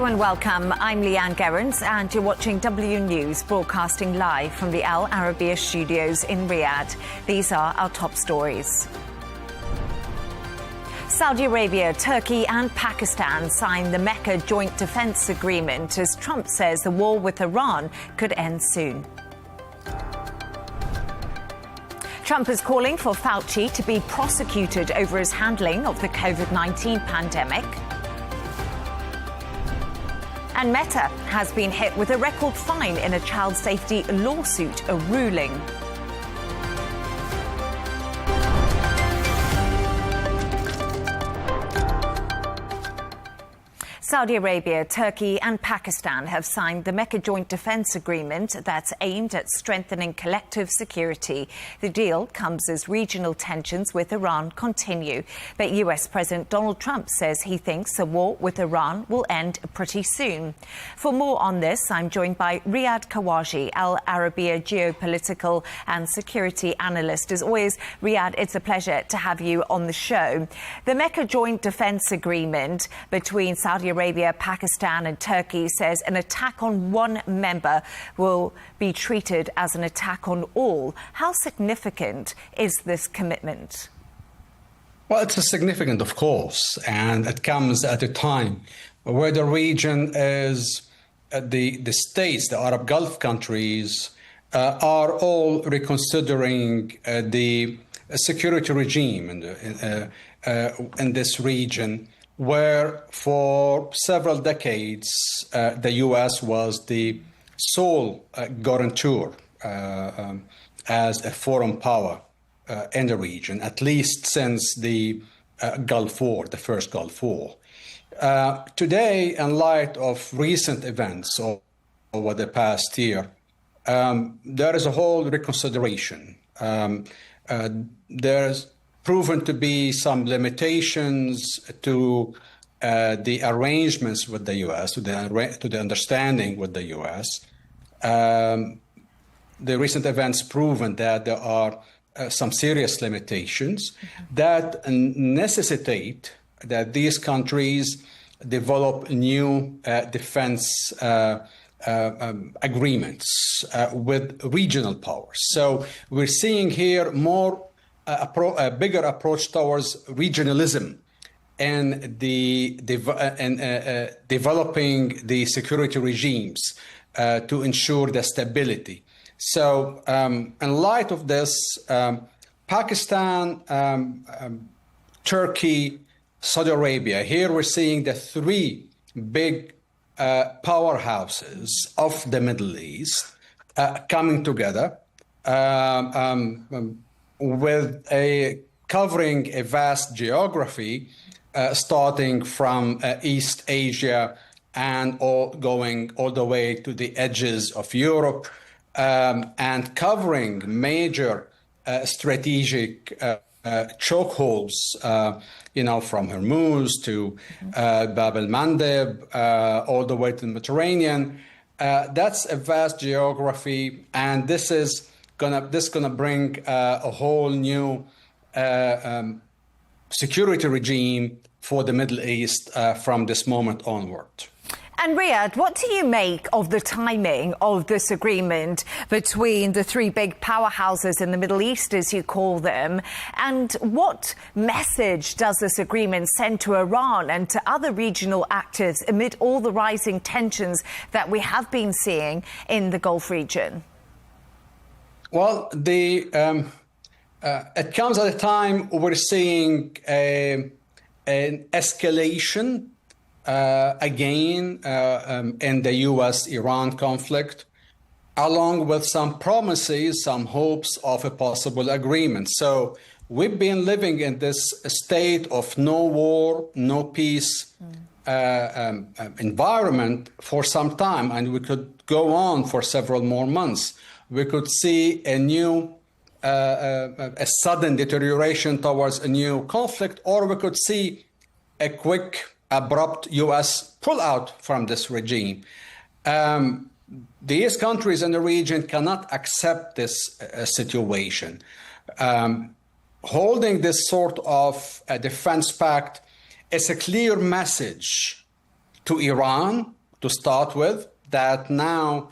Hello and welcome. I'm Leigh Ann Gerrans and you're watching W News, broadcasting live from the Al Arabiya studios in Riyadh. These are our top stories. Saudi Arabia, Turkey and Pakistan signed the Mecca joint defence agreement as Trump says the war with Iran could end soon. Trump is calling for Fauci to be prosecuted over his handling of the COVID-19 pandemic. And Mecca has been hit with a record fine in a child safety lawsuit, a ruling. Saudi Arabia, Turkey and Pakistan have signed the Mecca Joint Defence Agreement that's aimed at strengthening collective security. The deal comes as regional tensions with Iran continue. But US President Donald Trump says he thinks the war with Iran will end pretty soon. For more on this, I'm joined by Riyadh Kawaji, Al Arabiya geopolitical and security analyst. As always, Riyadh, it's a pleasure to have you on the show. The Mecca Joint Defence Agreement between Saudi Arabia, Pakistan and Turkey says an attack on one member will be treated as an attack on all. How significant is this commitment? Well, it's significant, of course, and it comes at a time where the region is, the states, the Arab Gulf countries, are all reconsidering the security regime in this region, where for several decades the U.S. was the sole guarantor as a foreign power in the region, at least since the Gulf War, the first Gulf War. Today, in light of recent events over the past year, there is a whole reconsideration. There's proven to be some limitations to the arrangements with the U.S., to the understanding with the U.S. The recent events proven that there are some serious limitations that necessitate that these countries develop new defense agreements with regional powers. So we're seeing here more a bigger approach towards regionalism and developing the security regimes to ensure the stability. So in light of this, Pakistan, Turkey, Saudi Arabia, here we're seeing the three big powerhouses of the Middle East coming together with covering a vast geography, starting from East Asia and going all the way to the edges of Europe, and covering major strategic chokeholds, from Hormuz to Bab el-Mandeb, all the way to the Mediterranean. That's a vast geography, and this is gonna bring a whole new security regime for the Middle East from this moment onward. And Riyadh, what do you make of the timing of this agreement between the three big powerhouses in the Middle East, as you call them? And what message does this agreement send to Iran and to other regional actors amid all the rising tensions that we have been seeing in the Gulf region? Well, it comes at a time we're seeing an escalation again in the U.S.-Iran conflict, along with some promises, some hopes of a possible agreement. So we've been living in this state of no war, no peace environment for some time, and we could go on for several more months. We could see a sudden deterioration towards a new conflict, or we could see a quick, abrupt U.S. pullout from this regime. These countries in the region cannot accept this situation. Holding this sort of defense pact is a clear message to Iran to start with, that now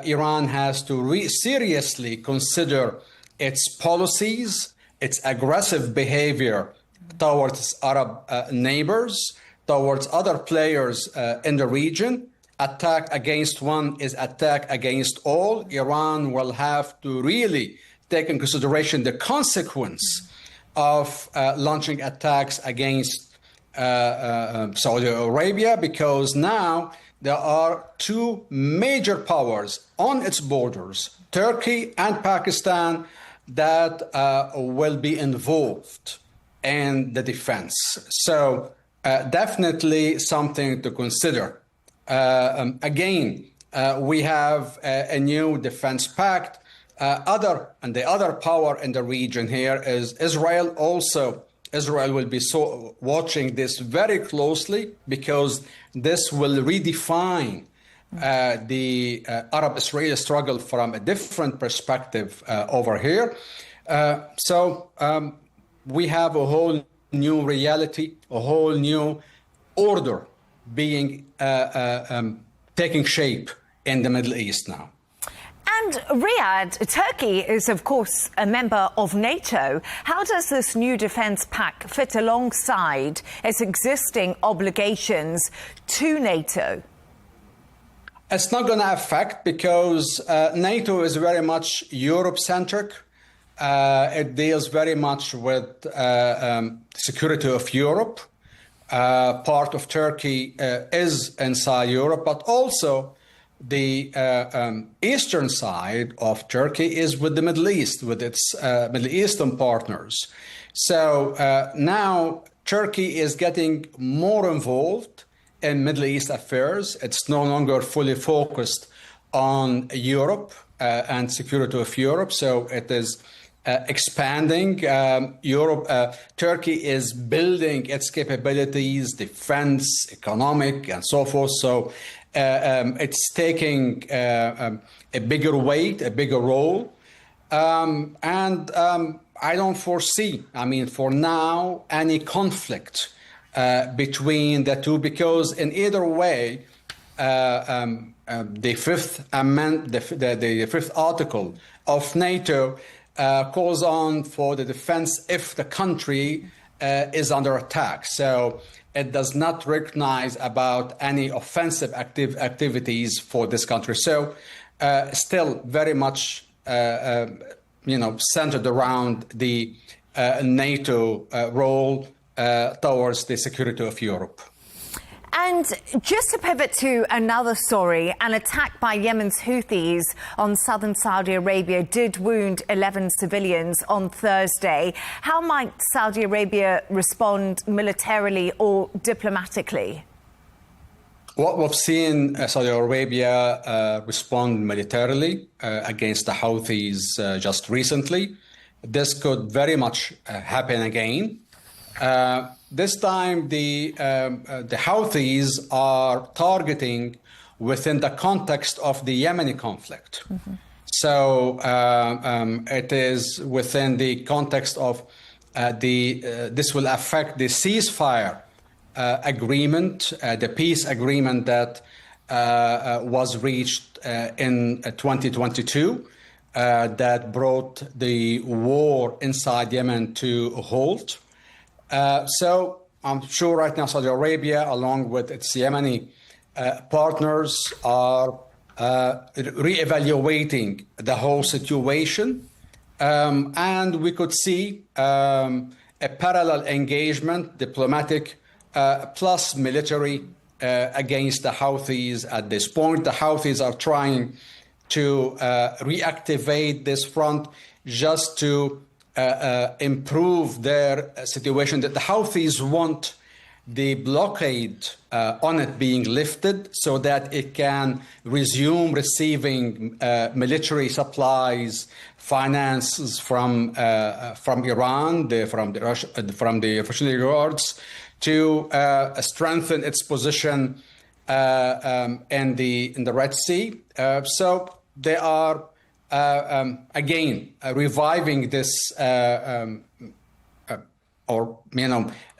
Iran has to seriously consider its policies, its aggressive behavior towards Arab neighbors, towards other players in the region. Attack against one is attack against all. Iran will have to really take in consideration the consequence of launching attacks against Saudi Arabia, because now there are two major powers on its borders, Turkey and Pakistan, that will be involved in the defense. So definitely something to consider. Again, we have a new defense pact. The other power in the region here is Israel. Also, Israel will be watching this very closely, because this will redefine the Arab-Israeli struggle from a different perspective over here. So we have a whole new reality, a whole new order being taking shape in the Middle East now. And Riyadh, Turkey is, of course, a member of NATO. How does this new defence pact fit alongside its existing obligations to NATO? It's not going to affect, because NATO is very much Europe-centric. It deals very much with security of Europe. Part of Turkey is inside Europe, but also the eastern side of Turkey is with the Middle East, with its Middle Eastern partners. So now Turkey is getting more involved in Middle East affairs. It's no longer fully focused on Europe and security of Europe. So it is expanding. Turkey is building its capabilities, defense, economic, and so forth. So it's taking a bigger weight, a bigger role. And I don't foresee, for now, any conflict between the two, because in either way, the fifth article of NATO calls on for the defense if the country is under attack. So it does not recognize about any offensive activities for this country. So still very much centered around the NATO role towards the security of Europe. And just to pivot to another story, an attack by Yemen's Houthis on southern Saudi Arabia did wound 11 civilians on Thursday. How might Saudi Arabia respond militarily or diplomatically? What we've seen Saudi Arabia respond militarily against the Houthis just recently. This could very much happen again. This time, the Houthis are targeting within the context of the Yemeni conflict. Mm-hmm. So it is within the context of this will affect the ceasefire agreement, the peace agreement that was reached in 2022 that brought the war inside Yemen to a halt. So I'm sure right now Saudi Arabia, along with its Yemeni partners, are re-evaluating the whole situation. And we could see a parallel engagement, diplomatic plus military, against the Houthis at this point. The Houthis are trying to reactivate this front just to improve their situation. That the Houthis want the blockade on it being lifted so that it can resume receiving military supplies, finances from Iran, from the Revolutionary Guards, to strengthen its position in the Red Sea. So they are again reviving this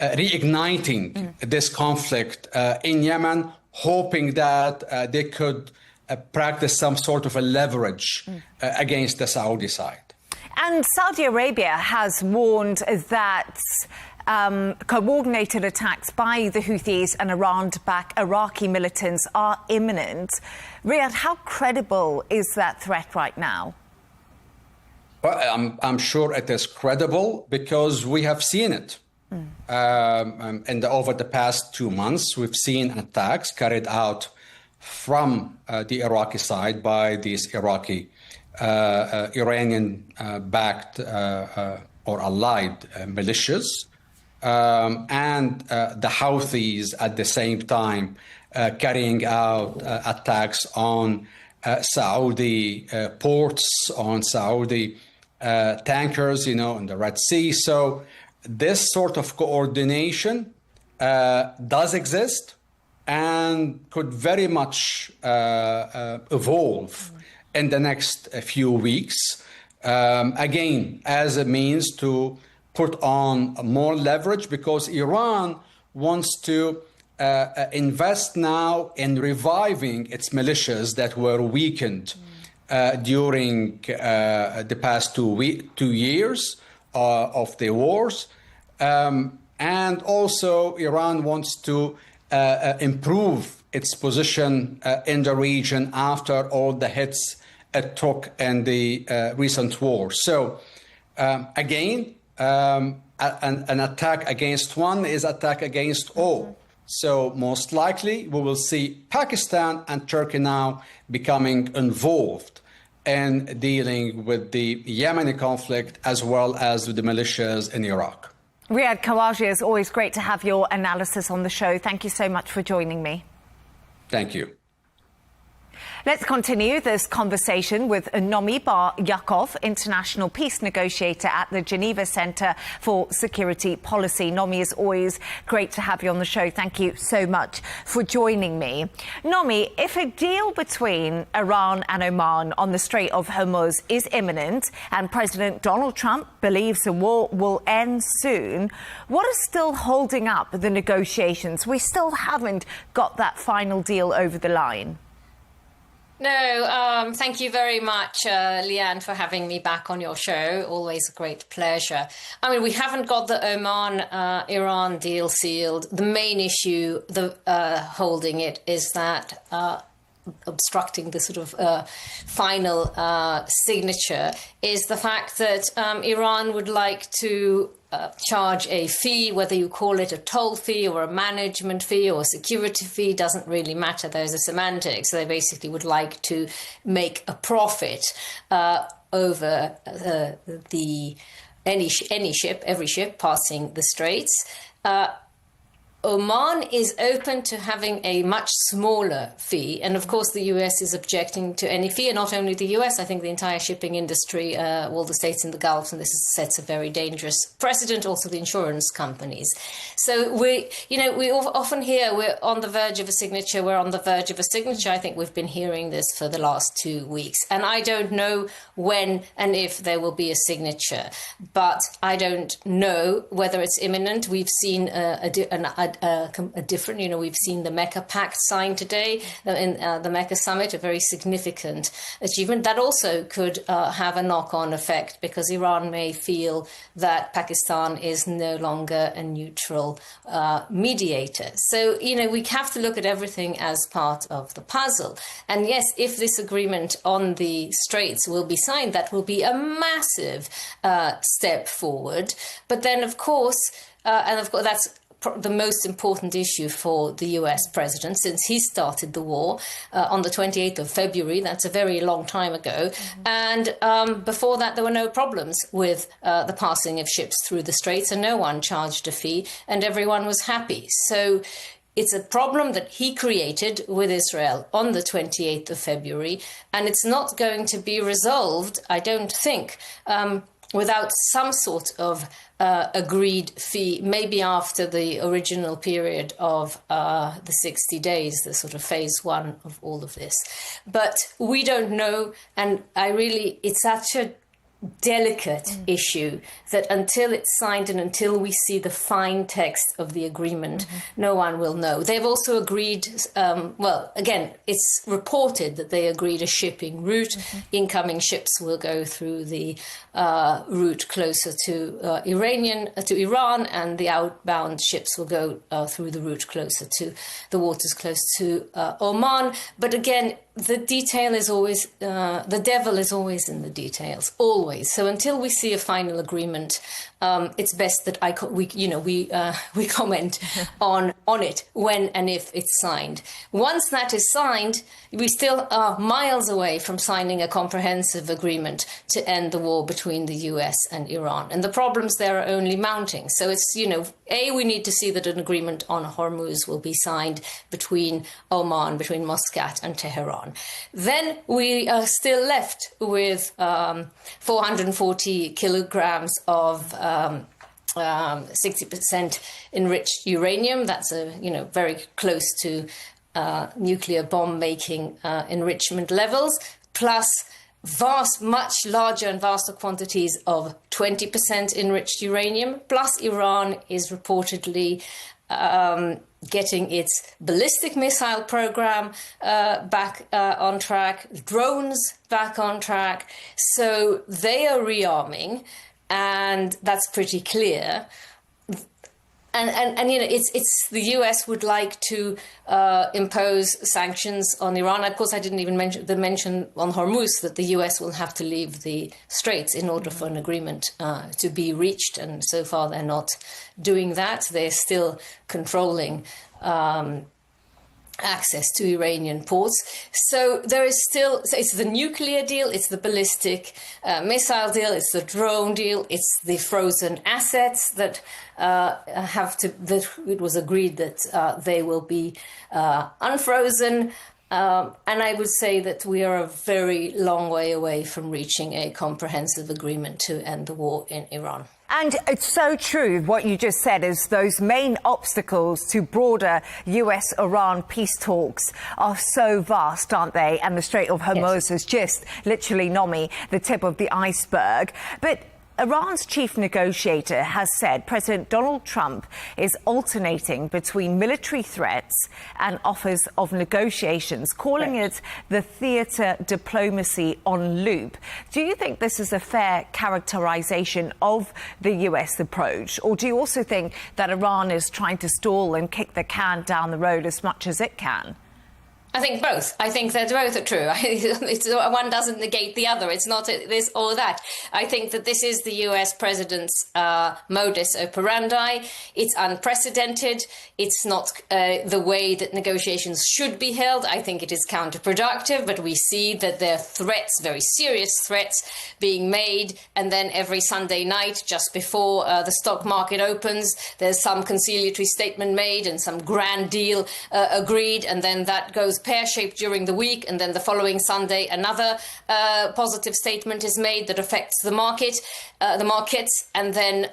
reigniting this conflict in Yemen, hoping that they could practice some sort of a leverage against the Saudi side. And Saudi Arabia has warned that coordinated attacks by the Houthis and Iran-backed Iraqi militants are imminent. Riyadh, how credible is that threat right now? Well, I'm sure it is credible because we have seen it. And over the past 2 months, we've seen attacks carried out from the Iraqi side by these Iraqi, Iranian-backed or allied militias, and the Houthis at the same time carrying out attacks on Saudi ports, on Saudi tankers, in the Red Sea. So this sort of coordination does exist and could very much evolve in the next few weeks, again, as a means to put on more leverage, because Iran wants to invest now in reviving its militias that were weakened during the past 2 years of the wars. And also Iran wants to improve its position in the region after all the hits it took in the recent war. So again, an attack against one is attack against all. So most likely we will see Pakistan and Turkey now becoming involved in dealing with the Yemeni conflict as well as with the militias in Iraq. Riyadh Khawaja, it's always great to have your analysis on the show. Thank you so much for joining me. Thank you. Let's continue this conversation with Nomi Bar Yaakov, international peace negotiator at the Geneva Center for Security Policy. Nomi, it's always great to have you on the show. Thank you so much for joining me. Nomi, if a deal between Iran and Oman on the Strait of Hormuz is imminent and President Donald Trump believes the war will end soon, what is still holding up the negotiations? We still haven't got that final deal over the line. No, thank you very much, Leigh Ann, for having me back on your show. Always a great pleasure. I mean, we haven't got the Oman-Iran deal sealed. The main issue holding it is that obstructing the sort of final signature is the fact that Iran would like to charge a fee, whether you call it a toll fee or a management fee or a security fee, doesn't really matter. There's a semantics. They basically would like to make a profit over every ship passing the straits. Oman is open to having a much smaller fee. And of course, the US is objecting to any fee. And not only the US, I think the entire shipping industry, all the states in the Gulf, and this sets a very dangerous precedent, also the insurance companies. So we often hear we're on the verge of a signature, we're on the verge of a signature. I think we've been hearing this for the last 2 weeks. And I don't know when and if there will be a signature, but I don't know whether it's imminent. We've seen a different, we've seen the Mecca Pact signed today in the Mecca Summit, a very significant achievement. That also could have a knock-on effect because Iran may feel that Pakistan is no longer a neutral mediator. So, we have to look at everything as part of the puzzle. And yes, if this agreement on the Straits will be signed, that will be a massive step forward. But then, of course, that's the most important issue for the US president since he started the war on the 28th of February. That's a very long time ago. And before that, there were no problems with the passing of ships through the straits, and no one charged a fee, and everyone was happy. So it's a problem that he created with Israel on the 28th of February, and it's not going to be resolved, I don't think, without some sort of agreed fee, maybe after the original period of the 60 days, the sort of phase one of all of this. But we don't know, and it's such a delicate issue that until it's signed and until we see the fine text of the agreement, no one will know. They've also agreed, well, again, it's reported that they agreed a shipping route. Incoming ships will go through the route closer to Iran, and the outbound ships will go through the route closer to the waters close to Oman. But again, the detail is always, the devil is always in the details, always. So until we see a final agreement, it's best that we comment on it when and if it's signed. Once that is signed, we still are miles away from signing a comprehensive agreement to end the war between the US and Iran. And the problems there are only mounting. So it's, we need to see that an agreement on Hormuz will be signed between Oman, between Muscat and Tehran. Then we are still left with 440 kilograms of 60% enriched uranium. That's very close to nuclear bomb making enrichment levels, plus much larger and vaster quantities of 20% enriched uranium. Plus Iran is reportedly getting its ballistic missile program back on track, drones back on track. So they are rearming, and that's pretty clear. And it's the US would like to impose sanctions on Iran. Of course, I didn't even mention on Hormuz that the US will have to leave the straits in order for an agreement to be reached. And so far, they're not doing that. They're still controlling access to Iranian ports. So there is still, it's the nuclear deal, it's the ballistic missile deal, it's the drone deal, it's the frozen assets that that it was agreed that they will be unfrozen. And I would say that we are a very long way away from reaching a comprehensive agreement to end the war in Iran. And it's so true what you just said, is those main obstacles to broader US-Iran peace talks are so vast, aren't they? And the Strait of Hormuz is just literally, Nomi, the tip of the iceberg. But Iran's chief negotiator has said President Donald Trump is alternating between military threats and offers of negotiations, calling it the theatre diplomacy on loop. Do you think this is a fair characterization of the US approach? Or do you also think that Iran is trying to stall and kick the can down the road as much as it can? I think both. I think that both are true. One doesn't negate the other. It's not this or that. I think that this is the US president's modus operandi. It's unprecedented. It's not the way that negotiations should be held. I think it is counterproductive, but we see that there are threats, very serious threats, being made. And then every Sunday night, just before the stock market opens, there's some conciliatory statement made and some grand deal agreed. And then that goes pear-shaped during the week, and then the following Sunday another positive statement is made that affects the markets, and then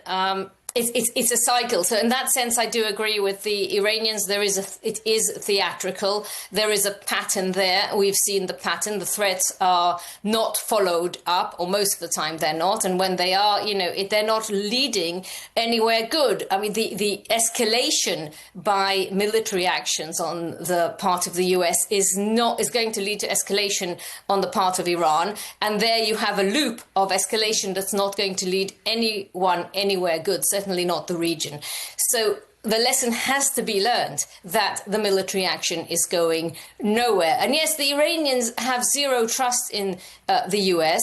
it's a cycle. So in that sense, I do agree with the Iranians. It is theatrical. There is a pattern there. We've seen the pattern. The threats are not followed up, or most of the time they're not. And when they are, they're not leading anywhere good. I mean, the escalation by military actions on the part of the US is going to lead to escalation on the part of Iran. And there you have a loop of escalation that's not going to lead anyone anywhere good. Certainly not the region. So the lesson has to be learned that the military action is going nowhere. And yes, the Iranians have zero trust in the US,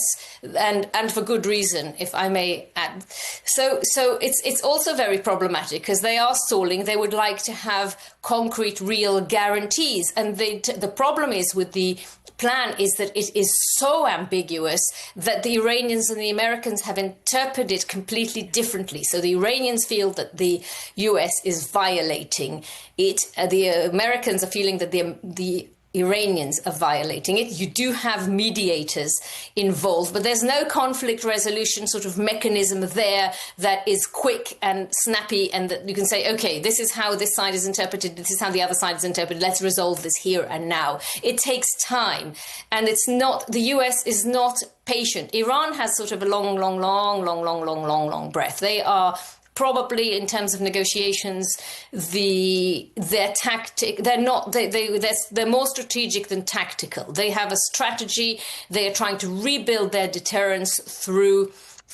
and for good reason, if I may add. So it's also very problematic because they are stalling. They would like to have concrete, real guarantees. And the problem is with the plan is that it is so ambiguous that the Iranians and the Americans have interpreted it completely differently. So the Iranians feel that the US is violating it. The Americans are feeling that the Iranians are violating it. You do have mediators involved, but there's no conflict resolution sort of mechanism there that is quick and snappy, and that you can say, okay, this is how this side is interpreted, this is how the other side is interpreted, let's resolve this here and now. It takes time, and the US is not patient. Iran has sort of a long breath. They are probably, in terms of negotiations, their tactic, they're more strategic than tactical. They have a strategy. They are trying to rebuild their deterrence through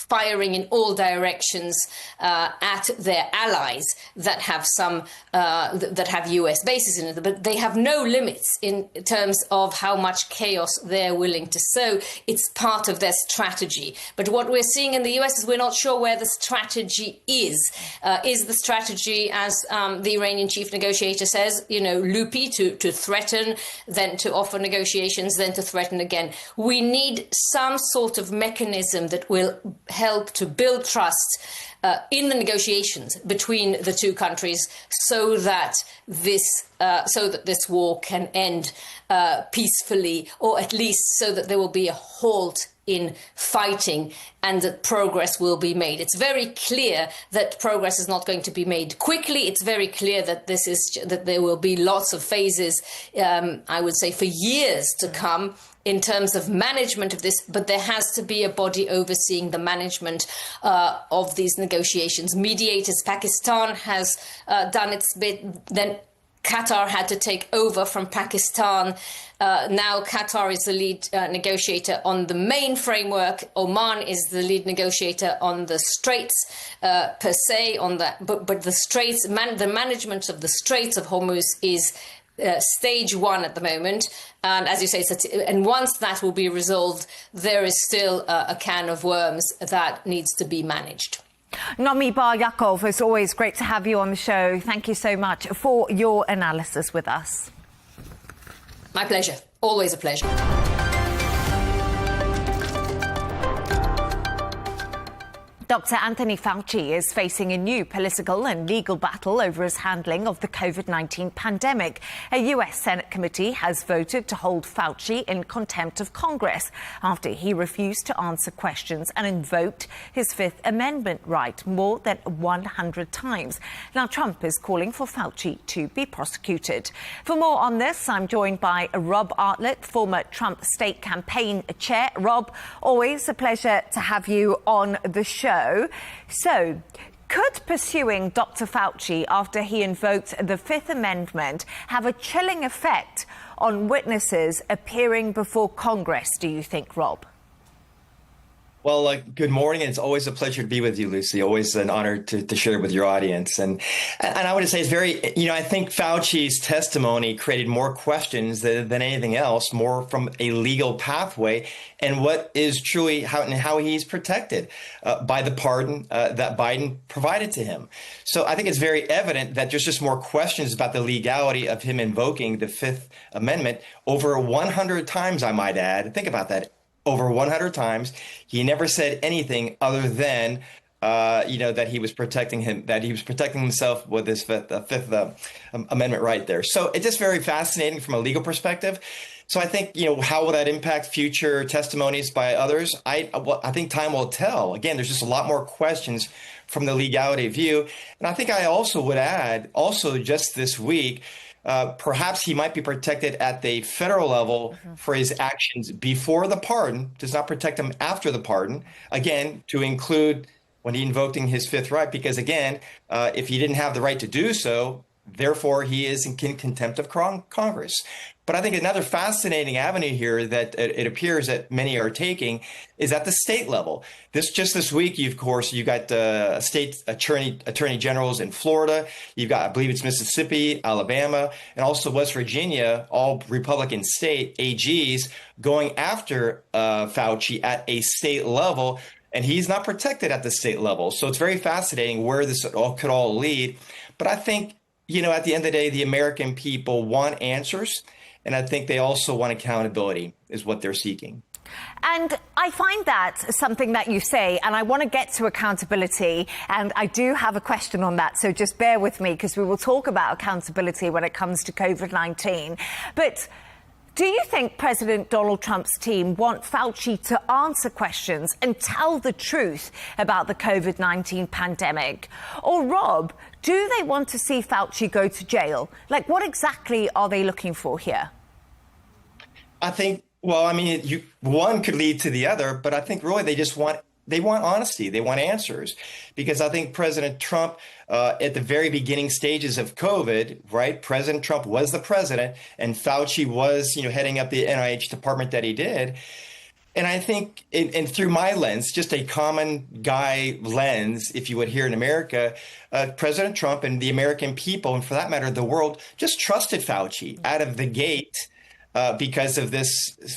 firing in all directions at their allies that have that have US bases in it, but they have no limits in terms of how much chaos they're willing to sow. It's part of their strategy. But what we're seeing in the US is we're not sure where the strategy is. Is the strategy, as the Iranian chief negotiator says, loopy, to threaten, then to offer negotiations, then to threaten again? We need some sort of mechanism that will help to build trust in the negotiations between the two countries, so that this war can end peacefully, or at least so that there will be a halt in fighting and that progress will be made. It's very clear that progress is not going to be made quickly. It's very clear that that there will be lots of phases, I would say, for years to come in terms of management of this, but there has to be a body overseeing the management of these negotiations. Mediators, Pakistan has done its bit, then Qatar had to take over from Pakistan. Now Qatar is the lead negotiator on the main framework. Oman is the lead negotiator on the Straits per se. But the Straits, the management of the Straits of Hormuz is stage one at the moment, and as you say, and once that will be resolved, there is still a can of worms that needs to be managed. Nomi Bar Yaakov, it's always great to have you on the show. Thank you so much for your analysis with us. My pleasure. Always a pleasure. Dr. Anthony Fauci is facing a new political and legal battle over his handling of the COVID-19 pandemic. A US Senate committee has voted to hold Fauci in contempt of Congress after he refused to answer questions and invoked his Fifth Amendment right more than 100 times. Now, Trump is calling for Fauci to be prosecuted. For more on this, I'm joined by Rob Artlett, former Trump state campaign chair. Rob, always a pleasure to have you on the show. So, could pursuing Dr. Fauci after he invoked the Fifth Amendment have a chilling effect on witnesses appearing before Congress, do you think, Rob? Well, good morning. It's always a pleasure to be with you, Lucy. Always an honor to share with your audience. And I would say it's very, I think Fauci's testimony created more questions than anything else, more from a legal pathway and what is truly how he's protected by the pardon that Biden provided to him. So I think it's very evident that there's just more questions about the legality of him invoking the Fifth Amendment over 100 times, I might add. Think about that. Over 100 times, he never said anything other than, that he was protecting himself with his Fifth Amendment right there. So it's just very fascinating from a legal perspective. So I think, how will that impact future testimonies by others? I think time will tell. Again, there's just a lot more questions from the legality view. And I think I also would add, just this week, perhaps he might be protected at the federal level for his actions before the pardon, does not protect him after the pardon, again, to include when he invoking his fifth right, because again, if he didn't have the right to do so, therefore he is in contempt of Congress. But I think another fascinating avenue here that it appears that many are taking is at the state level. This week, you got state attorney generals in Florida. You've got, I believe it's Mississippi, Alabama, and also West Virginia, all Republican state AGs going after Fauci at a state level. And he's not protected at the state level. So it's very fascinating where this could all lead. But I think, at the end of the day, the American people want answers. And I think they also want accountability is what they're seeking. And I find that something that you say, and I want to get to accountability, and I do have a question on that, so just bear with me because we will talk about accountability when it comes to COVID-19. But do you think President Donald Trump's team want Fauci to answer questions and tell the truth about the COVID-19 pandemic? Or, Rob, do they want to see Fauci go to jail? What exactly are they looking for here? I think Well, I mean, one could lead to the other, but I think really they want honesty. They want answers, because I think President Trump, at the very beginning stages of COVID, right? President Trump was the president, and Fauci was, heading up the NIH department that he did. And I think, and through my lens, just a common guy lens, if you would, here in America, President Trump and the American people, and for that matter, the world, just trusted Fauci out of the gate. Because of this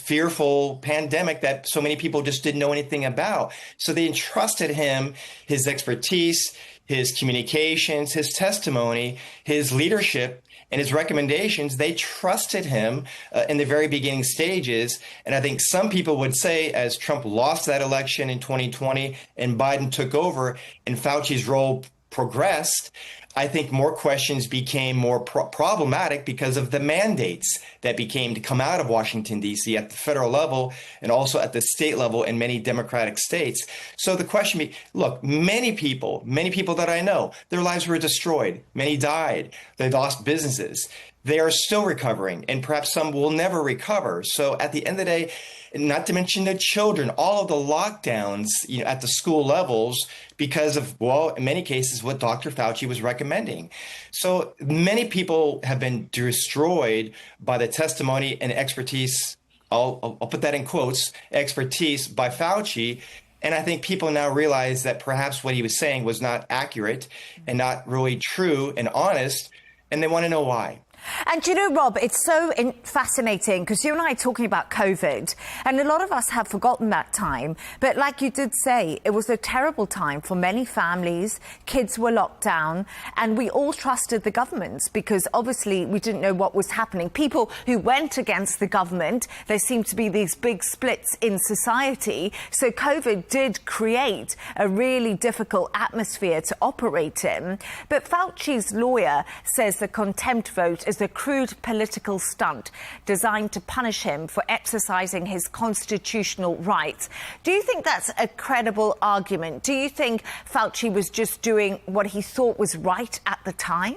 fearful pandemic that so many people just didn't know anything about. So they entrusted him, his expertise, his communications, his testimony, his leadership, and his recommendations. They trusted him in the very beginning stages. And I think some people would say, as Trump lost that election in 2020 and Biden took over and Fauci's role progressed, I think more questions became more problematic because of the mandates that became to come out of Washington, D.C. at the federal level and also at the state level in many Democratic states. So the question, look, many people that I know, their lives were destroyed. Many died. They lost businesses. They are still recovering, and perhaps some will never recover. So at the end of the day, not to mention the children, all of the lockdowns, at the school levels because of, well, in many cases, what Dr. Fauci was recommending. So many people have been destroyed by the testimony and expertise. I'll put that in quotes, expertise by Fauci. And I think people now realize that perhaps what he was saying was not accurate and not really true and honest. And they want to know why. And Rob, it's so fascinating because you and I are talking about COVID, and a lot of us have forgotten that time. But like you did say, it was a terrible time for many families. Kids were locked down, and we all trusted the government because obviously we didn't know what was happening. People who went against the government, there seemed to be these big splits in society. So COVID did create a really difficult atmosphere to operate in. But Fauci's lawyer says the contempt vote is a crude political stunt designed to punish him for exercising his constitutional rights. Do you think that's a credible argument? Do you think Fauci was just doing what he thought was right at the time?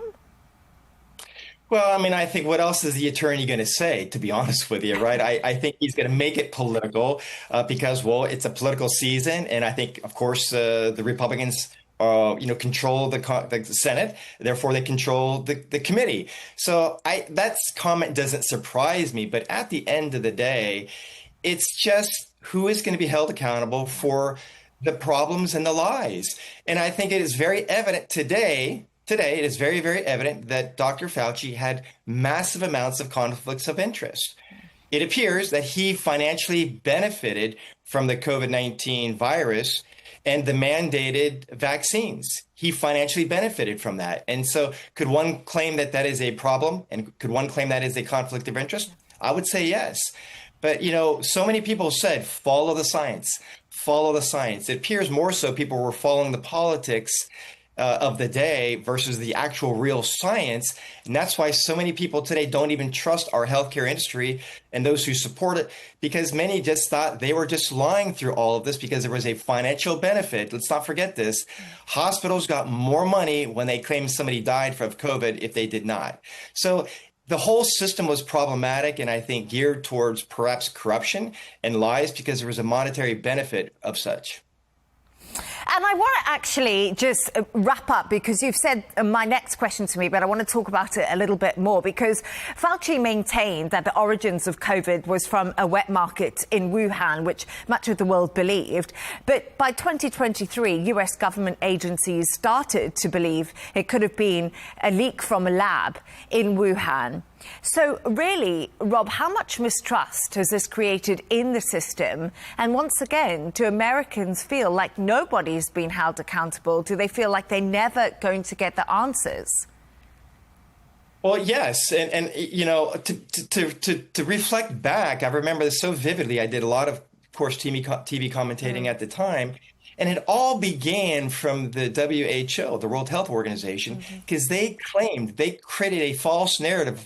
Well, I mean, I think what else is the attorney going to say, to be honest with you, right? I think he's going to make it political because, well, it's a political season. And I think, of course, the Republicans control the Senate, therefore they control the committee. So that comment doesn't surprise me. But at the end of the day, it's just who is going to be held accountable for the problems and the lies. And I think it is very evident today, it is very, very evident that Dr. Fauci had massive amounts of conflicts of interest. It appears that he financially benefited from the COVID-19 virus and the mandated vaccines. He financially benefited from that. And so could one claim that that is a problem? And could one claim that is a conflict of interest? I would say yes. But, so many people said, follow the science, follow the science. It appears more so people were following the politics of the day versus the actual real science. And that's why so many people today don't even trust our healthcare industry and those who support it, because many just thought they were just lying through all of this because there was a financial benefit. Let's not forget this. Hospitals got more money when they claimed somebody died from COVID if they did not. So the whole system was problematic and I think geared towards perhaps corruption and lies because there was a monetary benefit of such. And I want to actually just wrap up because you've said my next question to me, but I want to talk about it a little bit more because Fauci maintained that the origins of COVID was from a wet market in Wuhan, which much of the world believed. But by 2023, US government agencies started to believe it could have been a leak from a lab in Wuhan. So really, Rob, how much mistrust has this created in the system? And once again, do Americans feel like nobody's been held accountable? Do they feel like they're never going to get the answers? Well, yes. And to reflect back, I remember this so vividly. I did a lot of course, TV commentating at the time. And it all began from the WHO, the World Health Organization, because they created a false narrative. If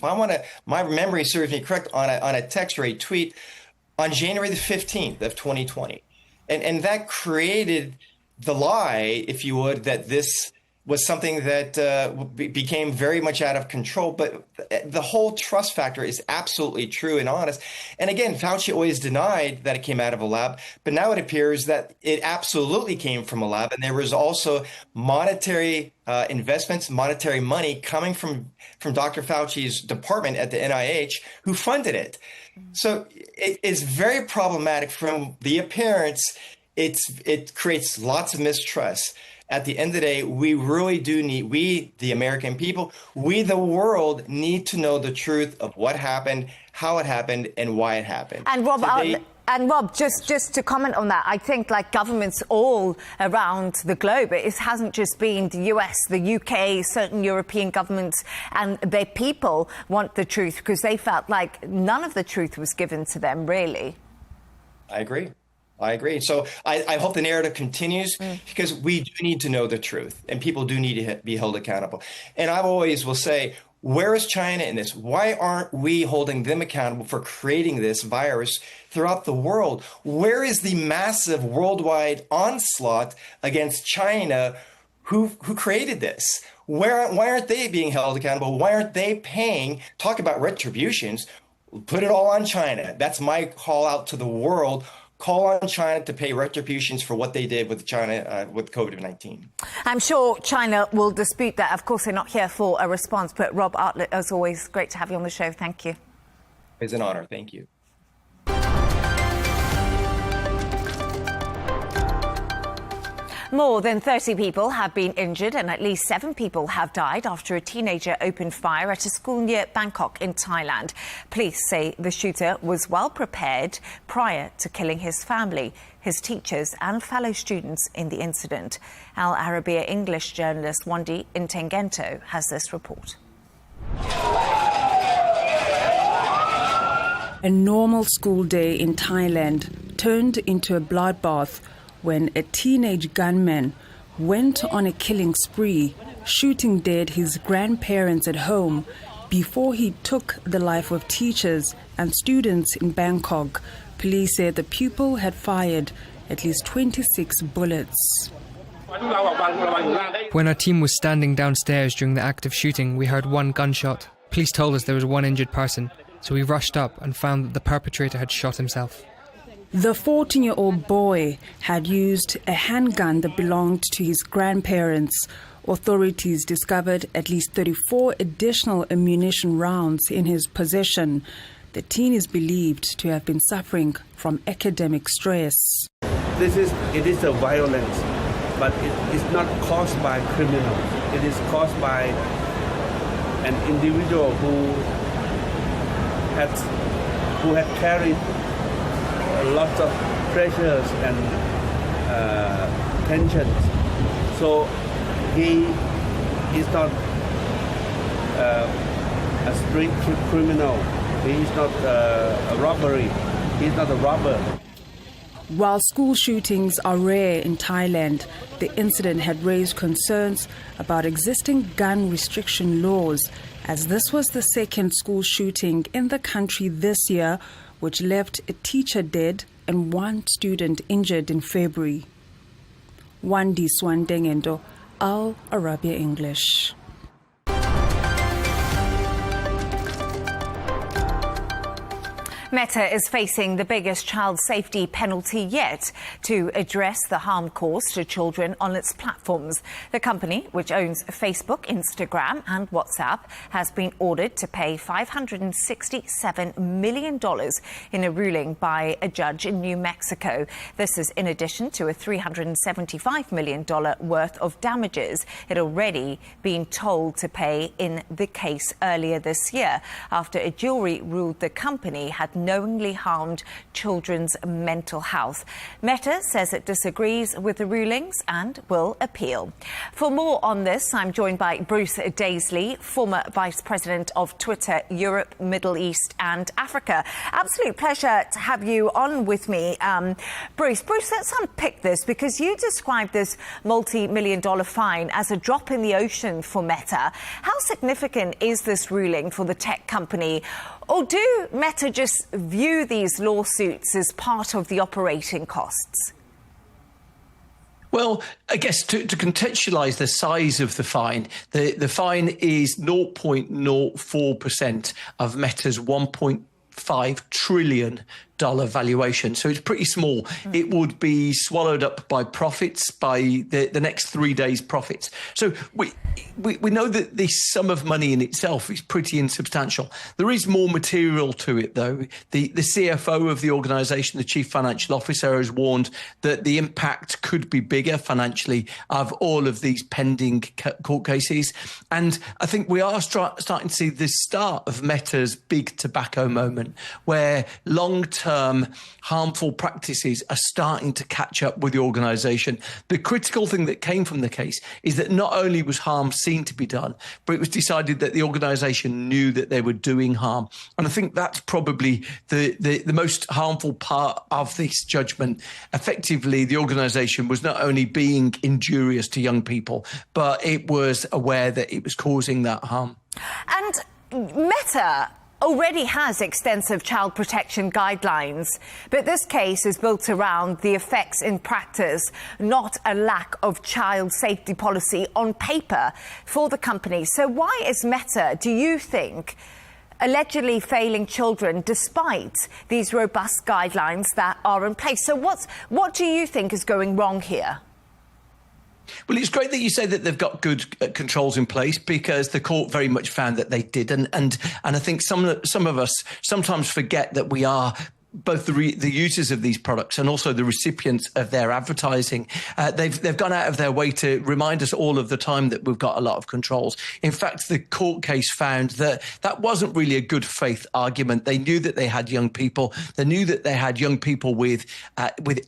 my memory serves me correct, on a text or a tweet on January the 15th of 2020. And that created the lie, if you would, that this was something that became very much out of control. But the whole trust factor is absolutely true and honest. And again, Fauci always denied that it came out of a lab, but now it appears that it absolutely came from a lab. And there was also monetary investments, monetary money coming from Dr. Fauci's department at the NIH, who funded it. So it is very problematic from the appearance. It creates lots of mistrust. At the end of the day, we really do need, we, the American people, we, the world, need to know the truth of what happened, how it happened, and why it happened. And Rob, just to comment on that, I think like governments all around the globe, it hasn't just been the US, the UK, certain European governments, and their people want the truth because they felt like none of the truth was given to them, really. I agree. So I hope the narrative continues because we do need to know the truth and people do need to be held accountable. And I always will say, where is China in this? Why aren't we holding them accountable for creating this virus throughout the world? Where is the massive worldwide onslaught against China who created this? Why aren't they being held accountable? Why aren't they paying? Talk about retributions. Put it all on China. That's my call out to the world. Call on China to pay retributions for what they did with China with COVID-19. I'm sure China will dispute that. Of course, they're not here for a response. But Rob Artlett, as always, great to have you on the show. Thank you. It's an honor. Thank you. More than 30 people have been injured and at least 7 people have died after a teenager opened fire at a school near Bangkok in Thailand. Police say the shooter was well prepared prior to killing his family, his teachers and fellow students in the incident. Our Arabiya English journalist Wandi Intengento has this report. A normal school day in Thailand turned into a bloodbath when a teenage gunman went on a killing spree, shooting dead his grandparents at home before he took the life of teachers and students in Bangkok. Police said the pupil had fired at least 26 bullets. When our team was standing downstairs during the act of shooting, we heard one gunshot. Police told us there was one injured person, so we rushed up and found that the perpetrator had shot himself. The 14-year-old boy had used a handgun that belonged to his grandparents. Authorities discovered at least 34 additional ammunition rounds in his possession. The teen is believed to have been suffering from academic stress. It is a violence, but it is not caused by criminals. It is caused by an individual who had carried lots of pressures and tensions. So he is not a street criminal. He is not a robbery. He is not a robber. While school shootings are rare in Thailand, the incident had raised concerns about existing gun restriction laws, as this was the second school shooting in the country this year, which left a teacher dead and 1 student injured in February. Wandi Swandengendo, Al Arabiya English. Meta is facing the biggest child safety penalty yet to address the harm caused to children on its platforms. The company, which owns Facebook, Instagram and WhatsApp, has been ordered to pay $567 million in a ruling by a judge in New Mexico. This is in addition to a $375 million worth of damages it had already been told to pay in the case earlier this year, after a jury ruled the company had knowingly harmed children's mental health. Meta says it disagrees with the rulings and will appeal. For more on this, I'm joined by Bruce Daisley, former Vice President of Twitter, Europe, Middle East and Africa. Absolute pleasure to have you on with me. Bruce, let's unpick this, because you described this multi-million-dollar fine as a drop in the ocean for Meta. How significant is this ruling for the tech company? Or do Meta just view these lawsuits as part of the operating costs? Well, I guess to contextualise the size of the fine, the fine is 0.04% of Meta's $1.5 trillion valuation. So it's pretty small. It would be swallowed up by profits, by the next 3 days' profits. So we know that this sum of money in itself is pretty insubstantial. There is more material to it, though. The CFO of the organisation, the chief financial officer, has warned that the impact could be bigger financially of all of these pending court cases. And I think we are starting to see the start of Meta's big tobacco moment, where long-term harmful practices are starting to catch up with the organisation. The critical thing that came from the case is that not only was harm seen to be done, but it was decided that the organisation knew that they were doing harm. And I think that's probably the most harmful part of this judgment. Effectively, the organisation was not only being injurious to young people, but it was aware that it was causing that harm. And Meta already has extensive child protection guidelines, but this case is built around the effects in practice, not a lack of child safety policy on paper for the company. So why is Meta, do you think, allegedly failing children despite these robust guidelines that are in place? So what do you think is going wrong here? Well, it's great that you say that they've got good controls in place, because the court very much found that they did. And I think some of us sometimes forget that we are both the users of these products and also the recipients of their advertising. They've gone out of their way to remind us all of the time that we've got a lot of controls. In fact, the court case found that that wasn't really a good faith argument. They knew that they had young people. They knew that they had young people with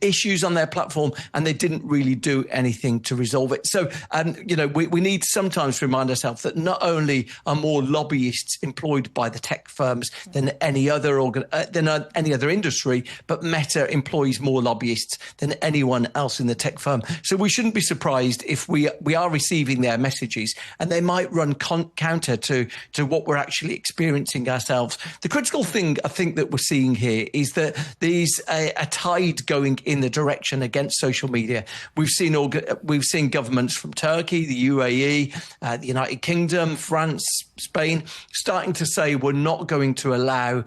issues on their platform, and they didn't really do anything to resolve it. So, we need sometimes to remind ourselves that not only are more lobbyists employed by the tech firms than any other industry, but Meta employs more lobbyists than anyone else in the tech firm. So we shouldn't be surprised if we are receiving their messages, and they might run counter to what we're actually experiencing ourselves. The critical thing I think that we're seeing here is that there's a tide going in the direction against social media. We've seen governments from Turkey, the UAE, the United Kingdom, France, Spain, starting to say we're not going to allow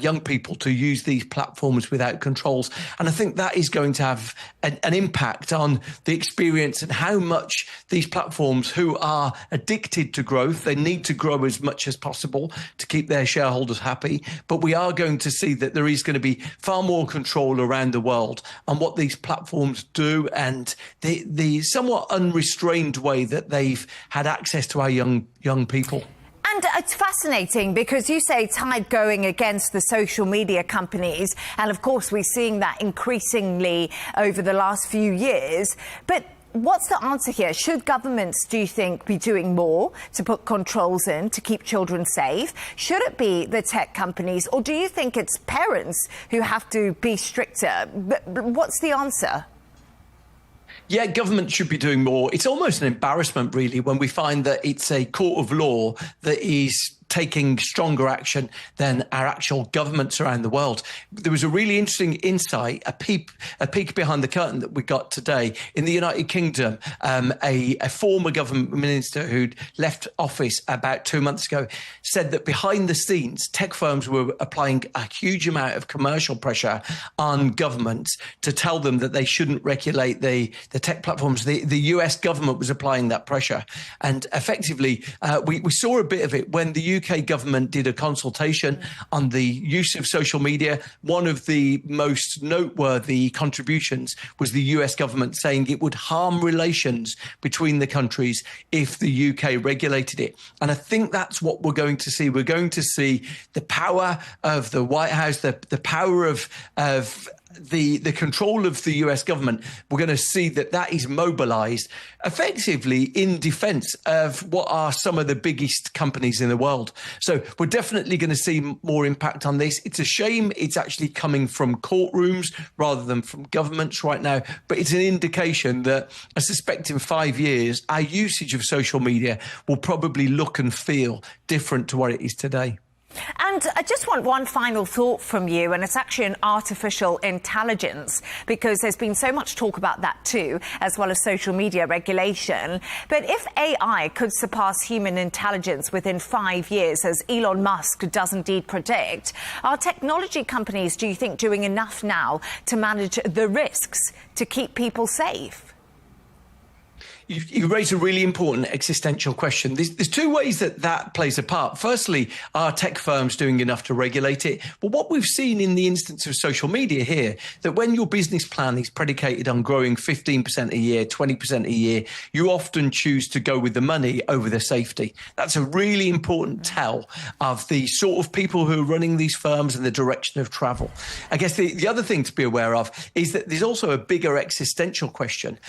young people to use these platforms without controls. And I think that is going to have an impact on the experience and how much these platforms, who are addicted to growth, they need to grow as much as possible to keep their shareholders happy. But we are going to see that there is going to be far more control around the world on what these platforms do, and the somewhat unrestrained way that they've had access to our young people. And it's fascinating because you say tide going against the social media companies. And of course, we're seeing that increasingly over the last few years. But what's the answer here? Should governments, do you think, be doing more to put controls in to keep children safe? Should it be the tech companies? Or do you think it's parents who have to be stricter? What's the answer? Yeah, government should be doing more. It's almost an embarrassment, really, when we find that it's a court of law that is taking stronger action than our actual governments around the world. There was a really interesting insight, a peek behind the curtain that we got today. In the United Kingdom, a former government minister who'd left office about 2 months ago said that behind the scenes, tech firms were applying a huge amount of commercial pressure on governments to tell them that they shouldn't regulate the tech platforms. The US government was applying that pressure. And effectively, we saw a bit of it when the UK government did a consultation on the use of social media. One of the most noteworthy contributions was the US government saying it would harm relations between the countries if the UK regulated it. And I think that's what we're going to see. We're going to see the power of the White House, the power of the control of the US government. We're going to see that is mobilized effectively in defense of what are some of the biggest companies in the world. So we're definitely going to see more impact on this. It's a shame it's actually coming from courtrooms rather than from governments right now, but it's an indication that I suspect in 5 years, our usage of social media will probably look and feel different to what it is today. And I just want one final thought from you, and it's actually on artificial intelligence, because there's been so much talk about that too, as well as social media regulation. But if AI could surpass human intelligence within 5 years, as Elon Musk does indeed predict, are technology companies, do you think, doing enough now to manage the risks to keep people safe? You raise a really important existential question. There's two ways that plays a part. Firstly, are tech firms doing enough to regulate it? But what we've seen in the instance of social media here, that when your business plan is predicated on growing 15% a year, 20% a year, you often choose to go with the money over the safety. That's a really important tell of the sort of people who are running these firms and the direction of travel. I guess the other thing to be aware of is that there's also a bigger existential question.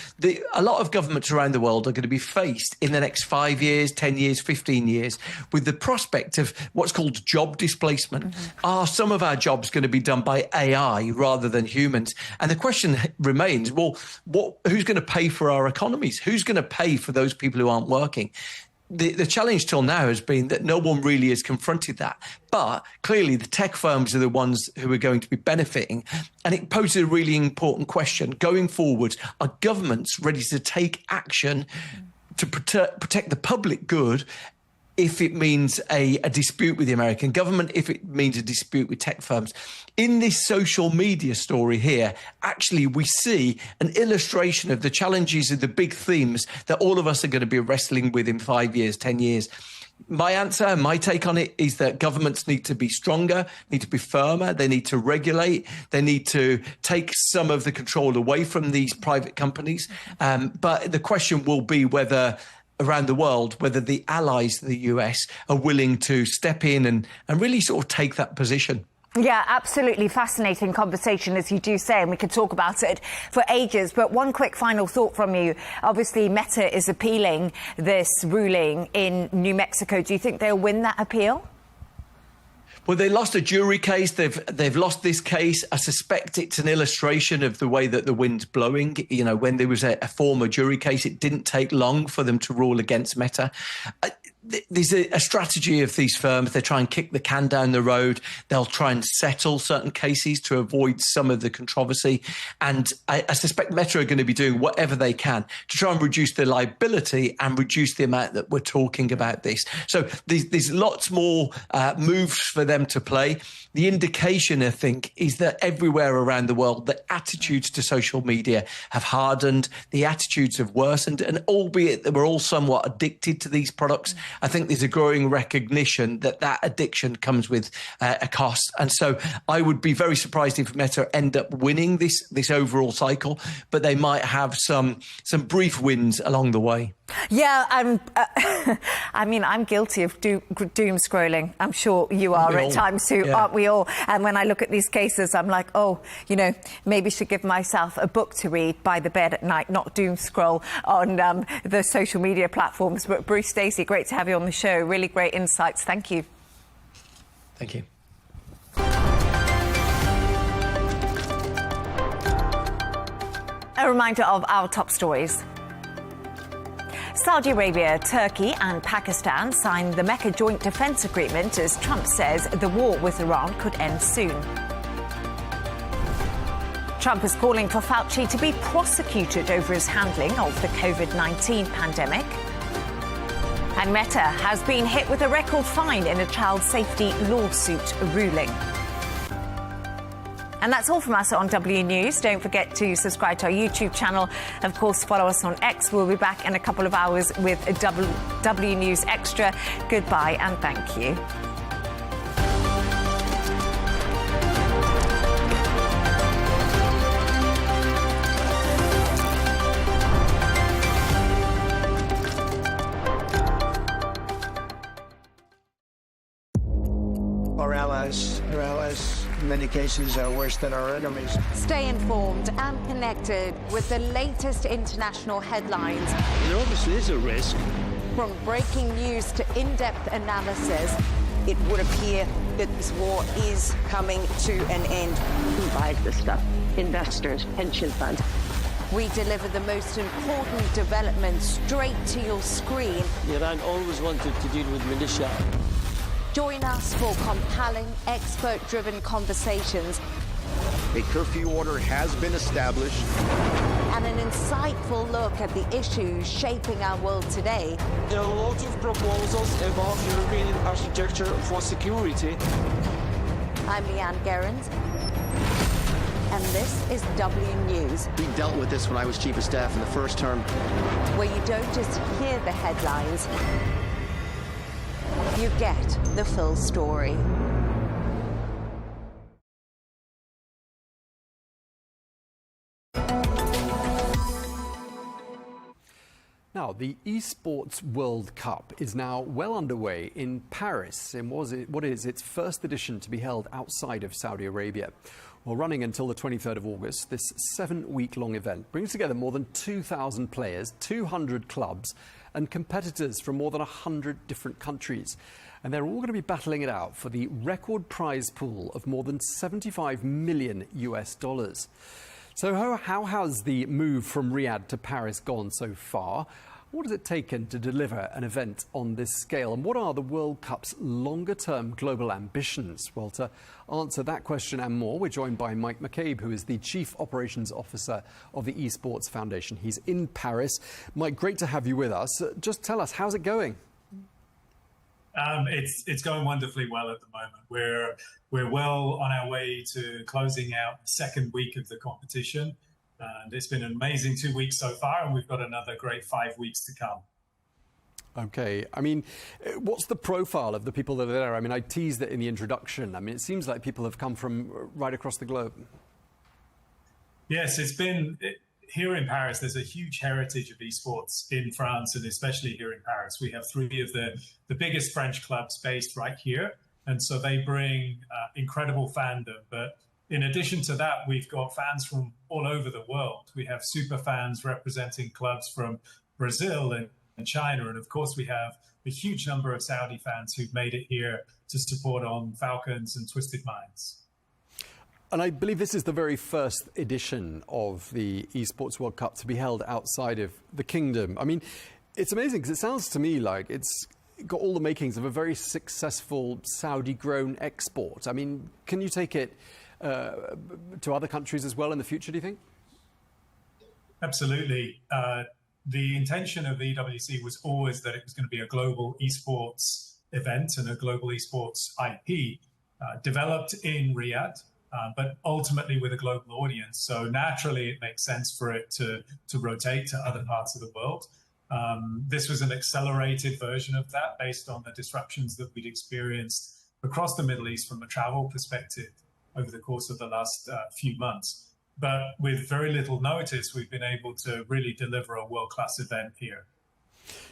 A lot of governments around the world are going to be faced in the next 5 years, 10 years, 15 years with the prospect of what's called job displacement. Are some of our jobs going to be done by AI rather than humans? And the question remains, well, who's going to pay for our economies? Who's going to pay for those people who aren't working? The challenge till now has been that no one really has confronted that. But clearly the tech firms are the ones who are going to be benefiting. And it poses a really important question. Going forward, are governments ready to take action to protect the public good if it means a dispute with the American government, if it means a dispute with tech firms? In this social media story here, actually, we see an illustration of the challenges of the big themes that all of us are going to be wrestling with in 5 years, 10 years. My answer, my take on it is that governments need to be stronger, need to be firmer, they need to regulate, they need to take some of the control away from these private companies. But the question will be whether around the world, whether the allies of the US are willing to step in and really sort of take that position. Yeah, absolutely fascinating conversation, as you do say, and we could talk about it for ages. But one quick final thought from you. Obviously, Meta is appealing this ruling in New Mexico. Do you think they'll win that appeal? Well, they lost a jury case. They've lost this case. I suspect it's an illustration of the way that the wind's blowing. You know, when there was a former jury case, it didn't take long for them to rule against Meta. There's a strategy of these firms. They try and kick the can down the road. They'll try and settle certain cases to avoid some of the controversy. And I suspect Meta are going to be doing whatever they can to try and reduce the liability and reduce the amount that we're talking about this. So there's lots more moves for them to play. The indication, I think, is that everywhere around the world, the attitudes to social media have hardened, the attitudes have worsened, and albeit that we're all somewhat addicted to these products, I think there's a growing recognition that that addiction comes with a cost. And so I would be very surprised if Meta end up winning this overall cycle, but they might have some brief wins along the way. Yeah, I mean, I'm guilty of doom scrolling. I'm sure you are at times too, aren't we all? And when I look at these cases, I'm like, oh, you know, maybe should give myself a book to read by the bed at night, not doom scroll on the social media platforms. But Bruce Stacey, great to have you on the show. Really great insights. Thank you. Thank you. A reminder of our top stories. Saudi Arabia, Turkey and Pakistan signed the Mecca Joint Defense Agreement as Trump says the war with Iran could end soon. Trump is calling for Fauci to be prosecuted over his handling of the COVID-19 pandemic. And Meta has been hit with a record fine in a child safety lawsuit ruling. And that's all from us on W News. Don't forget to subscribe to our YouTube channel. Of course, follow us on X. We'll be back in a couple of hours with a W News Extra. Goodbye and thank you. Our allies, in many cases, are worse than our enemies. Stay informed and connected with the latest international headlines. There obviously is a risk. From breaking news to in-depth analysis. It would appear that this war is coming to an end. Who buys this stuff? Investors, pension funds. We deliver the most important developments straight to your screen. Iran always wanted to deal with militia. Join us for compelling, expert-driven conversations. A curfew order has been established. And an insightful look at the issues shaping our world today. There are a lot of proposals about European architecture for security. I'm Leigh Ann Gerrans, and this is W News. We dealt with this when I was Chief of Staff in the first term. Where you don't just hear the headlines, you get the full story. Now, the Esports World Cup is now well underway in Paris in what is its first edition to be held outside of Saudi Arabia. Well, running until the 23rd of August, this 7-week-long event brings together more than 2,000 players, 200 clubs and competitors from more than 100 different countries. And they're all going to be battling it out for the record prize pool of more than $75 million US. So how has the move from Riyadh to Paris gone so far? What has it taken to deliver an event on this scale? And what are the World Cup's longer-term global ambitions? Well, to answer that question and more, we're joined by Mike McCabe, who is the Chief Operations Officer of the Esports Foundation. He's in Paris. Mike, great to have you with us. Just tell us, how's it going? It's going wonderfully well at the moment. We're well on our way to closing out the second week of the competition. And it's been an amazing 2 weeks so far, and we've got another great 5 weeks to come. OK. I mean, what's the profile of the people that are there? I mean, I teased it in the introduction. I mean, it seems like people have come from right across the globe. Yes, it's been... Here in Paris, there's a huge heritage of esports in France, and especially here in Paris. We have 3 of the biggest French clubs based right here. And so they bring incredible fandom. But in addition to that, we've got fans from all over the world. We have super fans representing clubs from Brazil and China. And of course, we have a huge number of Saudi fans who've made it here to support on Falcons and Twisted Minds. And I believe this is the very first edition of the Esports World Cup to be held outside of the kingdom. I mean, it's amazing because it sounds to me like it's got all the makings of a very successful Saudi-grown export. I mean, can you take it to other countries as well in the future, do you think? Absolutely. The intention of the EWC was always that it was going to be a global esports event and a global esports IP developed in Riyadh. But ultimately with a global audience. So naturally, it makes sense for it to rotate to other parts of the world. This was an accelerated version of that based on the disruptions that we'd experienced across the Middle East from a travel perspective over the course of the last few months. But with very little notice, we've been able to really deliver a world-class event here.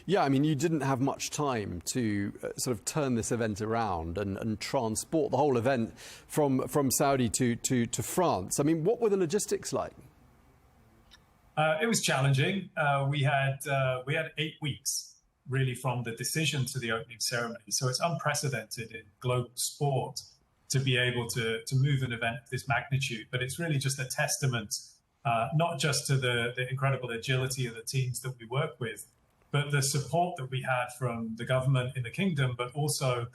Yeah, I mean, you didn't have much time to sort of turn this event around and transport the whole event from Saudi to France. I mean, what were the logistics like? It was challenging. We had 8 weeks, really, from the decision to the opening ceremony. So it's unprecedented in global sport to be able to move an event of this magnitude. But it's really just a testament, not just to the incredible agility of the teams that we work with, but the support that we had from the government in the kingdom, but also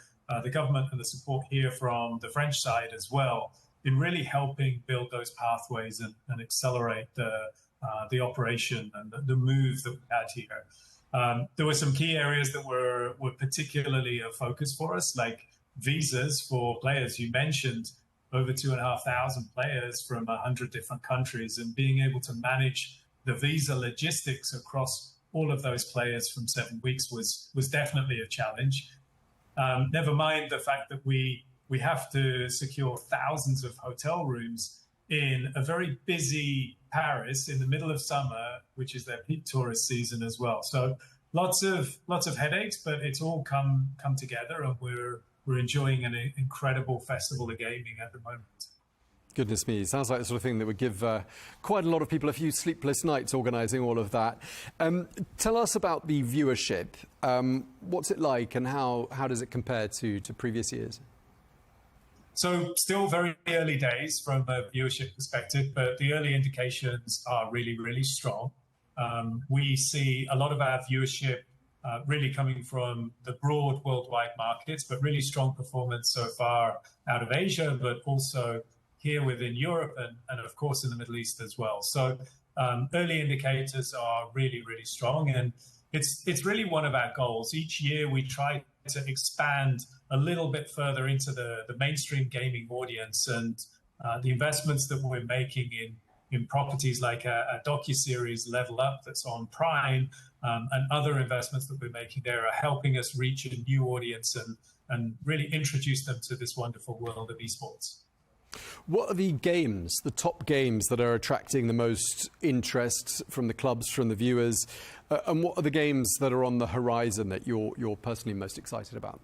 the government and the support here from the French side as well, in really helping build those pathways and accelerate the operation and the move that we had here. There were some key areas that were particularly a focus for us, like visas for players. You mentioned over 2,500 players from 100 different countries, and being able to manage the visa logistics across all of those players from 7 weeks was definitely a challenge. Never mind the fact that we have to secure thousands of hotel rooms in a very busy Paris in the middle of summer, which is their peak tourist season as well. So lots of headaches, but it's all come together, and we're enjoying an incredible festival of gaming at the moment. Goodness me, sounds like the sort of thing that would give quite a lot of people a few sleepless nights organising all of that. Tell us about the viewership. What's it like, and how does it compare to previous years? So still very early days from a viewership perspective, but the early indications are really, really strong. We see a lot of our viewership really coming from the broad worldwide markets, but really strong performance so far out of Asia, but also here within Europe and of course in the Middle East as well. So early indicators are really, really strong, and it's really one of our goals. Each year we try to expand a little bit further into the mainstream gaming audience, and the investments that we're making in properties like a docuseries Level Up that's on Prime, and other investments that we're making there are helping us reach a new audience and really introduce them to this wonderful world of esports. What are the games, the top games that are attracting the most interest from the clubs, from the viewers? And what are the games that are on the horizon that you're personally most excited about?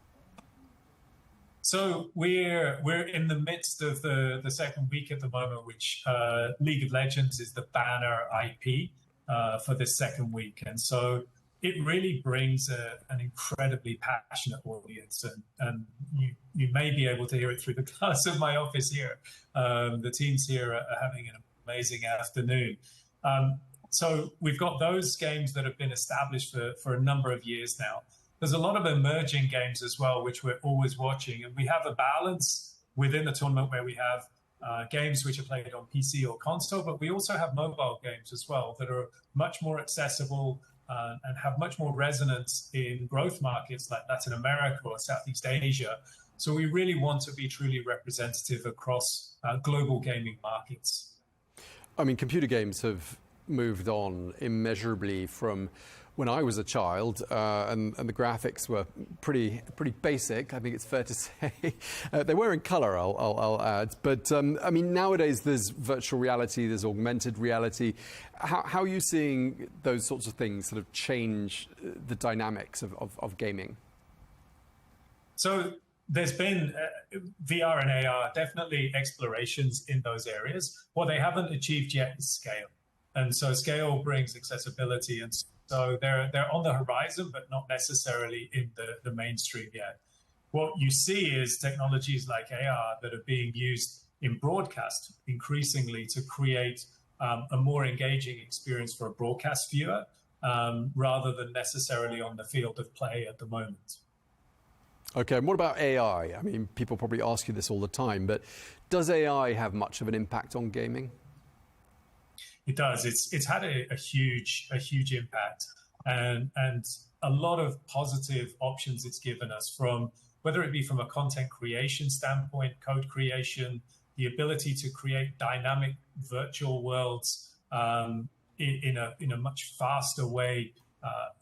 So we're in the midst of the second week at the moment, which League of Legends is the banner IP for this second week. And so it really brings an incredibly passionate audience. And you may be able to hear it through the glass of my office here. The teams here are having an amazing afternoon. So we've got those games that have been established for a number of years now. There's a lot of emerging games as well, which we're always watching. And we have a balance within the tournament where we have games which are played on PC or console, but we also have mobile games as well that are much more accessible and have much more resonance in growth markets like Latin America or Southeast Asia. So we really want to be truly representative across global gaming markets. I mean, computer games have moved on immeasurably from when I was a child, and the graphics were pretty basic. I think it's fair to say they were in colour. I'll add, but I mean nowadays there's virtual reality, there's augmented reality. How are you seeing those sorts of things sort of change the dynamics of gaming? So there's been VR and AR, definitely explorations in those areas. What they haven't achieved yet is scale, and so scale brings accessibility and. So they're on the horizon, but not necessarily in the mainstream yet. What you see is technologies like AR that are being used in broadcast increasingly to create a more engaging experience for a broadcast viewer, rather than necessarily on the field of play at the moment. Okay, and what about AI? I mean, people probably ask you this all the time, but does AI have much of an impact on gaming? It does. It's had a huge impact, and a lot of positive options it's given us, from whether it be from a content creation standpoint, code creation, the ability to create dynamic virtual worlds in a much faster way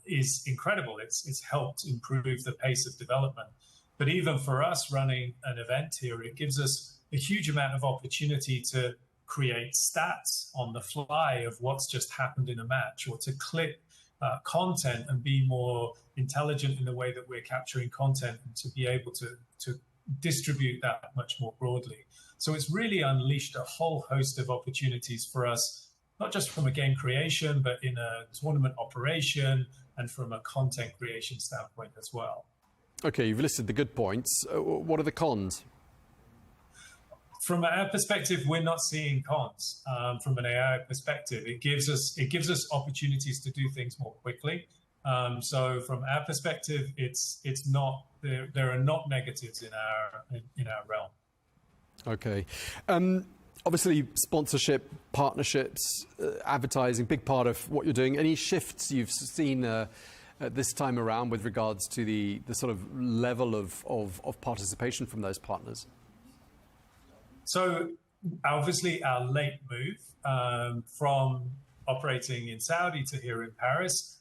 is incredible. It's helped improve the pace of development. But even for us running an event here, it gives us a huge amount of opportunity to create stats on the fly of what's just happened in a match, or to clip content and be more intelligent in the way that we're capturing content, and to be able to distribute that much more broadly. So it's really unleashed a whole host of opportunities for us, not just from a game creation, but in a tournament operation and from a content creation standpoint as well. Okay, you've listed the good points. What are the cons? From our perspective, we're not seeing cons. From an AI perspective, it gives us opportunities to do things more quickly. So from our perspective, it's not there are not negatives in our realm. Okay. Obviously, sponsorship, partnerships, advertising, big part of what you're doing. Any shifts you've seen this time around with regards to the sort of level of participation from those partners? So obviously our late move from operating in Saudi to here in Paris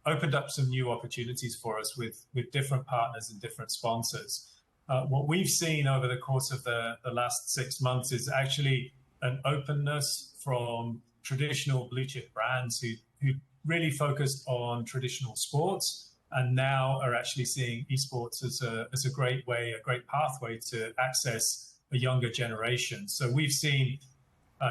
opened up some new opportunities for us with different partners and different sponsors. What we've seen over the course of the last 6 months is actually an openness from traditional blue chip brands who really focused on traditional sports, and now are actually seeing esports as a great way, a great pathway to access a younger generation. So we've seen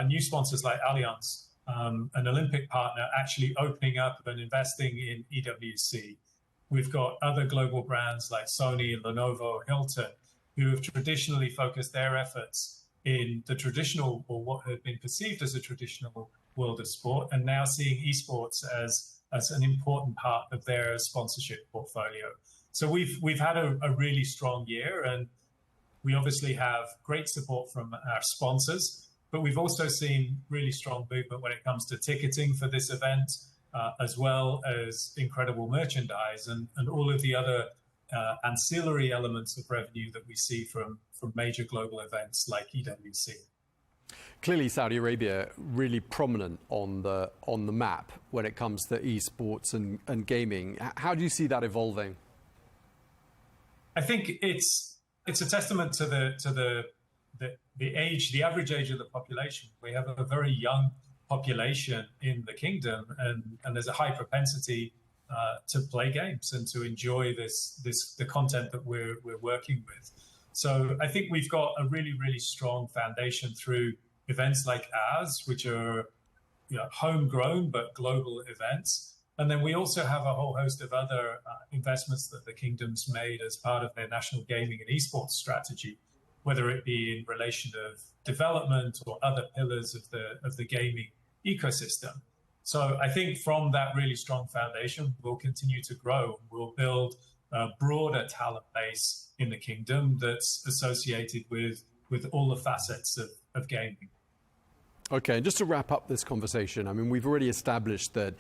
new sponsors like Allianz, an Olympic partner, actually opening up and investing in EWC. We've got other global brands like Sony, Lenovo, Hilton, who have traditionally focused their efforts in the traditional, or what had been perceived as a traditional world of sport, and now seeing esports as as an important part of their sponsorship portfolio. So we've had a really strong year, and we obviously have great support from our sponsors, but we've also seen really strong movement when it comes to ticketing for this event, as well as incredible merchandise and all of the other ancillary elements of revenue that we see from major global events like EWC. Clearly, Saudi Arabia really prominent on the map when it comes to esports and gaming. How do you see that evolving? I think it's a testament to the average age of the population. We have a very young population in the kingdom, and there's a high propensity to play games and to enjoy the content that we're working with. So I think we've got a really, really strong foundation through events like ours, which are homegrown but global events. And then we also have a whole host of other investments that the kingdom's made as part of their national gaming and esports strategy, whether it be in relation of development or other pillars of the gaming ecosystem. So I think from that really strong foundation, we'll continue to grow. We'll build a broader talent base in the kingdom that's associated with all the facets of gaming. Okay, and just to wrap up this conversation, I mean, we've already established that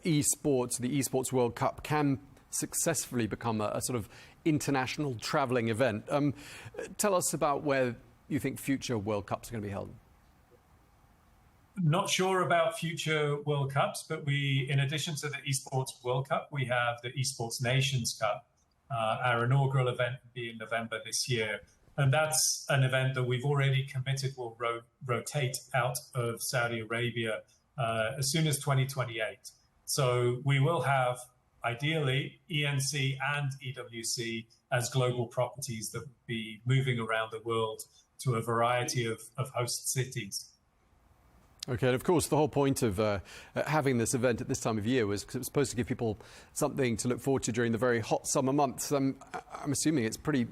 esports, the Esports World Cup, can successfully become a sort of international travelling event. Tell us about where you think future World Cups are going to be held. Not sure about future World Cups, but in addition to the Esports World Cup, we have the Esports Nations Cup. Our inaugural event will be in November this year. And that's an event that we've already committed will rotate out of Saudi Arabia as soon as 2028. So we will have, ideally, ENC and EWC as global properties that will be moving around the world to a variety of host cities. Okay, and of course, the whole point of having this event at this time of year was because it was supposed to give people something to look forward to during the very hot summer months. I'm assuming it's pretty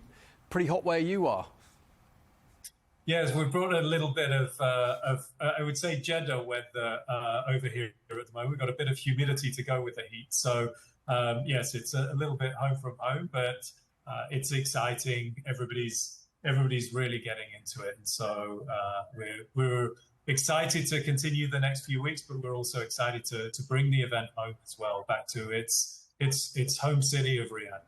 hot where you are. Yes, we've brought a little bit of I would say Jeddah weather over here at the moment. We've got a bit of humidity to go with the heat. So yes, it's a little bit home from home, but it's exciting. Everybody's really getting into it. And so we're excited to continue the next few weeks, but we're also excited to bring the event home as well, back to its home city of Riyadh.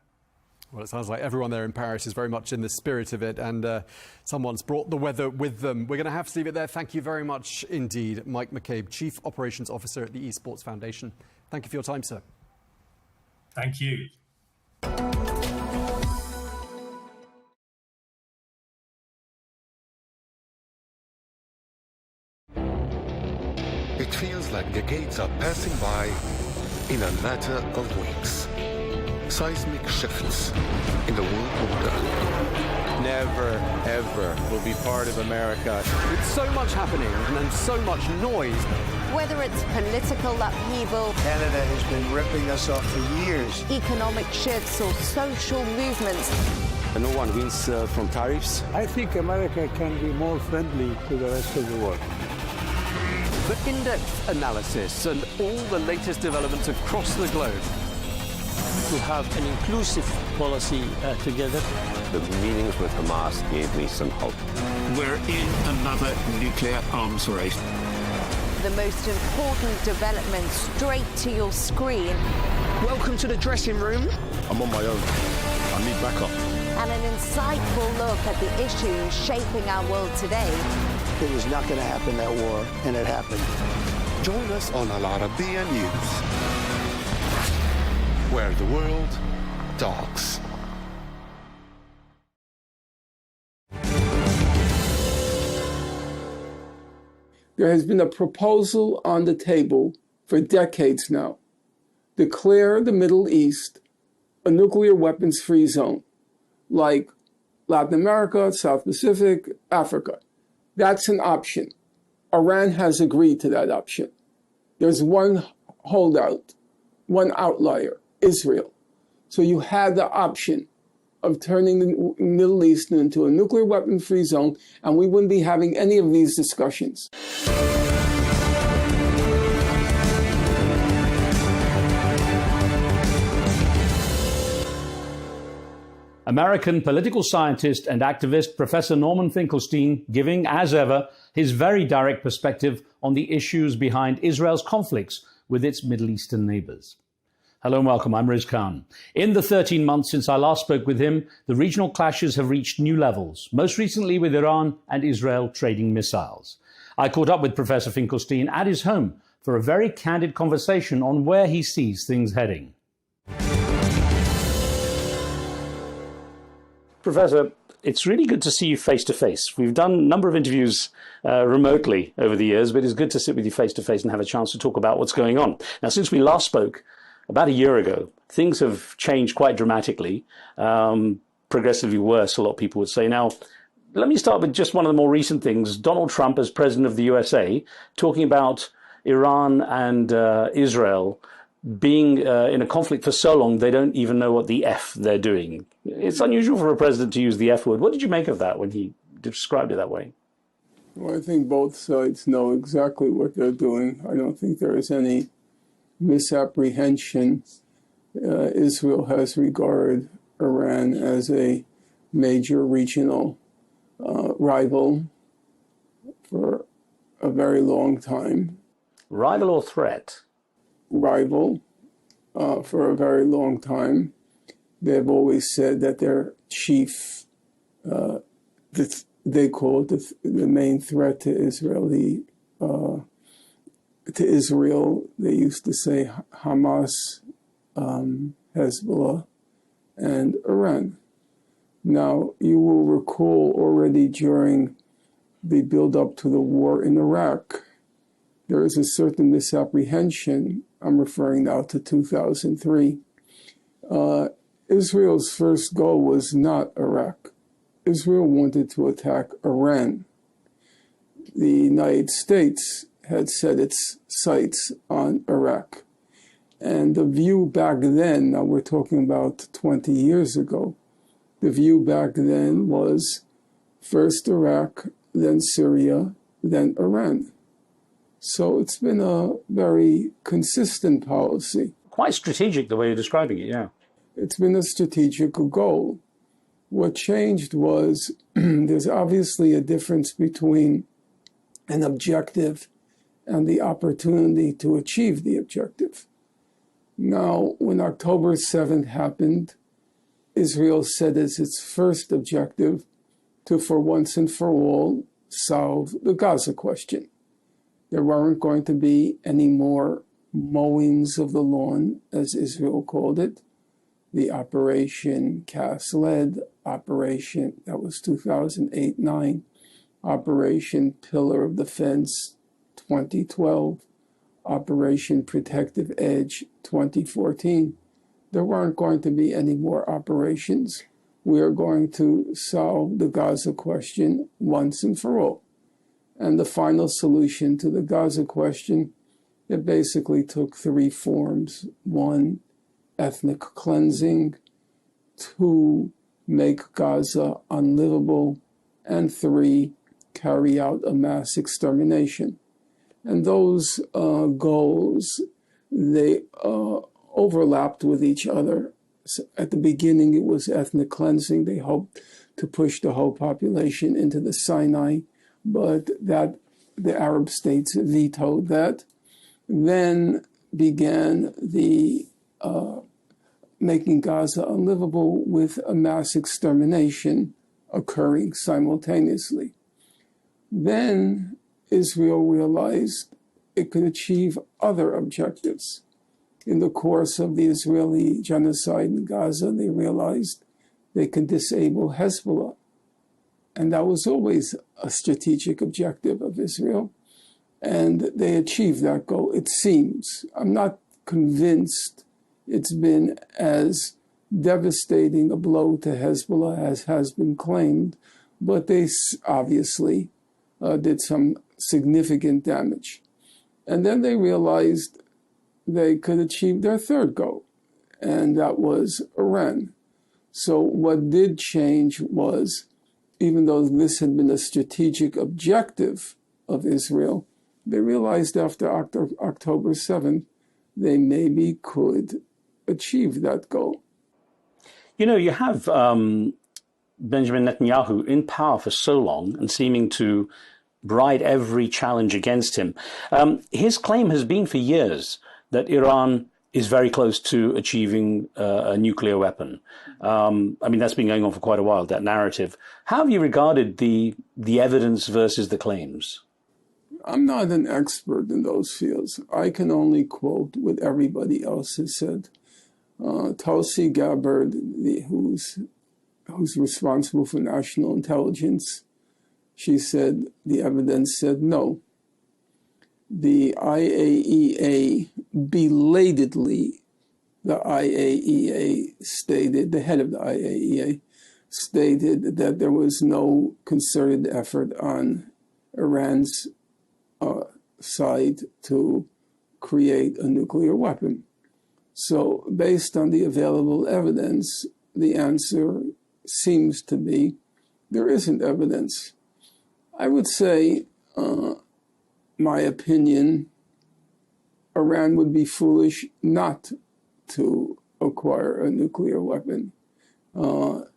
Well, it sounds like everyone there in Paris is very much in the spirit of it, and someone's brought the weather with them. We're going to have to leave it there. Thank you very much indeed, Mike McCabe, Chief Operations Officer at the Esports Foundation. Thank you for your time, sir. Thank you. It feels like decades are passing by in a matter of weeks. Seismic shifts in the world order. Never, ever will be part of America. With so much happening and so much noise. Whether it's political upheaval, Canada has been ripping us off for years. Economic shifts or social movements. And no one wins from tariffs. I think America can be more friendly to the rest of the world. The in-depth analysis and all the latest developments across the globe. To have an inclusive policy together. The meetings with Hamas gave me some hope. We're in another nuclear arms race. The most important development straight to your screen. Welcome to the dressing room. I'm on my own. I need backup. And an insightful look at the issues shaping our world today. It was not going to happen, that war, and it happened. Join us on Arabiya News, where the world talks. There has been a proposal on the table for decades now. Declare the Middle East a nuclear weapons-free zone, like Latin America, South Pacific, Africa. That's an option. Iran has agreed to that option. There's one holdout, one outlier, Israel. So you had the option of turning the Middle East into a nuclear weapon-free zone, and we wouldn't be having any of these discussions. American political scientist and activist Professor Norman Finkelstein giving, as ever, his very direct perspective on the issues behind Israel's conflicts with its Middle Eastern neighbors. Hello and welcome, I'm Riz Khan. In the 13 months since I last spoke with him, the regional clashes have reached new levels, most recently with Iran and Israel trading missiles. I caught up with Professor Finkelstein at his home for a very candid conversation on where he sees things heading. Professor, it's really good to see you face to face. We've done a number of interviews remotely over the years, but it's good to sit with you face to face and have a chance to talk about what's going on. Now, since we last spoke about a year ago, things have changed quite dramatically, progressively worse, a lot of people would say. Now, let me start with just one of the more recent things. Donald Trump, as president of the USA, talking about Iran and Israel being in a conflict for so long, they don't even know what the F they're doing. It's unusual for a president to use the F word. What did you make of that when he described it that way? Well, I think both sides know exactly what they're doing. I don't think there is any misapprehension. Israel has regarded Iran as a major regional rival for a very long time. Rival or threat? Rival for a very long time. They've always said that their chief, they call it the main threat to Israel. To Israel, they used to say Hamas, Hezbollah, and Iran. Now, you will recall already during the build-up to the war in Iraq, there is a certain misapprehension. I'm referring now to 2003. Israel's first goal was not Iraq. Israel wanted to attack Iran. The United States had set its sights on Iraq. And the view back then, now we're talking about 20 years ago, the view back then was first Iraq, then Syria, then Iran. So it's been a very consistent policy. Quite strategic, the way you're describing it, yeah. It's been a strategic goal. What changed was there's obviously a difference between an objective and the opportunity to achieve the objective. Now, when October 7th happened, Israel set as its first objective to, for once and for all, solve the Gaza question. There weren't going to be any more mowings of the lawn, as Israel called it. The Operation Cast Lead, Operation, that was 2008-9, Operation Pillar of Defense, 2012, Operation Protective Edge, 2014. There weren't going to be any more operations. We are going to solve the Gaza question once and for all. And the final solution to the Gaza question, it basically took three forms. One, ethnic cleansing. Two, make Gaza unlivable. And three, carry out a mass extermination. And those goals, they overlapped with each other. So at the beginning, it was ethnic cleansing. They hoped to push the whole population into the Sinai, but that the Arab states vetoed that. Then began the making Gaza unlivable with a mass extermination occurring simultaneously. Then Israel realized it could achieve other objectives. In the course of the Israeli genocide in Gaza, they realized they could disable Hezbollah. And that was always a strategic objective of Israel. And they achieved that goal, it seems. I'm not convinced it's been as devastating a blow to Hezbollah as has been claimed, but they obviously did some significant damage. And then they realized they could achieve their third goal, and that was Iran. So what did change was, even though this had been a strategic objective of Israel, they realized after October 7th, they maybe could achieve that goal. You know, you have Benjamin Netanyahu in power for so long and seeming to ride every challenge against him. His claim has been for years that Iran is very close to achieving a nuclear weapon. I mean, that's been going on for quite a while, that narrative. How have you regarded the evidence versus the claims? I'm not an expert in those fields. I can only quote what everybody else has said. Tulsi Gabbard, who's responsible for national intelligence, she said the evidence said no. The IAEA, belatedly, the IAEA stated, the head of the IAEA stated that there was no concerted effort on Iran's side to create a nuclear weapon. So based on the available evidence, the answer seems to be there isn't evidence. I would say, my opinion, Iran would be foolish not to acquire a nuclear weapon.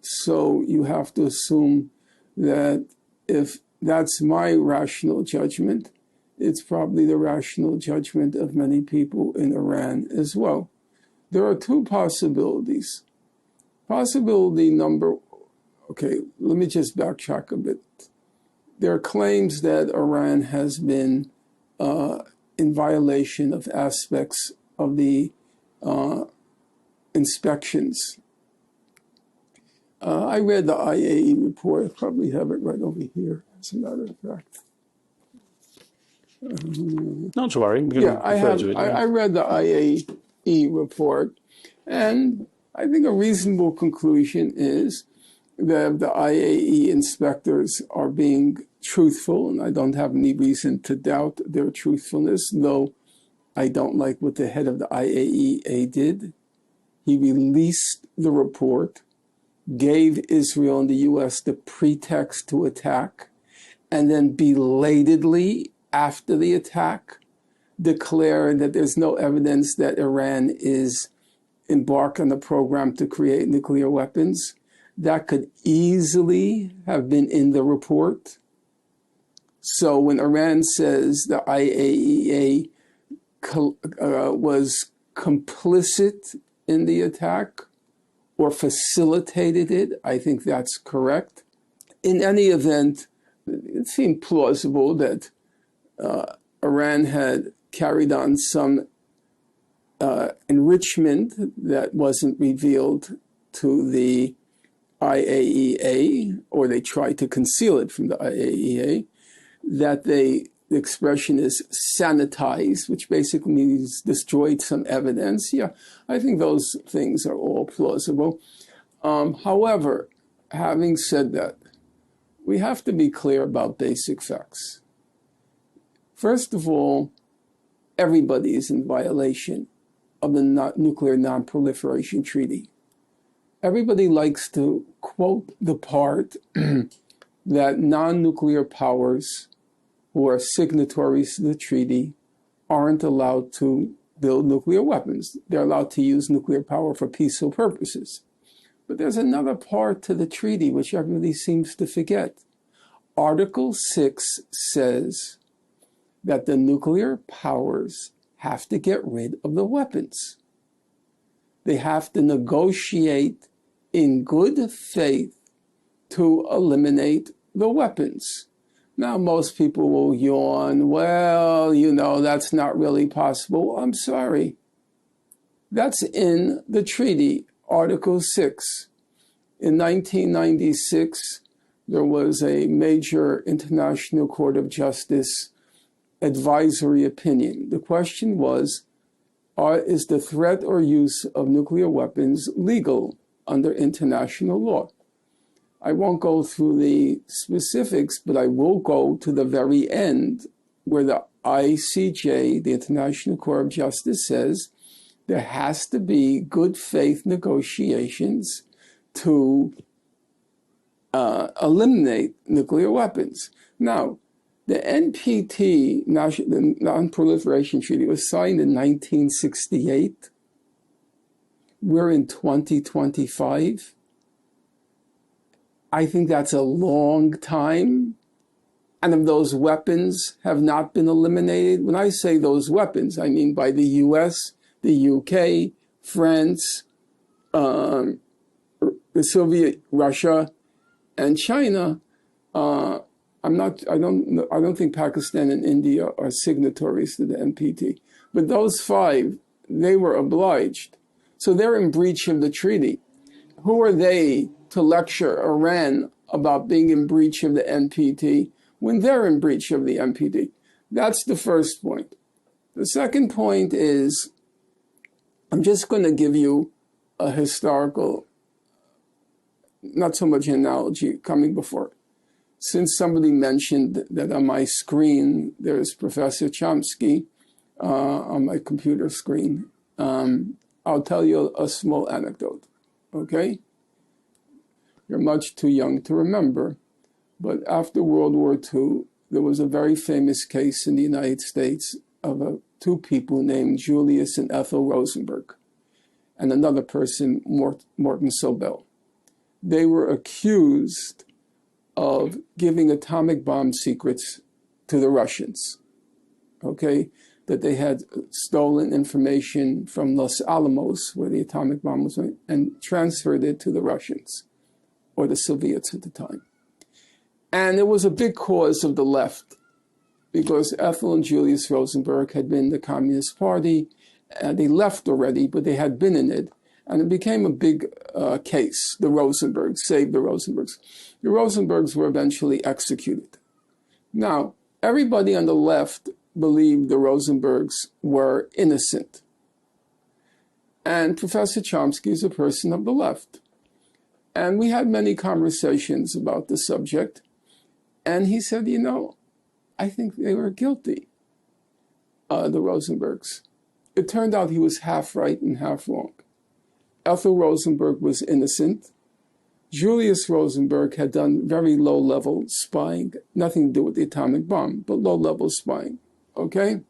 So you have to assume that if that's my rational judgment, it's probably the rational judgment of many people in Iran as well. There are two possibilities. Possibility number, okay, let me just backtrack a bit. There are claims that Iran has been in violation of aspects of the inspections. I read the IAEA report. I probably have it right over here, as a matter of fact. Not to worry. I read the IAEA report, and I think a reasonable conclusion is that the IAEA inspectors are being truthful, and I don't have any reason to doubt their truthfulness, though I don't like what the head of the IAEA did. He released the report, gave Israel and the U.S. the pretext to attack, and then belatedly, after the attack, declared that there's no evidence that Iran is embarked on the program to create nuclear weapons. That could easily have been in the report. So when Iran says the IAEA was complicit in the attack or facilitated it, I think that's correct. In any event, it seemed plausible that Iran had carried on some enrichment that wasn't revealed to the IAEA, or they tried to conceal it from the IAEA, that the expression is sanitized, which basically means destroyed some evidence. Yeah, I think those things are all plausible. However, having said that, we have to be clear about basic facts. First of all, everybody is in violation of the Nuclear Non-Proliferation Treaty. Everybody likes to quote the part that non-nuclear powers who are signatories to the treaty aren't allowed to build nuclear weapons. They're allowed to use nuclear power for peaceful purposes. But there's another part to the treaty which everybody seems to forget. Article 6 says that the nuclear powers have to get rid of the weapons. They have to negotiate in good faith to eliminate the weapons. Now, most people will yawn, well, that's not really possible. I'm sorry. That's in the treaty, Article 6. In 1996, there was a major International Court of Justice advisory opinion. The question was, is the threat or use of nuclear weapons legal under international law? I won't go through the specifics, but I will go to the very end where the ICJ, the International Court of Justice, says there has to be good faith negotiations to eliminate nuclear weapons. Now, the NPT, the Non-Proliferation Treaty, was signed in 1968. We're in 2025. I think that's a long time. And if those weapons have not been eliminated, when I say those weapons, I mean by the US, the UK, France, the Soviet Russia, and China. I don't think Pakistan and India are signatories to the NPT. But those five, they were obliged. So they're in breach of the treaty. Who are they to lecture Iran about being in breach of the NPT when they're in breach of the NPT? That's the first point. The second point is, I'm just going to give you a historical, not so much an analogy coming before. Since somebody mentioned that on my screen, there's Professor Chomsky on my computer screen, I'll tell you a small anecdote, okay? You're much too young to remember, but after World War II, there was a very famous case in the United States of two people named Julius and Ethel Rosenberg, and another person, Morton Sobel. They were accused of giving atomic bomb secrets to the Russians, okay? That they had stolen information from Los Alamos, where the atomic bomb was made, and transferred it to the Russians, or the Soviets at the time. And it was a big cause of the left, because Ethel and Julius Rosenberg had been in the Communist Party, and they left already, but they had been in it, and it became a big case. The Rosenbergs, save the Rosenbergs. The Rosenbergs were eventually executed. Now, everybody on the left believed the Rosenbergs were innocent. And Professor Chomsky is a person of the left. And we had many conversations about the subject. And he said, you know, I think they were guilty, the Rosenbergs. It turned out he was half right and half wrong. Ethel Rosenberg was innocent. Julius Rosenberg had done very low-level spying, nothing to do with the atomic bomb, but low-level spying, okay?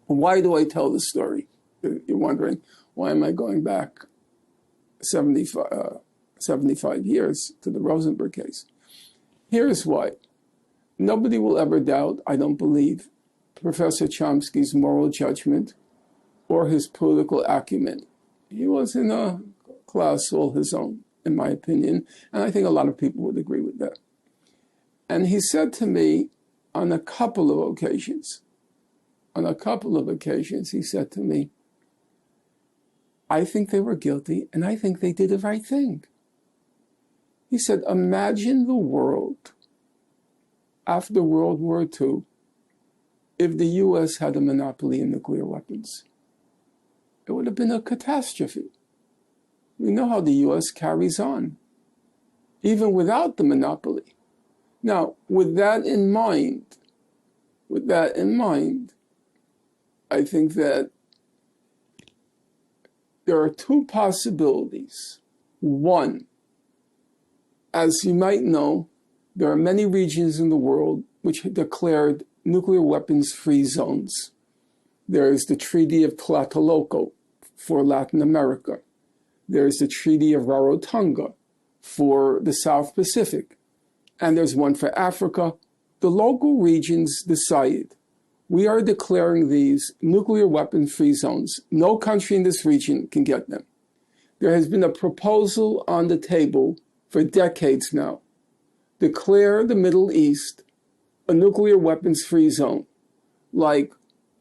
Why do I tell this story? You're wondering, why am I going back 75 years to the Rosenberg case? Here's why. Nobody will ever doubt, I don't believe, Professor Chomsky's moral judgment or his political acumen. He was in a class all his own, in my opinion, and I think a lot of people would agree with that. And he said to me on a couple of occasions, he said to me, I think they were guilty, and I think they did the right thing. He said, imagine the world after World War II if the U.S. had a monopoly in nuclear weapons. It would have been a catastrophe. We know how the U.S. carries on, even without the monopoly. Now, with that in mind, I think that there are two possibilities. One, as you might know, there are many regions in the world which declared nuclear weapons-free zones. There is the Treaty of Tlatelolco for Latin America. There is the Treaty of Rarotonga for the South Pacific. And there's one for Africa. The local regions decided, we are declaring these nuclear weapon-free zones. No country in this region can get them. There has been a proposal on the table for decades now. Declare the Middle East a nuclear weapons-free zone, like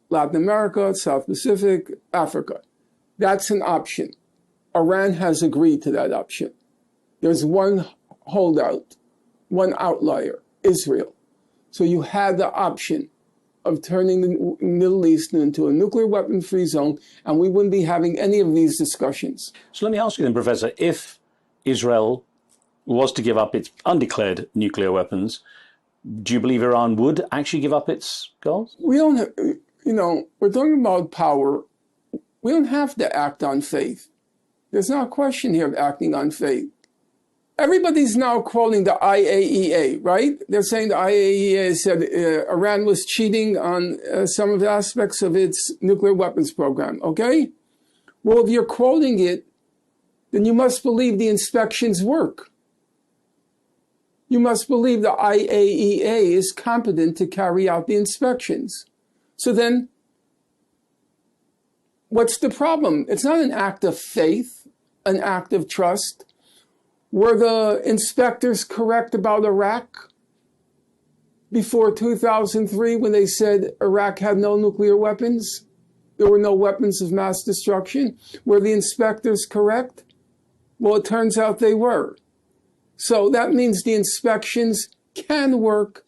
Latin America, South Pacific, Africa. That's an option. Iran has agreed to that option. There's one holdout, one outlier, Israel. So you had the option of turning the Middle East into a nuclear weapon-free zone, and we wouldn't be having any of these discussions. So let me ask you then, Professor, if Israel was to give up its undeclared nuclear weapons, do you believe Iran would actually give up its goals? We don't have, we're talking about power. We don't have to act on faith. There's not a question here of acting on faith. Everybody's now quoting the IAEA, right? They're saying the IAEA said Iran was cheating on some of the aspects of its nuclear weapons program, okay? Well, if you're quoting it, then you must believe the inspections work. you must believe the IAEA is competent to carry out the inspections. So then, what's the problem? It's not an act of faith, an act of trust. Were the inspectors correct about Iraq before 2003 when they said Iraq had no nuclear weapons? There were no weapons of mass destruction. Were the inspectors correct? Well, it turns out they were. So that means the inspections can work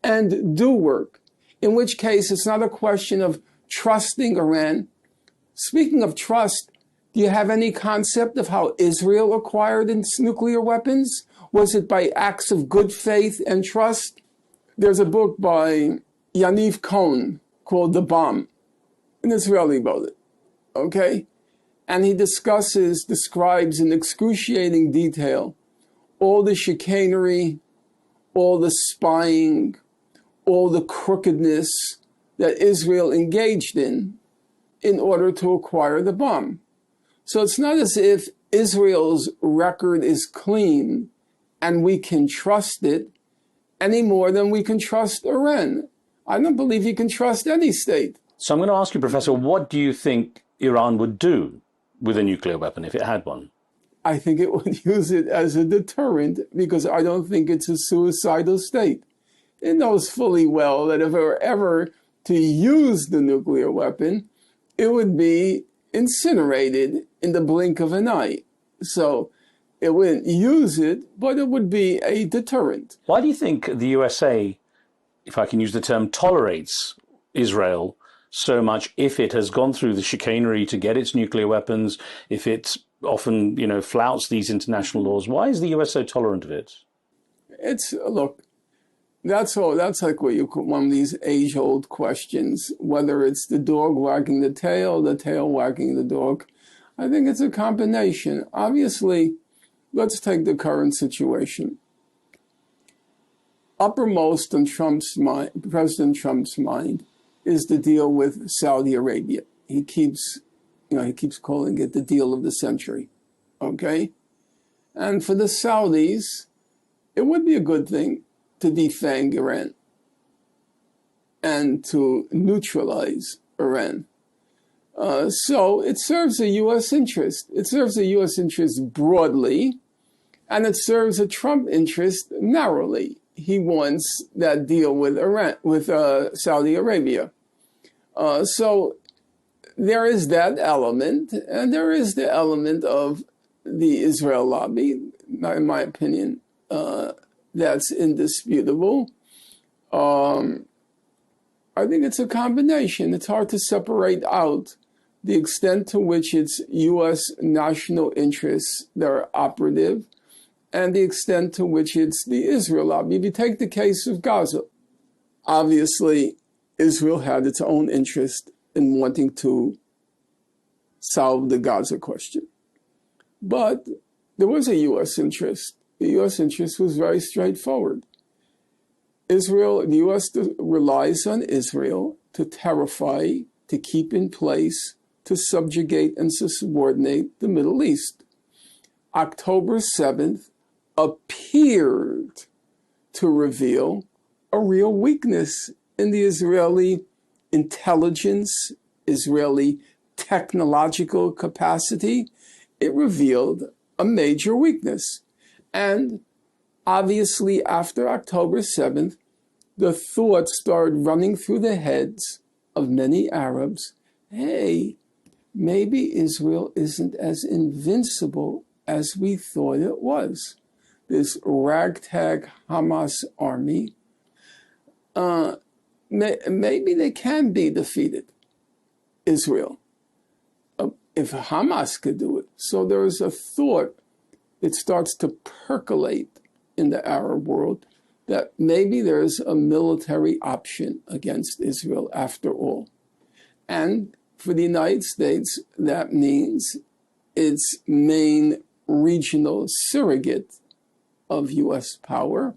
and do work, in which case it's not a question of trusting Iran. Speaking of trust, do you have any concept of how Israel acquired its nuclear weapons? Was it by acts of good faith and trust? There's a book by Yaniv Cohen called The Bomb, an Israeli about it, okay? And he describes in excruciating detail all the chicanery, all the spying, all the crookedness that Israel engaged in order to acquire the bomb. So it's not as if Israel's record is clean and we can trust it any more than we can trust Iran. I don't believe you can trust any state. So I'm going to ask you, Professor, what do you think Iran would do with a nuclear weapon if it had one? I think it would use it as a deterrent because I don't think it's a suicidal state. It knows fully well that if it were ever to use the nuclear weapon, it would be incinerated in the blink of an eye. So it wouldn't use it, but it would be a deterrent. Why do you think the USA, if I can use the term, tolerates Israel so much if it has gone through the chicanery to get its nuclear weapons, if it's often, flouts these international laws? Why is the US so tolerant of it? Look, that's like what you call one of these age-old questions, whether it's the dog wagging the tail wagging the dog. I think it's a combination. Obviously, let's take the current situation. Uppermost in President Trump's mind, is the deal with Saudi Arabia. He keeps calling it the deal of the century, okay? And for the Saudis, it would be a good thing to defang Iran and to neutralize Iran. So it serves a U.S. interest. It serves a U.S. interest broadly, and it serves a Trump interest narrowly. He wants that deal with Iran, with Saudi Arabia. So there is that element, and there is the element of the Israel lobby, in my opinion, that's indisputable. I think it's a combination. It's hard to separate out the extent to which it's U.S. national interests that are operative and the extent to which it's the Israel lobby. If you take the case of Gaza, obviously Israel had its own interest in wanting to solve the Gaza question. But there was a U.S. interest. The U.S. interest was very straightforward. The U.S. relies on Israel to terrify, to keep in place, to subjugate and to subordinate the Middle East. October 7th appeared to reveal a real weakness in the Israeli intelligence, Israeli technological capacity. It revealed a major weakness. And obviously, after October 7th, the thought started running through the heads of many Arabs, hey, maybe Israel isn't as invincible as we thought it was. This ragtag Hamas army, maybe they can be defeated, Israel, if Hamas could do it. So there's a thought that starts to percolate in the Arab world that maybe there's a military option against Israel after all. And for the United States, that means its main regional surrogate of U.S. power,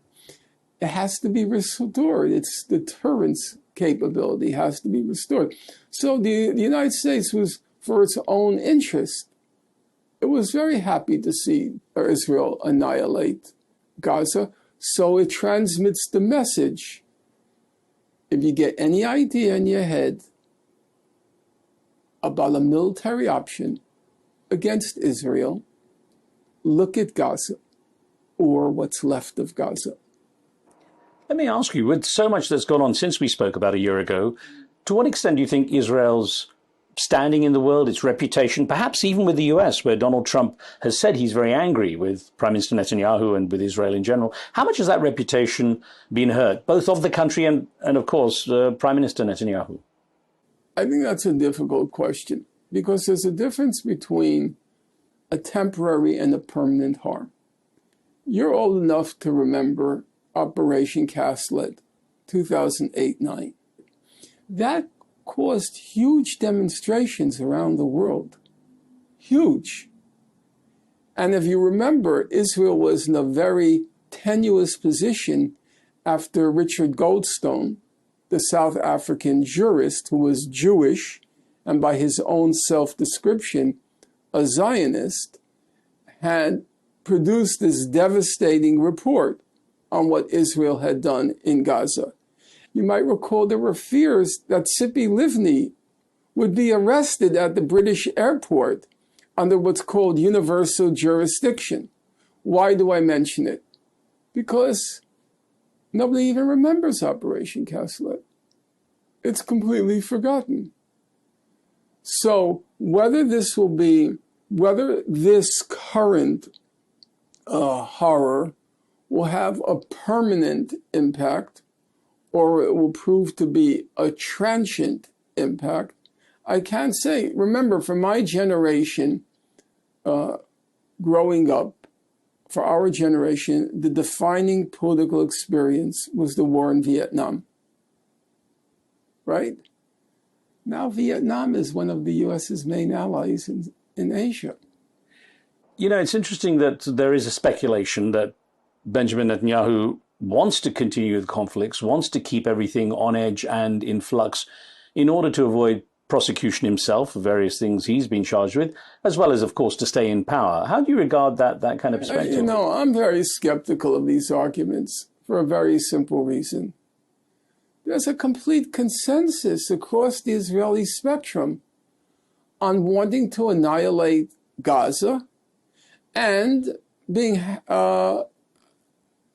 it has to be restored. Its deterrence capability has to be restored. So the United States was, for its own interest, it was very happy to see Israel annihilate Gaza. So it transmits the message. If you get any idea in your head about a military option against Israel, look at Gaza or what's left of Gaza. Let me ask you, with so much that's gone on since we spoke about a year ago, to what extent do you think Israel's standing in the world, its reputation, perhaps even with the US, where Donald Trump has said he's very angry with Prime Minister Netanyahu and with Israel in general, how much has that reputation been hurt, both of the country and of course, Prime Minister Netanyahu? I think that's a difficult question because there's a difference between a temporary and a permanent harm. You're old enough to remember Operation Castlet, 2008-9. That caused huge demonstrations around the world. Huge. And if you remember, Israel was in a very tenuous position after Richard Goldstone, the South African jurist who was Jewish and by his own self-description, a Zionist, had produced this devastating report on what Israel had done in Gaza. You might recall there were fears that Tzipi Livni would be arrested at the British airport under what's called universal jurisdiction. Why do I mention it? Because nobody even remembers Operation Castlet. It's completely forgotten. So whether this current horror will have a permanent impact or it will prove to be a transient impact, I can't say. Remember, for my generation, growing up, for our generation, the defining political experience was the war in Vietnam, right? Now Vietnam is one of the US's main allies in Asia. You know, it's interesting that there is a speculation that Benjamin Netanyahu wants to continue the conflicts, wants to keep everything on edge and in flux in order to avoid prosecution himself for various things he's been charged with, as well as, of course, to stay in power. How do you regard that kind of perspective? You know, I'm very skeptical of these arguments for a very simple reason. There's a complete consensus across the Israeli spectrum on wanting to annihilate Gaza and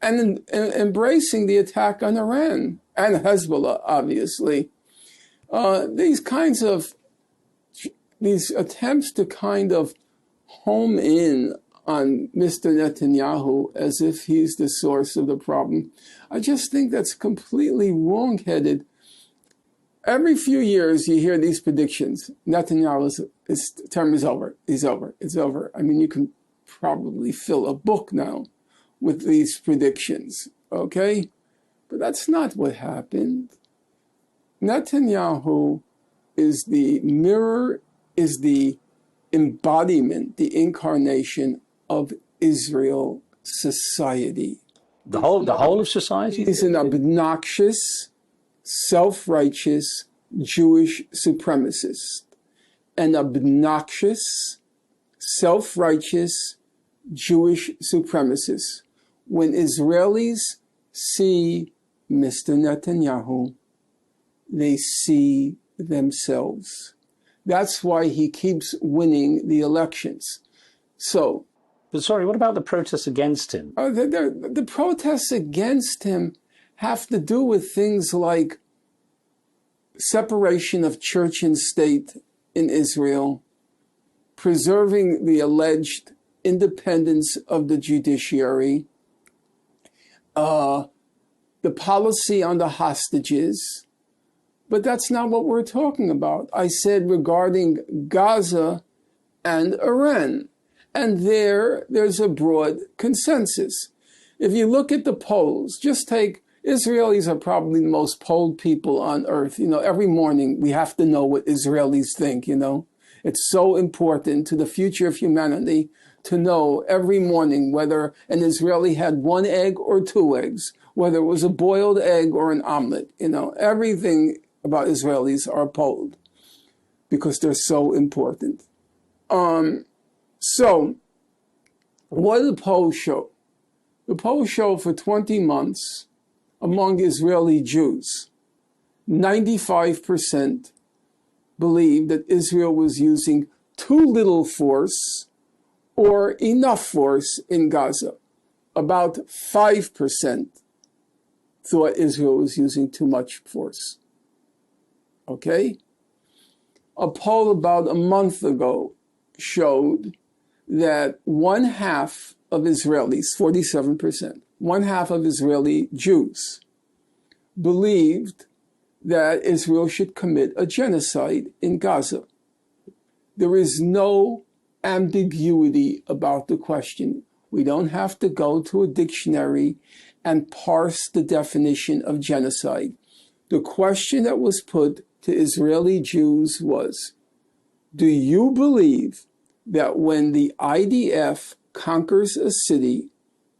embracing the attack on Iran and Hezbollah, obviously. These attempts to kind of home in on Mr. Netanyahu as if he's the source of the problem, I just think that's completely wrong-headed. Every few years you hear these predictions. Netanyahu's term is over. He's over. It's over. I mean, you can probably fill a book now with these predictions, okay? But that's not what happened. Netanyahu is the mirror, is the embodiment, the incarnation of Israel society. The whole of society? He's an obnoxious, self-righteous Jewish supremacist. An obnoxious, self-righteous Jewish supremacist. When Israelis see Mr. Netanyahu, they see themselves. That's why he keeps winning the elections. So, but sorry, what about the protests against him? The protests against him have to do with things like separation of church and state in Israel, preserving the alleged independence of the judiciary, the policy on the hostages. But that's not what we're talking about. I said regarding Gaza and Iran. And there's a broad consensus. If you look at the polls, just take, Israelis are probably the most polled people on earth. You know, every morning we have to know what Israelis think, you know. It's so important to the future of humanity to know every morning whether an Israeli had one egg or two eggs, whether it was a boiled egg or an omelet. You know, everything about Israelis are polled because they're so important. So what do the polls show? The poll showed for 20 months among Israeli Jews, 95% believed that Israel was using too little force or enough force in Gaza. About 5% thought Israel was using too much force. Okay? A poll about a month ago showed that one half of Israelis, 47%, one half of Israeli Jews believed that Israel should commit a genocide in Gaza. There is no ambiguity about the question. We don't have to go to a dictionary and parse the definition of genocide. The question that was put to Israeli Jews was, do you believe that when the IDF conquers a city,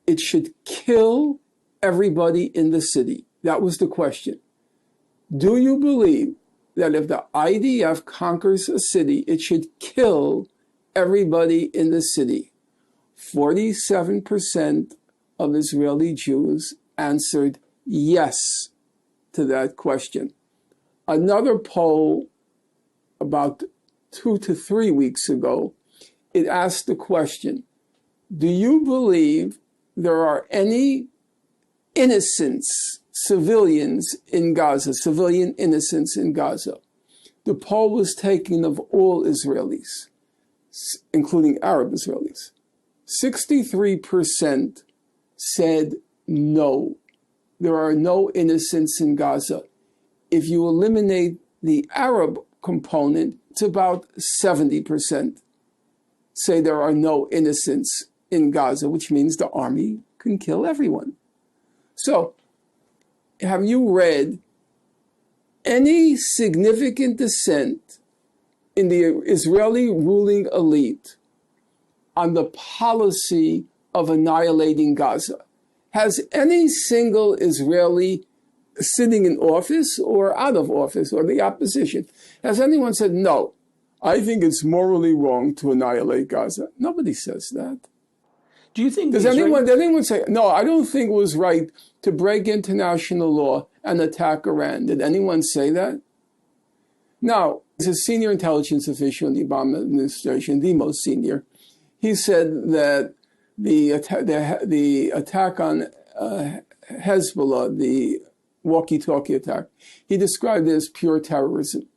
it should kill everybody in the city? That was the question. Do you believe that if the IDF conquers a city, it should kill everybody in the city? 47% of Israeli Jews answered yes to that question. Another poll about 2 to 3 weeks ago, it asked the question, do you believe there are any innocents, civilians in Gaza, civilian innocents in Gaza? The poll was taken of all Israelis, including Arab Israelis. 63% said no, there are no innocents in Gaza. If you eliminate the Arab component, it's about 70% say there are no innocents in Gaza, which means the army can kill everyone. So, have you read any significant dissent in the Israeli ruling elite on the policy of annihilating Gaza? Has any single Israeli sitting in office or out of office or the opposition, has anyone said, no, I think it's morally wrong to annihilate Gaza? Nobody says that. Do you think... Does anyone say, no, I don't think it was right to break international law and attack Iran? Did anyone say that? Now, as a senior intelligence official in the Obama administration, the most senior, he said that the attack on Hezbollah, the walkie-talkie attack, he described it as pure terrorism.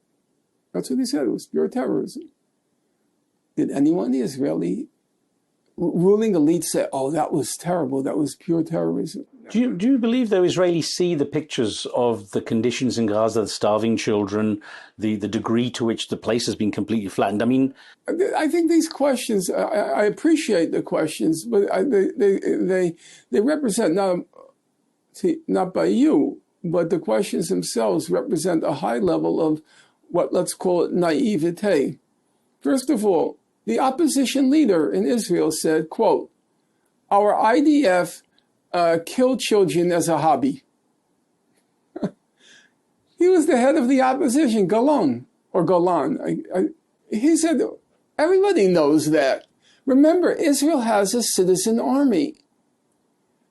That's what he said, it was pure terrorism. Did anyone in the Israeli ruling elite say, oh, that was terrible, that was pure terrorism? Do you believe, though, Israelis see the pictures of the conditions in Gaza, the starving children, the degree to which the place has been completely flattened? I mean... I think these questions, I appreciate the questions, but they represent, not by you, but the questions themselves represent a high level of what, let's call it, naivete. First of all, the opposition leader in Israel said, quote, our IDF kill children as a hobby. He was the head of the opposition, Golan. He said, everybody knows that. Remember, Israel has a citizen army.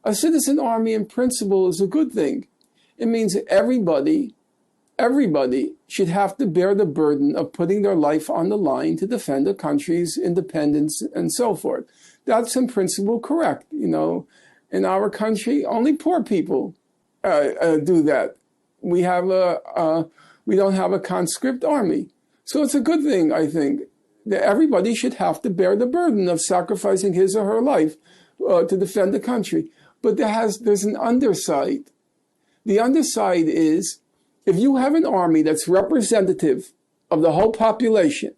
A citizen army in principle is a good thing. It means that everybody should have to bear the burden of putting their life on the line to defend a country's independence and so forth. That's in principle correct. You know, in our country, only poor people do that. We don't have a conscript army. So it's a good thing, I think, that everybody should have to bear the burden of sacrificing his or her life to defend the country. But there's an underside. The underside is, if you have an army that's representative of the whole population,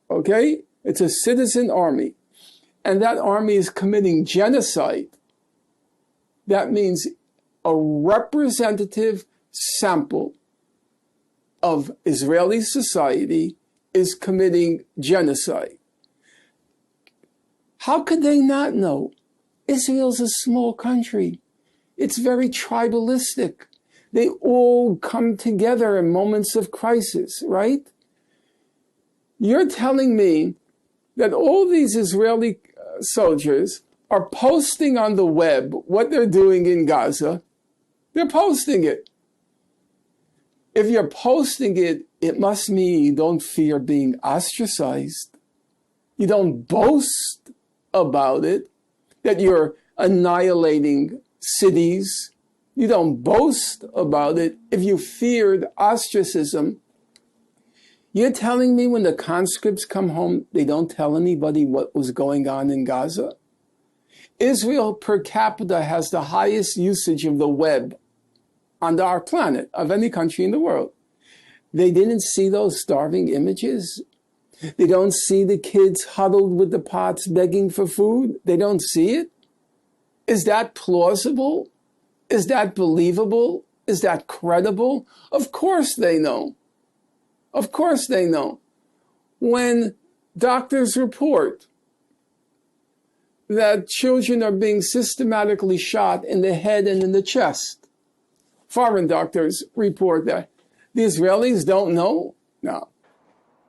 okay? It's a citizen army, and that army is committing genocide, that means a representative sample of Israeli society is committing genocide. How could they not know? Israel's a small country. It's very tribalistic. They all come together in moments of crisis, right? You're telling me that all these Israeli soldiers are posting on the web what they're doing in Gaza, they're posting it. If you're posting it, it must mean you don't fear being ostracized. You don't boast about it, that you're annihilating cities. You don't boast about it. If you feared ostracism, you're telling me when the conscripts come home, they don't tell anybody what was going on in Gaza? Israel per capita has the highest usage of the web on our planet of any country in the world. They didn't see those starving images. They don't see the kids huddled with the pots begging for food. They don't see it. Is that plausible? Is that believable? Is that credible? Of course they know. Of course they know. When doctors report that children are being systematically shot in the head and in the chest, foreign doctors report that. The Israelis don't know? No.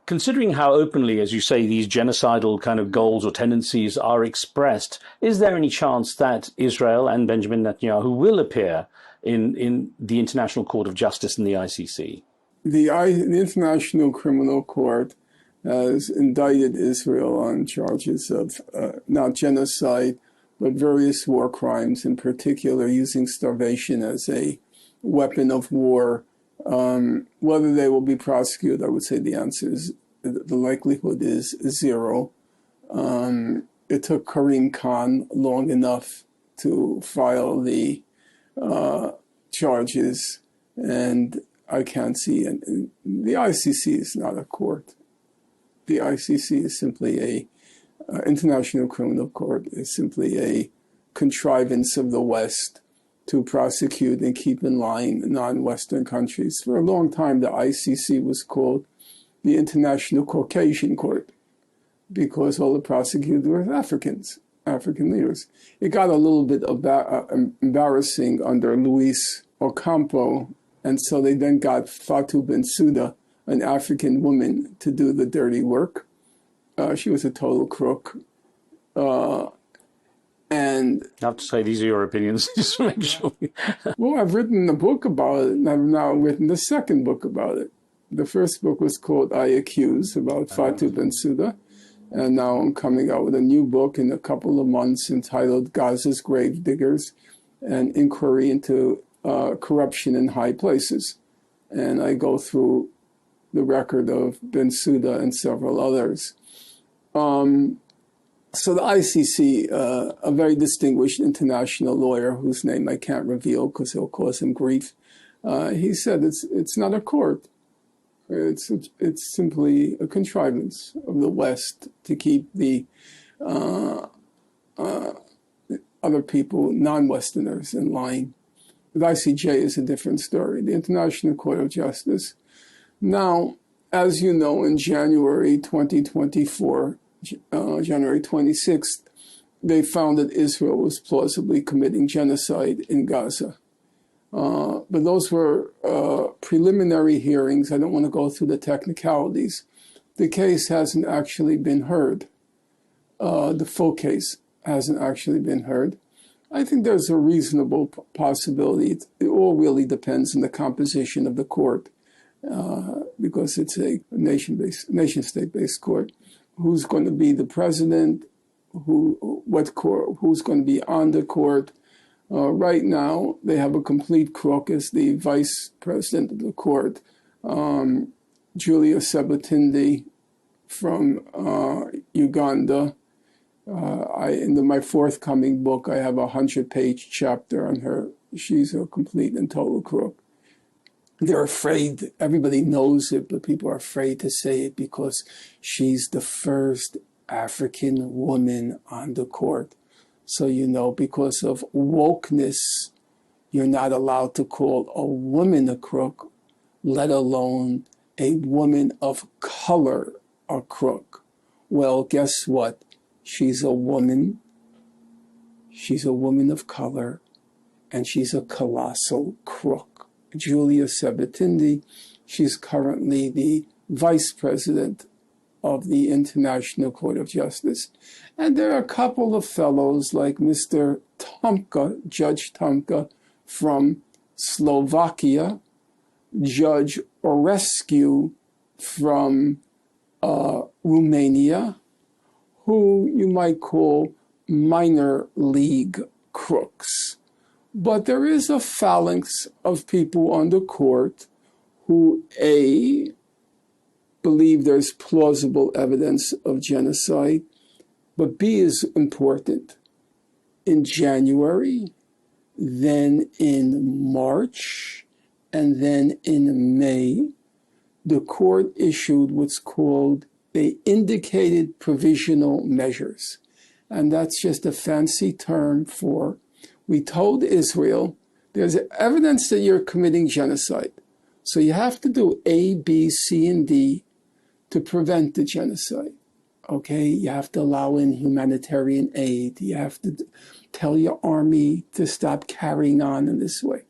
Considering how openly, as you say, these genocidal kind of goals or tendencies are expressed, is there any chance that Israel and Benjamin Netanyahu will appear in the International Court of Justice in the ICC? The International Criminal Court has indicted Israel on charges of not genocide, but various war crimes, in particular using starvation as a weapon of war. Whether they will be prosecuted, I would say the answer is, the likelihood is zero. It took Karim Khan long enough to file the charges, and I can't see it. The ICC is not a court. The ICC is simply International Criminal Court is simply a contrivance of the West to prosecute and keep in line non-Western countries. For a long time, the ICC was called the International Caucasian Court because all the prosecutors were Africans, African leaders. It got a little bit embarrassing under Luis Ocampo, and so they then got Fatou Bensouda, an African woman, to do the dirty work. She was a total crook. And I have to say, these are your opinions, just to make sure. Well, I've written a book about it, and I've now written the second book about it. The first book was called I Accuse, about Fatou Bensouda. And now I'm coming out with a new book in a couple of months entitled Gaza's Grave Diggers, an inquiry into corruption in high places. And I go through the record of Bensouda and several others. So the ICC, a very distinguished international lawyer whose name I can't reveal because it'll cause him grief, he said it's not a court. It's simply a contrivance of the West to keep the other people, non-Westerners, in line. The ICJ is a different story. The International Court of Justice. Now, as you know, in January 2024, January 26th, they found that Israel was plausibly committing genocide in Gaza. But those were preliminary hearings. I don't want to go through the technicalities. The case hasn't actually been heard. The full case hasn't actually been heard. I think there's a reasonable possibility. It all really depends on the composition of the court, because it's a nation-state-based court. Who's going to be the president? Who's going to be on the court? Right now, they have a complete crook as the vice president of the court, Julia Sebutinde from Uganda. In my forthcoming book, I have a 100-page chapter on her. She's a complete and total crook. They're afraid, everybody knows it, but people are afraid to say it because she's the first African woman on the court. So, because of wokeness, you're not allowed to call a woman a crook, let alone a woman of color a crook. Well, guess what? She's a woman. She's a woman of color, and she's a colossal crook. Julia Sebutinde, she's currently the vice president of the International Court of Justice. And there are a couple of fellows like Mr. Tomka, Judge Tomka from Slovakia, Judge Orescu from Romania, who you might call minor league crooks. But there is a phalanx of people on the court who, A, believe there's plausible evidence of genocide, but B is important. In January, then in March, and then in May, the court issued what's called the indicated provisional measures. And that's just a fancy term for, we told Israel, there's evidence that you're committing genocide. So you have to do A, B, C, and D to prevent the genocide. Okay, you have to allow in humanitarian aid. You have to tell your army to stop carrying on in this way.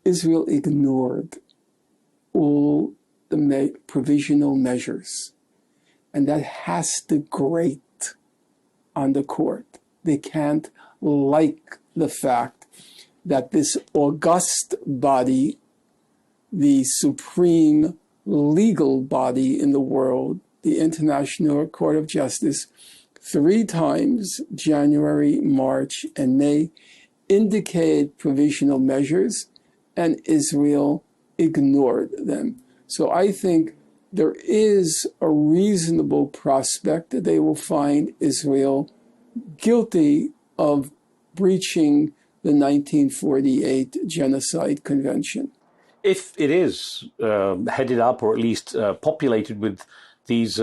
Israel ignored all the provisional measures. And that has to grate on the court. They can't like the fact that this august body, the supreme legal body in the world, the International Court of Justice, 3 times, January, March, and May, indicated provisional measures, and Israel ignored them. So I think there is a reasonable prospect that they will find Israel guilty of breaching the 1948 Genocide Convention. If it is headed up or at least populated with these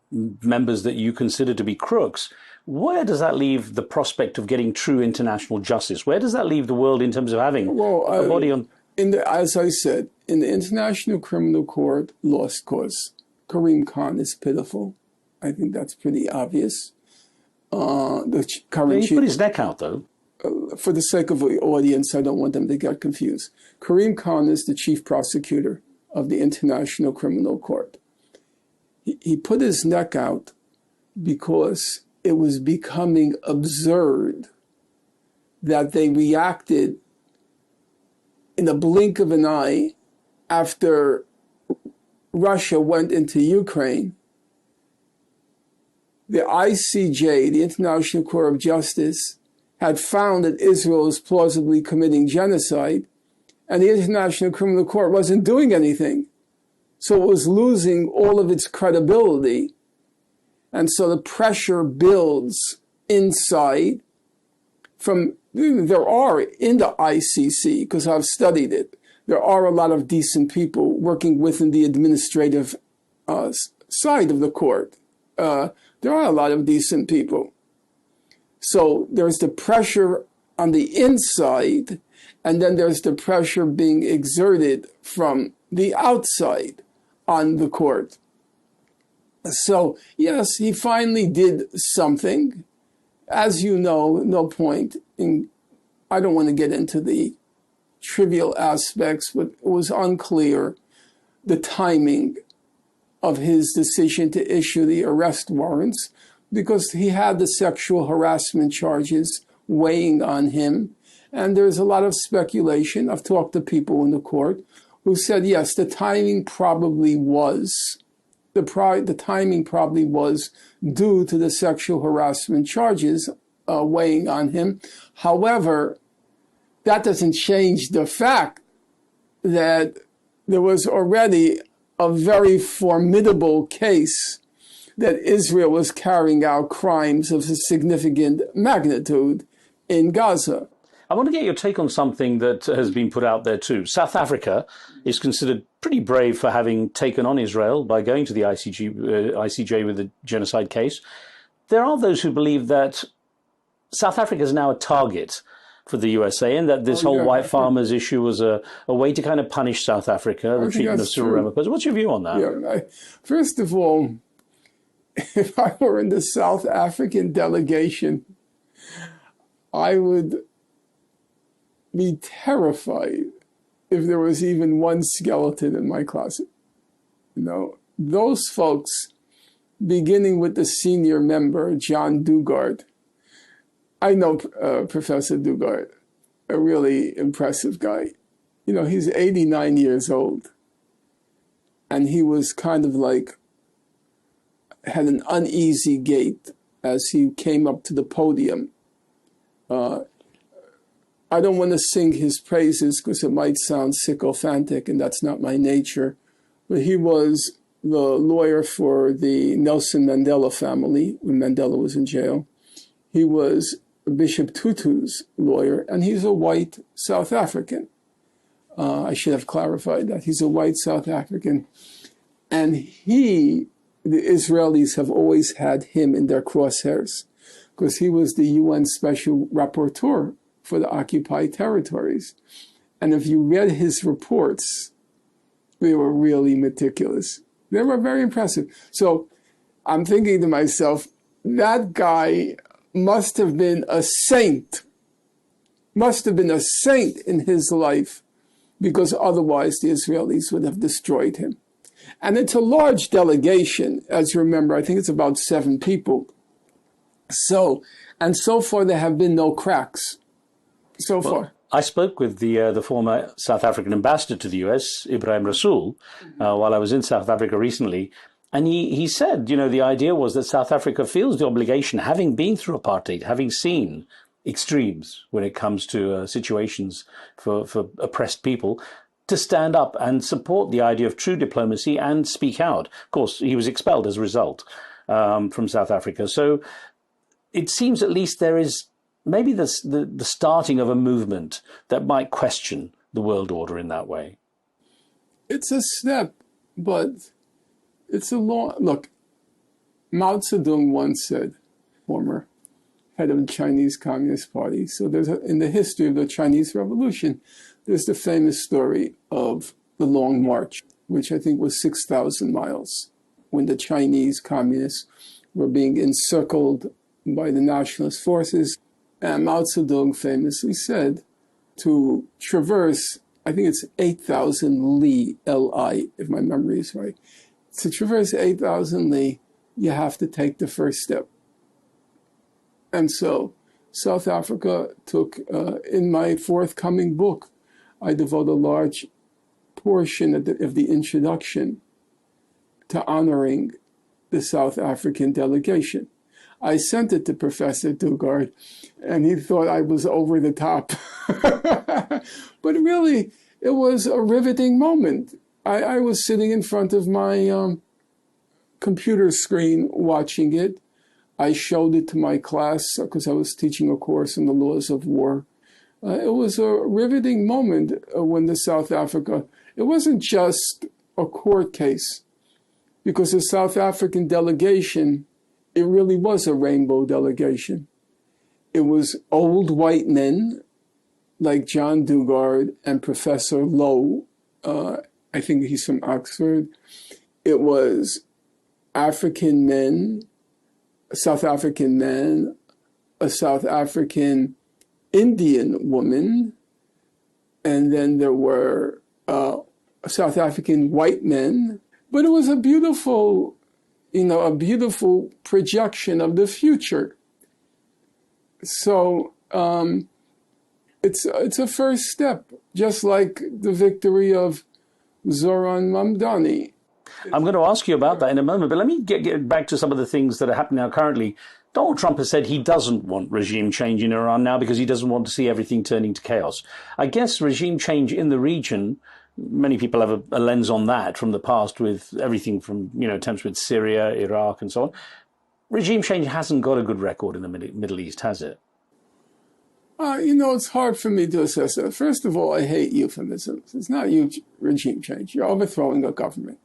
members that you consider to be crooks, where does that leave the prospect of getting true international justice? Where does that leave the world in terms of having a body on... As I said, in the International Criminal Court, lost cause. Karim Khan is pitiful. I think that's pretty obvious. The current he put his neck out, though. For the sake of the audience, I don't want them to get confused. Karim Khan is the chief prosecutor of the International Criminal Court. He put his neck out because it was becoming absurd that they reacted in a blink of an eye after Russia went into Ukraine. The ICJ, the International Court of Justice, had found that Israel is plausibly committing genocide, and the International Criminal Court wasn't doing anything. So it was losing all of its credibility. And so the pressure builds inside there are in the ICC, because I've studied it, there are a lot of decent people working within the administrative side of the court. There are a lot of decent people. So there's the pressure on the inside, and then there's the pressure being exerted from the outside on the court. So, yes, he finally did something. As you know, no point in, I don't want to get into the trivial aspects, but it was unclear the timing of his decision to issue the arrest warrants, because he had the sexual harassment charges weighing on him. And there's a lot of speculation. I've talked to people in the court who said, yes, the timing probably was due to the sexual harassment charges weighing on him. However, that doesn't change the fact that there was already a very formidable case that Israel was carrying out crimes of a significant magnitude in Gaza. I want to get your take on something that has been put out there too. South Africa is considered pretty brave for having taken on Israel by going to the ICJ with the genocide case. There are those who believe that South Africa is now a target for the USA, and that this whole white farmers issue was a way to kind of punish South Africa, the treatment of Cyril Ramaphosa. What's your view on that? First of all, if I were in the South African delegation, I would be terrified if there was even one skeleton in my closet. You know, those folks beginning with the senior member, John Dugard. I know Professor Dugard, a really impressive guy. You know, he's 89 years old. And he was kind of like, had an uneasy gait as he came up to the podium. I don't want to sing his praises because it might sound sycophantic, and that's not my nature. But he was the lawyer for the Nelson Mandela family when Mandela was in jail. He was Bishop Tutu's lawyer, and he's a white South African. I should have clarified that. He's a white South African. And the Israelis have always had him in their crosshairs because he was the UN Special Rapporteur for the occupied territories. And if you read his reports, they were really meticulous. They were very impressive. So I'm thinking to myself, that guy must have been a saint, must have been a saint in his life, because otherwise the Israelis would have destroyed him. And it's a large delegation, as you remember. I think it's about 7 people. So far there have been no cracks. So far. I spoke with the former South African ambassador to the US, Ibrahim Rasool, while I was in South Africa recently. And he said, you know, the idea was that South Africa feels the obligation, having been through apartheid, having seen extremes when it comes to situations for oppressed people, to stand up and support the idea of true diplomacy and speak out. Of course, he was expelled as a result from South Africa. So it seems at least there is maybe the starting of a movement that might question the world order in that way. It's a step, but it's a long... Look, Mao Zedong once said, former head of the Chinese Communist Party, so in the history of the Chinese Revolution, there's the famous story of the Long March, which I think was 6,000 miles, when the Chinese communists were being encircled by the nationalist forces. And Mao Zedong famously said to traverse, I think it's 8,000 li, L-I, if my memory is right. To traverse 8,000 li, you have to take the first step. And so South Africa took, in my forthcoming book, I devote a large portion of the introduction to honoring the South African delegation. I sent it to Professor Dugard, and he thought I was over the top. But really, it was a riveting moment. I was sitting in front of my computer screen watching it. I showed it to my class because I was teaching a course on the laws of war. It was a riveting moment when the South Africa, it wasn't just a court case, because the South African delegation, it really was a rainbow delegation. It was old white men like John Dugard and Professor Lowe. I think he's from Oxford. It was African men, South African men, a South African Indian woman, and then there were South African white men. But it was a beautiful projection of the future. So it's a first step, just like the victory of Zoran Mamdani. I'm going to ask you about that in a moment, but let me get back to some of the things that are happening now currently. Donald Trump has said he doesn't want regime change in Iran now because he doesn't want to see everything turning to chaos. I guess regime change in the region, many people have a lens on that from the past with everything from, attempts with Syria, Iraq and so on. Regime change hasn't got a good record in the Middle East, has it? It's hard for me to assess that. First of all, I hate euphemisms. It's not regime change. You're overthrowing a government.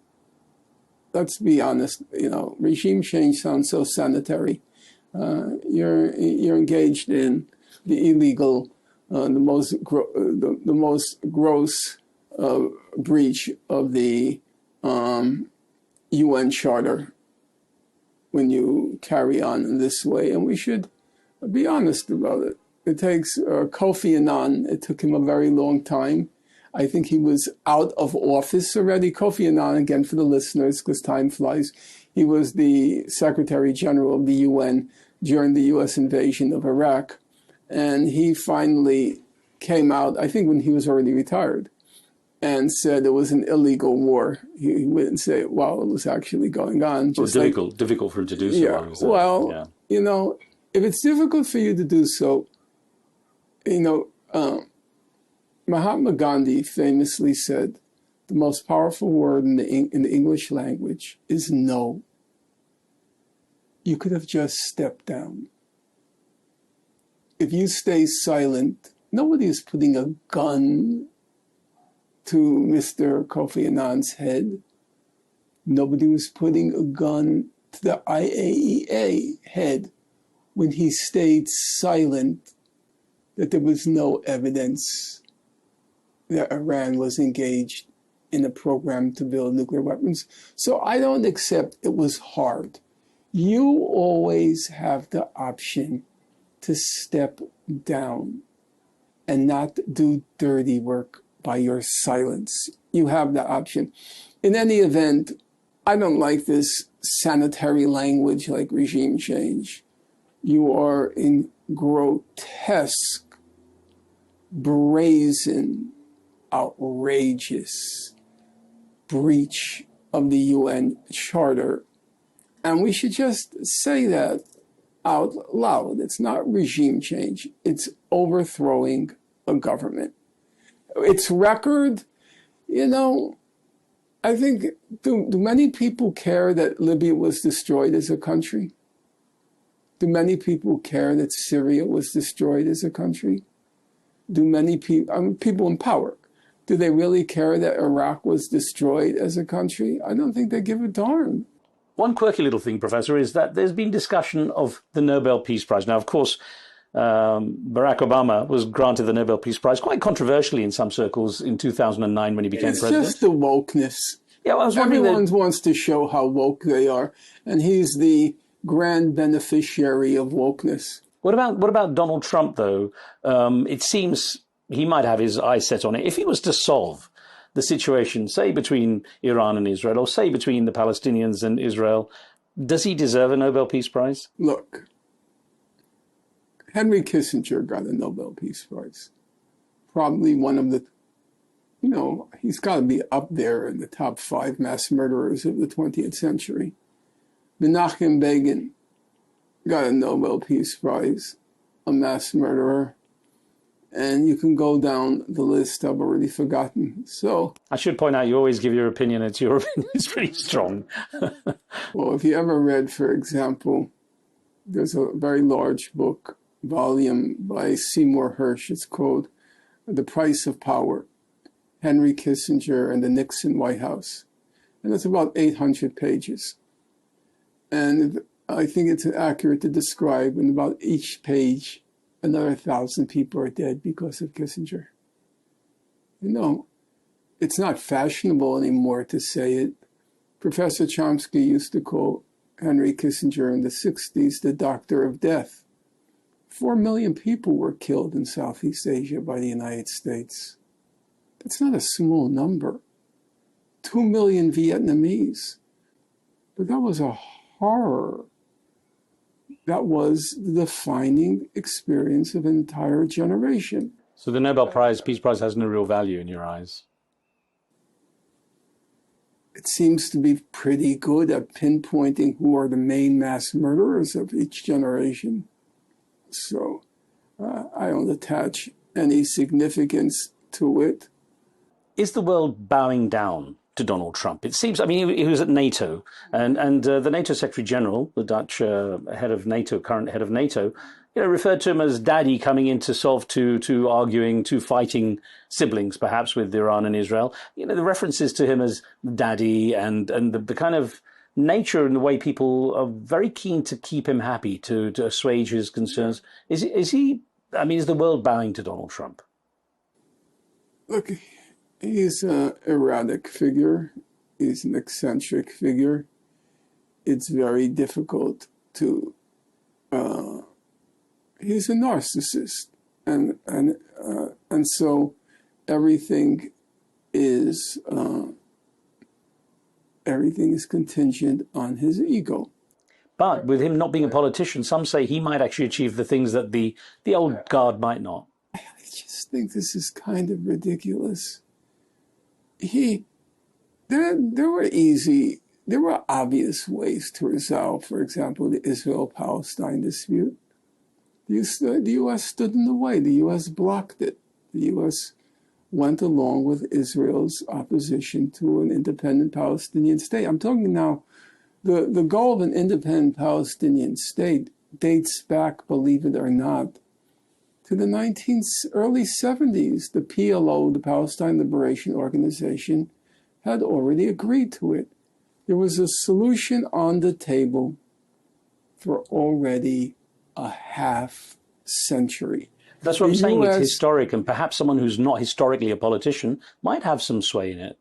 Let's be honest. Regime change sounds so sanitary. You're engaged in the illegal, the most gross breach of the UN Charter when you carry on in this way, and we should be honest about it. It takes Kofi Annan. It took him a very long time. I think he was out of office already. Kofi Annan, again for the listeners, because time flies, He was the Secretary General of the UN during the U.S. invasion of Iraq. And he finally came out, I think when he was already retired, and said it was an illegal war. He wouldn't say it while it was actually going on. Just difficult for him to do so. Yeah, well, you know, if it's difficult for you to do so, you know, Mahatma Gandhi famously said, the most powerful word in the English language is no. You could have just stepped down. If you stay silent, nobody is putting a gun to Mr. Kofi Annan's head. Nobody was putting a gun to the IAEA head when he stayed silent that there was no evidence that Iran was engaged in a program to build nuclear weapons. So I don't accept it was hard. You always have the option to step down and not do dirty work by your silence. You have the option. In any event, I don't like this sanitary language like regime change. You are in grotesque, brazen, outrageous breach of the UN Charter. And we should just say that out loud. It's not regime change. It's overthrowing a government. Its record, you know, I think, do many people care that Libya was destroyed as a country? Do many people care that Syria was destroyed as a country? Do many people, people in power, do they really care that Iraq was destroyed as a country? I don't think they give a darn. One quirky little thing, Professor, is that there's been discussion of the Nobel Peace Prize. Now, of course, Barack Obama was granted the Nobel Peace Prize quite controversially in some circles in 2009 when he became president. It's just the wokeness. Yeah, well, I was wondering everyone wants to show how woke they are, and he's the grand beneficiary of wokeness. What about Donald Trump, though? It seems he might have his eyes set on it. If he was to solve the situation, say, between Iran and Israel, or say between the Palestinians and Israel, does he deserve a Nobel Peace Prize? Look, Henry Kissinger got a Nobel Peace Prize. Probably one of the, you know, he's got to be up there in the top 5 mass murderers of the 20th century. Menachem Begin got a Nobel Peace Prize, a mass murderer. And you can go down the list. I've already forgotten. So I should point out, you always give your opinion. Your opinion is pretty strong. Well, if you ever read, for example, there's a very large book, volume by Seymour Hersh. It's called The Price of Power, Henry Kissinger and the Nixon White House. And it's about 800 pages. And I think it's accurate to describe in about each page, another 1,000 people are dead because of Kissinger. You know, it's not fashionable anymore to say it. Professor Chomsky used to call Henry Kissinger in the 60s the doctor of death. 4 million people were killed in Southeast Asia by the United States. That's not a small number. 2 million Vietnamese. But that was a horror. That was the defining experience of an entire generation. So the Nobel Peace Prize has no real value in your eyes? It seems to be pretty good at pinpointing who are the main mass murderers of each generation. So I don't attach any significance to it. Is the world bowing down to Donald Trump? It seems, I mean, he was at NATO, and the NATO Secretary General, the Dutch head of NATO, current head of NATO, you know, referred to him as daddy, coming in to solve two arguing, two fighting siblings, perhaps, with Iran and Israel. You know, the references to him as daddy and the kind of nature and the way people are very keen to keep him happy, to assuage his concerns. Is he, I mean, is the world bowing to Donald Trump? Look, he's an erratic figure. He's an eccentric figure. It's very difficult to. He's a narcissist, and so everything is everything is contingent on his ego. But with him not being a politician, some say he might actually achieve the things that the old guard might not. I just think this is kind of ridiculous. There were obvious ways to resolve, for example, the Israel-Palestine dispute. The U.S. stood in the way. The U.S. blocked it. The U.S. went along with Israel's opposition to an independent Palestinian state. I'm talking now, the goal of an independent Palestinian state dates back, believe it or not, to the early 70s. The PLO, the Palestine Liberation Organization, had already agreed to it. There was a solution on the table for already a half century. That's what I'm saying. It's historic, and perhaps someone who's not historically a politician might have some sway in it.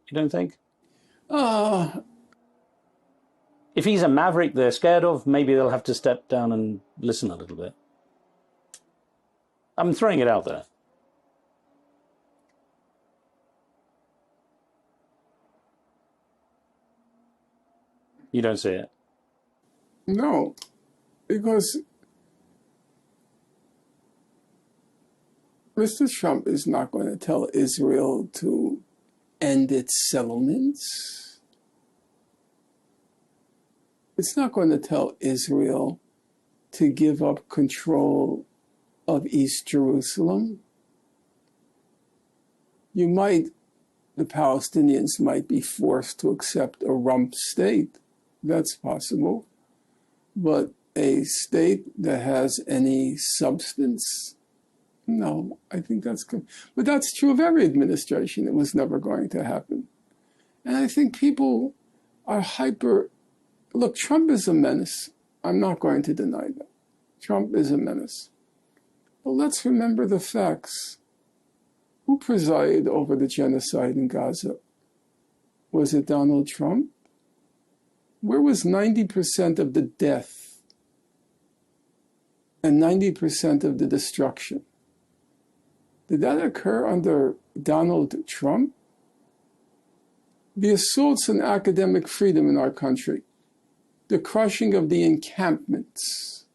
You don't think? If he's a maverick they're scared of, maybe they'll have to step down and listen a little bit. I'm throwing it out there. You don't see it? No, because Mr. Trump is not going to tell Israel to end its settlements. It's not going to tell Israel to give up control of East Jerusalem. The Palestinians might be forced to accept a rump state. That's possible. But a state that has any substance, no, I think that's good. But that's true of every administration. It was never going to happen. And I think people are Look, Trump is a menace. I'm not going to deny that. Trump is a menace. But let's remember the facts. Who presided over the genocide in Gaza? Was it Donald Trump? Where was 90% of the death and 90% of the destruction? Did that occur under Donald Trump? The assaults on academic freedom in our country, the crushing of the encampments,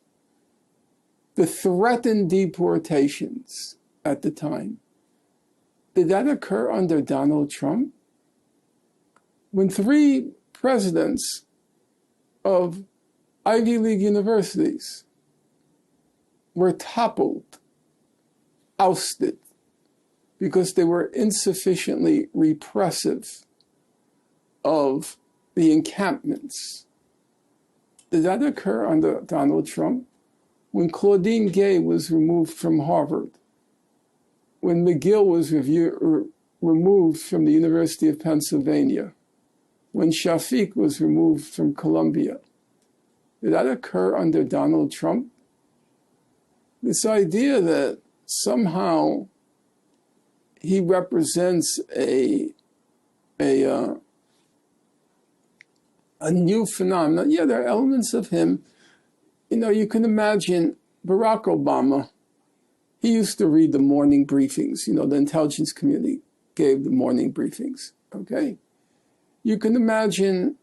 the threatened deportations at the time, did that occur under Donald Trump? When 3 presidents of Ivy League universities were toppled, ousted, because they were insufficiently repressive of the encampments, did that occur under Donald Trump? When Claudine Gay was removed from Harvard, when McGill was removed from the University of Pennsylvania, when Shafiq was removed from Columbia, did that occur under Donald Trump? This idea that somehow he represents a new phenomenon. Yeah, there are elements of him. You can imagine Barack Obama. He used to read the morning briefings. The intelligence community gave the morning briefings, okay? You can imagine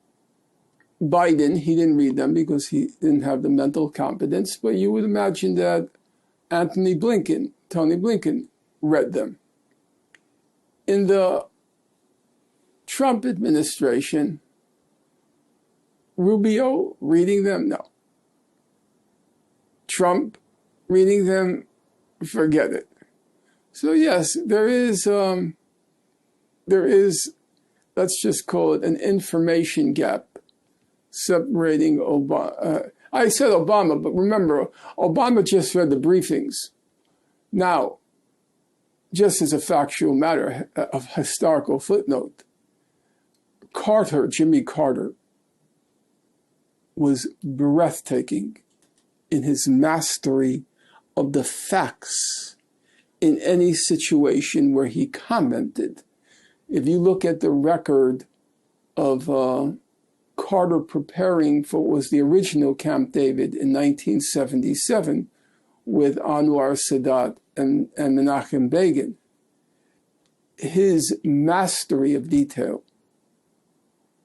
Biden. He didn't read them because he didn't have the mental competence, but you would imagine that Tony Blinken, read them. In the Trump administration, Rubio reading them? No. Trump reading them? Forget it. So yes, there is, let's just call it an information gap separating Obama. I said Obama, but remember, Obama just read the briefings. Now, just as a factual matter, a historical footnote, Jimmy Carter, was breathtaking in his mastery of the facts in any situation where he commented. If you look at the record of Carter preparing for what was the original Camp David in 1977 with Anwar Sadat and Menachem Begin, his mastery of detail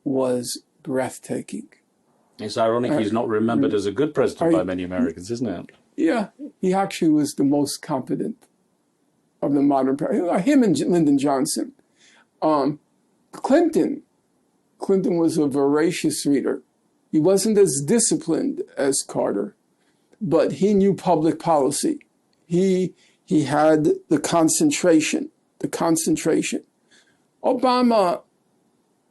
was breathtaking. It's ironic he's not remembered as a good president by many Americans, isn't it? Yeah, he actually was the most competent of the modern presidents. Him and Lyndon Johnson. Clinton was a voracious reader. He wasn't as disciplined as Carter, but he knew public policy. He had the concentration. Obama,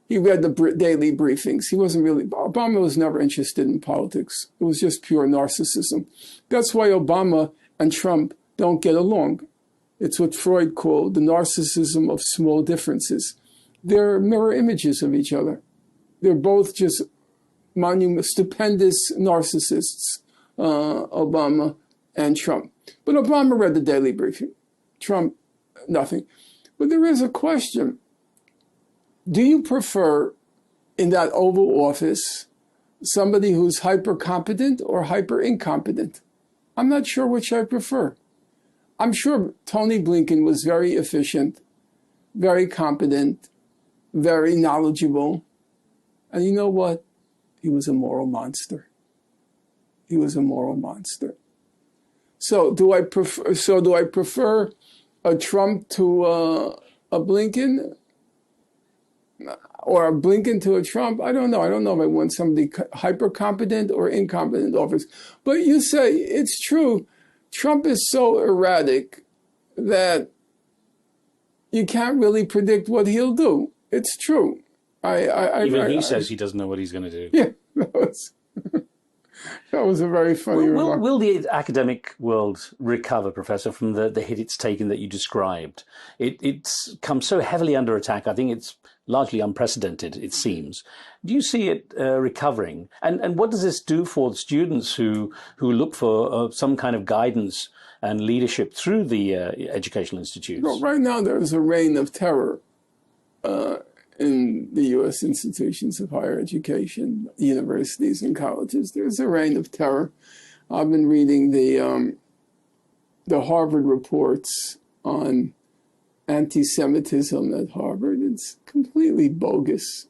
he read the daily briefings. Obama was never interested in politics. It was just pure narcissism. That's why Obama and Trump don't get along. It's what Freud called the narcissism of small differences. They're mirror images of each other. They're both just stupendous narcissists, Obama and Trump. But Obama read the daily briefing. Trump, nothing. But there is a question. Do you prefer in that Oval Office somebody who's hyper competent or hyper incompetent? I'm not sure which I prefer. I'm sure Tony Blinken was very efficient, very competent, very knowledgeable. And you know what? He was a moral monster. He was a moral monster. So do I prefer a Trump to a Blinken? Or a Blinken to a Trump? I don't know. I don't know if I want somebody hyper competent or incompetent office. But you say it's true. Trump is so erratic that you can't really predict what he'll do. It's true. Even he says he doesn't know what he's going to do. Yeah, that was a very funny remark. Will the academic world recover, Professor, from the hit it's taken that you described? It's come so heavily under attack. I think it's largely unprecedented, it seems. Do you see it recovering? And what does this do for the students who look for some kind of guidance and leadership through the educational institutes? Well, right now there's a reign of terror in the U.S. institutions of higher education, universities and colleges. There's a reign of terror. I've been reading the Harvard reports on anti-Semitism at Harvard. It's completely bogus.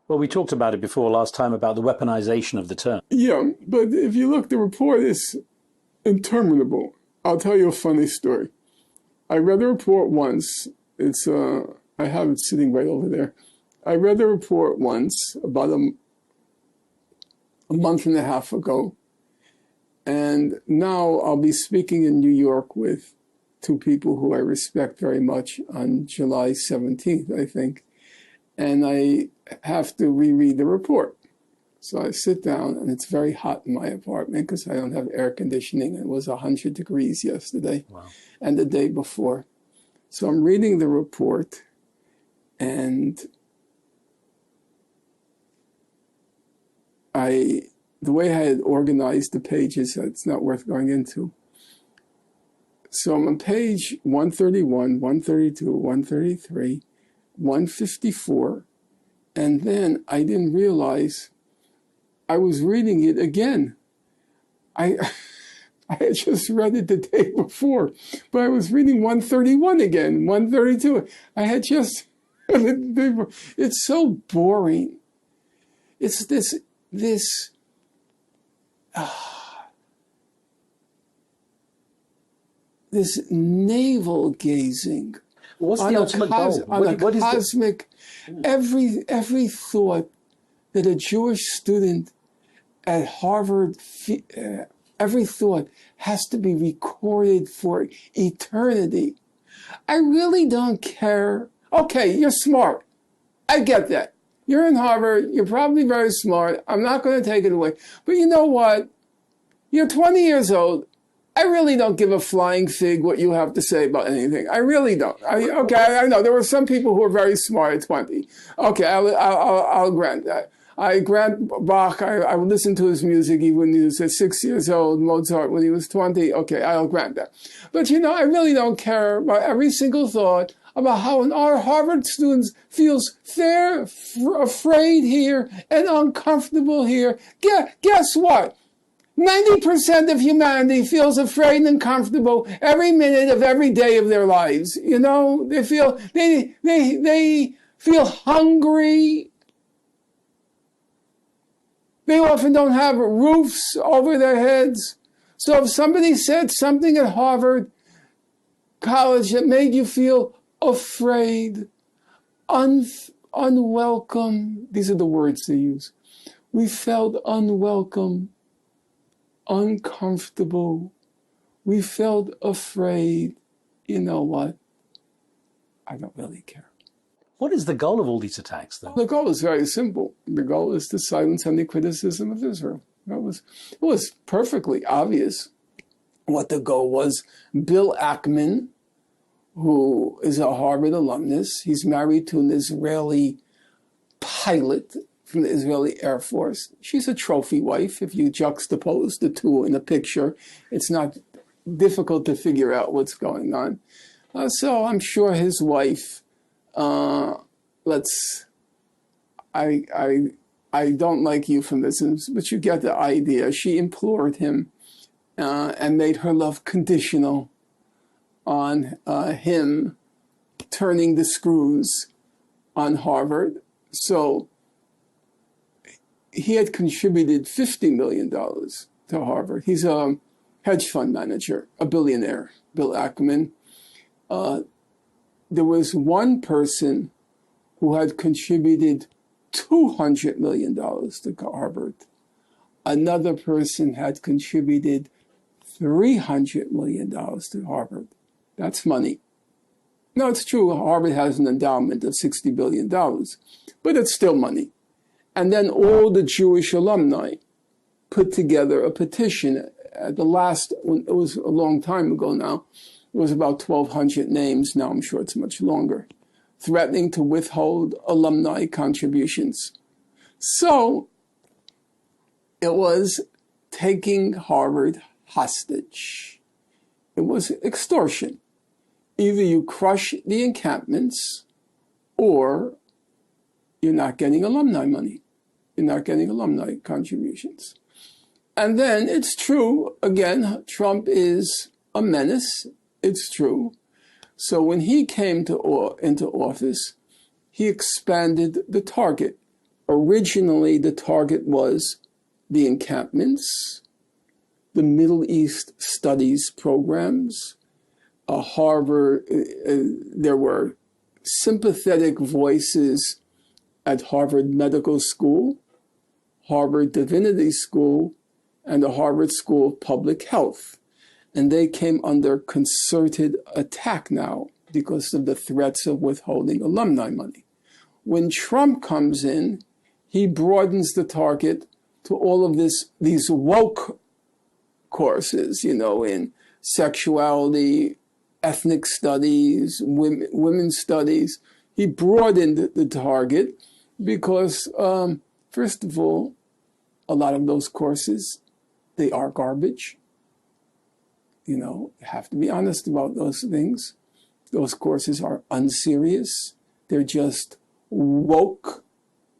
Well, we talked about it before last time about the weaponization of the term. Yeah, but if you look, the report is interminable. I'll tell you a funny story. I read the report once. It's I have it sitting right over there. I read the report once about a month and a half ago. And now I'll be speaking in New York with two people who I respect very much on July 17th, I think. And I have to reread the report. So I sit down, and it's very hot in my apartment because I don't have air conditioning. It was 100 degrees yesterday and the day before. So I'm reading the report, and the way I had organized the pages, it's not worth going into. So I'm on page 131, 132, 133, 154, and then I didn't realize I was reading it again. I had just read it the day before, but I was reading 131 again, 132. I had just read it the day before. It's so boring. It's this navel gazing. What's the ultimate goal? On a cosmic, every thought that a Jewish student at Harvard, every thought has to be recorded for eternity. I really don't care. Okay, you're smart. I get that. You're in Harvard. You're probably very smart. I'm not going to take it away. But you know what? You're 20 years old. I really don't give a flying fig what you have to say about anything. I really don't. I know there were some people who were very smart at 20. Okay, I'll grant that. I grant Bach. I listened to his music even when he was 6 years old. Mozart when he was 20. Okay, I'll grant that. But you know, I really don't care about every single thought about how our Harvard students feels afraid here and uncomfortable here. Guess what? 90% of humanity feels afraid and uncomfortable every minute of every day of their lives. You know, they feel hungry. They often don't have roofs over their heads. So if somebody said something at Harvard College that made you feel afraid, unwelcome, these are the words they use. We felt unwelcome, uncomfortable. We felt afraid. You know what? I don't really care. What is the goal of all these attacks, though? The goal is very simple. The goal is to silence any criticism of Israel. It was perfectly obvious what the goal was. Bill Ackman, who is a Harvard alumnus, he's married to an Israeli pilot from the Israeli Air Force. She's a trophy wife. If you juxtapose the two in a picture, it's not difficult to figure out what's going on. So I'm sure his wife, I don't like euphemisms, but you get the idea. She implored him and made her love conditional on him turning the screws on Harvard. So he had contributed $50 million to Harvard. He's a hedge fund manager, a billionaire, Bill Ackman. There was one person who had contributed $200 million to Harvard. Another person had contributed $300 million to Harvard. That's money. No, it's true, Harvard has an endowment of $60 billion, but it's still money. And then all the Jewish alumni put together a petition. At the last, it was a long time ago now, it was about 1,200 names. Now I'm sure it's much longer, threatening to withhold alumni contributions. So it was taking Harvard hostage. It was extortion. Either you crush the encampments or you're not getting alumni money. You're not getting alumni contributions. And then it's true, again, Trump is a menace. It's true. So when he came into office, he expanded the target. Originally, the target was the encampments, the Middle East studies programs, Harvard. There were sympathetic voices at Harvard Medical School, Harvard Divinity School, and the Harvard School of Public Health. And they came under concerted attack now because of the threats of withholding alumni money. When Trump comes in, he broadens the target to all of these woke courses, in sexuality, ethnic studies, women's studies. He broadened the target because, first of all, a lot of those courses, they are garbage. You have to be honest about those things. Those courses are unserious. They're just woke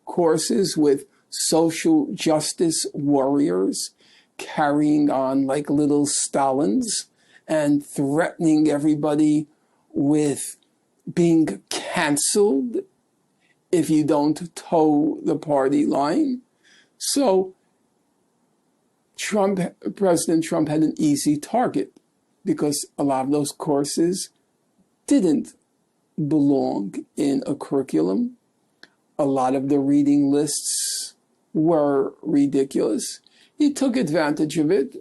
courses with social justice warriors carrying on like little Stalins and threatening everybody with being canceled if you don't toe the party line. So President Trump had an easy target because a lot of those courses didn't belong in a curriculum. A lot of the reading lists were ridiculous. He took advantage of it.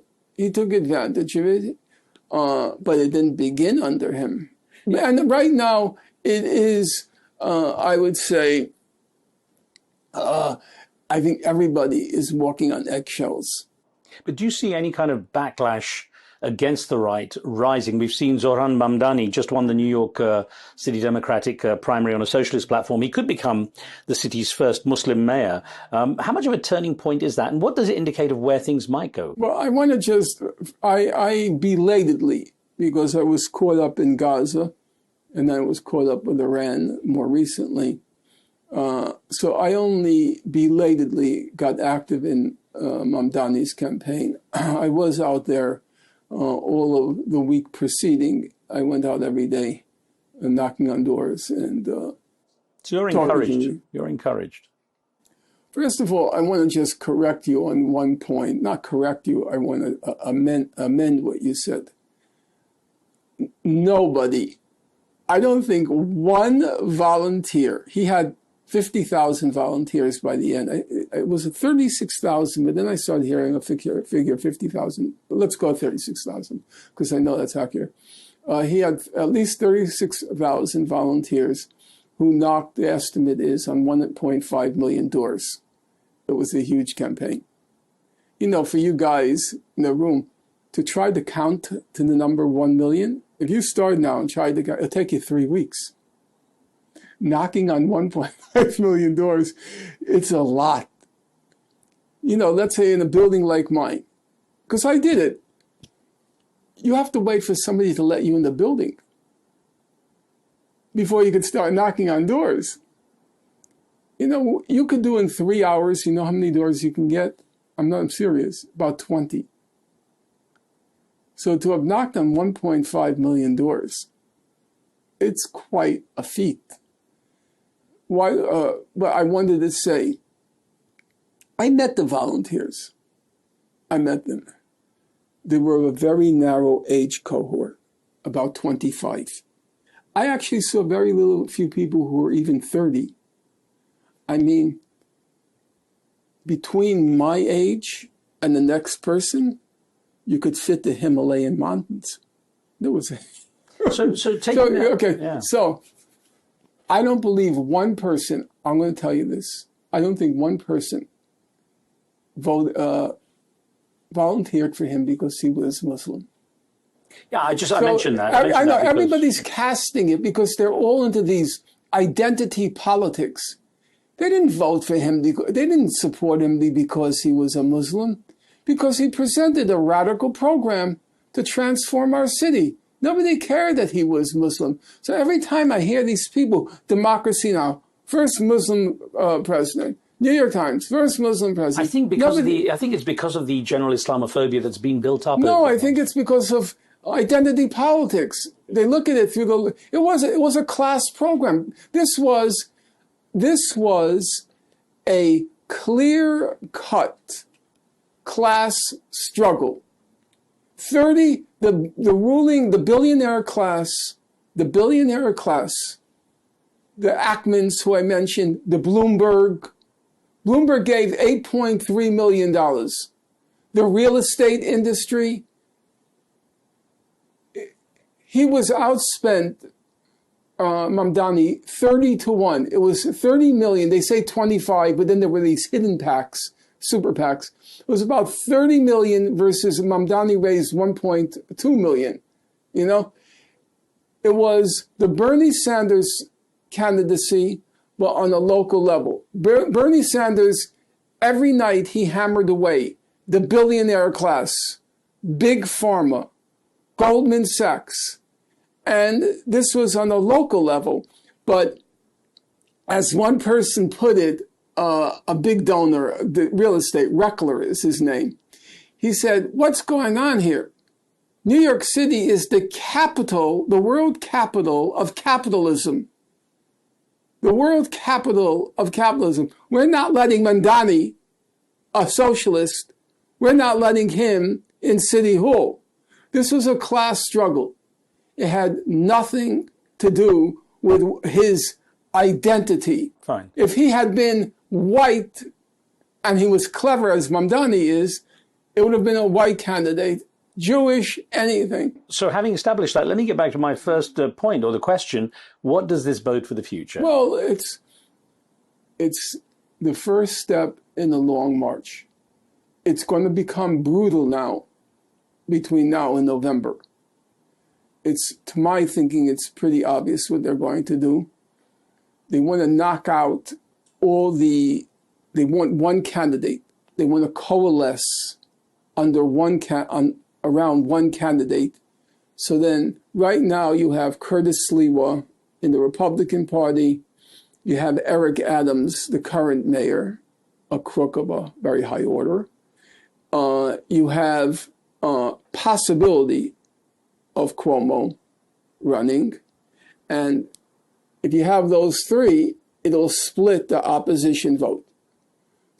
But it didn't begin under him. And right now, it is, I would say, I think everybody is walking on eggshells. But do you see any kind of backlash against the right rising? We've seen Zohran Mamdani just won the New York City Democratic primary on a socialist platform. He could become the city's first Muslim mayor. How much of a turning point is that? And what does it indicate of where things might go? Well, I want to I belatedly, because I was caught up in Gaza and I was caught up with Iran more recently. So I only belatedly got active in Mamdani's campaign. I was out there all of the week preceding. I went out every day knocking on doors and so you're encouraged. You're encouraged. First of all, I want to just correct you on one point. Not correct you, I want to amend what you said. Nobody, I don't think one volunteer, he had 50,000 volunteers by the end. It was 36,000, but then I started hearing a figure 50,000. Let's go 36,000, because I know that's accurate. He had at least 36,000 volunteers who knocked, the estimate is, on 1.5 million doors. It was a huge campaign. You know, for you guys in the room, to try to count to the number 1 million, if you start now and try to, it'll take you 3 weeks. Knocking on 1.5 million doors, it's a lot. You know, let's say in a building like mine, because I did it, you have to wait for somebody to let you in the building before you could start knocking on doors. You know, you could do in 3 hours, you know how many doors you can get? I'm serious, about 20. So to have knocked on 1.5 million doors, it's quite a feat. Why? But I wanted to say, I met the volunteers. I met them. They were a very narrow age cohort, about 25. I actually saw very few people who were even 30. I mean, between my age and the next person, you could fit the Himalayan mountains. There was So I don't believe one person, I'm going to tell you this, I don't think one person volunteered for him because he was Muslim. Yeah, I mentioned that. I know everybody's casting it because they're all into these identity politics. They didn't vote for him, they didn't support him because he was a Muslim, because he presented a radical program to transform our city. Nobody cared that he was Muslim. So every time I hear these people, democracy now, first Muslim president, New York Times, first Muslim president. I think I think it's because of the general Islamophobia that's been built up. No, I think it's because of identity politics. They look at it through it was a class program. This was a clear-cut class struggle. The billionaire class, the Ackmans, who I mentioned, the Bloomberg gave $8.3 million. The real estate industry, he was outspent, Mamdani, 30-1. It was 30 million. They say 25, but then there were these hidden PACs, super PACs. It was about 30 million versus Mamdani raised 1.2 million. You know, it was the Bernie Sanders candidacy, but on a local level. Bernie Sanders, every night he hammered away the billionaire class, Big Pharma, Goldman Sachs. And this was on a local level. But as one person put it, a big donor, the real estate, Reckler is his name. He said, what's going on here? New York City is the capital, the world capital of capitalism. The world capital of capitalism. We're not letting Mamdani, a socialist, we're not letting him in City Hall. This was a class struggle. It had nothing to do with his identity. Fine. If he had been white and he was clever as Mamdani is, it would have been a white candidate, Jewish, anything. So having established that, let me get back to my first point or the question. What does this bode for the future? Well, it's the first step in a long march. It's going to become brutal now, between now and November. It's, to my thinking, it's pretty obvious what they're going to do. They want to knock out they want one candidate. They want to coalesce under around one candidate. So then, right now, you have Curtis Sliwa in the Republican Party. You have Eric Adams, the current mayor, a crook of a very high order. You have possibility of Cuomo running. And if you have those three, it'll split the opposition vote.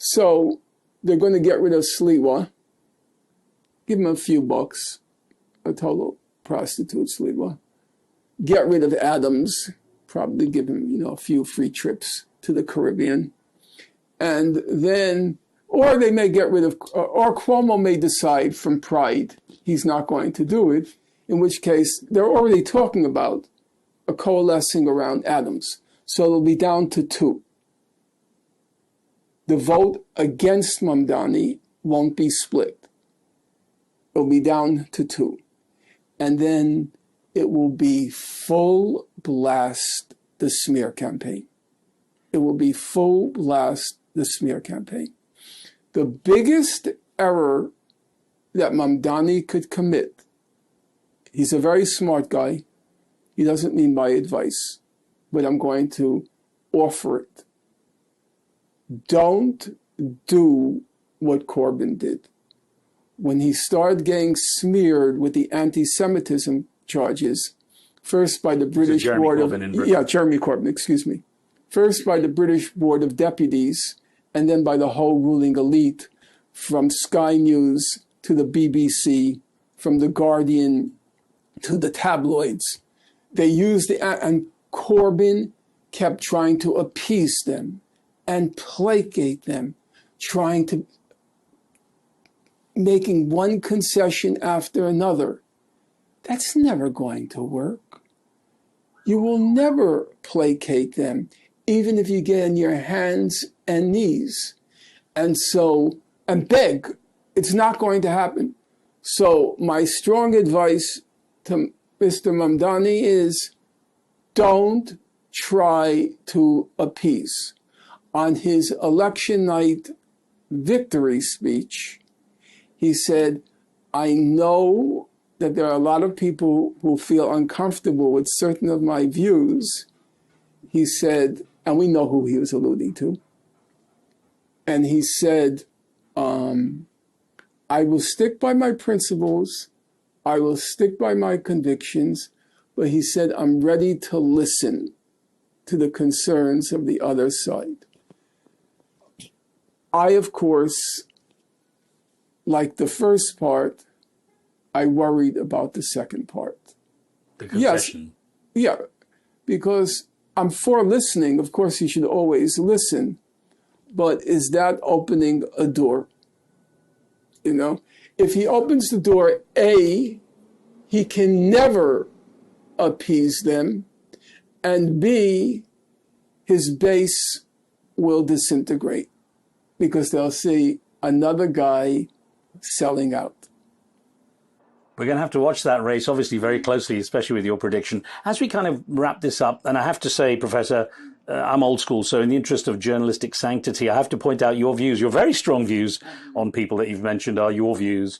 So they're going to get rid of Sliwa, give him a few bucks, a total prostitute Sliwa. Get rid of Adams, probably give him, a few free trips to the Caribbean. And then, or they may get rid of, or Cuomo may decide from pride he's not going to do it, in which case they're already talking about a coalescing around Adams. So it'll be down to 2. The vote against Mamdani won't be split. It'll be down to 2. And then it will be full blast the smear campaign. It will be full blast the smear campaign. The biggest error that Mamdani could commit, he's a very smart guy. He doesn't need my advice, but I'm going to offer it. Don't do what Corbyn did. When he started getting smeared with the anti-Semitism charges, first by the British Board of... Jeremy Corbyn, excuse me. First by the British Board of Deputies, and then by the whole ruling elite, from Sky News to the BBC, from The Guardian to the tabloids. They used and Corbyn kept trying to appease them and placate them, making one concession after another. That's never going to work. You will never placate them, even if you get on your hands and knees. And beg. It's not going to happen. So my strong advice to Mr. Mamdani is don't try to appease. On his election night victory speech, he said, I know that there are a lot of people who feel uncomfortable with certain of my views. He said, and we know who he was alluding to. And he said, I will stick by my principles. I will stick by my convictions. But he said, I'm ready to listen to the concerns of the other side. I, of course, like the first part, I worried about the second part. The concession. Yes, yeah, because I'm for listening. Of course, you should always listen. But is that opening a door? If he opens the door, A, he can never appease them, and B, his base will disintegrate because they'll see another guy selling out. We're going to have to watch that race, obviously, very closely, especially with your prediction. As we kind of wrap this up, and I have to say, Professor, I'm old school, so in the interest of journalistic sanctity, I have to point out your views, your very strong views on people that you've mentioned are your views,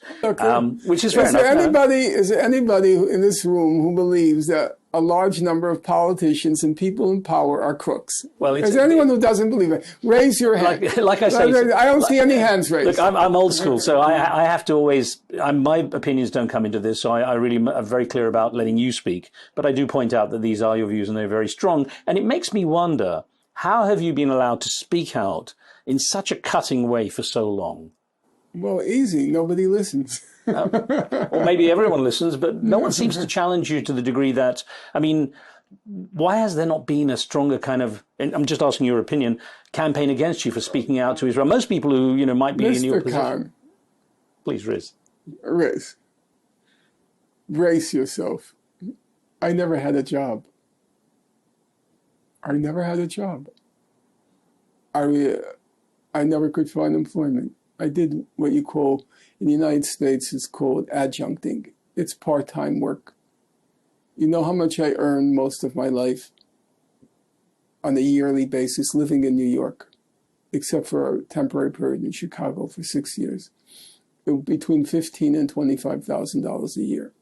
which is fair enough. Is there anybody in this room who believes that a large number of politicians and people in power are crooks? Well, is there anyone who doesn't believe it? Raise your hand. Like I say, I don't see any hands raised. Look, I'm old school, so I have to always. My opinions don't come into this, so I really am very clear about letting you speak. But I do point out that these are your views, and they're very strong. And it makes me wonder: how have you been allowed to speak out in such a cutting way for so long? Well, easy. Nobody listens. Or maybe everyone listens, but no one seems to challenge you to the degree that, why has there not been a stronger kind of, and I'm just asking your opinion, campaign against you for speaking out to Israel? Most people who, might be in your position. Khan, please, Riz. Riz, brace yourself. I never had a job. I never could find employment. I did what you call, in the United States, it's called adjuncting. It's part-time work. You know how much I earned most of my life on a yearly basis living in New York, except for a temporary period in Chicago for 6 years. It was between $15,000 and $25,000 a year.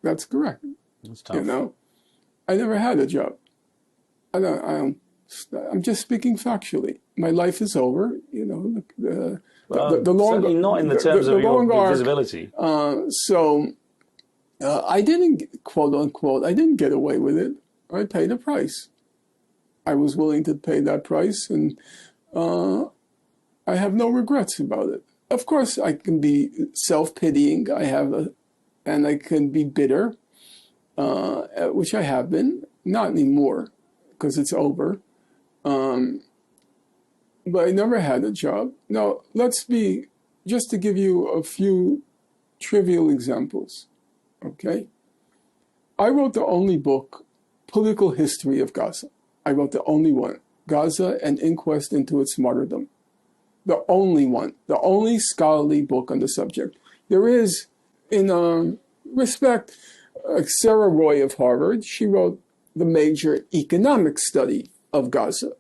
That's correct. That's tough. I never had a job. I'm just speaking factually. My life is over. The longer, certainly not in the terms of your visibility. I didn't, quote unquote, I didn't get away with it. I paid a price. I was willing to pay that price, and I have no regrets about it. Of course, I can be self-pitying. And I can be bitter, which I have been. Not anymore, because it's over. But I never had a job. Now, just to give you a few trivial examples, okay? I wrote the only book, Political History of Gaza. I wrote the only one, Gaza, an Inquest into Its Martyrdom. The only one, the only scholarly book on the subject. There is, in respect, Sarah Roy of Harvard, she wrote the major economic study of Gaza.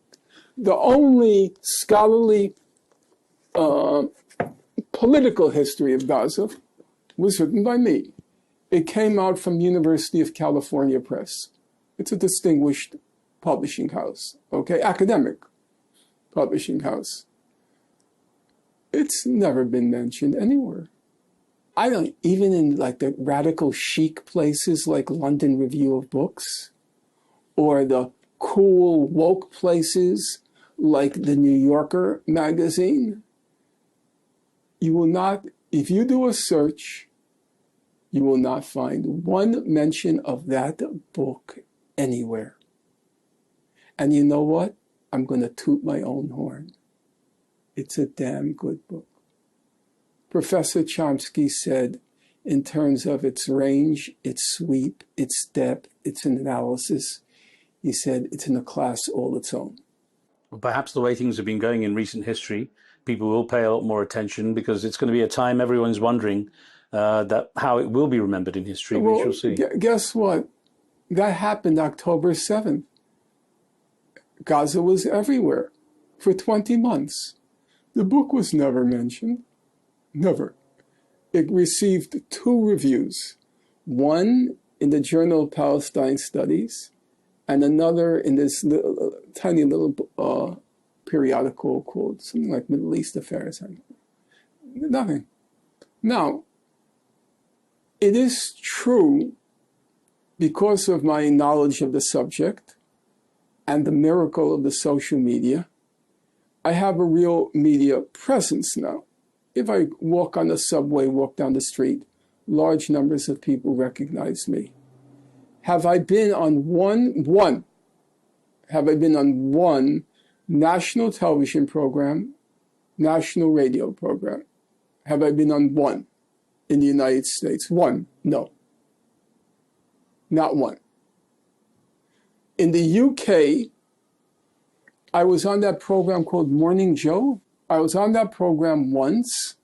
The only scholarly political history of Gaza was written by me. It came out from University of California Press. It's a distinguished publishing house, okay, academic publishing house. It's never been mentioned anywhere. I don't, even in like the radical chic places like London Review of Books, or the cool woke places like the New Yorker magazine, you will not, if you do a search, you will not find one mention of that book anywhere. And you know what? I'm going to toot my own horn. It's a damn good book. Professor Chomsky said, in terms of its range, its sweep, its depth, its analysis, he said it's in a class all its own. Well, perhaps the way things have been going in recent history, people will pay a lot more attention, because it's going to be a time everyone's wondering that how it will be remembered in history. Well, we shall see. Guess what? That happened October 7th. Gaza was everywhere for 20 months. The book was never mentioned. Never. It received 2 reviews. One in the Journal of Palestine Studies, and another in this tiny little periodical called something like Middle East Affairs. Nothing. Now, it is true, because of my knowledge of the subject and the miracle of the social media, I have a real media presence now. If I walk on the subway, walk down the street, large numbers of people recognize me. Have I been on one national television program, national radio program? Have I been on one in the United States? One? No. Not one. In the UK, I was on that program called Morning Joe. I was on that program once,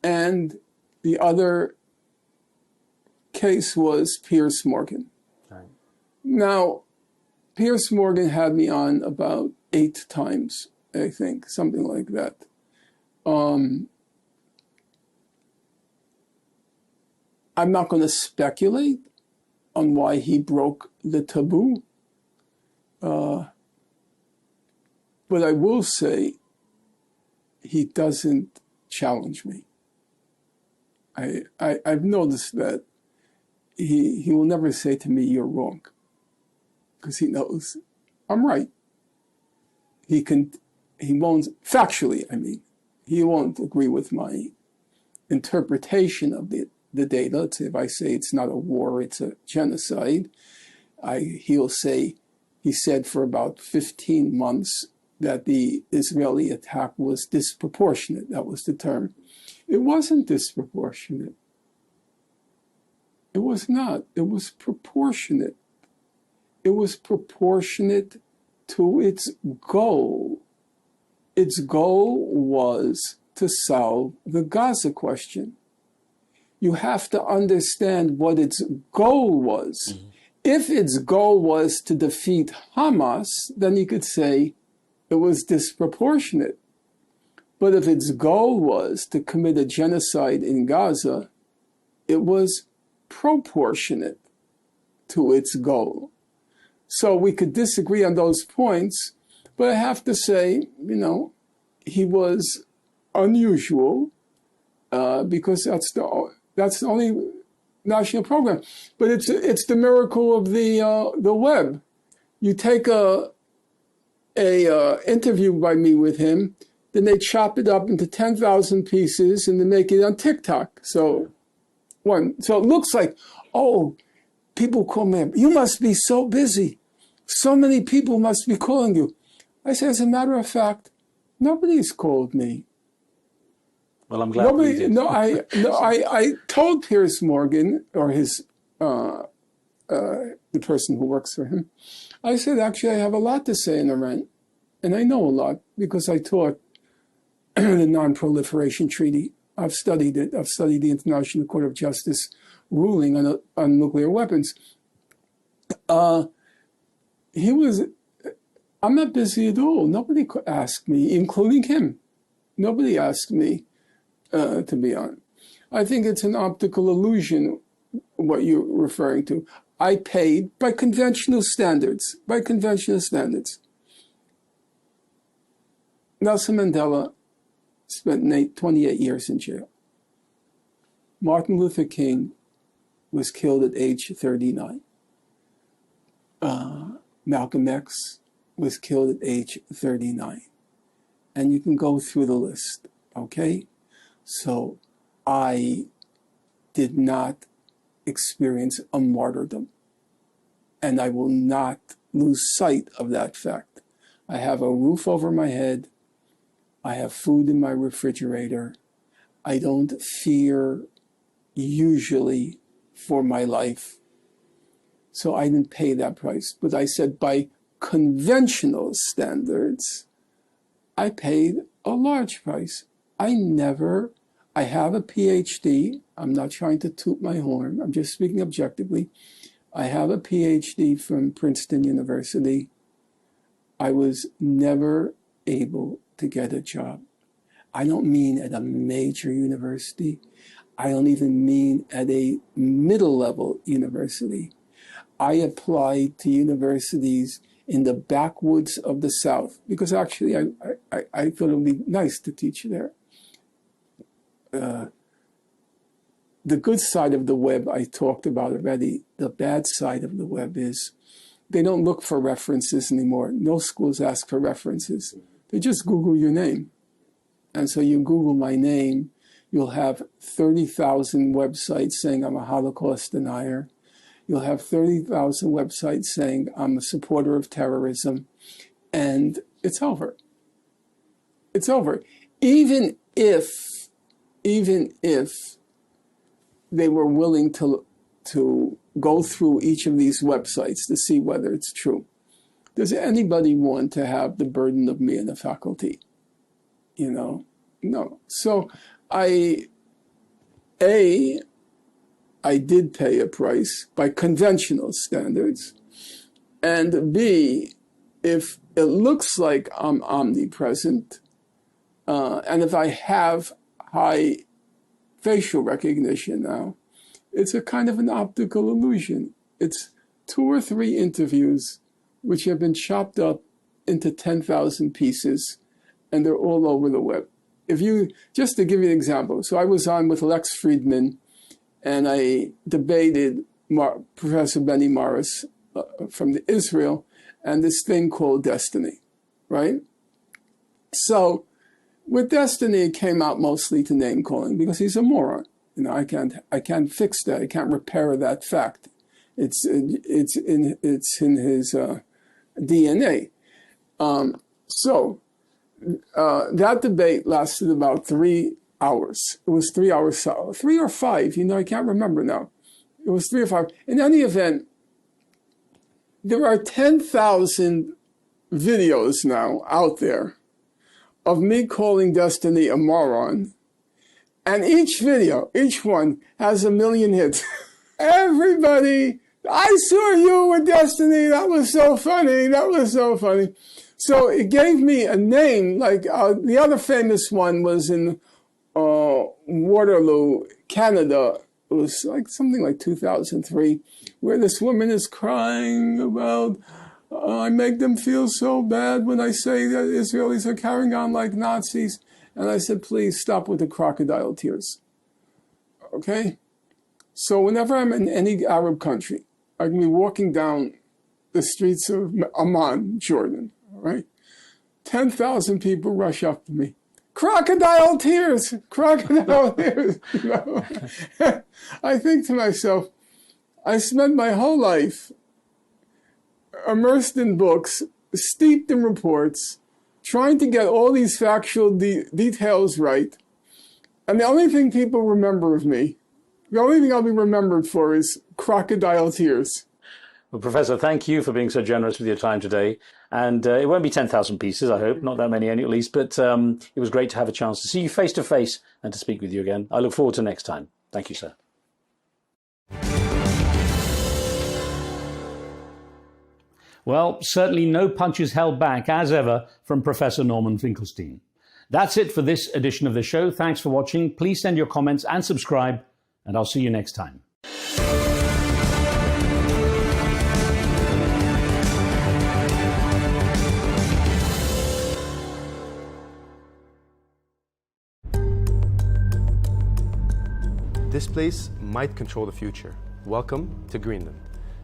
and the other case was Piers Morgan. Right. Now, Piers Morgan had me on about 8 times, I think, something like that. I'm not going to speculate on why he broke the taboo. But I will say he doesn't challenge me. I've noticed that he will never say to me, "You're wrong," because he knows I'm right. He won't, factually, I mean, he won't agree with my interpretation of the data. If I say it's not a war, it's a genocide, he'll say, he said for about 15 months that the Israeli attack was disproportionate. That was the term. It wasn't disproportionate. It was not. It was proportionate. It was proportionate to its goal. Its goal was to solve the Gaza question. You have to understand what its goal was. Mm-hmm. If its goal was to defeat Hamas, then you could say it was disproportionate. But if its goal was to commit a genocide in Gaza, it was proportionate to its goal. So we could disagree on those points, but I have to say, he was unusual because that's the only national program. But it's the miracle of the web. You take a interview by me with him, then they chop it up into 10,000 pieces and they make it on TikTok. So it looks like, oh, people call me, you must be so busy. So many people must be calling you. I say, as a matter of fact, nobody's called me. Well, I'm glad we did. I told Piers Morgan, or his the person who works for him, I said, actually, I have a lot to say in Iran. And I know a lot because I taught the Non-Proliferation Treaty. I've studied it. I've studied the International Court of Justice ruling on nuclear weapons. I'm not busy at all. Nobody asked me, including him. Nobody asked me to be on. I think it's an optical illusion, what you're referring to. I paid by conventional standards. Nelson Mandela spent 28 years in jail. Martin Luther King was killed at age 39. Malcolm X was killed at age 39. And you can go through the list, okay? So I did not experience a martyrdom. And I will not lose sight of that fact. I have a roof over my head. I have food in my refrigerator. I don't fear usually for my life. So I didn't pay that price. But I said by conventional standards, I paid a large price. I have a PhD. I'm not trying to toot my horn. I'm just speaking objectively. I have a PhD from Princeton University. I was never able to get a job. I don't mean at a major university. I don't even mean at a middle-level university. I applied to universities in the backwoods of the South because actually I thought it would be nice to teach there. The good side of the web I talked about already. The bad side of the web is they don't look for references anymore. No schools ask for references. They just Google your name. And so you Google my name, you'll have 30,000 websites saying I'm a Holocaust denier. You'll have 30,000 websites saying I'm a supporter of terrorism. And it's over. It's over. Even if they were willing to go through each of these websites to see whether it's true. Does anybody want to have the burden of me in the faculty? You know, no. So I did pay a price by conventional standards. And B, if it looks like I'm omnipresent, and if I have high facial recognition now, it's a kind of an optical illusion. It's 2 or 3 interviews which have been chopped up into 10,000 pieces, and they're all over the web. Just to give you an example, so I was on with Lex Friedman, and I debated Professor Benny Morris from Israel, and this thing called Destiny, right? So with Destiny, it came out mostly to name calling because he's a moron. You know, I can't fix that. I can't repair that fact. It's in his DNA. So that debate lasted about 3 hours. It was 3 hours, 3 or 5. You know, I can't remember now. It was 3 or 5. In any event, there are 10,000 videos now out there of me calling Destiny a moron. And each video, each one, has 1 million hits. Everybody, I saw you with Destiny. That was so funny. That was so funny. So it gave me a name. Like the other famous one was in Waterloo, Canada. It was like something like 2003, where this woman is crying about, I make them feel so bad when I say that Israelis are carrying on like Nazis. And I said, please stop with the crocodile tears. Okay? So whenever I'm in any Arab country, I can be walking down the streets of Amman, Jordan, all right? 10,000 people rush up to me. crocodile tears, crocodile tears. You know? I think to myself, I spent my whole life immersed in books, steeped in reports, trying to get all these factual details right. And the only thing people remember of me, the only thing I'll be remembered for is crocodile tears. Well, Professor, thank you for being so generous with your time today. And it won't be 10,000 pieces, I hope, not that many at least, but it was great to have a chance to see you face to face and to speak with you again. I look forward to next time. Thank you, sir. Well, certainly no punches held back, as ever, from Professor Norman Finkelstein. That's it for this edition of the show. Thanks for watching. Please send your comments and subscribe, and I'll see you next time. This place might control the future. Welcome to Greenland.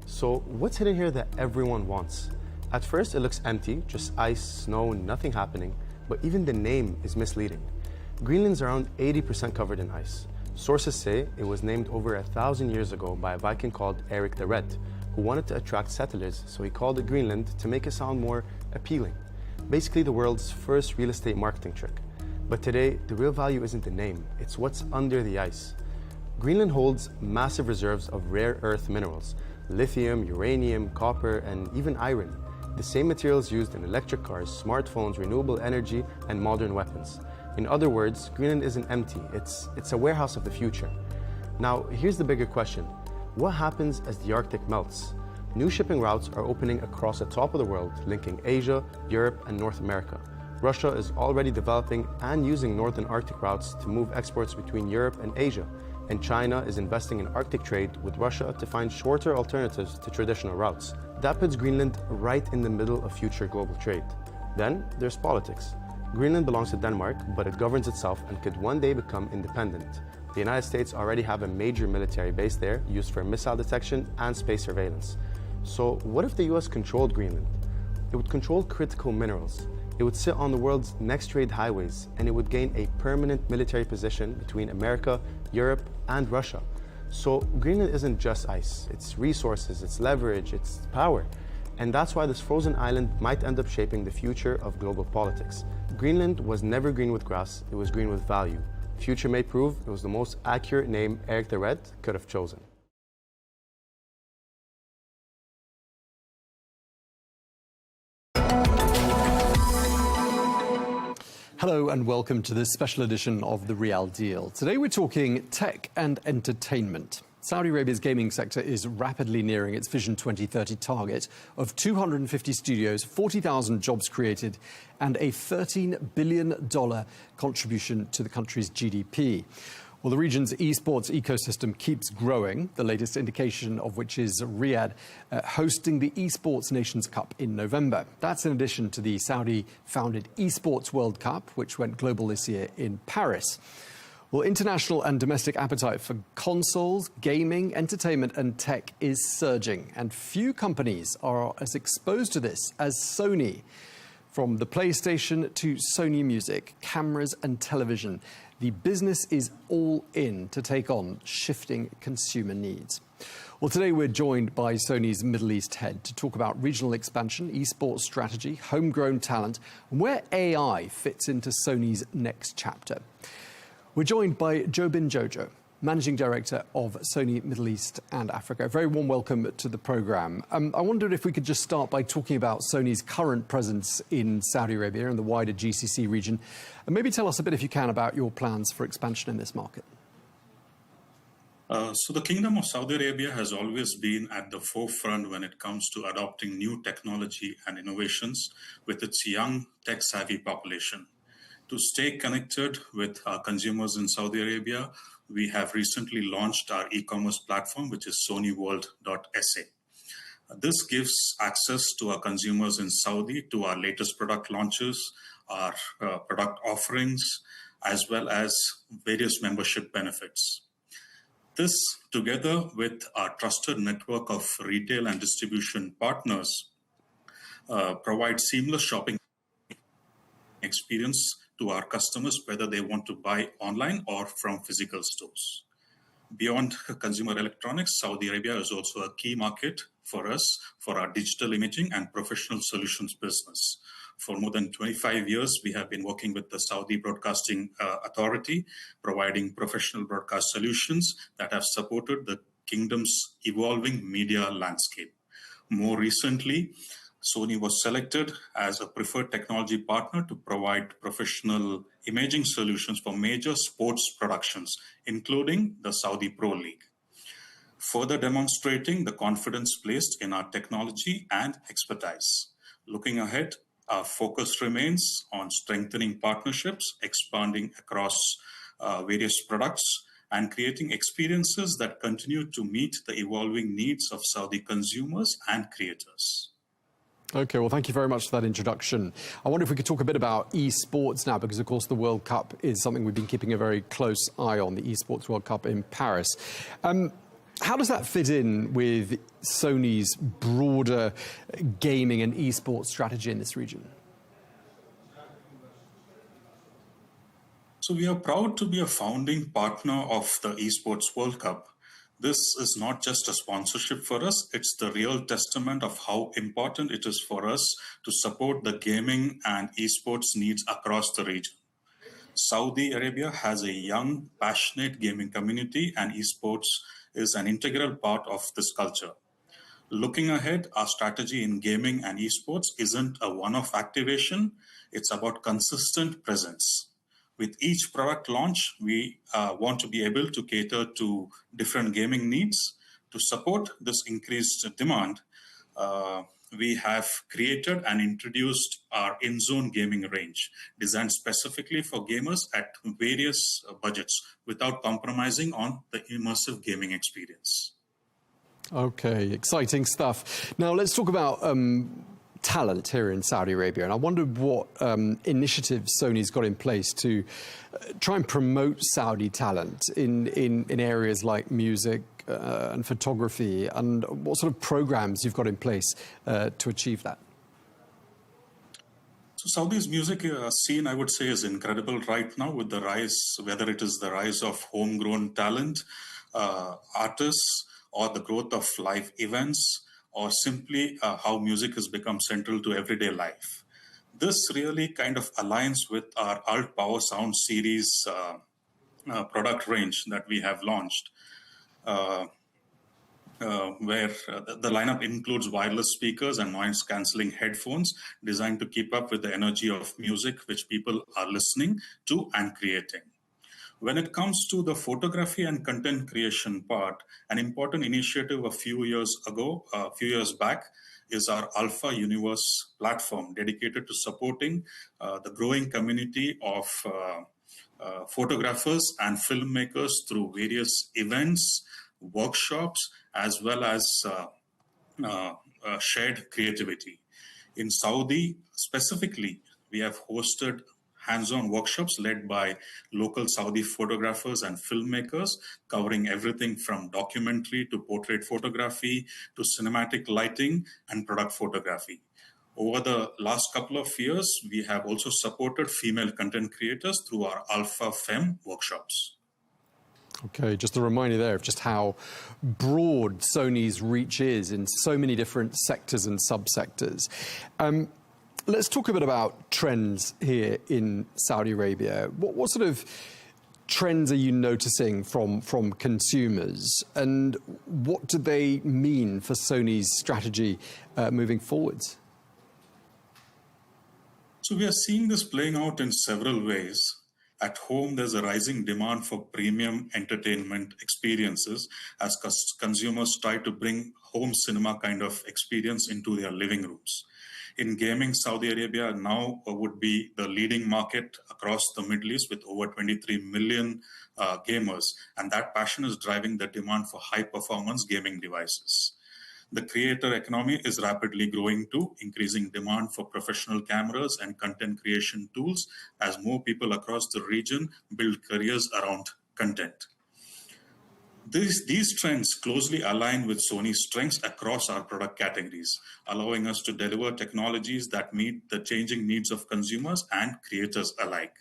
So what's hidden here that everyone wants? At first it looks empty, just ice, snow, nothing happening, but even the name is misleading. Greenland's around 80% covered in ice. Sources say it was named over 1,000 years ago by a Viking called Eric the Red, who wanted to attract settlers, so he called it Greenland to make it sound more appealing. Basically the world's first real estate marketing trick. But today, the real value isn't the name, it's what's under the ice. Greenland holds massive reserves of rare earth minerals, lithium, uranium, copper, and even iron. The same materials used in electric cars, smartphones, renewable energy, and modern weapons. In other words, Greenland isn't empty, it's a warehouse of the future. Now, here's the bigger question. What happens as the Arctic melts? New shipping routes are opening across the top of the world, linking Asia, Europe, and North America. Russia is already developing and using northern Arctic routes to move exports between Europe and Asia. And China is investing in Arctic trade with Russia to find shorter alternatives to traditional routes. That puts Greenland right in the middle of future global trade. Then there's politics. Greenland belongs to Denmark, but it governs itself and could one day become independent. The United States already have a major military base there used for missile detection and space surveillance. So what if the US controlled Greenland? It would control critical minerals. It would sit on the world's next trade highways, and it would gain a permanent military position between America, Europe, and Russia. So Greenland isn't just ice, it's resources, it's leverage, it's power. And that's why this frozen island might end up shaping the future of global politics. Greenland was never green with grass, it was green with value. Future may prove it was the most accurate name Eric the Red could have chosen. Hello and welcome to this special edition of The Real Deal. Today we're talking tech and entertainment. Saudi Arabia's gaming sector is rapidly nearing its Vision 2030 target of 250 studios, 40,000 jobs created, and a $13 billion contribution to the country's GDP. Well, the region's esports ecosystem keeps growing, the latest indication of which is Riyadh hosting the Esports Nations Cup in November. That's in addition to the Saudi-founded Esports World Cup, which went global this year in Paris. Well, international and domestic appetite for consoles, gaming, entertainment and tech is surging, and few companies are as exposed to this as Sony. From the PlayStation to Sony Music, cameras and television, the business is all in to take on shifting consumer needs. Well, today we're joined by Sony's Middle East head to talk about regional expansion, esports strategy, homegrown talent, and where AI fits into Sony's next chapter. We're joined by Jobin Jojo, Managing Director of Sony Middle East and Africa. A very warm welcome to the programme. I wondered if we could just start by talking about Sony's current presence in Saudi Arabia and the wider GCC region, and maybe tell us a bit, if you can, about your plans for expansion in this market. So the Kingdom of Saudi Arabia has always been at the forefront when it comes to adopting new technology and innovations with its young, tech-savvy population. To stay connected with our consumers in Saudi Arabia, we have recently launched our e-commerce platform, which is sonyworld.sa. This gives access to our consumers in Saudi to our latest product launches, our product offerings, as well as various membership benefits. This, together with our trusted network of retail and distribution partners, provides seamless shopping experience to our customers, whether they want to buy online or from physical stores. Beyond consumer electronics, Saudi Arabia is also a key market for us for our digital imaging and professional solutions business. For more than 25 years, we have been working with the Saudi Broadcasting Authority, providing professional broadcast solutions that have supported the kingdom's evolving media landscape. More recently, Sony was selected as a preferred technology partner to provide professional imaging solutions for major sports productions, including the Saudi Pro League, further demonstrating the confidence placed in our technology and expertise. Looking ahead, our focus remains on strengthening partnerships, expanding across various products, and creating experiences that continue to meet the evolving needs of Saudi consumers and creators. Okay, well, thank you very much for that introduction. I wonder if we could talk a bit about esports now, because, of course, the World Cup is something we've been keeping a very close eye on, the Esports World Cup in Paris. How does that fit in with Sony's broader gaming and esports strategy in this region? So we are proud to be a founding partner of the Esports World Cup. This is not just a sponsorship for us, it's the real testament of how important it is for us to support the gaming and esports needs across the region. Saudi Arabia has a young, passionate gaming community, and esports is an integral part of this culture. Looking ahead, our strategy in gaming and esports isn't a one-off activation, it's about consistent presence. With each product launch, we want to be able to cater to different gaming needs. To support this increased demand, we have created and introduced our in-zone gaming range, designed specifically for gamers at various budgets without compromising on the immersive gaming experience. Okay, exciting stuff. Now let's talk about talent here in Saudi Arabia, and I wondered what initiatives Sony's got in place to try and promote Saudi talent in areas like music and photography, and what sort of programs you've got in place to achieve that. So Saudi's music scene, I would say, is incredible right now, with the rise, whether it is the rise of homegrown talent, artists, or the growth of live events, or simply how music has become central to everyday life. This really kind of aligns with our Alt Power Sound series product range that we have launched, where the lineup includes wireless speakers and noise-cancelling headphones designed to keep up with the energy of music which people are listening to and creating. When it comes to the photography and content creation part, an important initiative a few years back, is our Alpha Universe platform dedicated to supporting the growing community of photographers and filmmakers through various events, workshops, as well as shared creativity. In Saudi specifically, we have hosted hands-on workshops led by local Saudi photographers and filmmakers, covering everything from documentary to portrait photography to cinematic lighting and product photography. Over the last couple of years, we have also supported female content creators through our Alpha Femme workshops. Okay, just a reminder there of just how broad Sony's reach is in so many different sectors and subsectors. Let's talk a bit about trends here in Saudi Arabia. What sort of trends are you noticing from consumers, and what do they mean for Sony's strategy moving forwards? So we are seeing this playing out in several ways. At home, there's a rising demand for premium entertainment experiences as consumers try to bring home cinema kind of experience into their living rooms. In gaming, Saudi Arabia now would be the leading market across the Middle East with over 23 million gamers, and that passion is driving the demand for high-performance gaming devices. The creator economy is rapidly growing too, increasing demand for professional cameras and content creation tools as more people across the region build careers around content. These trends closely align with Sony's strengths across our product categories, allowing us to deliver technologies that meet the changing needs of consumers and creators alike.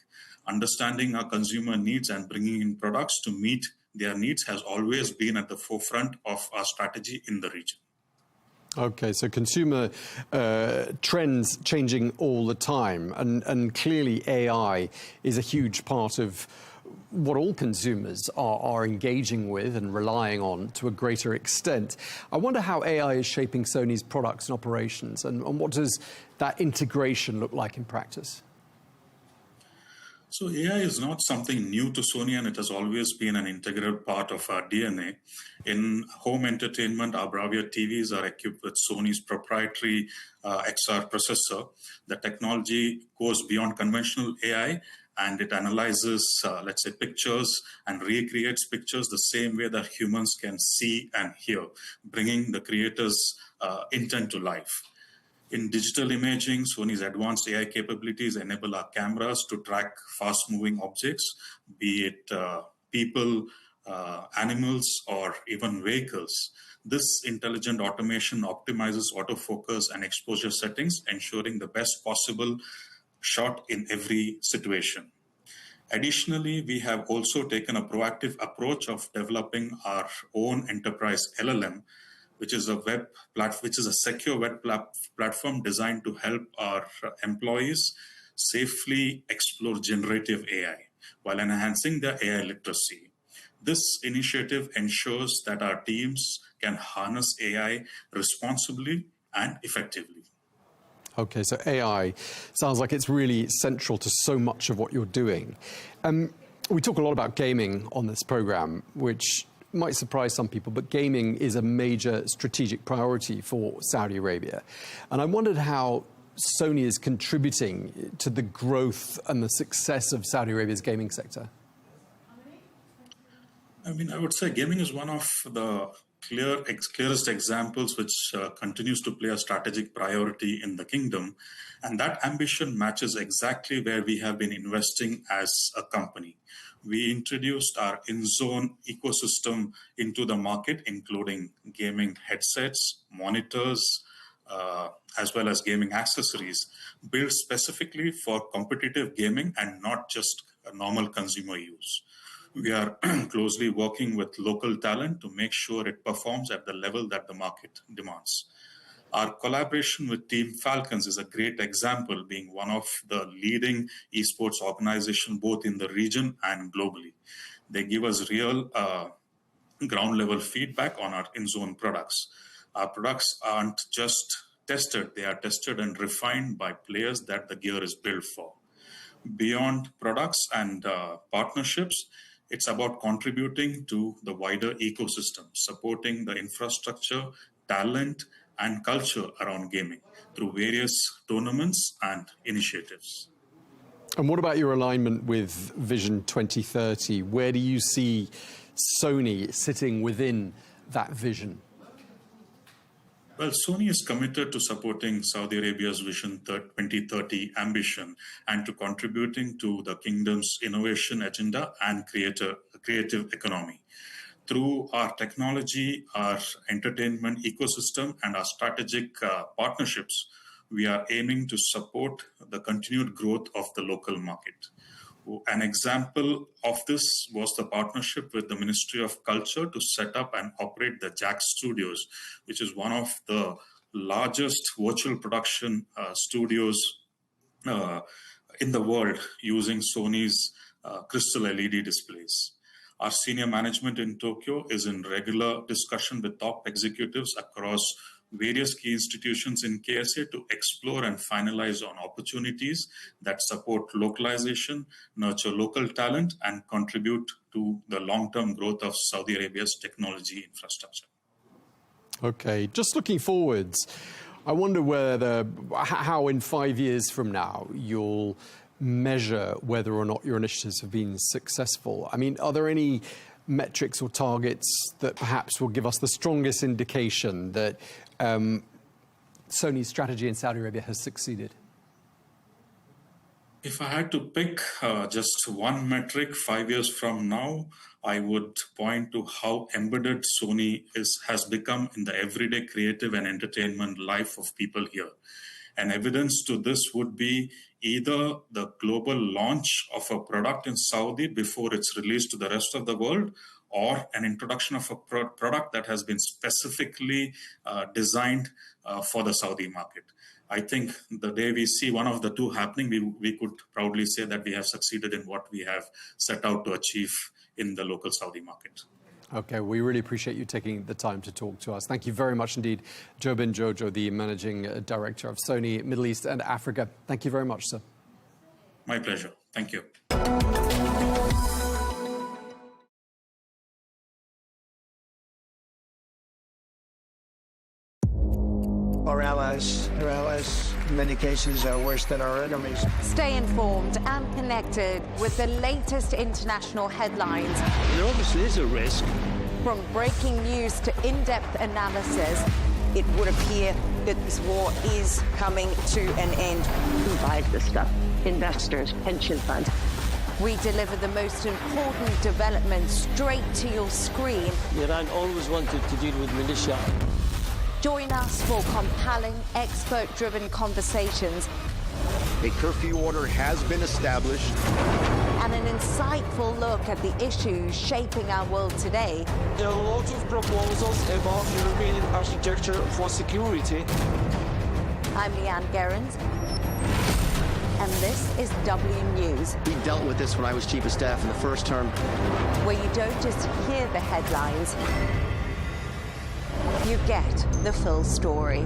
Understanding our consumer needs and bringing in products to meet their needs has always been at the forefront of our strategy in the region. Okay, so consumer trends changing all the time, and clearly AI is a huge part of what all consumers are engaging with and relying on to a greater extent. I wonder how AI is shaping Sony's products and operations, and what does that integration look like in practice? So AI is not something new to Sony, and it has always been an integral part of our DNA. In home entertainment, our Bravia TVs are equipped with Sony's proprietary XR processor. The technology goes beyond conventional AI, and it analyzes, let's say, pictures and recreates pictures the same way that humans can see and hear, bringing the creator's intent to life. In digital imaging, Sony's advanced AI capabilities enable our cameras to track fast-moving objects, be it people, animals, or even vehicles. This intelligent automation optimizes autofocus and exposure settings, ensuring the best possible shot in every situation. Additionally, we have also taken a proactive approach of developing our own enterprise LLM, which is a secure web platform designed to help our employees safely explore generative AI while enhancing their AI literacy. This initiative ensures that our teams can harness AI responsibly and effectively. Okay, so AI sounds like it's really central to so much of what you're doing. We talk a lot about gaming on this program, which might surprise some people, but gaming is a major strategic priority for Saudi Arabia. And I wondered how Sony is contributing to the growth and the success of Saudi Arabia's gaming sector. I mean, I would say gaming is one of the clearest examples which continues to play a strategic priority in the kingdom. And that ambition matches exactly where we have been investing as a company. We introduced our in-zone ecosystem into the market, including gaming headsets, monitors, as well as gaming accessories, built specifically for competitive gaming and not just a normal consumer use. We are closely working with local talent to make sure it performs at the level that the market demands. Our collaboration with Team Falcons is a great example, being one of the leading esports organizations both in the region and globally. They give us real ground-level feedback on our in-zone products. Our products aren't just tested, they are tested and refined by players that the gear is built for. Beyond products and partnerships, it's about contributing to the wider ecosystem, supporting the infrastructure, talent, and culture around gaming through various tournaments and initiatives. And what about your alignment with Vision 2030? Where do you see Sony sitting within that vision? Well, Sony is committed to supporting Saudi Arabia's Vision 2030 ambition and to contributing to the kingdom's innovation agenda and creative economy. Through our technology, our entertainment ecosystem, and our strategic partnerships, we are aiming to support the continued growth of the local market. An example of this was the partnership with the Ministry of Culture to set up and operate the Jack Studios, which is one of the largest virtual production studios in the world using Sony's crystal LED displays. Our senior management in Tokyo is in regular discussion with top executives across various key institutions in KSA to explore and finalize on opportunities that support localization, nurture local talent, and contribute to the long-term growth of Saudi Arabia's technology infrastructure. Okay, just looking forwards, I wonder how in 5 years from now you'll measure whether or not your initiatives have been successful. I mean, are there any metrics or targets that perhaps will give us the strongest indication that Sony's strategy in Saudi Arabia has succeeded? If I had to pick just one metric 5 years from now, I would point to how embedded Sony has become in the everyday creative and entertainment life of people here. And evidence to this would be either the global launch of a product in Saudi before it's released to the rest of the world, or an introduction of a product that has been specifically designed for the Saudi market. I think the day we see one of the two happening, we could proudly say that we have succeeded in what we have set out to achieve in the local Saudi market. Okay, we really appreciate you taking the time to talk to us. Thank you very much indeed, Jobin Jojo, the Managing Director of Sony Middle East and Africa. Thank you very much, sir. My pleasure. Thank you. Our allies, in many cases, are worse than our enemies. Stay informed and connected with the latest international headlines. There obviously is a risk. From breaking news to in-depth analysis, it would appear that this war is coming to an end. Who buys this stuff? Investors, pension funds. we deliver the most important developments straight to your screen. Iran always wanted to deal with militia. Join us for compelling, expert-driven conversations. A curfew order has been established. And an insightful look at the issues shaping our world today. There are a lot of proposals about European architecture for security. I'm Leigh Ann Gerrans, and this is W News. We dealt with this when I was Chief of Staff in the first term. Where you don't just hear the headlines, you get the full story.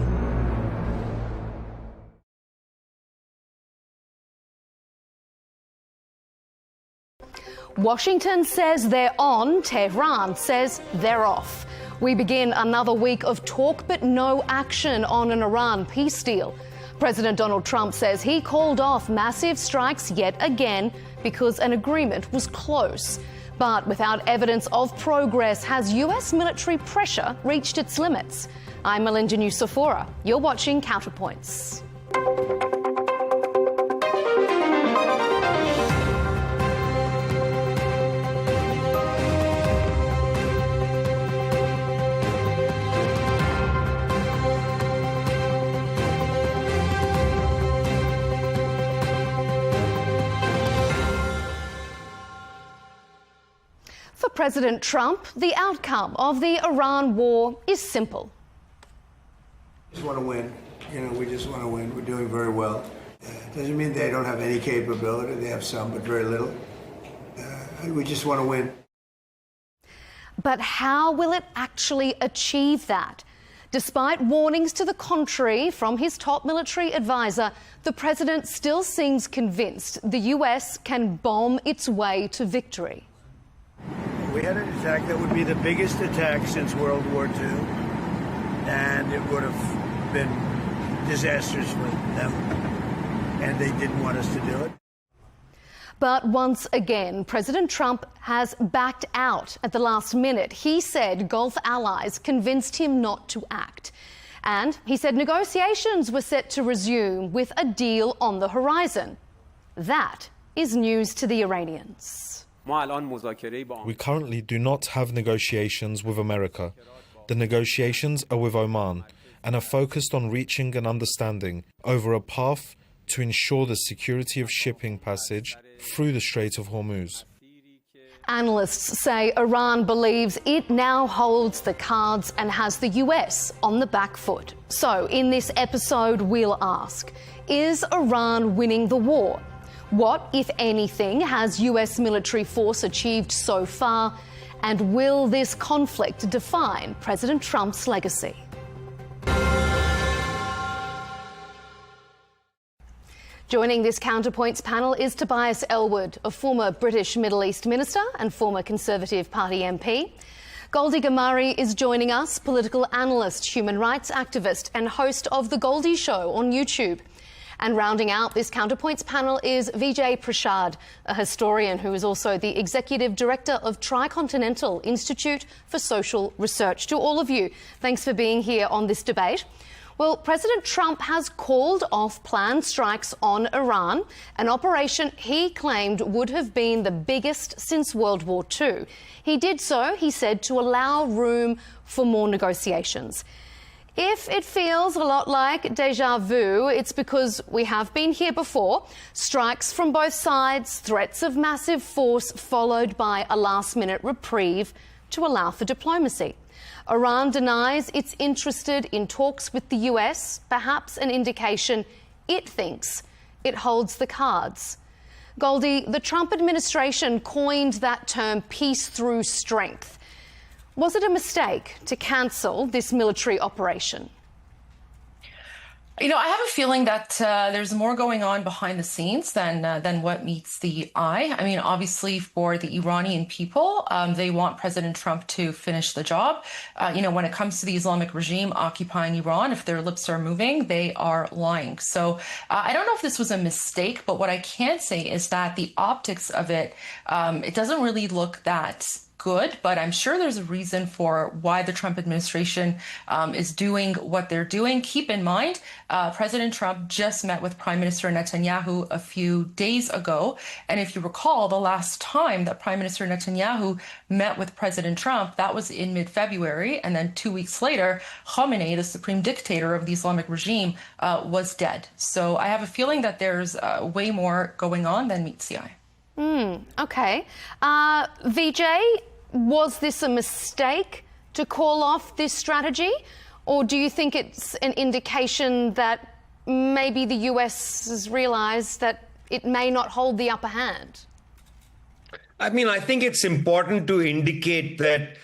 Washington says they're on, Tehran says they're off. We begin another week of talk but no action on an Iran peace deal. President Donald Trump says he called off massive strikes yet again because an agreement was close. But without evidence of progress, has US military pressure reached its limits? I'm Melinda Nucifora. You're watching Counterpoints. For President Trump, the outcome of the Iran war is simple. We just want to win. We just want to win. We're doing very well. Doesn't mean they don't have any capability. They have some, but very little. We just want to win. But how will it actually achieve that? Despite warnings to the contrary from his top military advisor, the president still seems convinced the US can bomb its way to victory. We had an attack that would be the biggest attack since World War II, and it would have been disastrous for them, and they didn't want us to do it. But once again, President Trump has backed out at the last minute. He said Gulf allies convinced him not to act. And he said negotiations were set to resume with a deal on the horizon. That is news to the Iranians. We currently do not have negotiations with America. The negotiations are with Oman and are focused on reaching an understanding over a path to ensure the security of shipping passage through the Strait of Hormuz. Analysts say Iran believes it now holds the cards and has the US on the back foot. So in this episode, we'll ask, is Iran winning the war? What, if anything, has US military force achieved so far? And will this conflict define President Trump's legacy? Joining this Counterpoints panel is Tobias Ellwood, a former British Middle East minister and former Conservative Party MP. Goldie Gamari is joining us, political analyst, human rights activist and host of The Goldie Show on YouTube. And rounding out this Counterpoints panel is Vijay Prashad, a historian who is also the Executive Director of Tricontinental Institute for Social Research. To all of you, thanks for being here on this debate. Well, President Trump has called off planned strikes on Iran, an operation he claimed would have been the biggest since World War II. He did so, he said, to allow room for more negotiations. If it feels a lot like deja vu, it's because we have been here before. Strikes from both sides, threats of massive force, followed by a last-minute reprieve to allow for diplomacy. Iran denies it's interested in talks with the US, perhaps an indication it thinks it holds the cards. Goldie, the Trump administration coined that term peace through strength. Was it a mistake to cancel this military operation? You know, I have a feeling that there's more going on behind the scenes than what meets the eye. I mean, obviously, for the Iranian people, they want President Trump to finish the job. You know, when it comes to the Islamic regime occupying Iran, if their lips are moving, they are lying. So I don't know if this was a mistake, but what I can say is that the optics of it, it doesn't really look that good, but I'm sure there's a reason for why the Trump administration is doing what they're doing. Keep in mind, President Trump just met with Prime Minister Netanyahu a few days ago. And if you recall, the last time that Prime Minister Netanyahu met with President Trump, that was in mid-February. And then 2 weeks later, Khamenei, the supreme dictator of the Islamic regime, was dead. So I have a feeling that there's way more going on than meets the eye. Okay. VJ, was this a mistake to call off this strategy? Or do you think it's an indication that maybe the US has realised that it may not hold the upper hand? I mean, I think it's important to indicate that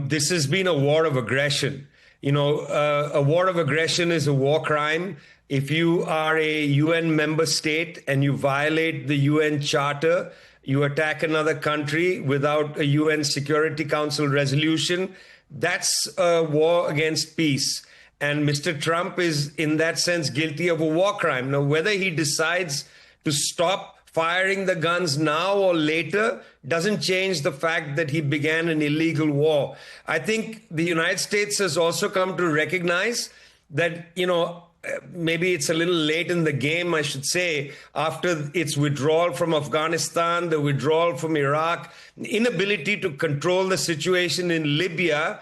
this has been a war of aggression. You know, a war of aggression is a war crime. If you are a UN member state and you violate the UN Charter, you attack another country without a UN Security Council resolution, that's a war against peace. And Mr. Trump is, in that sense, guilty of a war crime. Now, whether he decides to stop firing the guns now or later doesn't change the fact that he began an illegal war. I think the United States has also come to recognize that, you know, maybe it's a little late in the game, I should say, after its withdrawal from Afghanistan, the withdrawal from Iraq, inability to control the situation in Libya.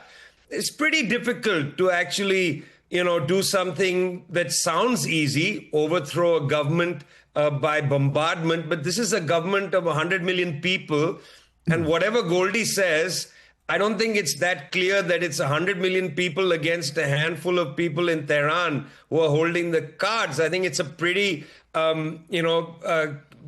It's pretty difficult to actually, you know, do something that sounds easy, overthrow a government by bombardment. But this is a government of 100 million people. And whatever Goldie says, I don't think it's that clear that it's 100 million people against a handful of people in Tehran who are holding the cards. I think it's a pretty,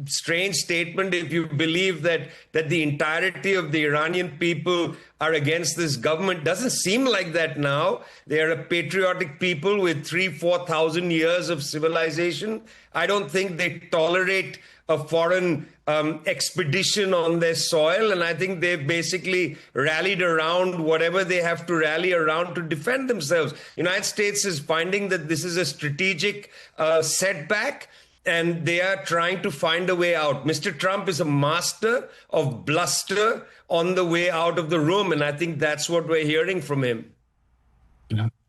strange statement if you believe that the entirety of the Iranian people are against this government. Doesn't seem like that now. They are a patriotic people with 3,000-4,000 years of civilization. I don't think they tolerate a foreign expedition on their soil. And I think they've basically rallied around whatever they have to rally around to defend themselves. United States is finding that this is a strategic setback, and they are trying to find a way out. Mr. Trump is a master of bluster on the way out of the room, and I think that's what we're hearing from him.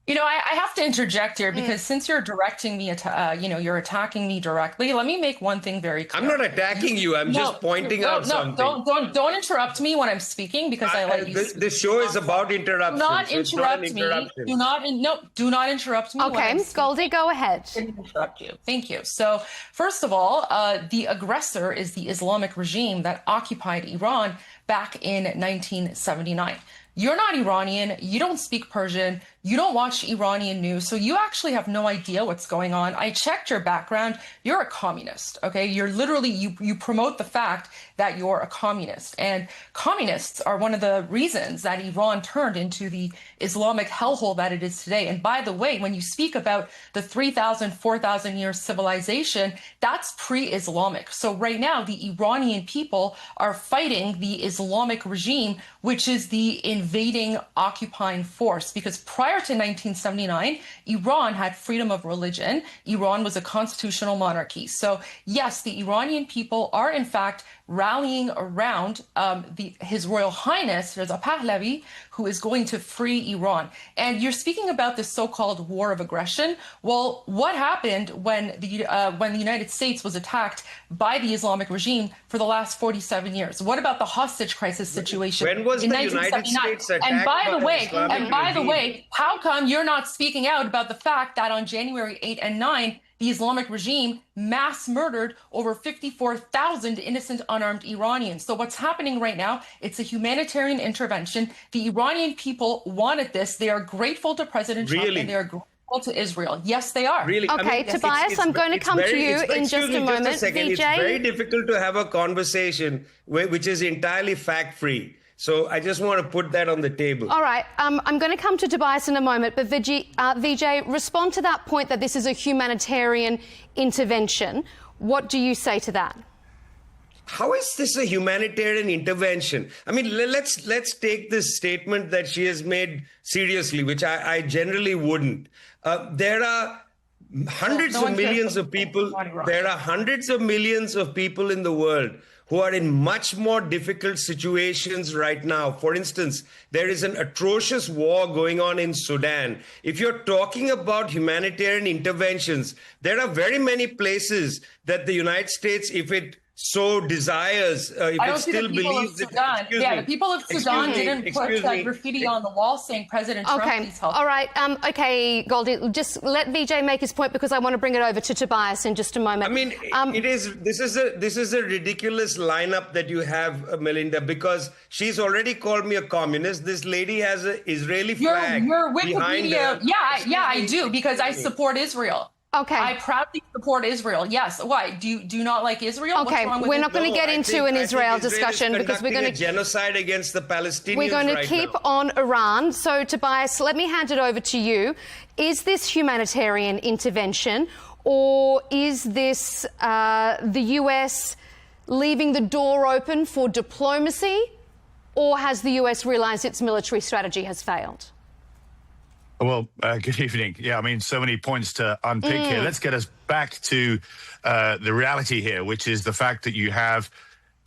You know, I have to interject here because since you're directing me, you're attacking me directly. Let me make one thing very clear. I'm not attacking you. I'm just pointing out something. Don't interrupt me when I'm speaking because I let you. This show is about interruptions. Do not interrupt me. Do not interrupt me. Okay, Goldie, go ahead. I didn't interrupt you. Thank you. So, first of all, the aggressor is the Islamic regime that occupied Iran back in 1979. You're not Iranian, you don't speak Persian, you don't watch Iranian news, so you actually have no idea what's going on. I checked your background, you're a communist, okay? You're literally, you promote the fact that you're a communist. And communists are one of the reasons that Iran turned into the Islamic hellhole that it is today. And by the way, when you speak about the 3,000, 4,000 year civilization, that's pre-Islamic. So right now, the Iranian people are fighting the Islamic regime, which is the invading, occupying force. Because prior to 1979, Iran had freedom of religion. Iran was a constitutional monarchy. So yes, the Iranian people are in fact rallying around His Royal Highness Reza Pahlavi, who is going to free Iran. And you're speaking about this so-called war of aggression. Well, what happened when the United States was attacked by the Islamic regime for the last 47 years? What about the hostage crisis situation when was in the 1979? United States attacked And by the way, regime? how come you're not speaking out about the fact that on January 8 and 9, the Islamic regime mass murdered over 54,000 innocent unarmed Iranians? So what's happening right now, it's a humanitarian intervention. The Iranian people wanted this. They are grateful to President Trump and they are grateful to Israel. Yes, they are. Really? Okay, I mean, Tobias, I'm going to come to you in just a moment. Just a second. VJ? It's very difficult to have a conversation which is entirely fact-free. So I just want to put that on the table. All right. I'm going to come to Tobias in a moment, but VJ, respond to that point that this is a humanitarian intervention. What do you say to that? How is this a humanitarian intervention? I mean, let's take this statement that she has made seriously, which I generally wouldn't. There are hundreds of millions of people. There are hundreds of millions of people in the world who are in much more difficult situations right now. For instance, there is an atrocious war going on in Sudan. If you're talking about humanitarian interventions, there are very many places that the United States, if it so desires, if it still believes that... the people of Sudan didn't put graffiti on the wall saying President Trump needs help. All right. Okay, Goldie, just let VJ make his point because I want to bring it over to Tobias in just a moment. I mean, this is a ridiculous lineup that you have, Melinda, because she's already called me a communist. This lady has an Israeli flag behind her. Yeah, I do, because I support Israel. Okay. I proudly support Israel. Yes. Why? Do you not like Israel? Okay, we're not going to get into an Israel discussion because we're going to genocide against the Palestinians. We're going to keep on Iran. So, Tobias, let me hand it over to you. Is this humanitarian intervention, or is this the US leaving the door open for diplomacy, or has the US realised its military strategy has failed? Well, good evening. Yeah, I mean, so many points to unpick here. Let's get us back to the reality here, which is the fact that you have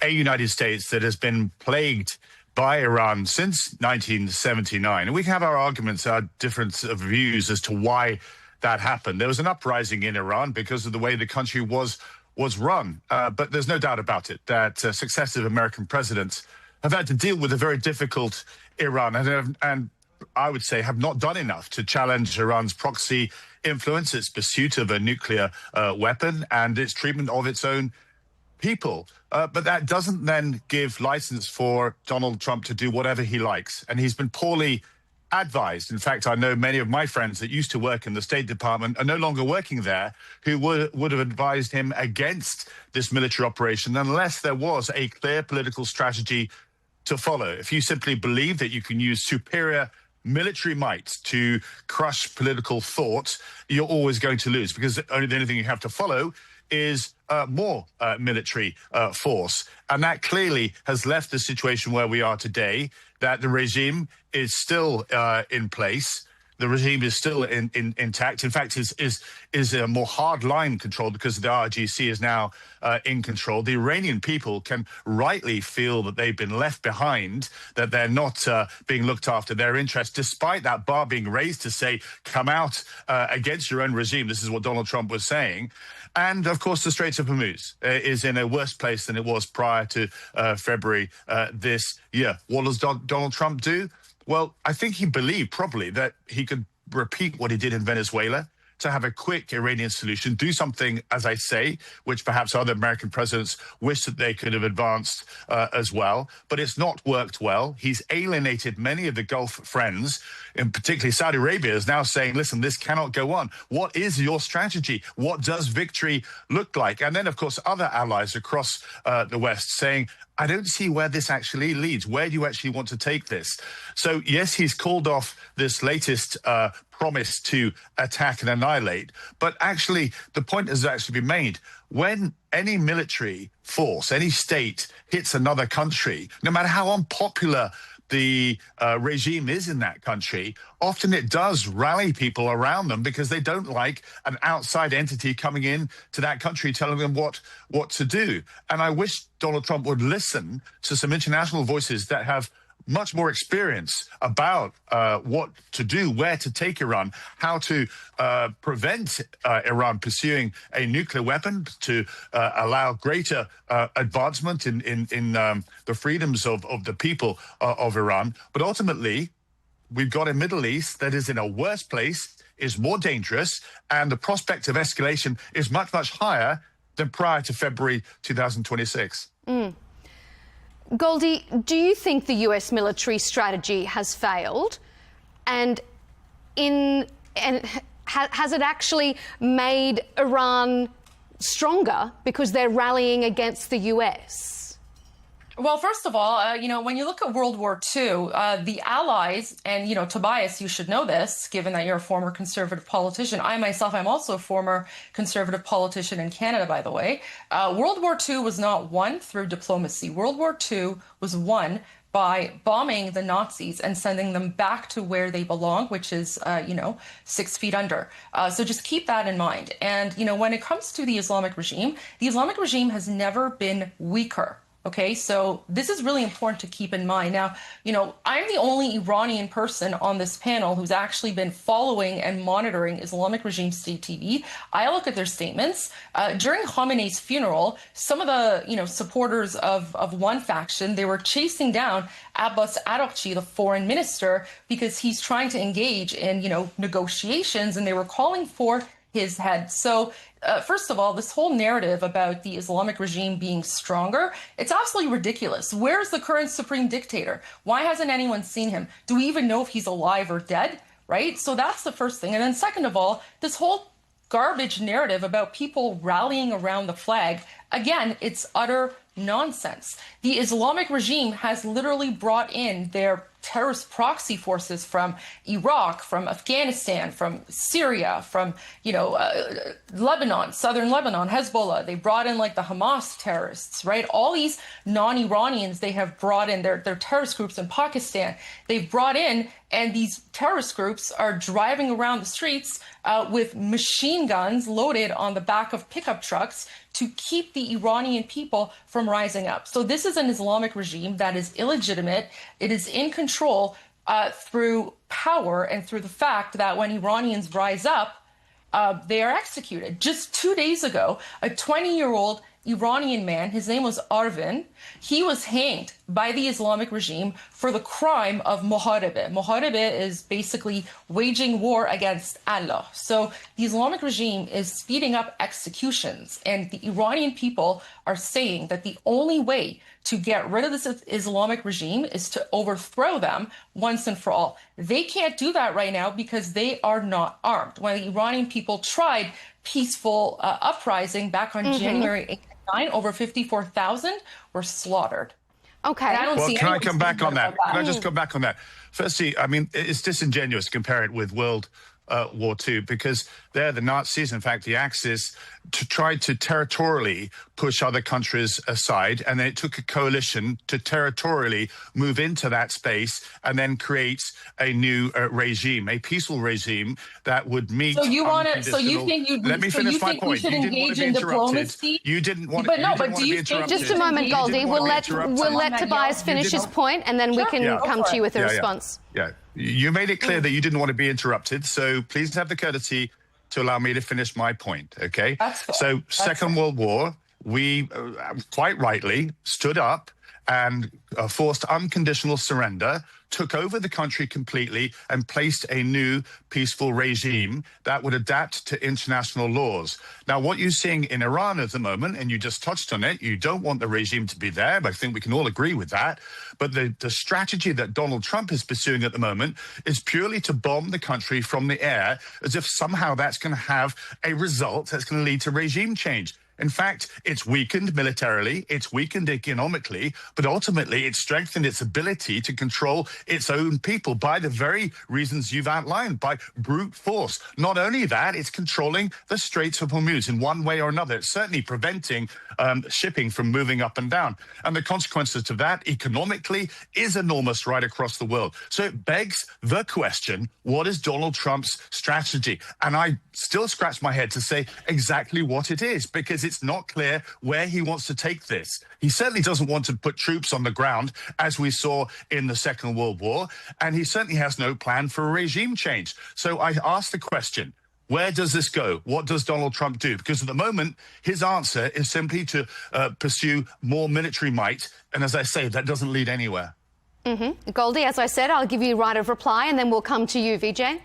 a United States that has been plagued by Iran since 1979. And we can have our arguments, our difference of views as to why that happened. There was an uprising in Iran because of the way the country was run. But there's no doubt about it that successive American presidents have had to deal with a very difficult Iran and I would say, have not done enough to challenge Iran's proxy influence, its pursuit of a nuclear weapon, and its treatment of its own people. But that doesn't then give license for Donald Trump to do whatever he likes. And he's been poorly advised. In fact, I know many of my friends that used to work in the State Department are no longer working there, who would have advised him against this military operation unless there was a clear political strategy to follow. If you simply believe that you can use superior military might to crush political thought, you're always going to lose, because the only thing you have to follow is more military force. And that clearly has left the situation where we are today, that the regime is still in place. The regime is still intact. In fact, is a more hard-line control because the RGC is now in control. The Iranian people can rightly feel that they've been left behind, that they're not being looked after their interests, despite that bar being raised to say, come out against your own regime. This is what Donald Trump was saying. And, of course, the Straits of Hormuz is in a worse place than it was prior to February this year. What does Donald Trump do? Well, I think he believed probably that he could repeat what he did in Venezuela, to have a quick Iranian solution, do something, as I say, which perhaps other American presidents wish that they could have advanced as well. But it's not worked well. He's alienated many of the Gulf friends, and particularly Saudi Arabia is now saying, listen, this cannot go on. What is your strategy? What does victory look like? And then, of course, other allies across the West saying, I don't see where this actually leads. Where do you actually want to take this? So, yes, he's called off this latest promise to attack and annihilate. But actually, the point has actually been made. When any military force, any state hits another country, no matter how unpopular the regime is in that country, often it does rally people around them because they don't like an outside entity coming in to that country telling them what to do. And I wish Donald Trump would listen to some international voices that have much more experience about what to do, where to take Iran, how to prevent Iran pursuing a nuclear weapon, to allow greater advancement in the freedoms of the people of Iran. But ultimately, we've got a Middle East that is in a worse place, is more dangerous, and the prospect of escalation is much, much higher than prior to February 2026. Goldie, do you think the US military strategy has failed? And has it actually made Iran stronger because they're rallying against the US? Well, first of all, when you look at World War II, the Allies, and, Tobias, you should know this, given that you're a former conservative politician. I myself, I'm also a former conservative politician in Canada, by the way. World War II was not won through diplomacy. World War II was won by bombing the Nazis and sending them back to where they belong, which is, 6 feet under. So just keep that in mind. And, when it comes to the Islamic regime has never been weaker. Okay, so this is really important to keep in mind. Now, I'm the only Iranian person on this panel who's actually been following and monitoring Islamic regime state TV. I look at their statements. During Khamenei's funeral, some of the, supporters of one faction, they were chasing down Abbas Araghchi, the foreign minister, because he's trying to engage in, negotiations, and they were calling for his head. So first of all, this whole narrative about the Islamic regime being stronger, it's absolutely ridiculous. Where's the current supreme dictator? Why hasn't anyone seen him? Do we even know if he's alive or dead? Right? So that's the first thing. And then second of all, this whole garbage narrative about people rallying around the flag, again, it's utter nonsense. The Islamic regime has literally brought in their terrorist proxy forces from Iraq, from Afghanistan, from Syria, from, Lebanon, southern Lebanon, Hezbollah. They brought in like the Hamas terrorists, right? All these non-Iranians they have brought in, their terrorist groups in Pakistan, they've brought in, and these terrorist groups are driving around the streets with machine guns loaded on the back of pickup trucks to keep the Iranian people from rising up. So this is an Islamic regime that is illegitimate. It is in control through power and through the fact that when Iranians rise up, they are executed. Just 2 days ago, a 20-year-old Iranian man, his name was Arvin, he was hanged by the Islamic regime for the crime of muharebe. Muharebe is basically waging war against Allah. So the Islamic regime is speeding up executions, and the Iranian people are saying that the only way to get rid of this Islamic regime is to overthrow them once and for all. They can't do that right now because they are not armed. When the Iranian people tried peaceful uprising back on January 8th, over 54,000 were slaughtered. Okay. Can I come back on that? Can I just come back on that? Firstly, I mean, it's disingenuous to compare it with World War II, because there the Nazis, in fact the Axis, tried to territorially push other countries aside, and then it took a coalition to territorially move into that space and then create a new regime, a peaceful regime that would meet. So you want to? So you think you? Let me finish my point. You should engage in diplomacy. You didn't want. But no. But do you think? Just a moment, Goldie. We'll let Tobias finish his point, and then we can come to you with a response. Yeah. You made it clear that you didn't want to be interrupted, so please have the courtesy to allow me to finish my point, okay? So, Second World War, we quite rightly stood up and forced unconditional surrender, took over the country completely, and placed a new peaceful regime that would adapt to international laws. Now, what you're seeing in Iran at the moment, and you just touched on it, you don't want the regime to be there, but I think we can all agree with that. But the strategy that Donald Trump is pursuing at the moment is purely to bomb the country from the air, as if somehow that's going to have a result that's going to lead to regime change. In fact, it's weakened militarily, it's weakened economically, but ultimately it's strengthened its ability to control its own people by the very reasons you've outlined, by brute force. Not only that, it's controlling the Straits of Hormuz in one way or another. It's certainly preventing shipping from moving up and down. And the consequences of that economically is enormous right across the world. So it begs the question, what is Donald Trump's strategy? And I still scratch my head to say exactly what it is, because it's not clear where he wants to take this. He certainly doesn't want to put troops on the ground, as we saw in the Second World War, and he certainly has no plan for a regime change. So I ask the question, where does this go? What does Donald Trump do? Because at the moment, his answer is simply to pursue more military might. And as I say, that doesn't lead anywhere. Goldie, as I said, I'll give you right of reply and then we'll come to you, Vijay.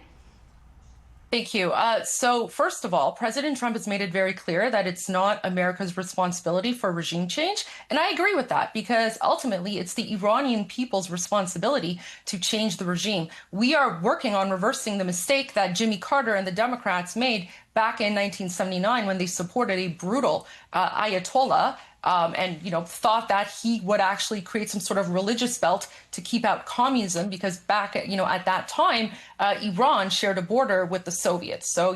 Thank you. So first of all, President Trump has made it very clear that it's not America's responsibility for regime change. And I agree with that, because ultimately it's the Iranian people's responsibility to change the regime. We are working on reversing the mistake that Jimmy Carter and the Democrats made back in 1979 when they supported a brutal Ayatollah and, thought that he would actually create some sort of religious belt to keep out communism, because back, at that time, Iran shared a border with the Soviets. So,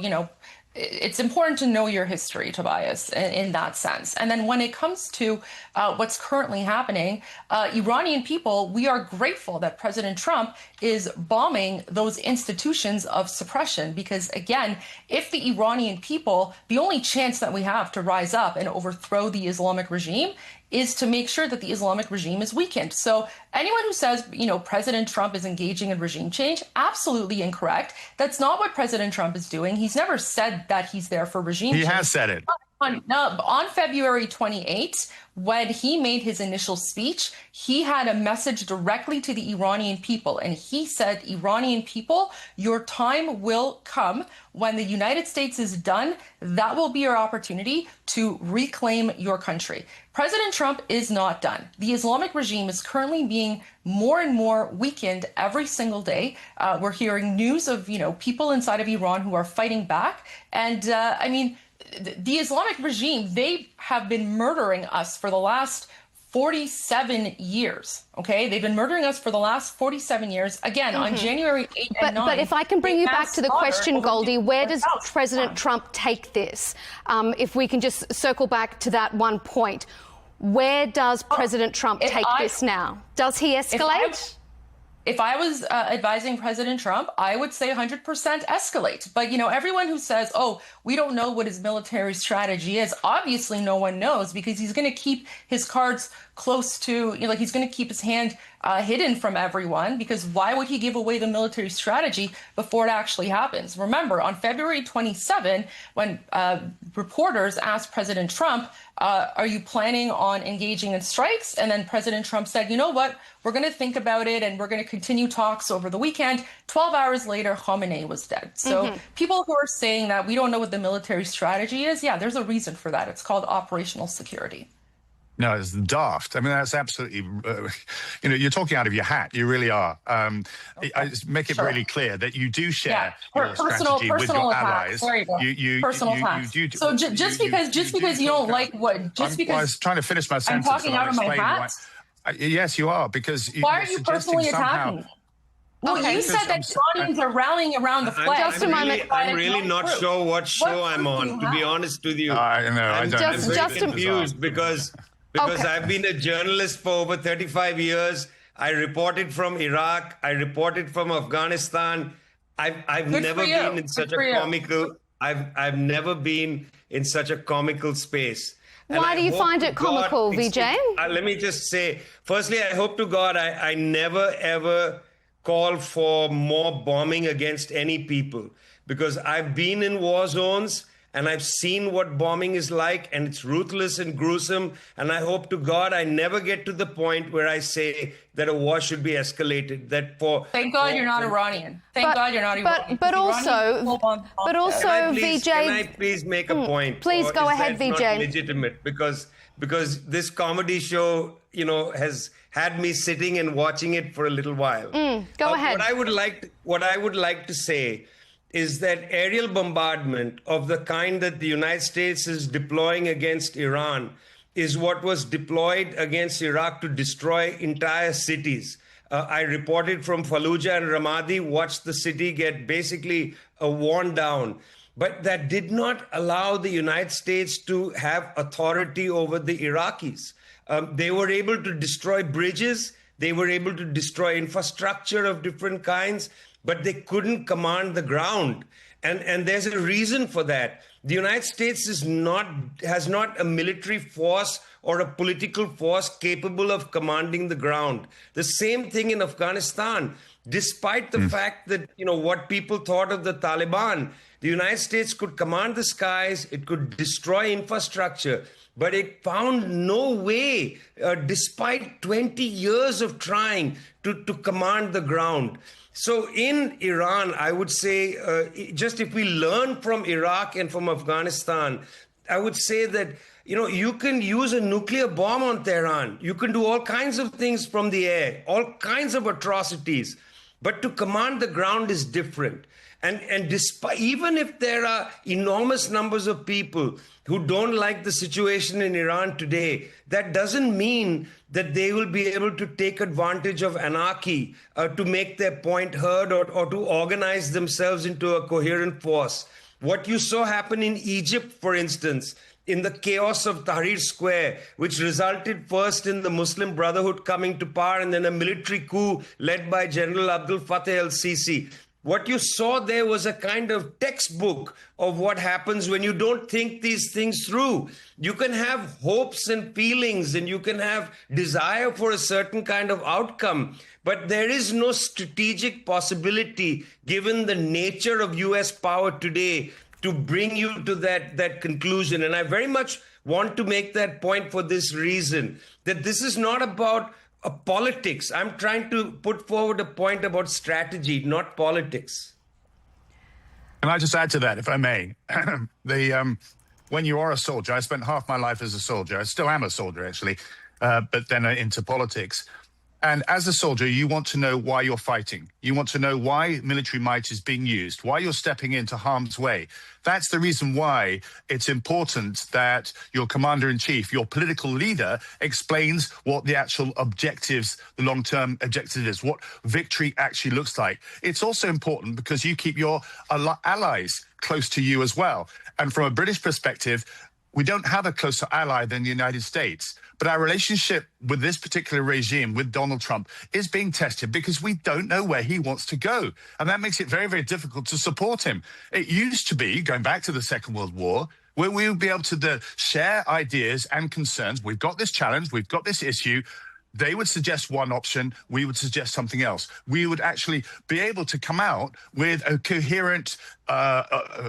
it's important to know your history, Tobias, in that sense. And then when it comes to what's currently happening, Iranian people, we are grateful that President Trump is bombing those institutions of suppression, because, again, if the Iranian people, the only chance that we have to rise up and overthrow the Islamic regime is to make sure that the Islamic regime is weakened. So anyone who says, President Trump is engaging in regime change, absolutely incorrect. That's not what President Trump is doing. He's never said that he's there for regime change. He has said it. On February 28th, when he made his initial speech, he had a message directly to the Iranian people. And he said, Iranian people, your time will come. When the United States is done, that will be your opportunity to reclaim your country. President Trump is not done. The Islamic regime is currently being more and more weakened every single day. We're hearing news of, people inside of Iran who are fighting back. And the Islamic regime, they have been murdering us for the last 47 years, okay? They've been murdering us for the last 47 years. Again, on January 8th and 9th. But if I can bring you back to the question, Goldie, where does President Trump take this? If we can just circle back to that one point. Where does President Trump take this now? Does he escalate? If I was advising President Trump, I would say 100% escalate. But, everyone who says, oh, we don't know what his military strategy is, obviously no one knows, because he's going to keep his cards close to, he's going to keep his hand hidden from everyone, because why would he give away the military strategy before it actually happens? Remember, on February 27, when reporters asked President Trump, are you planning on engaging in strikes? And then President Trump said, you know what, we're going to think about it and we're going to continue talks over the weekend. 12 hours later, Khamenei was dead. So people who are saying that we don't know what the military strategy is, yeah, there's a reason for that. It's called operational security. No, it's daft. I mean, that's absolutely, you're talking out of your hat. You really are. I make it really clear that you do share your strategy with your allies. There you go. Personal attacks. So just because you don't like what, I was trying to finish my sentence. I'm talking out of my hat? Yes, you are, because why are you personally attacking? Well, you said that Iranians are rallying around the flag. Just a moment. I'm really not sure what show I'm on, to be honest with you. I'm very confused because I've been a journalist for over 35 years. I reported from Iraq. I reported from Afghanistan. I've never been in such a comical. I've never been in such a comical space. Why do you find it comical, Vijay? Let me just say, firstly, I hope to God I never ever call for more bombing against any people, because I've been in war zones and I've seen what bombing is like, and it's ruthless and gruesome. And I hope to God I never get to the point where I say that a war should be escalated. Thank God you're not Iranian. Thank God you're not Iranian. But also, Vijay, can I please make a point? Please go ahead, Vijay. Not legitimate, because this comedy show, has had me sitting and watching it for a little while. Go ahead. What I would like to say is that aerial bombardment of the kind that the United States is deploying against Iran is what was deployed against Iraq to destroy entire cities. I reported from Fallujah and Ramadi, watched the city get basically worn down. But that did not allow the United States to have authority over the Iraqis. They were able to destroy bridges. They were able to destroy infrastructure of different kinds, but they couldn't command the ground. And there's a reason for that. The United States has not a military force or a political force capable of commanding the ground. The same thing in Afghanistan. Despite the fact that, what people thought of the Taliban, the United States could command the skies, it could destroy infrastructure, but it found no way, despite 20 years of trying, to command the ground. So in Iran, I would say, just if we learn from Iraq and from Afghanistan, I would say that, you can use a nuclear bomb on Tehran. You can do all kinds of things from the air, all kinds of atrocities. But to command the ground is different. And despite, even if there are enormous numbers of people who don't like the situation in Iran today, that doesn't mean that they will be able to take advantage of anarchy to make their point heard or to organize themselves into a coherent force. What you saw happen in Egypt, for instance, in the chaos of Tahrir Square, which resulted first in the Muslim Brotherhood coming to power and then a military coup led by General Abdel Fattah el-Sisi. What you saw there was a kind of textbook of what happens when you don't think these things through. You can have hopes and feelings and you can have desire for a certain kind of outcome, but there is no strategic possibility, given the nature of US power today, to bring you to that conclusion. And I very much want to make that point for this reason, that this is not about politics. I'm trying to put forward a point about strategy, not politics. Can I just add to that, if I may? When you are a soldier, I spent half my life as a soldier. I still am a soldier, actually, but then into politics. And as a soldier, you want to know why you're fighting. You want to know why military might is being used, why you're stepping into harm's way. That's the reason why it's important that your commander-in-chief, your political leader, explains what the actual objectives, the long-term objective is, what victory actually looks like. It's also important because you keep your allies close to you as well. And from a British perspective, we don't have a closer ally than the United States. But our relationship with this particular regime, with Donald Trump, is being tested because we don't know where he wants to go. And that makes it very, very difficult to support him. It used to be, going back to the Second World War, where we would be able to share ideas and concerns. We've got this challenge, we've got this issue. They would suggest one option, we would suggest something else. We would actually be able to come out with a coherent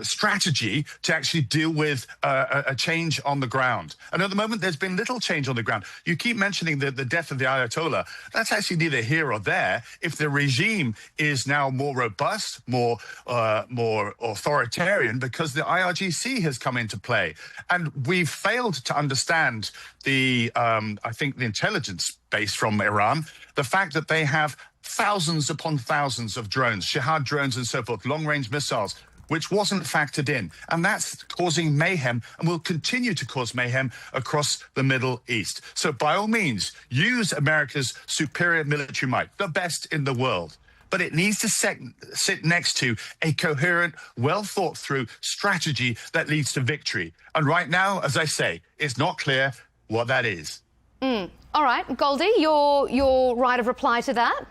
strategy to actually deal with a change on the ground. And at the moment, there's been little change on the ground. You keep mentioning the death of the Ayatollah. That's actually neither here or there. If the regime is now more robust, more authoritarian, because the IRGC has come into play. And we've failed to understand I think, the intelligence base from Iran, the fact that they have thousands upon thousands of drones, Shahad drones and so forth, long-range missiles, which wasn't factored in. And that's causing mayhem and will continue to cause mayhem across the Middle East. So by all means, use America's superior military might, the best in the world. But it needs to sit next to a coherent, well-thought-through strategy that leads to victory. And right now, as I say, it's not clear what that is. All right, Goldie, your right of reply to that?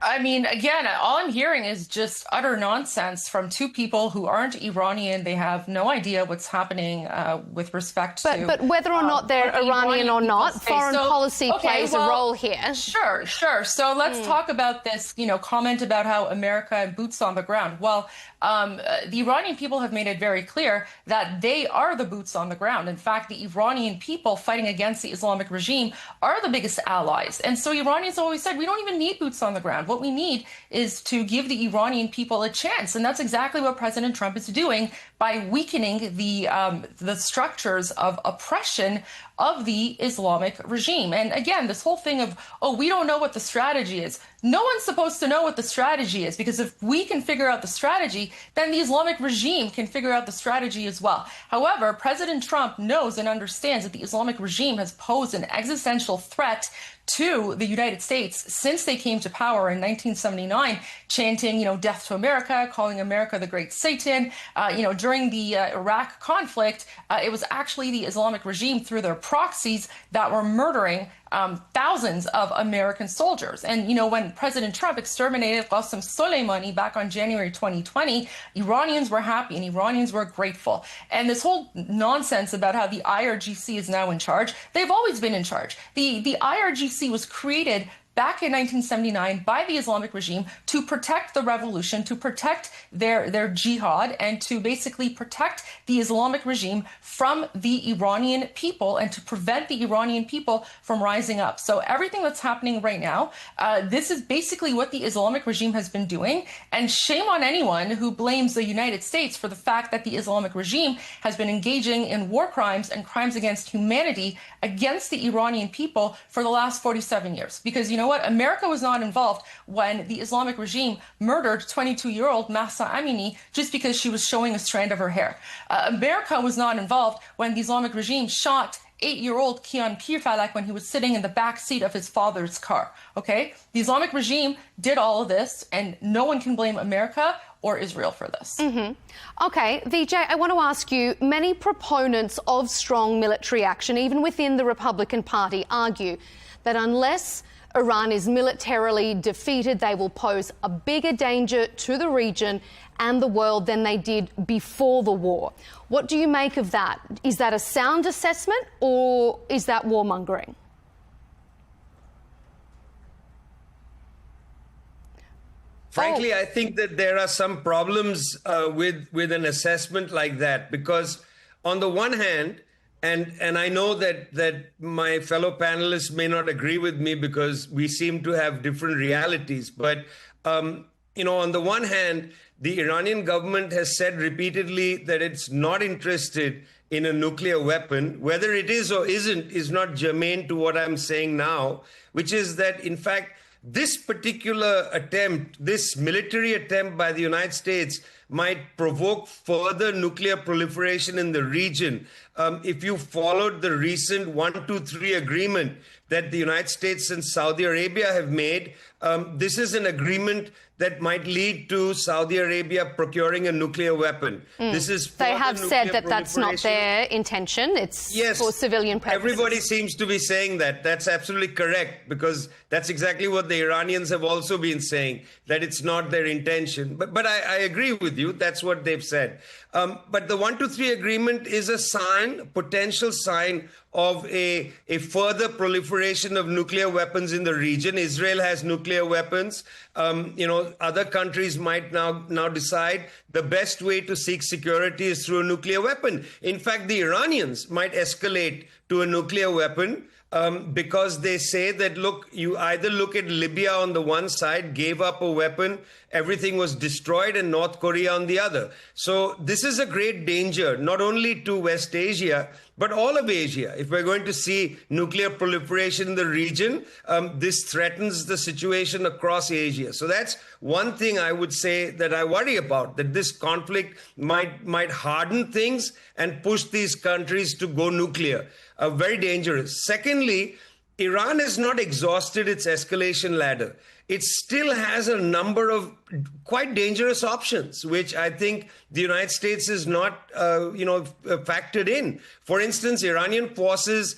I mean, again, all I'm hearing is just utter nonsense from two people who aren't Iranian. They have no idea what's happening with respect to... But whether or not they're Iranian or not, foreign policy plays a role here. Sure. So let's talk about this, comment about how America and boots on the ground. Well, the Iranian people have made it very clear that they are the boots on the ground. In fact, the Iranian people fighting against the Islamic regime are the biggest allies. And so Iranians always said, we don't even need boots on the ground. What What we need is to give the Iranian people a chance. And that's exactly what President Trump is doing by weakening the structures of oppression of the Islamic regime. And again, this whole thing of, oh, we don't know what the strategy is. No one's supposed to know what the strategy is, because if we can figure out the strategy, then the Islamic regime can figure out the strategy as well. However, President Trump knows and understands that the Islamic regime has posed an existential threat to the United States since they came to power in 1979, chanting, death to America, calling America the great Satan. During the Iraq conflict, it was actually the Islamic regime through their proxies that were murdering thousands of American soldiers. And, when President Trump exterminated Qasem Soleimani back on January 2020, Iranians were happy and Iranians were grateful. And this whole nonsense about how the IRGC is now in charge, they've always been in charge. The IRGC was created back in 1979 by the Islamic regime to protect the revolution, to protect their jihad, and to basically protect the Islamic regime from the Iranian people and to prevent the Iranian people from rising up. So everything that's happening right now, this is basically what the Islamic regime has been doing. And shame on anyone who blames the United States for the fact that the Islamic regime has been engaging in war crimes and crimes against humanity against the Iranian people for the last 47 years. Because you know what? America was not involved when the Islamic regime murdered 22-year-old Mahsa Amini just because she was showing a strand of her hair. America was not involved when the Islamic regime shot 8-year-old Kian Pirfalak when he was sitting in the back seat of his father's car. Okay? The Islamic regime did all of this, and no one can blame America or Israel for this. Okay, Vijay, I want to ask you, many proponents of strong military action, even within the Republican Party, argue that unless Iran is militarily defeated, they will pose a bigger danger to the region and the world than they did before the war. What do you make of that? Is that a sound assessment or is that warmongering? Frankly, I think that there are some problems with an assessment like that, because on the one hand, and I know that my fellow panelists may not agree with me because we seem to have different realities, but on the one hand, the Iranian government has said repeatedly that it's not interested in a nuclear weapon. Whether it is or isn't is not germane to what I'm saying now, which is that, in fact, this particular attempt, this military attempt by the United States, might provoke further nuclear proliferation in the region. If you followed the recent 123 agreement that the United States and Saudi Arabia have made, this is an agreement that might lead to Saudi Arabia procuring a nuclear weapon. This is they have said that that's not their intention. It's for civilian purposes. Everybody seems to be saying that. That's absolutely correct, because that's exactly what the Iranians have also been saying, that it's not their intention. But I agree with you. That's what they've said. But the 123 agreement is a sign, a potential sign of a further proliferation of nuclear weapons in the region. Israel has nuclear weapons. Other countries might now decide the best way to seek security is through a nuclear weapon. In fact, the Iranians might escalate to a nuclear weapon because they say that, look, you either look at Libya on the one side, gave up a weapon, everything was destroyed, and North Korea on the other. So this is a great danger, not only to West Asia, but all of Asia. If we're going to see nuclear proliferation in the region, this threatens the situation across Asia. So that's one thing I would say that I worry about, that this conflict might harden things and push these countries to go nuclear. Very dangerous. Secondly, Iran has not exhausted its escalation ladder. It still has a number of quite dangerous options, which I think the United States is not, factored in. For instance, Iranian forces,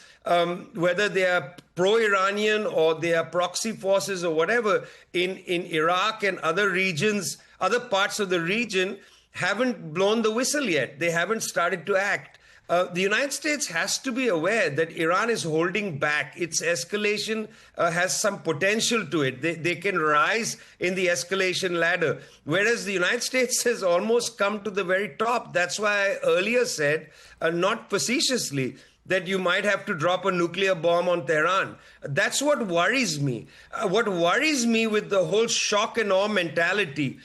whether they are pro-Iranian or they are proxy forces or whatever, in Iraq and other regions, other parts of the region, haven't blown the whistle yet. They haven't started to act. The United States has to be aware that Iran is holding back. Its escalation has some potential to it. They can rise in the escalation ladder, whereas the United States has almost come to the very top. That's why I earlier said, not facetiously, that you might have to drop a nuclear bomb on Tehran. That's what worries me. What worries me with the whole shock and awe mentality,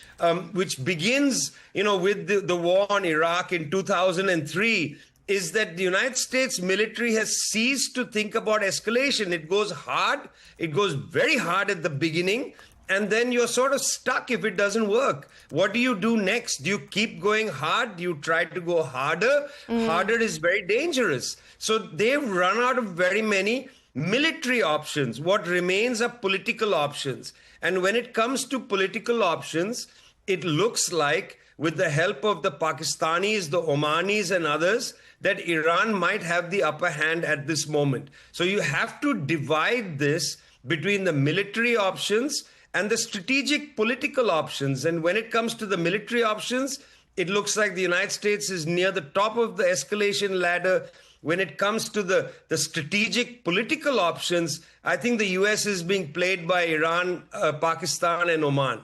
which begins, with the war on Iraq in 2003, is that the United States military has ceased to think about escalation. It goes hard. It goes very hard at the beginning. And then you're sort of stuck if it doesn't work. What do you do next? Do you keep going hard? Do you try to go harder? Harder is very dangerous. So they've run out of very many military options. What remains are political options. And when it comes to political options, it looks like, with the help of the Pakistanis, the Omanis, and others, that Iran might have the upper hand at this moment. So you have to divide this between the military options and the strategic political options. And when it comes to the military options, it looks like the United States is near the top of the escalation ladder. When it comes to the strategic political options, I think the US is being played by Iran, Pakistan, and Oman.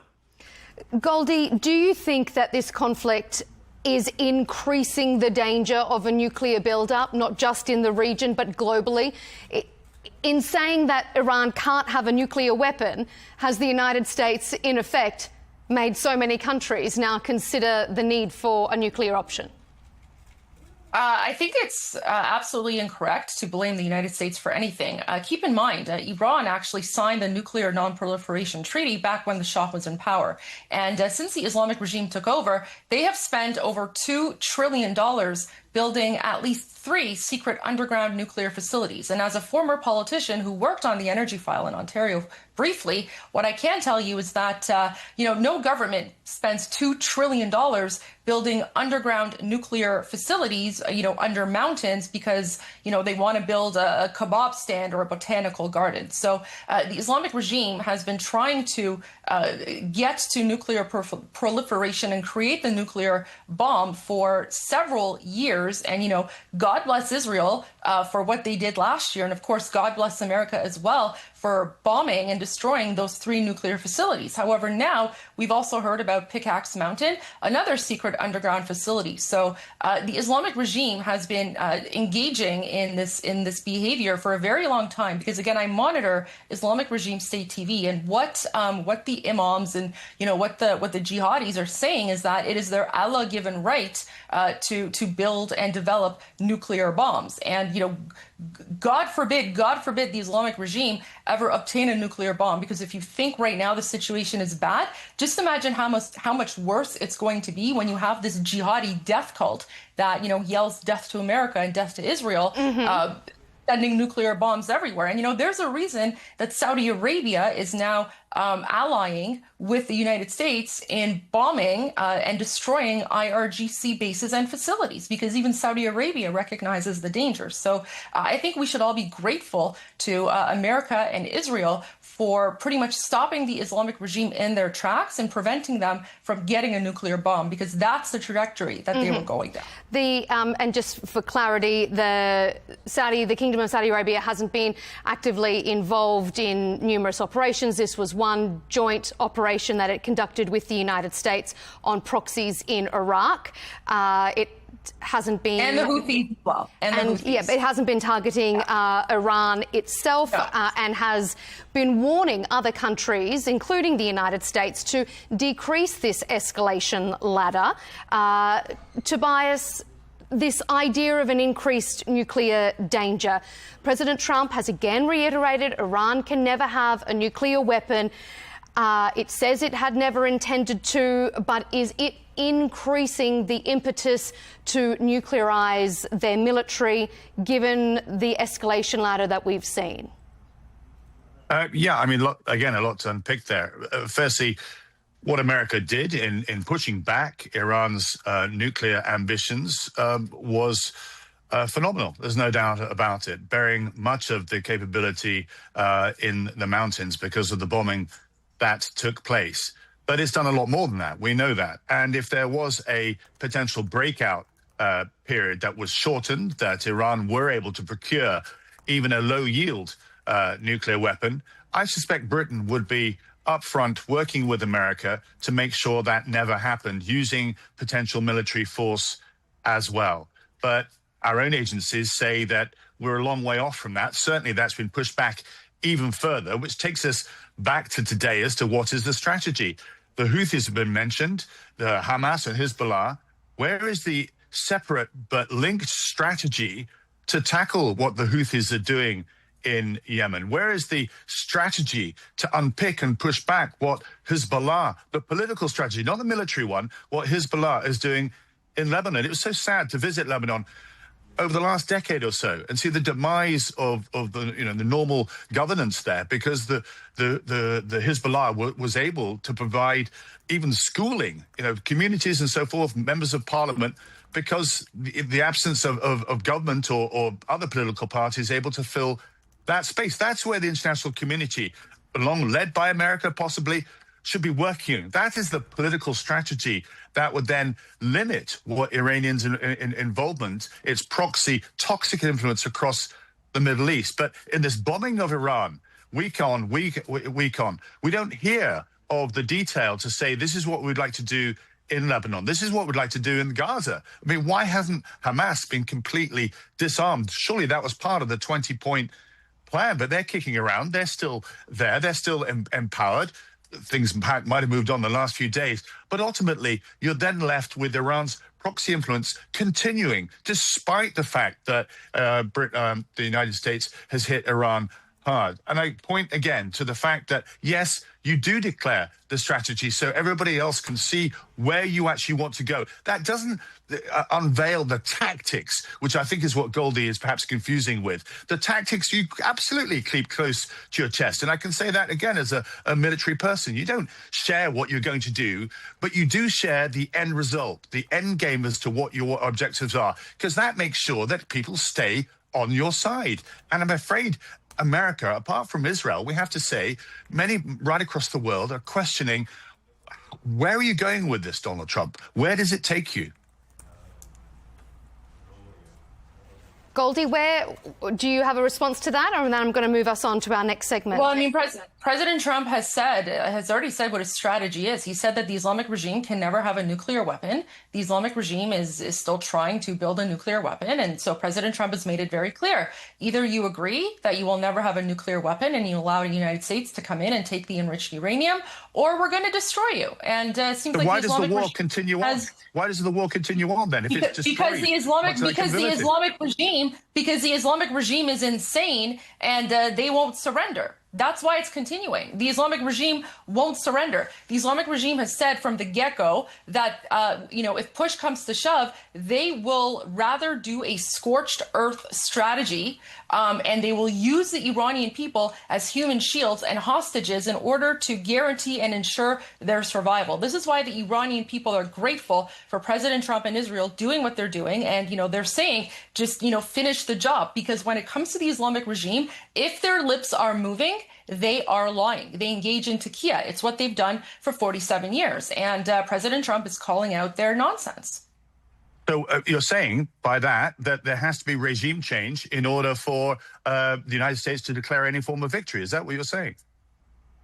Goldie, do you think that this conflict is increasing the danger of a nuclear buildup, not just in the region, but globally? In saying that Iran can't have a nuclear weapon, has the United States, in effect, made so many countries now consider the need for a nuclear option? I think it's absolutely incorrect to blame the United States for anything. Keep in mind, Iran actually signed the Nuclear Non-Proliferation Treaty back when the Shah was in power. And since the Islamic regime took over, they have spent over $2 trillion building at least 3 secret underground nuclear facilities. And as a former politician who worked on the energy file in Ontario briefly, what I can tell you is that, no government spends $2 trillion building underground nuclear facilities, under mountains because, they want to build a kebab stand or a botanical garden. So the Islamic regime has been trying to get to nuclear proliferation and create the nuclear bomb for several years. And, God bless Israel for what they did last year. And of course, God bless America as well for bombing and destroying those 3 nuclear facilities. However, now we've also heard about Pickaxe Mountain, another secret underground facility. So the Islamic regime has been engaging in this behavior for a very long time, because again, I monitor Islamic regime state TV, and what the imams and what the jihadis are saying is that it is their Allah-given right to build and develop nuclear bombs. And God forbid the Islamic regime ever obtain a nuclear bomb, because if you think right now the situation is bad, just imagine how much worse it's going to be when you have this jihadi death cult that yells death to America and death to Israel, sending nuclear bombs everywhere. And there's a reason that Saudi Arabia is now allying with the United States in bombing and destroying IRGC bases and facilities, because even Saudi Arabia recognizes the dangers. So I think we should all be grateful to America and Israel for pretty much stopping the Islamic regime in their tracks and preventing them from getting a nuclear bomb, because that's the trajectory that they were going down. And just for clarity, the Kingdom of Saudi Arabia hasn't been actively involved in numerous operations. This was one joint operation that it conducted with the United States on proxies in Iraq. It hasn't been... And the Houthis as well. But it hasn't been targeting Iran itself, and has been warning other countries, including the United States, to decrease this escalation ladder. Tobias, this idea of an increased nuclear danger. President Trump has again reiterated Iran can never have a nuclear weapon. It says it had never intended to, but is it increasing the impetus to nuclearize their military, given the escalation ladder that we've seen? Yeah, I mean, again, a lot to unpick there. Firstly, what America did in pushing back Iran's nuclear ambitions was phenomenal. There's no doubt about it, bearing much of the capability in the mountains because of the bombing that took place. But it's done a lot more than that. We know that. And if there was a potential breakout period that was shortened, that Iran were able to procure even a low-yield nuclear weapon, I suspect Britain would be upfront working with America to make sure that never happened, using potential military force as well. But our own agencies say that we're a long way off from that. Certainly that's been pushed back even further, which takes us back to today as to what is the strategy. The Houthis have been mentioned, the Hamas and Hezbollah. Where is the separate but linked strategy to tackle what the Houthis are doing in Yemen? Where is the strategy to unpick and push back what Hezbollah, the political strategy, not the military one, what Hezbollah is doing in Lebanon? It was so sad to visit Lebanon over the last decade or so and see the demise of the the normal governance there, because the Hezbollah was able to provide even schooling, communities and so forth, members of parliament, because the absence of government or other political parties able to fill that space. That's where the international community, led by America possibly, should be working. That is the political strategy that would then limit what Iranians' involvement, its proxy, toxic influence across the Middle East. But in this bombing of Iran, week on, we don't hear of the detail to say this is what we'd like to do in Lebanon. This is what we'd like to do in Gaza. I mean, why hasn't Hamas been completely disarmed? Surely that was part of the 20-point plan, but they're kicking around. They're still there. They're still empowered. Things might have moved on the last few days, but ultimately you're then left with Iran's proxy influence continuing, despite the fact that the United States has hit Iran hard. And I point again to the fact that, yes, you do declare the strategy so everybody else can see where you actually want to go. That doesn't unveil the tactics, which I think is what Goldie is perhaps confusing with. The tactics you absolutely keep close to your chest. And I can say that again as a military person. You don't share what you're going to do, but you do share the end result, the end game as to what your objectives are, because that makes sure that people stay on your side. And I'm afraid America, apart from Israel, we have to say, many right across the world are questioning, where are you going with this, Donald Trump? Where does it take you? Goldie, do you have a response to that? Or then I'm going to move us on to our next segment. Well, I mean, President Trump has already said what his strategy is. He said that the Islamic regime can never have a nuclear weapon. The Islamic regime is still trying to build a nuclear weapon. And so President Trump has made it very clear. Either you agree that you will never have a nuclear weapon and you allow the United States to come in and take the enriched uranium, or we're going to destroy you. And it seems like why does the war continue on? Why does the war continue on then? If it's destroyed, because the Islamic regime is insane and they won't surrender. That's why it's continuing. The Islamic regime won't surrender. The Islamic regime has said from the get-go that, if push comes to shove, they will rather do a scorched earth strategy, and they will use the Iranian people as human shields and hostages in order to guarantee and ensure their survival. This is why the Iranian people are grateful for President Trump and Israel doing what they're doing. And, they're saying, just, finish the job. Because when it comes to the Islamic regime, if their lips are moving, they are lying. They engage in taqiyya. It's what they've done for 47 years. And President Trump is calling out their nonsense. So you're saying by that there has to be regime change in order for the United States to declare any form of victory. Is that what you're saying?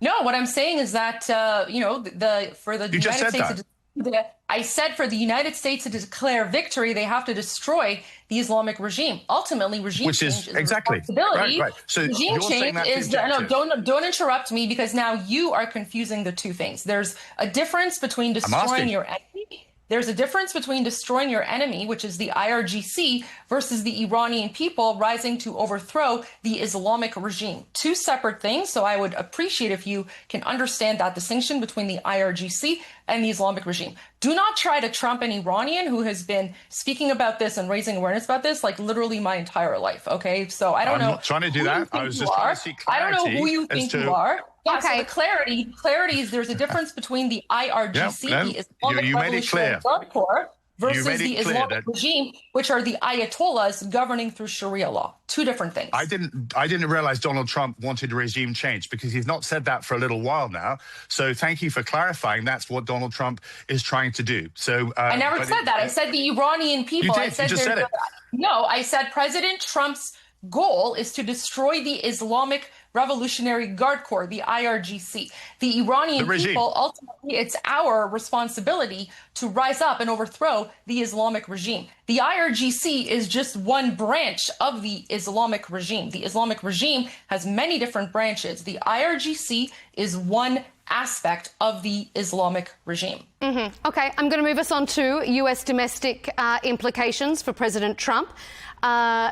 No, what I'm saying is that, for the United States I said for the United States to declare victory, they have to destroy the Islamic regime. Ultimately, regime change is exactly responsibility. Right. So regime change is don't interrupt me, because now you are confusing the two things. There's a difference between destroying your enemy. There's a difference between destroying your enemy, which is the IRGC, versus the Iranian people rising to overthrow the Islamic regime. Two separate things. So I would appreciate if you can understand that distinction between the IRGC and the Islamic regime. Do not try to trump an Iranian who has been speaking about this and raising awareness about this like literally my entire life. Okay, so I don't know. I'm not trying to do that. I was just trying to see clarity. I don't know who you think you are. Yeah, okay. So the clarity is there's a difference between the IRGC, the Islamic Revolutionary Guard Corps, versus the Islamic regime, which are the Ayatollahs governing through Sharia law. Two different things. I didn't realize Donald Trump wanted regime change, because he's not said that for a little while now. So thank you for clarifying. That's what Donald Trump is trying to do. So I never said that. I said the Iranian people. You did. You just said it. No, I said President Trump's goal is to destroy the Islamic Revolutionary Guard Corps, the IRGC. The Iranian people, ultimately, it's our responsibility to rise up and overthrow the Islamic regime. The IRGC is just one branch of the Islamic regime. The Islamic regime has many different branches. The IRGC is one aspect of the Islamic regime. Okay, I'm going to move us on to US domestic implications for President Trump.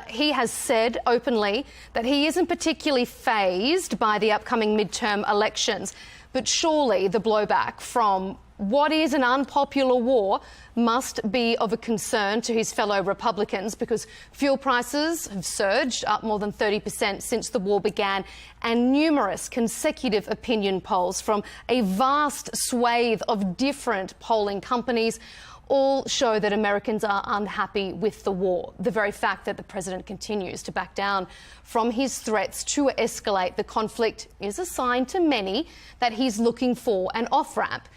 He has said openly that he isn't particularly fazed by the upcoming midterm elections, but surely the blowback from what is an unpopular war must be of a concern to his fellow Republicans, because fuel prices have surged up more than 30% since the war began, and numerous consecutive opinion polls from a vast swathe of different polling companies all show that Americans are unhappy with the war. The very fact that the president continues to back down from his threats to escalate the conflict is a sign to many that he's looking for an off-ramp.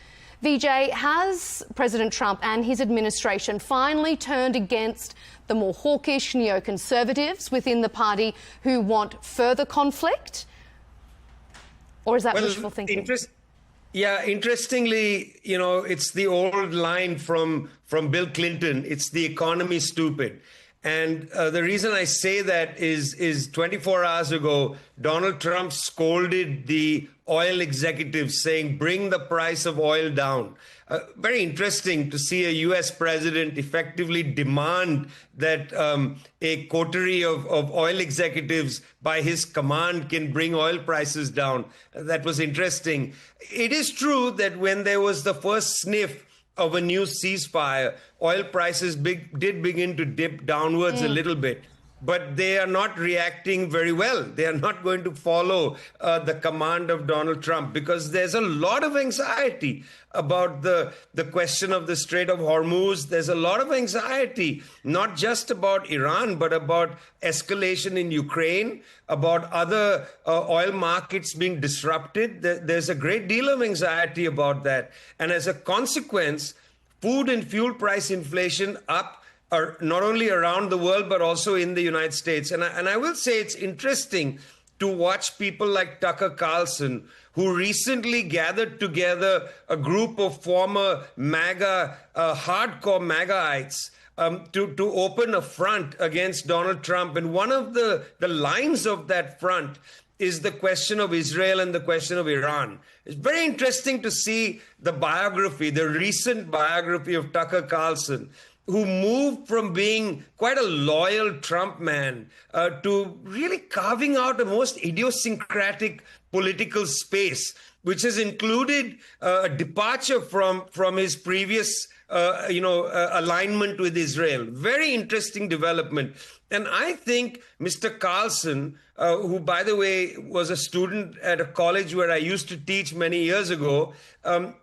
VJ, has President Trump and his administration finally turned against the more hawkish neoconservatives within the party who want further conflict? Or is that wishful thinking? Interestingly, it's the old line from Bill Clinton. It's the economy, stupid. And the reason I say that is 24 hours ago, Donald Trump scolded the oil executives, saying, bring the price of oil down. Very interesting to see a U.S. president effectively demand that a coterie of oil executives, by his command, can bring oil prices down. That was interesting. It is true that when there was the first sniff of a new ceasefire, oil prices did begin to dip downwards a little bit. But they are not reacting very well. They are not going to follow the command of Donald Trump, because there's a lot of anxiety about the question of the Strait of Hormuz. There's a lot of anxiety, not just about Iran, but about escalation in Ukraine, about other oil markets being disrupted. There's a great deal of anxiety about that. And as a consequence, food and fuel price inflation up, are not only around the world, but also in the United States. And I will say it's interesting to watch people like Tucker Carlson, who recently gathered together a group of former MAGA, hardcore MAGAites, to open a front against Donald Trump. And one of the lines of that front is the question of Israel and the question of Iran. It's very interesting to see the biography, the recent biography of Tucker Carlson, who moved from being quite a loyal Trump man to really carving out a most idiosyncratic political space, which has included a departure from his previous alignment with Israel. Very interesting development. And I think Mr. Carlson, who, by the way, was a student at a college where I used to teach many years ago,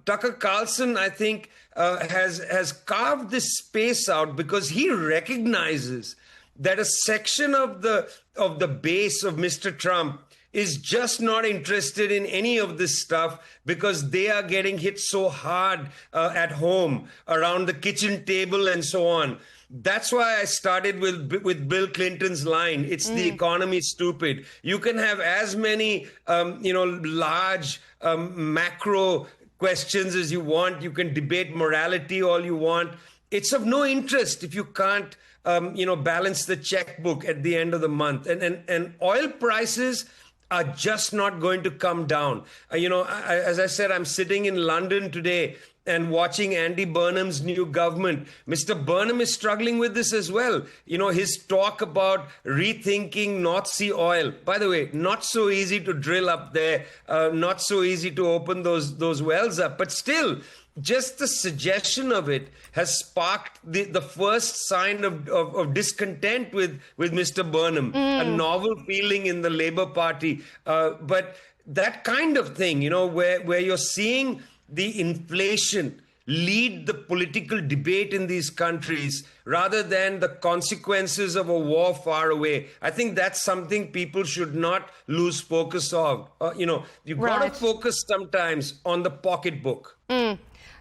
Tucker Carlson, I think, has carved this space out because he recognizes that a section of the base of Mr. Trump is just not interested in any of this stuff because they are getting hit so hard at home, around the kitchen table and so on. That's why I started with Bill Clinton's line. It's the economy, stupid. You can have as many, large macro questions as you want. You can debate morality all you want. It's of no interest if you can't, balance the checkbook at the end of the month. And oil prices are just not going to come down. As I said, I'm sitting in London today and watching Andy Burnham's new government. Mr. Burnham is struggling with this as well. His talk about rethinking North Sea oil. By the way, not so easy to drill up there, not so easy to open those wells up. But still, just the suggestion of it has sparked the first sign of discontent with Mr. Burnham, a novel feeling in the Labour Party. But that kind of thing, where you're seeing the inflation lead the political debate in these countries rather than the consequences of a war far away. I think that's something people should not lose focus of. You've got to focus sometimes on the pocketbook.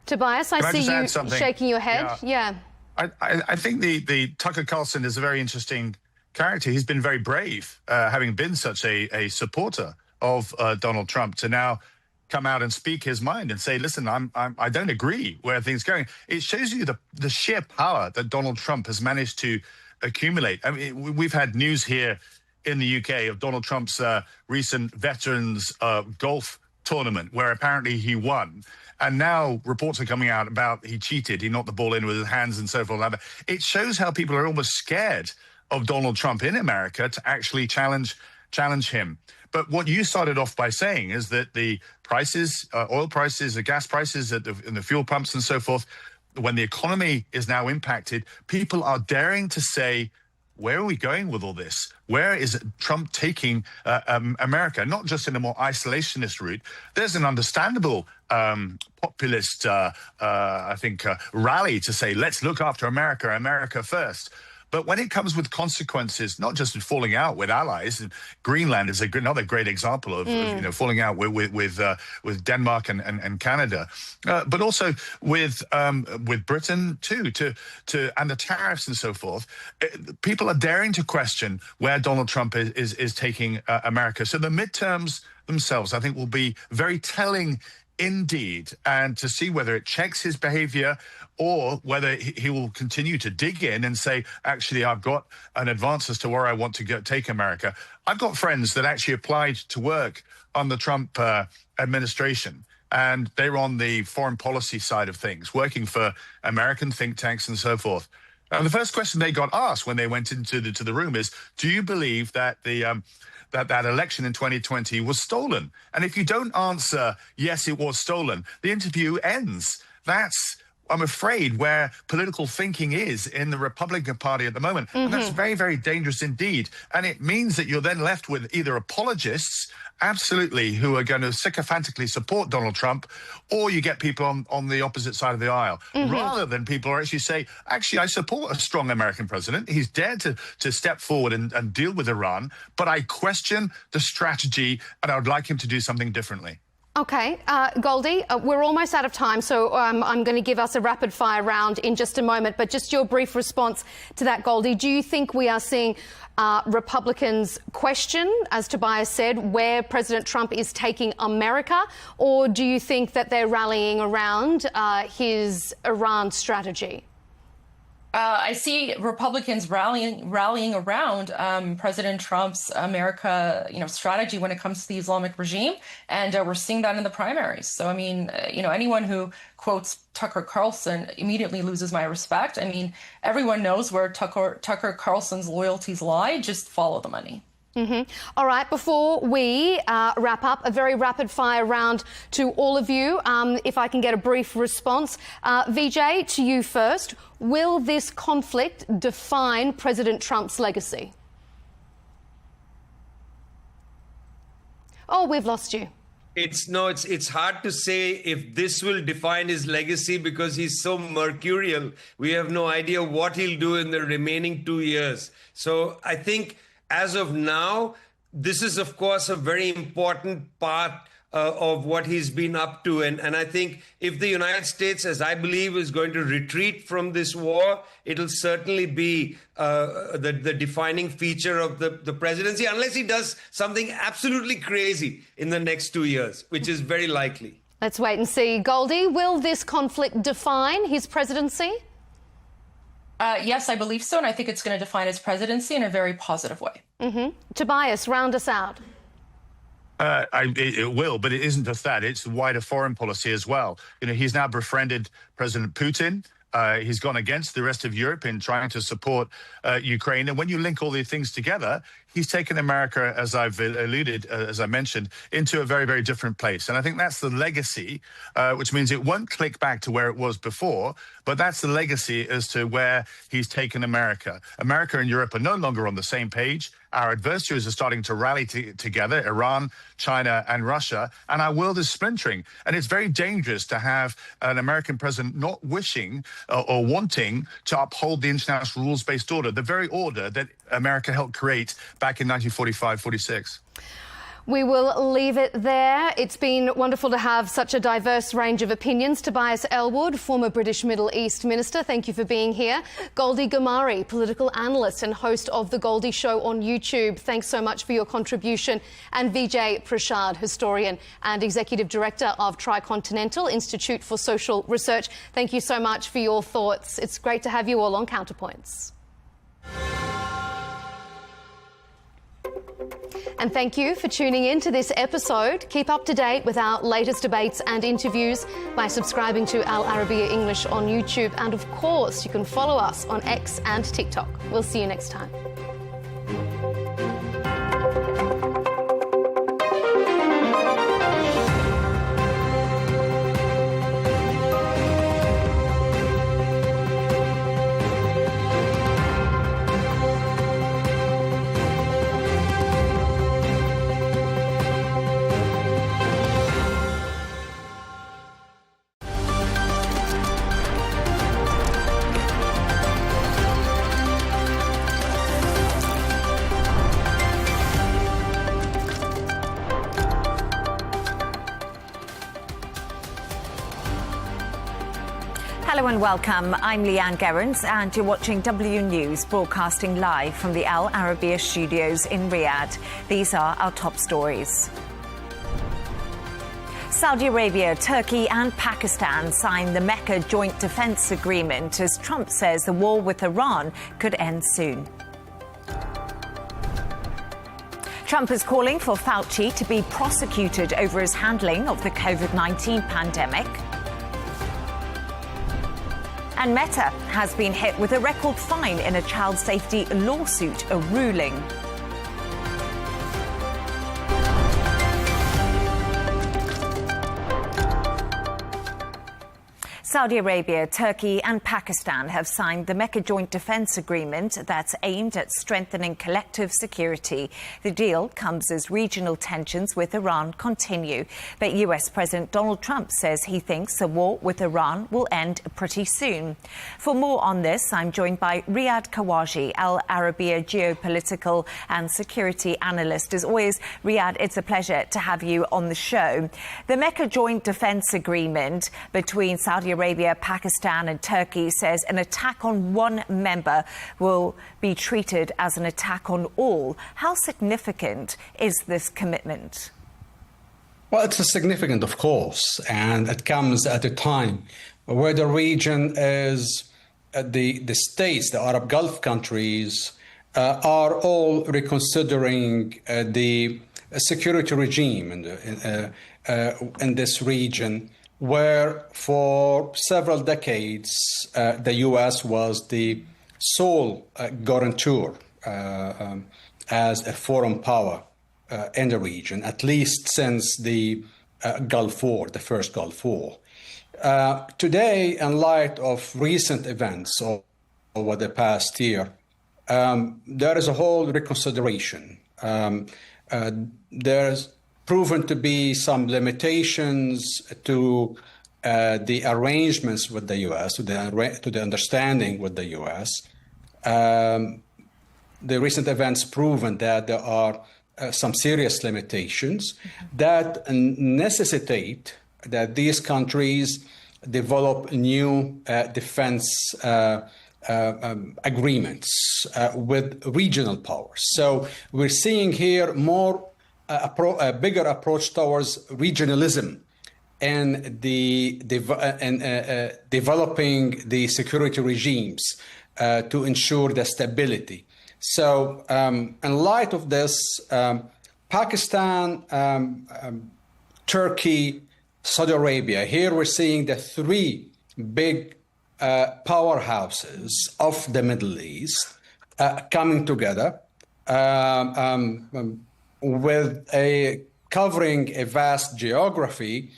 Tobias, I see you shaking your head. Yeah. I think the Tucker Carlson is a very interesting character. He's been very brave, having been such a supporter of Donald Trump, to now come out and speak his mind and say, listen, I don't agree where things are going. It shows you the sheer power that Donald Trump has managed to accumulate. I mean, we've had news here in the UK of Donald Trump's recent veterans golf tournament, where apparently he won. And now reports are coming out about he cheated, he knocked the ball in with his hands and so forth. It shows how people are almost scared of Donald Trump in America to actually challenge him. But what you started off by saying is that the prices, oil prices, the gas prices in the fuel pumps and so forth, when the economy is now impacted, people are daring to say, where are we going with all this? Where is Trump taking America? Not just in a more isolationist route. There's an understandable populist, rally to say, let's look after America, America first. But when it comes with consequences, not just in falling out with allies, and Greenland is another great example of falling out with Denmark and Canada, but also with Britain too, and the tariffs and so forth. People are daring to question where Donald Trump is taking America. So the midterms themselves, I think, will be very telling indeed, and to see whether it checks his behavior or whether he will continue to dig in and say, actually, I've got an advance as to where I want to take America. I've got friends that actually applied to work on the Trump administration, and they were on the foreign policy side of things, working for American think tanks and so forth. And the first question they got asked when they went into the room is, do you believe that that election in 2020 was stolen? And if you don't answer, yes, it was stolen, the interview ends. That's, I'm afraid, where political thinking is in the Republican Party at the moment. And that's very, very dangerous indeed. And it means that you're then left with either apologists, absolutely, who are going to sycophantically support Donald Trump, or you get people on the opposite side of the aisle, rather than people who actually say, actually, I support a strong American president. He's dared to step forward and deal with Iran, but I question the strategy, and I would like him to do something differently. Okay, Goldie, we're almost out of time, so I'm going to give us a rapid-fire round in just a moment, but just your brief response to that, Goldie. Do you think we are seeing Republicans question, as Tobias said, where President Trump is taking America, or do you think that they're rallying around his Iran strategy? I see Republicans rallying around President Trump's America, strategy when it comes to the Islamic regime, and we're seeing that in the primaries. So, I mean, anyone who quotes Tucker Carlson immediately loses my respect. I mean, everyone knows where Tucker Carlson's loyalties lie. Just follow the money. All right, before we wrap up, a very rapid-fire round to all of you. If I can get a brief response. VJ, to you first. Will this conflict define President Trump's legacy? Oh, we've lost you. It's hard to say if this will define his legacy because he's so mercurial. We have no idea what he'll do in the remaining 2 years. So I think, as of now, this is, of course, a very important part of what he's been up to. And I think if the United States, as I believe, is going to retreat from this war, it'll certainly be the defining feature of the presidency, unless he does something absolutely crazy in the next 2 years, which is very likely. Let's wait and see. Goldie, will this conflict define his presidency? Yes, I believe so, and I think it's going to define his presidency in a very positive way. Tobias, round us out. It will, but it isn't just that. It's wider foreign policy as well. He's now befriended President Putin. He's gone against the rest of Europe in trying to support Ukraine. And when you link all these things together, he's taken America, as I've alluded, as I mentioned, into a very, very different place. And I think that's the legacy, which means it won't click back to where it was before, but that's the legacy as to where he's taken America. America and Europe are no longer on the same page. Our adversaries are starting to rally together, Iran, China, and Russia, and our world is splintering. And it's very dangerous to have an American president not wishing or wanting to uphold the international rules-based order, the very order that America helped create back in 1945-46. We will leave it there. It's been wonderful to have such a diverse range of opinions. Tobias Ellwood, former British Middle East Minister, thank you for being here. Goldie Gamari, political analyst and host of The Goldie Show on YouTube, thanks so much for your contribution. And Vijay Prashad, historian and executive director of Tricontinental Institute for Social Research, thank you so much for your thoughts. It's great to have you all on Counterpoints. And thank you for tuning in to this episode. Keep up to date with our latest debates and interviews by subscribing to Al Arabiya English on YouTube. And of course, you can follow us on X and TikTok. We'll see you next time. Hello and welcome. I'm Leigh Ann Gerrans and you're watching W News, broadcasting live from the Al Arabiya studios in Riyadh. These are our top stories. Saudi Arabia, Turkey and Pakistan signed the Mecca Joint Defence Agreement as Trump says the war with Iran could end soon. Trump is calling for Fauci to be prosecuted over his handling of the COVID-19 pandemic. And Mecca has been hit with a record fine in a child safety lawsuit, a ruling. Saudi Arabia, Turkey and Pakistan have signed the Mecca Joint Defence Agreement that's aimed at strengthening collective security. The deal comes as regional tensions with Iran continue. But US President Donald Trump says he thinks the war with Iran will end pretty soon. For more on this, I'm joined by Riyadh Kawaji, Al Arabiya geopolitical and security analyst. As always, Riyadh, it's a pleasure to have you on the show. The Mecca Joint Defence Agreement between Saudi Arabia, Pakistan and Turkey says an attack on one member will be treated as an attack on all. How significant is this commitment? Well, it's significant, of course, and it comes at a time where the region is, the states, the Arab Gulf countries, are all reconsidering the security regime in this region, where for several decades the U.S. was the sole guarantor as a foreign power in the region, at least since the Gulf War, the first Gulf War. Today, in light of recent events over the past year, there is a whole reconsideration. There's proven to be some limitations to the arrangements with the U.S., to the understanding with the U.S. The recent events proven that there are some serious limitations that necessitate that these countries develop new defense agreements with regional powers. So we're seeing here more a bigger approach towards regionalism and developing the security regimes to ensure the stability. So in light of this, Pakistan, Turkey, Saudi Arabia, here we're seeing the three big powerhouses of the Middle East coming together with covering a vast geography,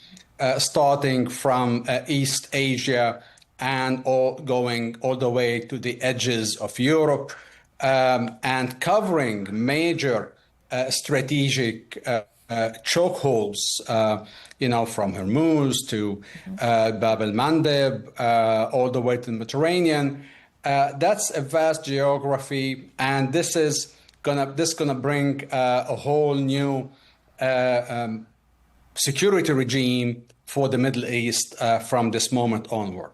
starting from East Asia and going all the way to the edges of Europe, and covering major strategic chokeholds, from Hormuz to Bab el-Mandeb, all the way to the Mediterranean. That's a vast geography, and this is gonna bring a whole new security regime for the Middle East from this moment onward.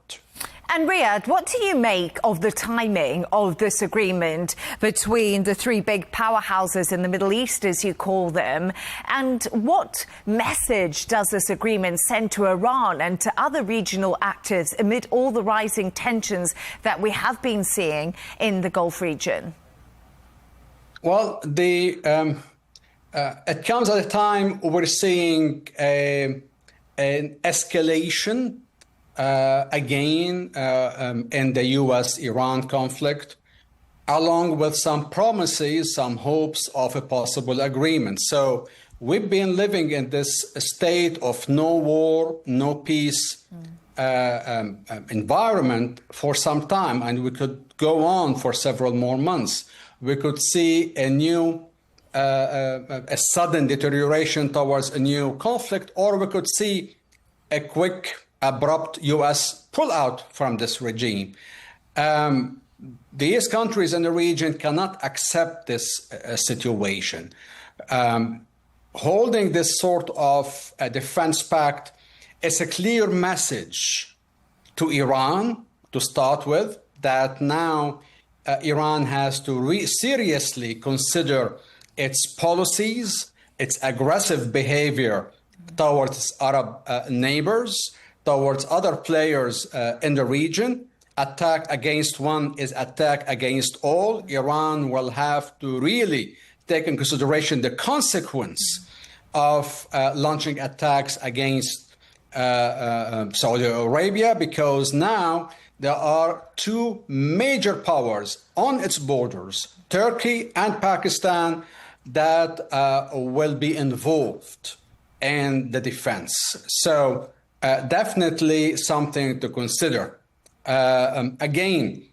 And Riyadh, what do you make of the timing of this agreement between the three big powerhouses in the Middle East, as you call them? And what message does this agreement send to Iran and to other regional actors amid all the rising tensions that we have been seeing in the Gulf region? Well, it comes at a time we're seeing an escalation again in the U.S.-Iran conflict, along with some promises, some hopes of a possible agreement. So we've been living in this state of no war, no peace environment for some time, and we could go on for several more months. We could see a new, a sudden deterioration towards a new conflict, or we could see a quick, abrupt U.S. pullout from this regime. These countries in the region cannot accept this situation. Holding this sort of a defense pact is a clear message to Iran, to start with, that now Iran has to seriously consider its policies, its aggressive behavior towards Arab neighbors, towards other players in the region. Attack against one is attack against all. Iran will have to really take in consideration the consequence of launching attacks against Saudi Arabia, because now there are two major powers on its borders, Turkey and Pakistan, that will be involved in the defense. So definitely something to consider. Again,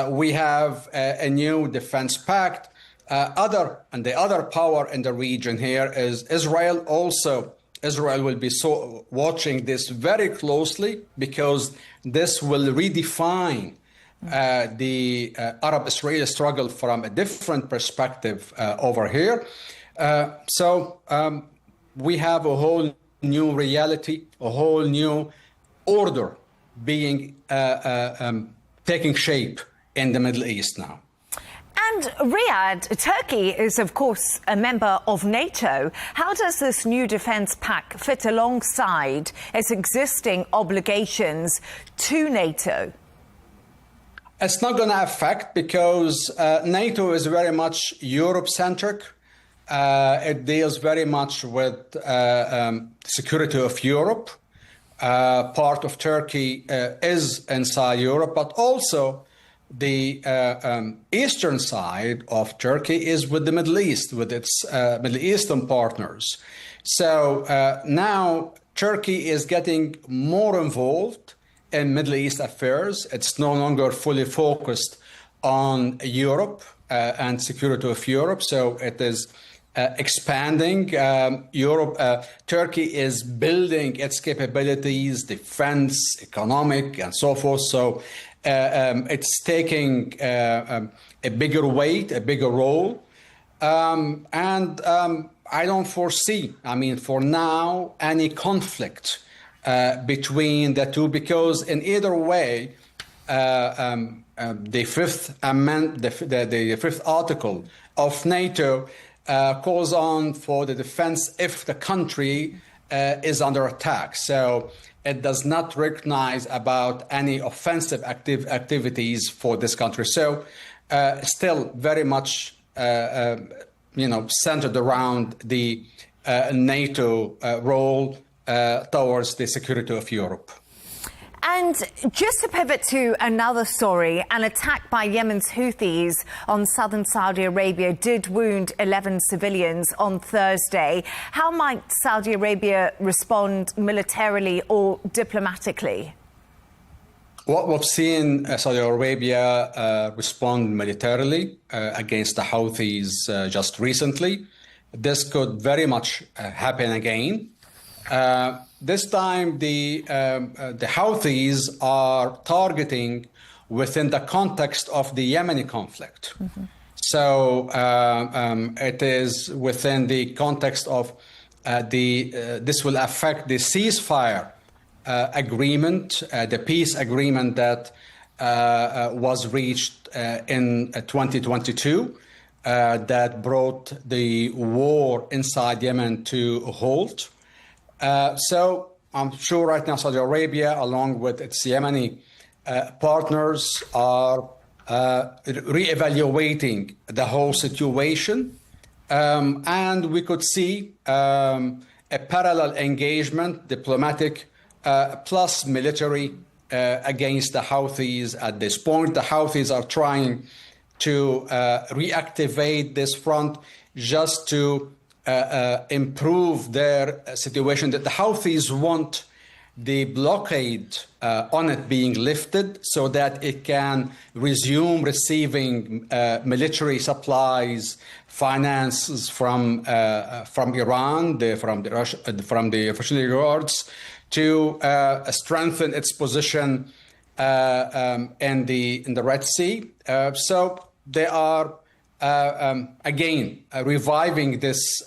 we have a new defense pact. The other power in the region here is Israel. Also, Israel will be watching this very closely, because this will redefine the Arab-Israeli struggle from a different perspective over here. So we have a whole new reality, a whole new order being taking shape in the Middle East now. And Riyadh, Turkey is, of course, a member of NATO. How does this new defence pact fit alongside its existing obligations to NATO? It's not going to affect, because NATO is very much Europe-centric. It deals very much with security of Europe. Part of Turkey is inside Europe, but also the eastern side of Turkey is with the Middle East, with its Middle Eastern partners. So now Turkey is getting more involved in Middle East affairs. It's no longer fully focused on Europe and security of Europe. So it is expanding. Turkey is building its capabilities, defense, economic, and so forth. So it's taking a bigger weight, a bigger role. And I don't foresee, for now, any conflict between the two, because in either way, the fifth article of NATO calls on for the defense if the country is under attack. So it does not recognize about any offensive activities for this country. So still very much centered around the NATO role towards the security of Europe. And just to pivot to another story, an attack by Yemen's Houthis on southern Saudi Arabia did wound 11 civilians on Thursday. How might Saudi Arabia respond militarily or diplomatically? What we've seen Saudi Arabia respond militarily against the Houthis just recently. This could very much happen again. This time, the Houthis are targeting within the context of the Yemeni conflict. Mm-hmm. So it is within the context of this will affect the ceasefire agreement, the peace agreement that was reached in 2022 that brought the war inside Yemen to a halt. So I'm sure right now Saudi Arabia, along with its Yemeni partners, are re-evaluating the whole situation. And we could see a parallel engagement, diplomatic plus military, against the Houthis at this point. The Houthis are trying to reactivate this front just to improve their situation. That the Houthis want the blockade on it being lifted so that it can resume receiving military supplies, finances from Iran, from the Revolutionary Guards, to strengthen its position in the Red Sea. So they are again reviving this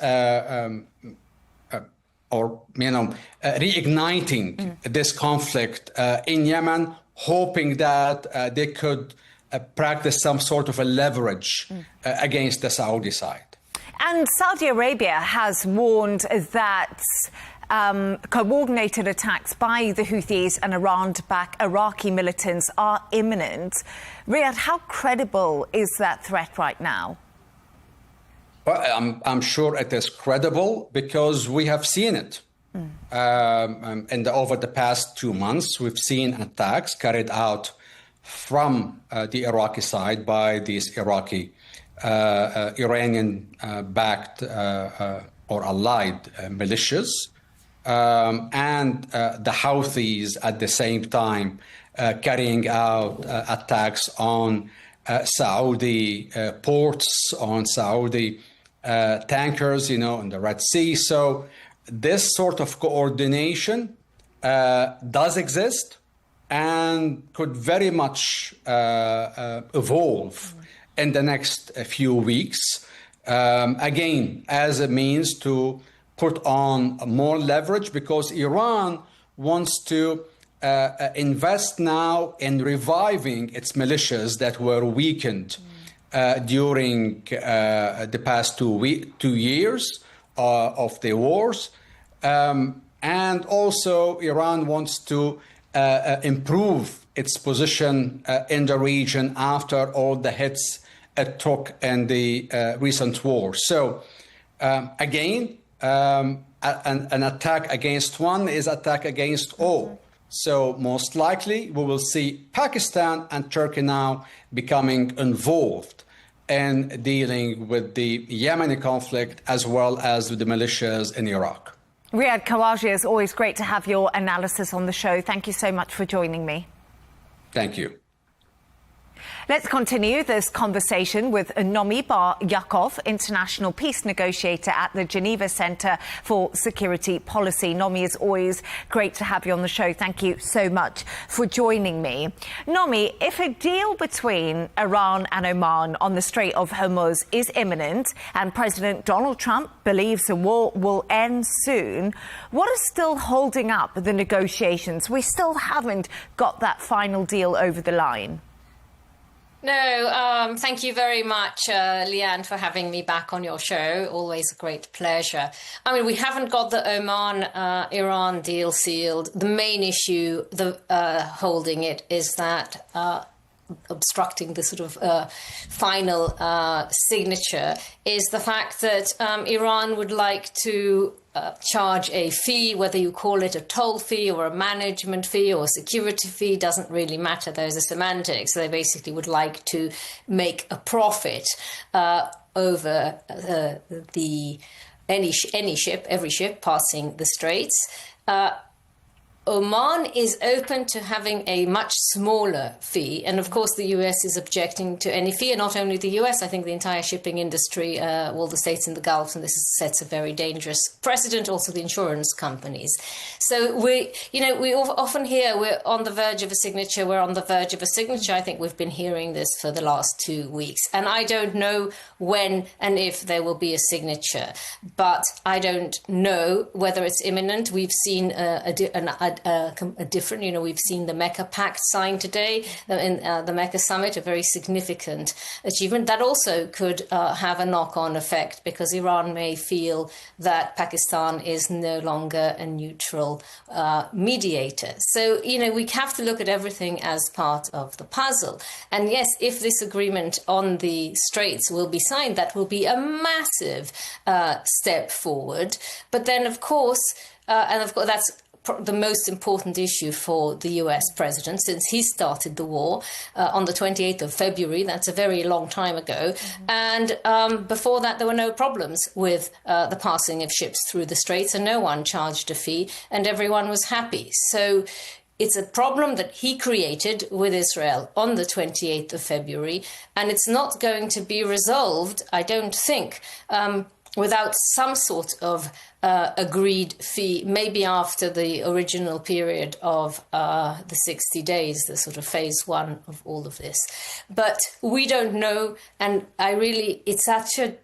reigniting this conflict in Yemen, hoping that they could practice some sort of a leverage against the Saudi side. And Saudi Arabia has warned that coordinated attacks by the Houthis and Iran-backed Iraqi militants are imminent. Riyadh, how credible is that threat right now? Well, I'm sure it is credible because we have seen it. Over the past 2 months, we've seen attacks carried out from the Iraqi side by these Iraqi, Iranian-backed or allied militias, and the Houthis at the same time carrying out attacks on Saudi ports, on Saudi tankers, in the Red Sea. So this sort of coordination does exist and could very much evolve in the next few weeks, again, as a means to put on more leverage, because Iran wants to invest now in reviving its militias that were weakened during the past 2 years of the wars. And also Iran wants to improve its position in the region after all the hits it took in the recent war. So again, an attack against one is attack against all. So most likely we will see Pakistan and Turkey now becoming involved in dealing with the Yemeni conflict as well as with the militias in Iraq. Riyadh Khawaja, it's always great to have your analysis on the show. Thank you so much for joining me. Thank you. Let's continue this conversation with Nomi Bar Yaakov, international peace negotiator at the Geneva Center for Security Policy. Nomi, it's always great to have you on the show. Thank you so much for joining me. Nomi, if a deal between Iran and Oman on the Strait of Hormuz is imminent and President Donald Trump believes the war will end soon, what is still holding up the negotiations? We still haven't got that final deal over the line. No, thank you very much, Leigh Ann, for having me back on your show. Always a great pleasure. I mean, we haven't got the Oman-Iran deal sealed. The main issue holding it is that obstructing the sort of final signature is the fact that Iran would like to charge a fee, whether you call it a toll fee or a management fee or a security fee, doesn't really matter. Those are semantics. They basically would like to make a profit over every ship passing the straits. Oman is open to having a much smaller fee. And of course, the US is objecting to any fee. And not only the US, I think the entire shipping industry, all the states in the Gulf, and this sets a very dangerous precedent, also the insurance companies. So we often hear we're on the verge of a signature, we're on the verge of a signature. I think we've been hearing this for the last 2 weeks. And I don't know when and if there will be a signature, but I don't know whether it's imminent. We've seen a different, we've seen the Mecca Pact signed today in the Mecca Summit, a very significant achievement that also could have a knock-on effect, because Iran may feel that Pakistan is no longer a neutral mediator. So, we have to look at everything as part of the puzzle. And yes, if this agreement on the Straits will be signed, that will be a massive step forward. But then, of course, that's the most important issue for the US president since he started the war on the 28th of February. That's a very long time ago. And before that, there were no problems with the passing of ships through the Straits, and no one charged a fee, and everyone was happy. So it's a problem that he created with Israel on the 28th of February, and it's not going to be resolved, I don't think, without some sort of agreed fee, maybe after the original period of the 60 days, the sort of phase one of all of this. But we don't know, and it's such a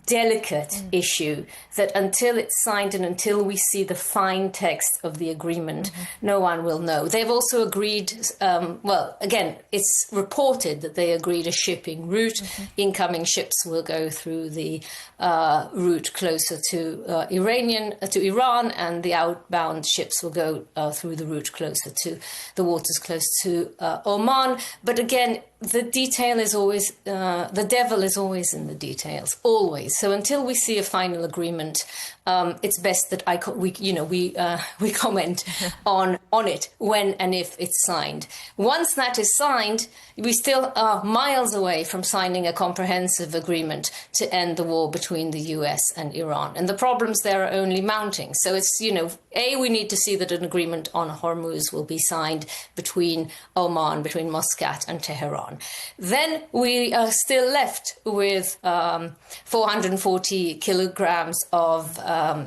delicate issue that until it's signed and until we see the fine text of the agreement, no one will know. They've also agreed, again, it's reported that they agreed a shipping route. Incoming ships will go through the route closer to Iran, and the outbound ships will go through the route closer to the waters close to Oman. But again, the detail is always, the devil is always in the details, always. So until we see a final agreement, it's best that we comment on it when and if it's signed. Once that is signed, we still are miles away from signing a comprehensive agreement to end the war between the US and Iran. And the problems there are only mounting. So it's, we need to see that an agreement on Hormuz will be signed between Oman, between Muscat and Tehran. Then we are still left with 440 kilograms of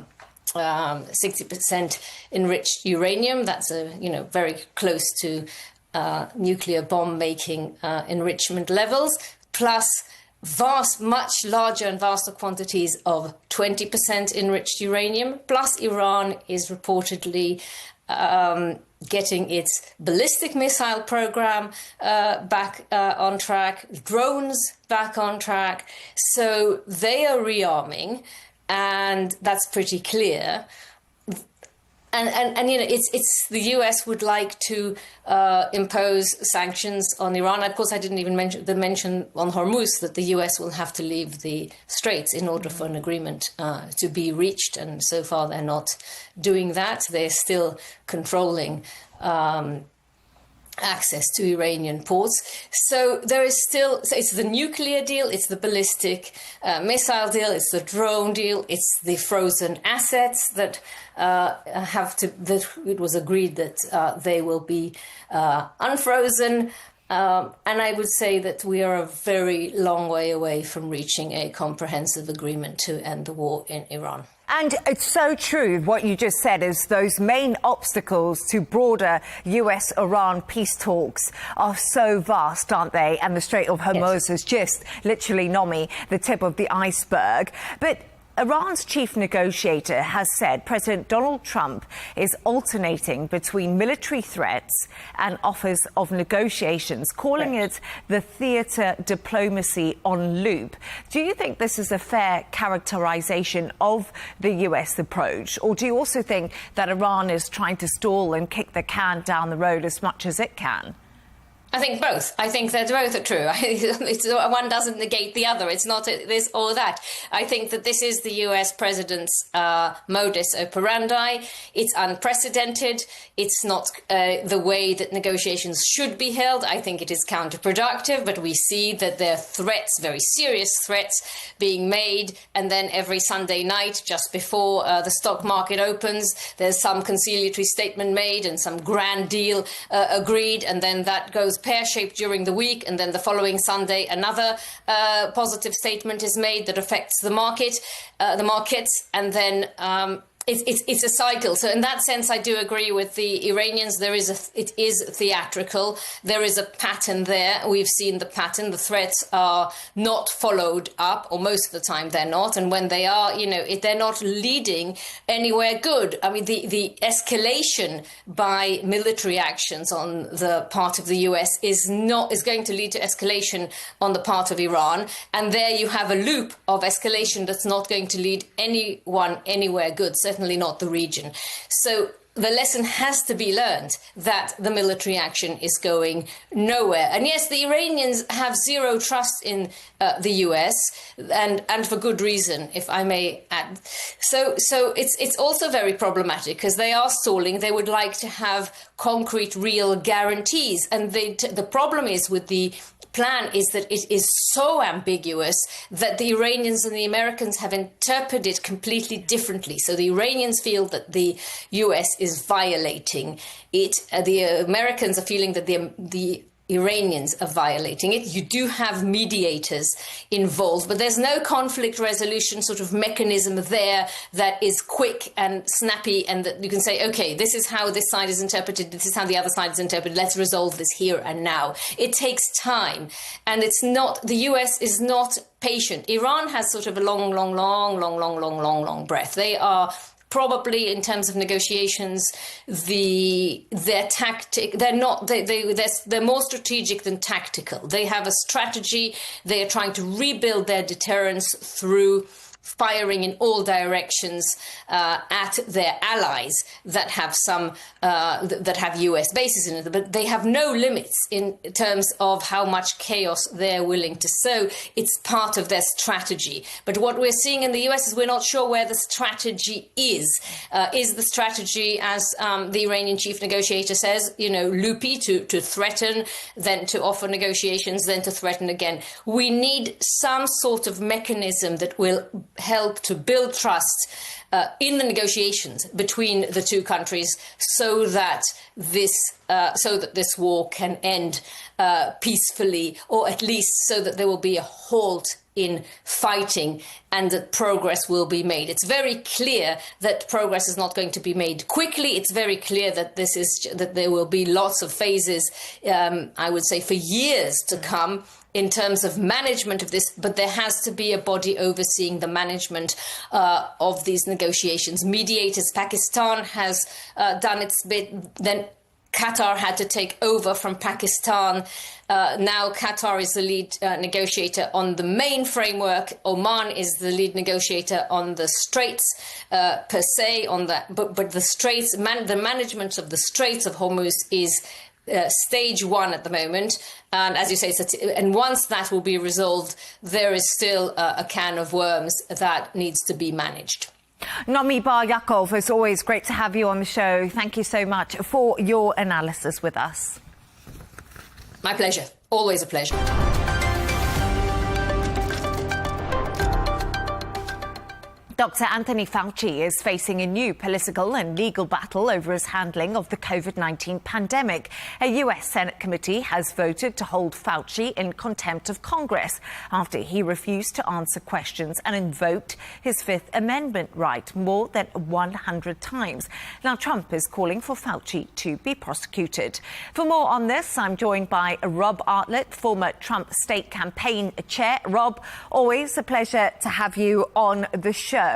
60% enriched uranium. That's very close to nuclear bomb making enrichment levels, plus much larger and vaster quantities of 20% enriched uranium. Plus Iran is reportedly getting its ballistic missile program back on track, drones back on track. So they are rearming, and that's pretty clear. And it's the US would like to impose sanctions on Iran. Of course, I didn't even mention on Hormuz that the US will have to leave the Straits in order for an agreement to be reached. And so far, they're not doing that. They're still controlling access to Iranian ports. So there is still, it's the nuclear deal, it's the ballistic missile deal, it's the drone deal, it's the frozen assets that that it was agreed that they will be unfrozen. And I would say that we are a very long way away from reaching a comprehensive agreement to end the war in Iran. And it's so true what you just said, is those main obstacles to broader US-Iran peace talks are so vast, aren't they? And the Strait of Hormuz is just literally, Nomi, the tip of the iceberg. But Iran's chief negotiator has said President Donald Trump is alternating between military threats and offers of negotiations, calling it the theatre diplomacy on loop. Do you think this is a fair characterization of the US approach? Or do you also think that Iran is trying to stall and kick the can down the road as much as it can? I think both. I think that both are true. One doesn't negate the other. It's not this or that. I think that this is the US president's modus operandi. It's unprecedented. It's not the way that negotiations should be held. I think it is counterproductive, but we see that there are threats, very serious threats, being made. And then every Sunday night, just before the stock market opens, there's some conciliatory statement made and some grand deal agreed. And then that goes pear-shaped during the week, and then the following Sunday another positive statement is made that affects the markets, and then it's a cycle. So in that sense, I do agree with the Iranians. It is theatrical. There is a pattern there. We've seen the pattern. The threats are not followed up, or most of the time they're not. And when they are, they're not leading anywhere good. I mean, the escalation by military actions on the part of the US is going to lead to escalation on the part of Iran. And there you have a loop of escalation that's not going to lead anyone anywhere good. Certainly not the region. So the lesson has to be learned that the military action is going nowhere. And yes, the Iranians have zero trust in the US, and for good reason, if I may add. So it's also very problematic because they are stalling. They would like to have concrete, real guarantees. And the problem is with the plan is that it is so ambiguous that the Iranians and the Americans have interpreted it completely differently. So the Iranians feel that the US is violating it. The Americans are feeling that the Iranians are violating it. You do have mediators involved, but there's no conflict resolution sort of mechanism there that is quick and snappy, and that you can say, okay, this is how this side is interpreted, this is how the other side is interpreted, let's resolve this here and now. It takes time, and the US is not patient. Iran has sort of a long breath. They are probably, in terms of negotiations, their tactic, they're more strategic than tactical. They have a strategy. They are trying to rebuild their deterrence through firing in all directions at their allies that have US bases in it, but they have no limits in terms of how much chaos they're willing to sow. It's part of their strategy. But what we're seeing in the US is we're not sure where the strategy is. Is the strategy, as the Iranian chief negotiator says, loopy, to threaten, then to offer negotiations, then to threaten again? We need some sort of mechanism that will help to build trust in the negotiations between the two countries, so that this war can end peacefully, or at least so that there will be a halt in fighting and that progress will be made. It's very clear that progress is not going to be made quickly. It's very clear that that there will be lots of phases, I would say, for years to come in terms of management of this, but there has to be a body overseeing the management of these negotiations. Mediators, Pakistan has done its bit, then Qatar had to take over from Pakistan. Now Qatar is the lead negotiator on the main framework. Oman is the lead negotiator on the Straits per se. But the Straits, the management of the Straits of Hormuz is stage one at the moment, and as you say, and once that will be resolved, there is still a can of worms that needs to be managed. Nomi Bar Yaakov, it's always great to have you on the show. Thank you so much for your analysis with us. My pleasure. Always a pleasure. Dr. Anthony Fauci is facing a new political and legal battle over his handling of the COVID-19 pandemic. A US Senate committee has voted to hold Fauci in contempt of Congress after he refused to answer questions and invoked his Fifth Amendment right more than 100 times. Now, Trump is calling for Fauci to be prosecuted. For more on this, I'm joined by Rob Artlett, former Trump state campaign chair. Rob, always a pleasure to have you on the show.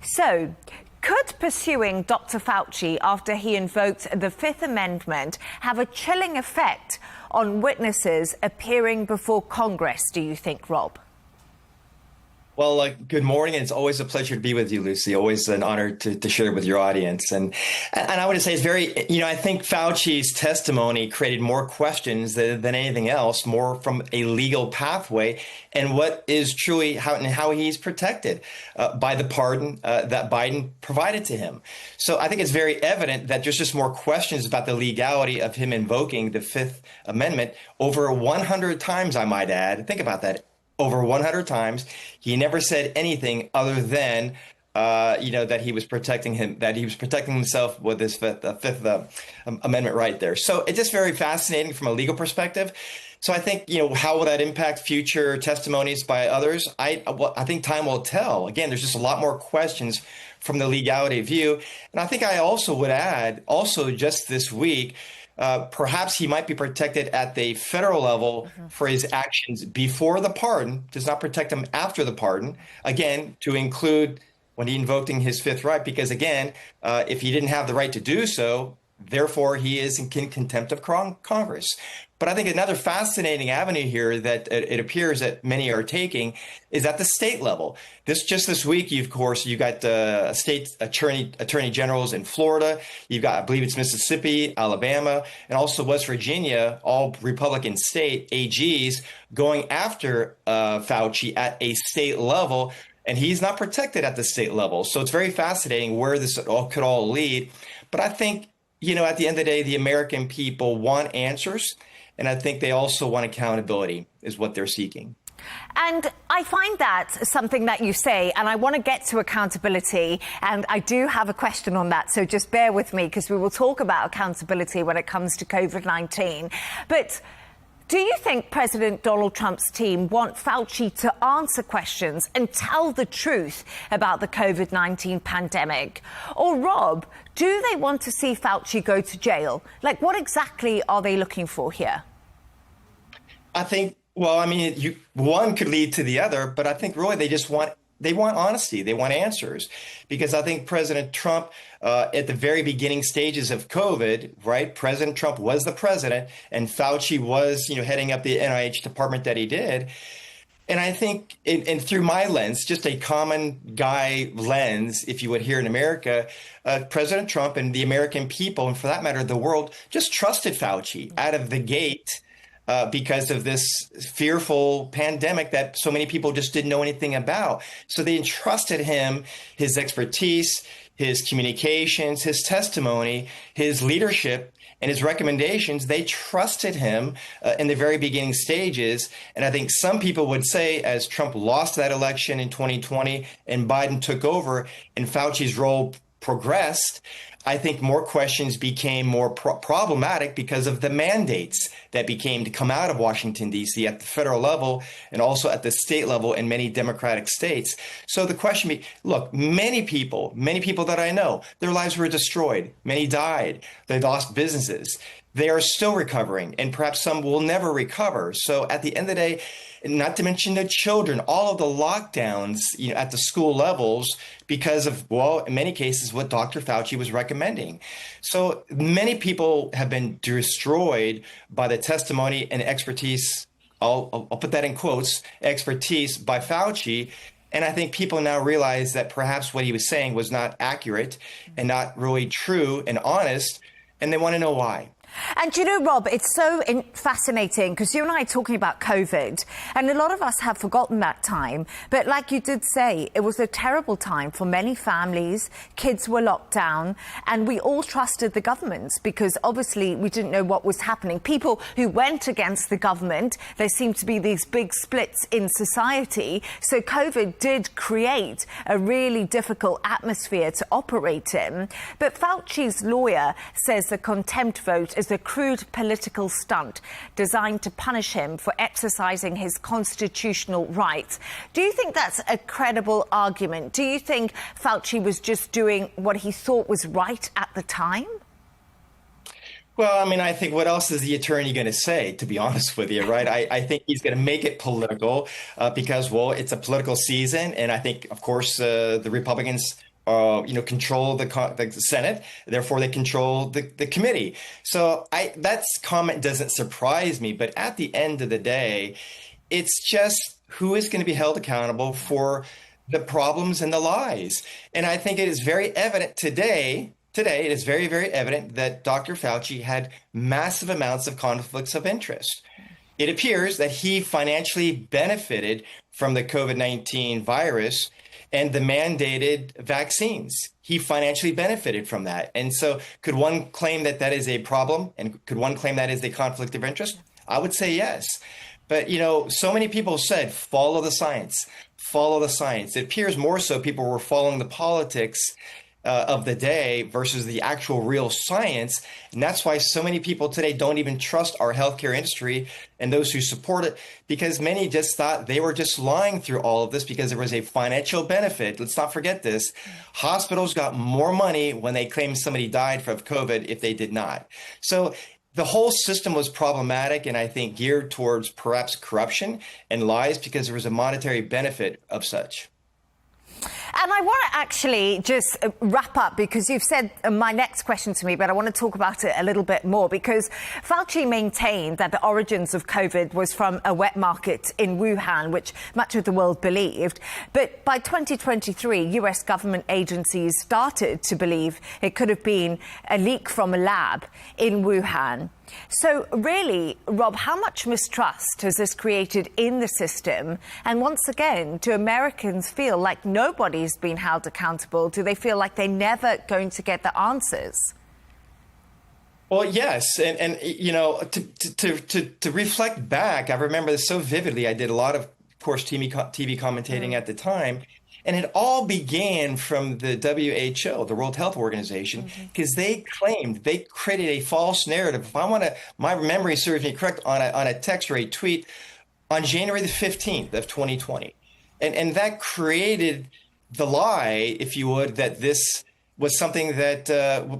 So, could pursuing Dr. Fauci after he invoked the Fifth Amendment have a chilling effect on witnesses appearing before Congress, do you think, Rob? Well, good morning. It's always a pleasure to be with you, Lucy. Always an honor to share with your audience. And I want to say it's very, I think Fauci's testimony created more questions than anything else, more from a legal pathway and what is truly how he's protected by the pardon that Biden provided to him. So I think it's very evident that there's just more questions about the legality of him invoking the Fifth Amendment over 100 times, I might add. Think about that. Over 100 times. He never said anything other than, that he was protecting himself with this Fifth Amendment right there. So it's just very fascinating from a legal perspective. So I think, how will that impact future testimonies by others? I think time will tell. Again, there's just a lot more questions from the legality view. And I think I also would add, just this week, perhaps he might be protected at the federal level for his actions before the pardon, does not protect him after the pardon, again, to include when he invoking his fifth right, because again, if he didn't have the right to do so, therefore he is in contempt of Congress. But I think another fascinating avenue here that it appears that many are taking is at the state level. Just this week, you got state attorney generals in Florida. You've got, I believe it's Mississippi, Alabama, and also West Virginia, all Republican state AGs going after Fauci at a state level. And he's not protected at the state level. So it's very fascinating where this could all lead. But I think, at the end of the day, the American people want answers. And I think they also want accountability is what they're seeking. And I find that something that you say, and I want to get to accountability, and I do have a question on that, so just bear with me because we will talk about accountability when it comes to COVID-19. But do you think President Donald Trump's team want Fauci to answer questions and tell the truth about the COVID-19 pandemic? Or, Rob, do they want to see Fauci go to jail? What exactly are they looking for here? I think, one could lead to the other, but I think really they want honesty. They want answers, because I think President Trump, at the very beginning stages of COVID, right? President Trump was the president and Fauci was, heading up the NIH department that he did. And I think, and through my lens, just a common guy lens, if you would, here in America, President Trump and the American people, and for that matter, the world, just trusted Fauci out of the gate. Because of this fearful pandemic that so many people just didn't know anything about. So they entrusted him, his expertise, his communications, his testimony, his leadership, and his recommendations. They trusted him in the very beginning stages. And I think some people would say, as Trump lost that election in 2020 and Biden took over and Fauci's role progressed, I think more questions became more problematic because of the mandates that became to come out of Washington, D.C. at the federal level and also at the state level in many Democratic states. So the question, look, many people that I know, their lives were destroyed. Many died. They lost businesses. They are still recovering, and perhaps some will never recover. So at the end of the day, not to mention the children, all of the lockdowns, at the school levels because of, in many cases, what Dr. Fauci was recommending. So many people have been destroyed by the testimony and expertise. I'll put that in quotes, expertise by Fauci. And I think people now realize that perhaps what he was saying was not accurate and not really true and honest. And they want to know why. And Rob, it's so fascinating because you and I are talking about COVID, and a lot of us have forgotten that time. But like you did say, it was a terrible time for many families. Kids were locked down, and we all trusted the government because obviously we didn't know what was happening. People who went against the government, there seemed to be these big splits in society. So COVID did create a really difficult atmosphere to operate in. But Fauci's lawyer says the contempt vote is a crude political stunt designed to punish him for exercising his constitutional rights. Do you think that's a credible argument? Do you think Fauci was just doing what he thought was right at the time? Well, I think what else is the attorney going to say, to be honest with you, right? I think he's going to make it political because, it's a political season. And I think, of course, the Republicans control the Senate, therefore they control the committee. So that comment doesn't surprise me. But at the end of the day, it's just who is going to be held accountable for the problems and the lies. And I think it is very evident today, it is very, very evident that Dr. Fauci had massive amounts of conflicts of interest. It appears that he financially benefited from the COVID-19 virus and the mandated vaccines. He financially benefited from that. And so could one claim that that is a problem? And could one claim that is a conflict of interest? I would say yes. But, you know, so many people said, follow the science, follow the science. It appears more so people were following the politics of the day versus the actual real science. And that's why so many people today don't even trust our healthcare industry and those who support it, because many just thought they were just lying through all of this because there was a financial benefit. Let's not forget this. Hospitals got more money when they claimed somebody died from COVID if they did not. So the whole system was problematic and I think geared towards perhaps corruption and lies because there was a monetary benefit of such. And I want to actually just wrap up because you've said my next question to me, but I want to talk about it a little bit more because Fauci maintained that the origins of COVID was from a wet market in Wuhan, which much of the world believed. But by 2023, US government agencies started to believe it could have been a leak from a lab in Wuhan. So really, Rob, how much mistrust has this created in the system? And once again, do Americans feel like nobody's been held accountable? Do they feel like they're never going to get the answers? Well, yes. And you know, to reflect back, I remember this so vividly. I did a lot of course, TV commentating at the time. And it all began from the WHO, the World Health Organization, because they claimed, they created a false narrative. If I want to, my memory serves me correct, on a text or a tweet on January the 15th of 2020. And that created the lie, if you would, that this was something that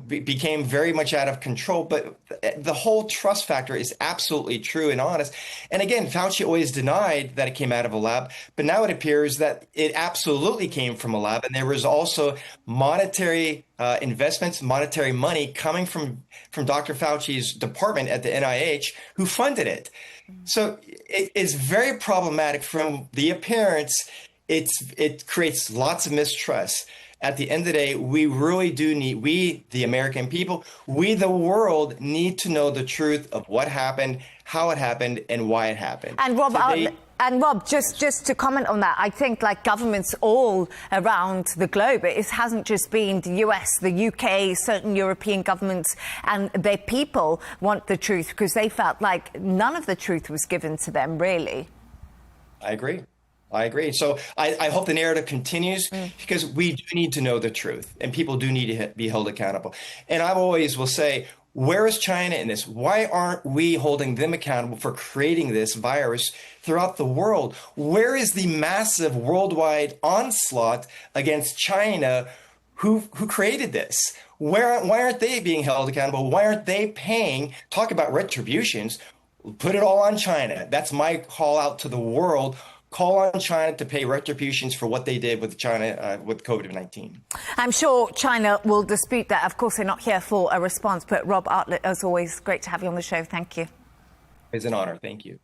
became very much out of control. But the whole trust factor is absolutely true and honest. And again, Fauci always denied that it came out of a lab, but now it appears that it absolutely came from a lab. And there was also monetary investments, monetary money coming from Dr. Fauci's department at the NIH who funded it. So it is very problematic from the appearance. It creates lots of mistrust. At the end of the day, we really do need, we, the American people, we, the world, need to know the truth of what happened, how it happened, and why it happened. And Rob, just to comment on that, I think like governments all around the globe, it hasn't just been the US, the UK, certain European governments and their people want the truth because they felt like none of the truth was given to them, really. I agree. So I hope the narrative continues because we do need to know the truth and people do need to be held accountable. And I always will say, where is China in this? Why aren't we holding them accountable for creating this virus throughout the world? Where is the massive worldwide onslaught against China who created this? Why aren't they being held accountable? Why aren't they paying? Talk about retributions. Put it all on China. That's my call out to the world. Call on China to pay retributions for what they did with China with COVID-19. I'm sure China will dispute that. Of course, they're not here for a response. But Rob Artlett, as always, great to have you on the show. Thank you. It's an honor. Thank you.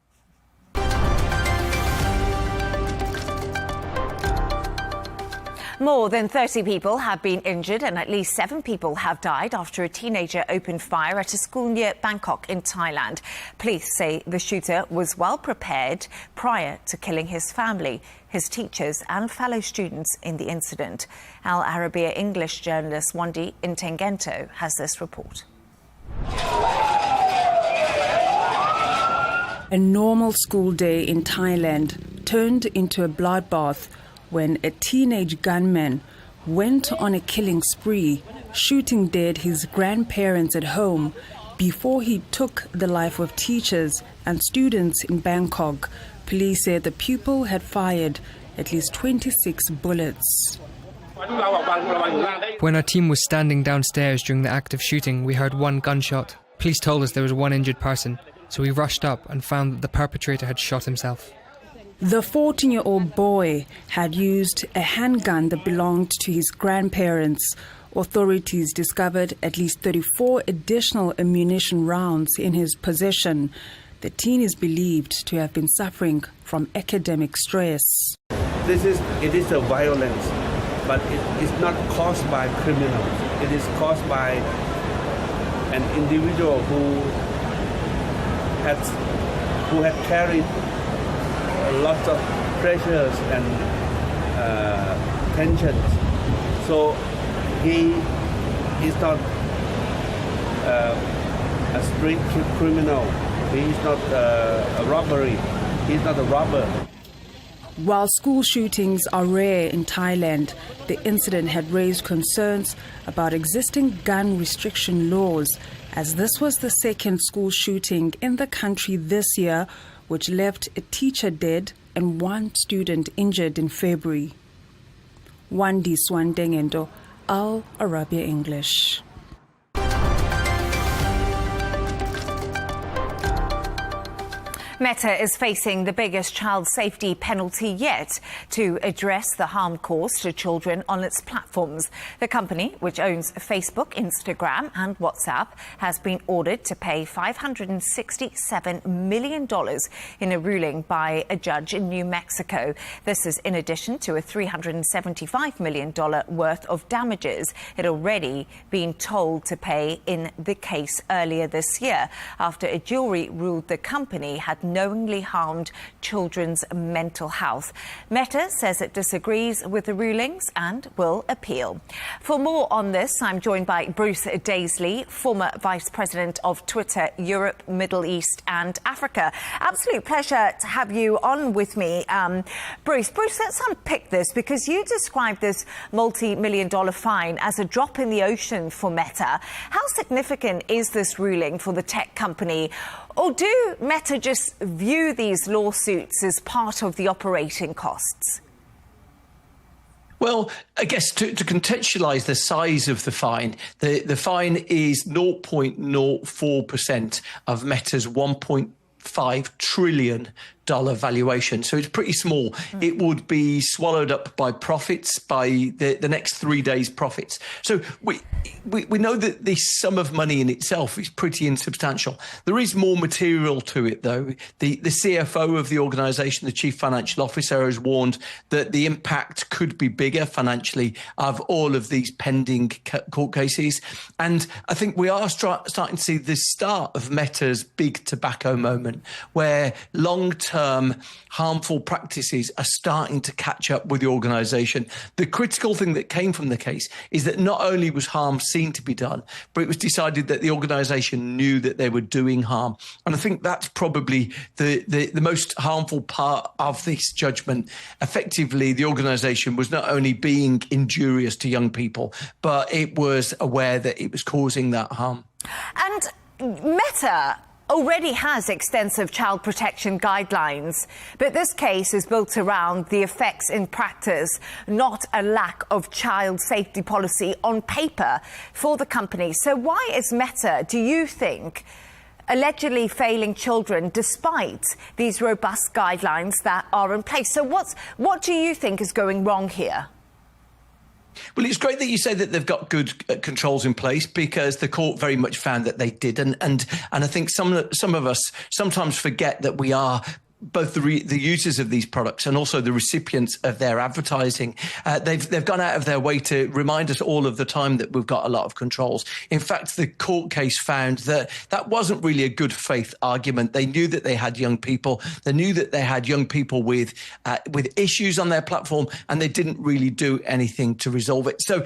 More than 30 people have been injured and at least 7 people have died after a teenager opened fire at a school near Bangkok in Thailand. Police say the shooter was well prepared prior to killing his family, his teachers and fellow students in the incident. Al Arabiya English journalist Wandi Intengento has this report. A normal school day in Thailand turned into a bloodbath when a teenage gunman went on a killing spree, shooting dead his grandparents at home before he took the life of teachers and students in Bangkok. Police said the pupil had fired at least 26 bullets. When our team was standing downstairs during the act of shooting, we heard one gunshot. Police told us there was one injured person, so we rushed up and found that the perpetrator had shot himself. The 14-year-old boy had used a handgun that belonged to his grandparents. Authorities discovered at least 34 additional ammunition rounds in his possession. The teen is believed to have been suffering from academic stress. It is a violence, but it is not caused by criminals. It is caused by an individual who had carried lots of pressures and tensions. So he is not a street criminal. He is not a robbery. He is not a robber. While school shootings are rare in Thailand, the incident had raised concerns about existing gun restriction laws, as this was the second school shooting in the country this year, which left a teacher dead and one student injured in February. Wandi Swandengendo, Al Arabiya English. Meta is facing the biggest child safety penalty yet to address the harm caused to children on its platforms. The company, which owns Facebook, Instagram and WhatsApp, has been ordered to pay $567 million in a ruling by a judge in New Mexico. This is in addition to a $375 million worth of damages it had already been told to pay in the case earlier this year, after a jury ruled the company had knowingly harmed children's mental health. Meta says it disagrees with the rulings and will appeal. For more on this, I'm joined by Bruce Daisley, former Vice President of Twitter, Europe, Middle East and Africa. Absolute pleasure to have you on with me. Bruce, let's unpick this, because you described this multi-million-dollar fine as a drop in the ocean for Meta. How significant is this ruling for the tech company? Or do Meta just view these lawsuits as part of the operating costs? Well, I guess to contextualise the size of the fine is 0.04% of Meta's $1.5 trillion valuation. So it's pretty small. It would be swallowed up by profits, by the next 3 days' profits. So we know that this sum of money in itself is pretty insubstantial. There is more material to it, though. The CFO of the organisation, the chief financial officer, has warned that the impact could be bigger financially of all of these pending court cases. And I think we are starting to see the start of Meta's big tobacco moment, where long-term harmful practices are starting to catch up with the organisation. The critical thing that came from the case is that not only was harm seen to be done, but it was decided that the organisation knew that they were doing harm. And I think that's probably the most harmful part of this judgment. Effectively, the organisation was not only being injurious to young people, but it was aware that it was causing that harm. And Meta already has extensive child protection guidelines, but this case is built around the effects in practice, not a lack of child safety policy on paper for the company. So why is Meta, do you think, allegedly failing children despite these robust guidelines that are in place? So what do you think is going wrong here? Well, it's great that you say that they've got good controls in place, because the court very much found that they did. And I think some of us sometimes forget that we are both the users of these products and also the recipients of their advertising. They've gone out of their way to remind us all of the time that we've got a lot of controls. In fact, the court case found that that wasn't really a good faith argument. They knew that they had young people. They knew that they had young people with issues on their platform, and they didn't really do anything to resolve it. So,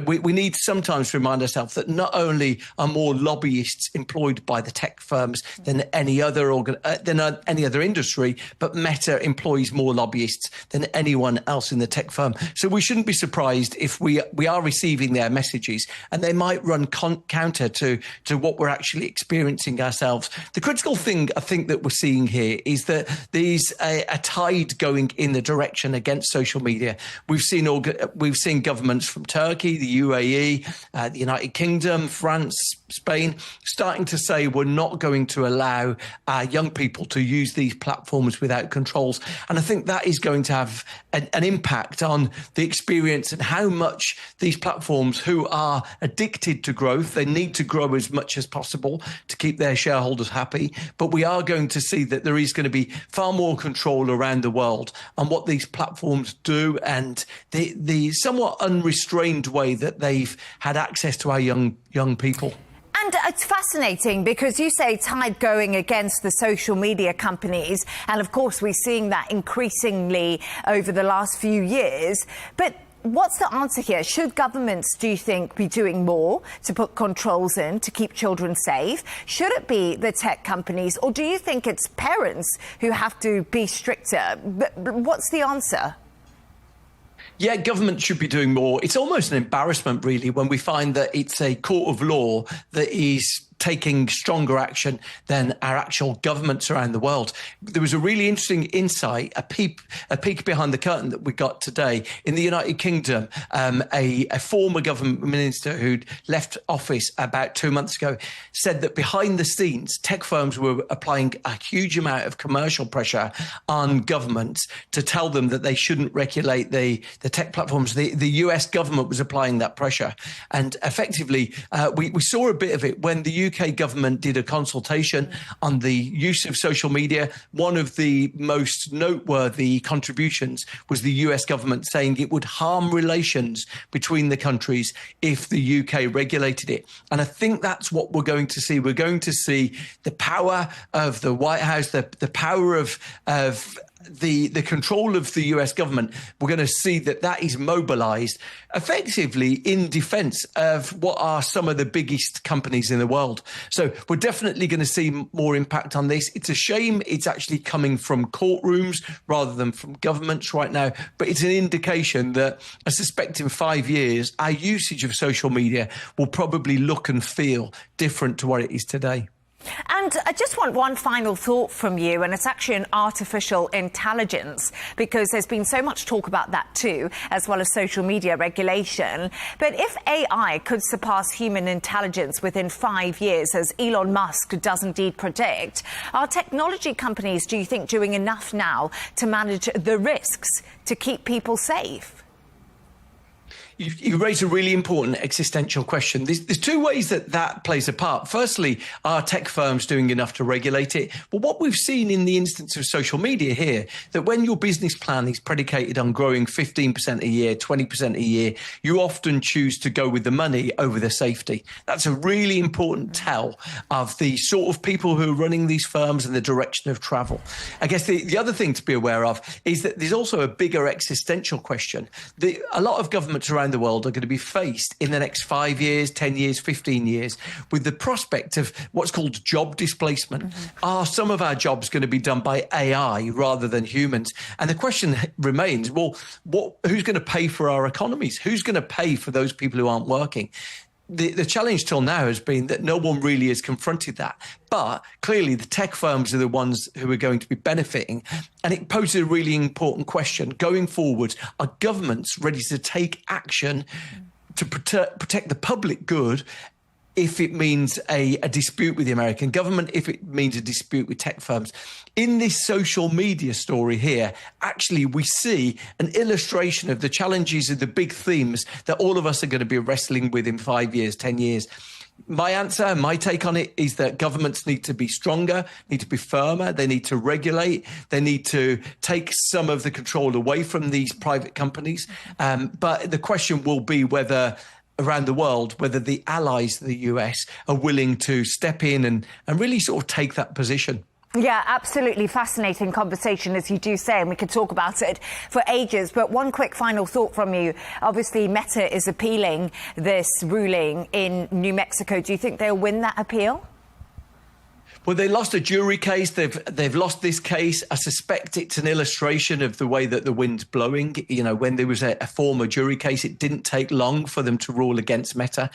we need sometimes to remind ourselves that not only are more lobbyists employed by the tech firms than any other industry, but Meta employs more lobbyists than anyone else in the tech firm. So we shouldn't be surprised if we are receiving their messages, and they might run counter to what we're actually experiencing ourselves. The critical thing I think that we're seeing here is that there's a tide going in the direction against social media. We've seen governments from Turkey, the UAE, the United Kingdom, France, Spain, starting to say we're not going to allow our young people to use these platforms without controls. And I think that is going to have an impact on the experience and how much these platforms, who are addicted to growth, they need to grow as much as possible to keep their shareholders happy. But we are going to see that there is going to be far more control around the world on what these platforms do and the somewhat unrestrained way that they've had access to our young people. And it's fascinating because you say tide going against the social media companies. And of course, we're seeing that increasingly over the last few years. But what's the answer here? Should governments, do you think, be doing more to put controls in to keep children safe? Should it be the tech companies? Or do you think it's parents who have to be stricter? What's the answer? Yeah, government should be doing more. It's almost an embarrassment, really, when we find that it's a court of law that is taking stronger action than our actual governments around the world. There was a really interesting insight, a peek behind the curtain that we got today. In the United Kingdom, a former government minister who'd left office about 2 months ago said that behind the scenes, tech firms were applying a huge amount of commercial pressure on governments to tell them that they shouldn't regulate the tech platforms. The US government was applying that pressure. And effectively, we saw a bit of it when the UK government did a consultation on the use of social media. One of the most noteworthy contributions was the US government saying it would harm relations between the countries if the UK regulated it. And I think that's what we're going to see. We're going to see the power of the White House, the power of the control of the US government. We're going to see that is mobilized effectively in defense of what are some of the biggest companies in the world. So we're definitely going to see more impact on this. It's a shame it's actually coming from courtrooms rather than from governments right now, but it's an indication that I suspect in 5 years, our usage of social media will probably look and feel different to what it is today. And I just want one final thought from you, and it's actually an artificial intelligence, because there's been so much talk about that too, as well as social media regulation. But if AI could surpass human intelligence within 5 years, as Elon Musk does indeed predict, are technology companies, do you think, doing enough now to manage the risks to keep people safe? You raise a really important existential question. There's two ways that plays a part. Firstly, are tech firms doing enough to regulate it? But what we've seen in the instance of social media here, that when your business plan is predicated on growing 15% a year, 20% a year, you often choose to go with the money over the safety. That's a really important tell of the sort of people who are running these firms and the direction of travel. I guess the other thing to be aware of is that there's also a bigger existential question. A lot of governments around the world are going to be faced in the next 5 years, 10 years, 15 years with the prospect of what's called job displacement. Mm-hmm. Are some of our jobs going to be done by AI rather than humans? And the question remains, well, who's going to pay for our economies? Who's going to pay for those people who aren't working? The challenge till now has been that no one really has confronted that. But clearly the tech firms are the ones who are going to be benefiting. And it poses a really important question. Going forward, are governments ready to take action to protect the public good if it means a dispute with the American government, if it means a dispute with tech firms? In this social media story here, actually, we see an illustration of the challenges of the big themes that all of us are going to be wrestling with in 5 years, 10 years. My answer, my take on it is that governments need to be stronger, need to be firmer, they need to regulate, they need to take some of the control away from these private companies. But the question will be whether around the world, whether the allies of the US are willing to step in and really sort of take that position. Yeah, absolutely fascinating conversation, as you do say, and we could talk about it for ages. But one quick final thought from you. Obviously, Meta is appealing this ruling in New Mexico. Do you think they'll win that appeal? Well, they lost a jury case. They've lost this case. I suspect it's an illustration of the way that the wind's blowing. You know, when there was a former jury case, it didn't take long for them to rule against Meta.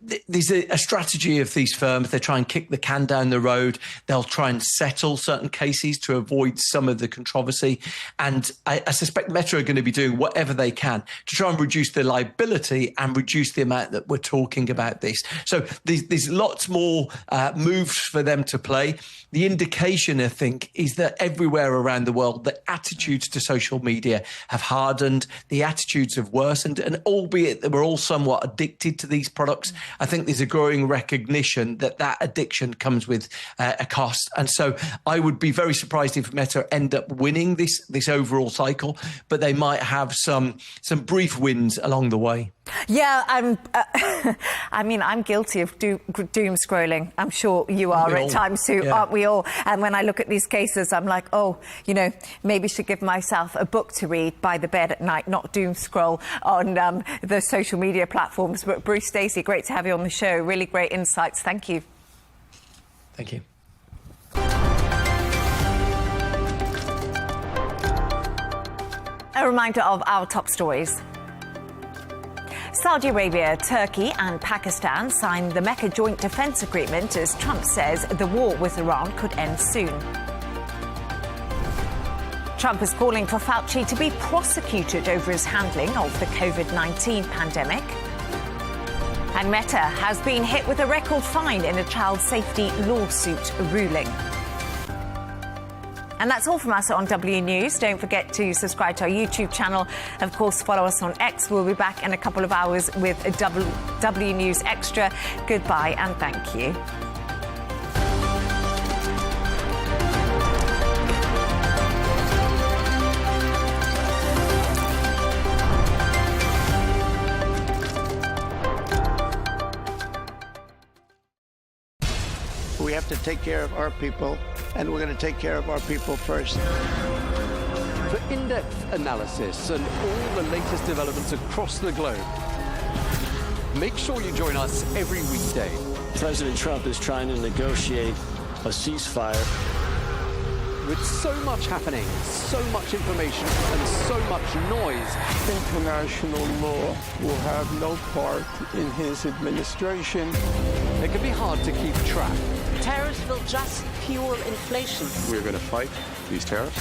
there's a strategy of these firms. They try and kick the can down the road. They'll try and settle certain cases to avoid some of the controversy. And I suspect Meta are going to be doing whatever they can to try and reduce the liability and reduce the amount that we're talking about this. So there's lots more moves for them to play. The indication, I think, is that everywhere around the world, the attitudes to social media have hardened, the attitudes have worsened, and albeit that we're all somewhat addicted to these products, I think there's a growing recognition that that addiction comes with a cost. And so I would be very surprised if Meta end up winning this overall cycle, but they might have some brief wins along the way. Yeah, I mean, I'm guilty of doom scrolling. I'm sure you are at times too, aren't we all? And when I look at these cases, I'm like, oh, you know, maybe should give myself a book to read by the bed at night, not doom scroll on the social media platforms. But Bruce Stacey, great to have you on the show. Really great insights. Thank you. Thank you. A reminder of our top stories. Saudi Arabia, Turkey and Pakistan signed the Mecca Joint Defense Agreement as Trump says the war with Iran could end soon. Trump is calling for Fauci to be prosecuted over his handling of the COVID-19 pandemic. And Meta has been hit with a record fine in a child safety lawsuit ruling. And that's all from us on W News. Don't forget to subscribe to our YouTube channel. Of course, follow us on X. We'll be back in a couple of hours with a W News Extra. Goodbye and thank you. We have to take care of our people, and we're going to take care of our people first. For in-depth analysis and all the latest developments across the globe, make sure you join us every weekday. President Trump is trying to negotiate a ceasefire. With so much happening, so much information, and so much noise, international law will have no part in his administration. It can be hard to keep track. Tariffs will just fuel inflation. We're going to fight these tariffs.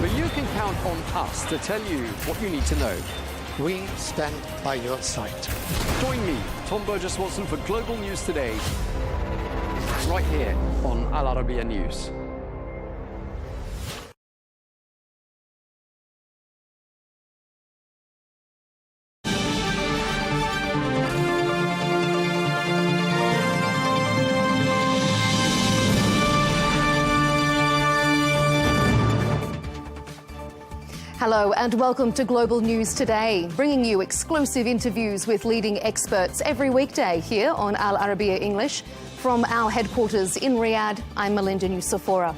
But you can count on us to tell you what you need to know. We stand by your side. Join me, Tom Burges Watson, for Global News Today, right here on Al Arabiya News. Hello and welcome to Global News Today, bringing you exclusive interviews with leading experts every weekday here on Al Arabiya English. From our headquarters in Riyadh, I'm Melinda Nucifora.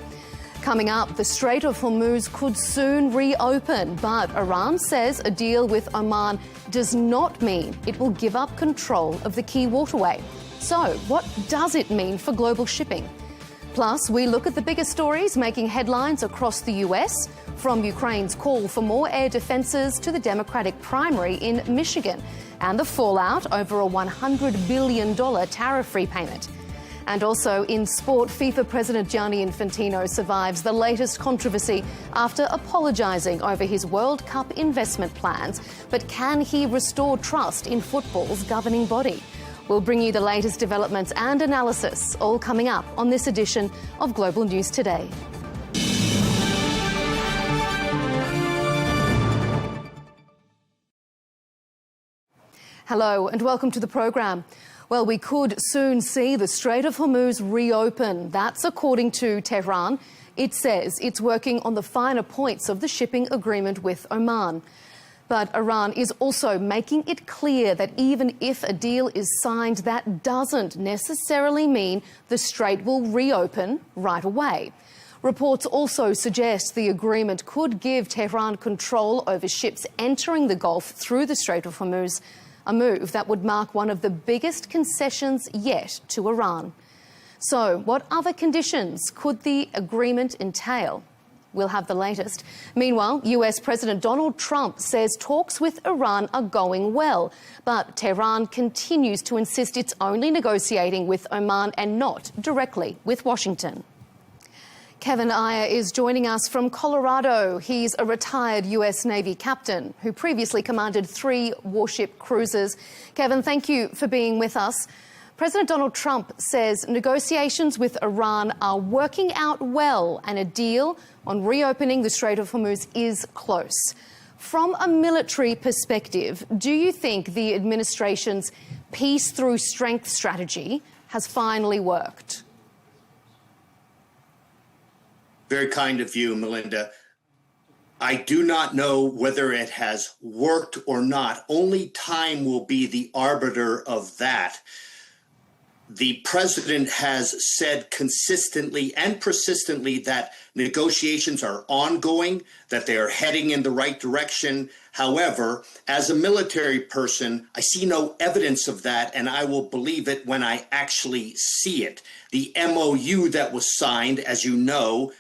Coming up, the Strait of Hormuz could soon reopen, but Iran says a deal with Oman does not mean it will give up control of the key waterway. So, what does it mean for global shipping? Plus, we look at the biggest stories making headlines across the US, from Ukraine's call for more air defences to the Democratic primary in Michigan and the fallout over a $100 billion tariff-free payment. And also in sport, FIFA President Gianni Infantino survives the latest controversy after apologising over his World Cup investment plans. But can he restore trust in football's governing body? We'll bring you the latest developments and analysis, all coming up on this edition of Global News Today. Hello and welcome to the program. Well, we could soon see the Strait of Hormuz reopen. That's according to Tehran. It says it's working on the finer points of the shipping agreement with Oman. But Iran is also making it clear that even if a deal is signed, that doesn't necessarily mean the strait will reopen right away. Reports also suggest the agreement could give Tehran control over ships entering the Gulf through the Strait of Hormuz, a move that would mark one of the biggest concessions yet to Iran. So, what other conditions could the agreement entail? We'll have the latest. Meanwhile, US President Donald Trump says talks with Iran are going well, but Tehran continues to insist it's only negotiating with Oman and not directly with Washington. Kevin Ayer is joining us from Colorado. He's a retired US Navy captain who previously commanded 3 warship cruisers. Kevin, thank you for being with us. President Donald Trump says negotiations with Iran are working out well and a deal on reopening the Strait of Hormuz is close. From a military perspective, do you think the administration's peace through strength strategy has finally worked? Very kind of you, Melinda. I do not know whether it has worked or not. Only time will be the arbiter of that. The president has said consistently and persistently that negotiations are ongoing, that they are heading in the right direction. However, as a military person, I see no evidence of that, and I will believe it when I actually see it. The MOU that was signed, as you know,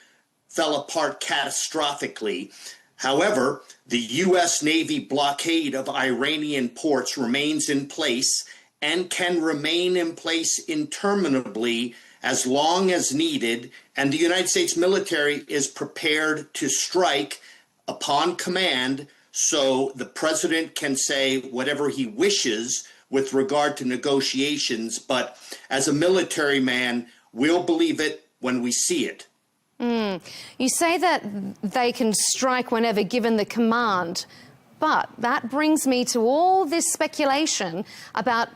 fell apart catastrophically. However, the U.S. Navy blockade of Iranian ports remains in place and can remain in place interminably as long as needed, and the United States military is prepared to strike upon command, so the president can say whatever he wishes with regard to negotiations, but as a military man, we'll believe it when we see it. You say that they can strike whenever given the command, but that brings me to all this speculation about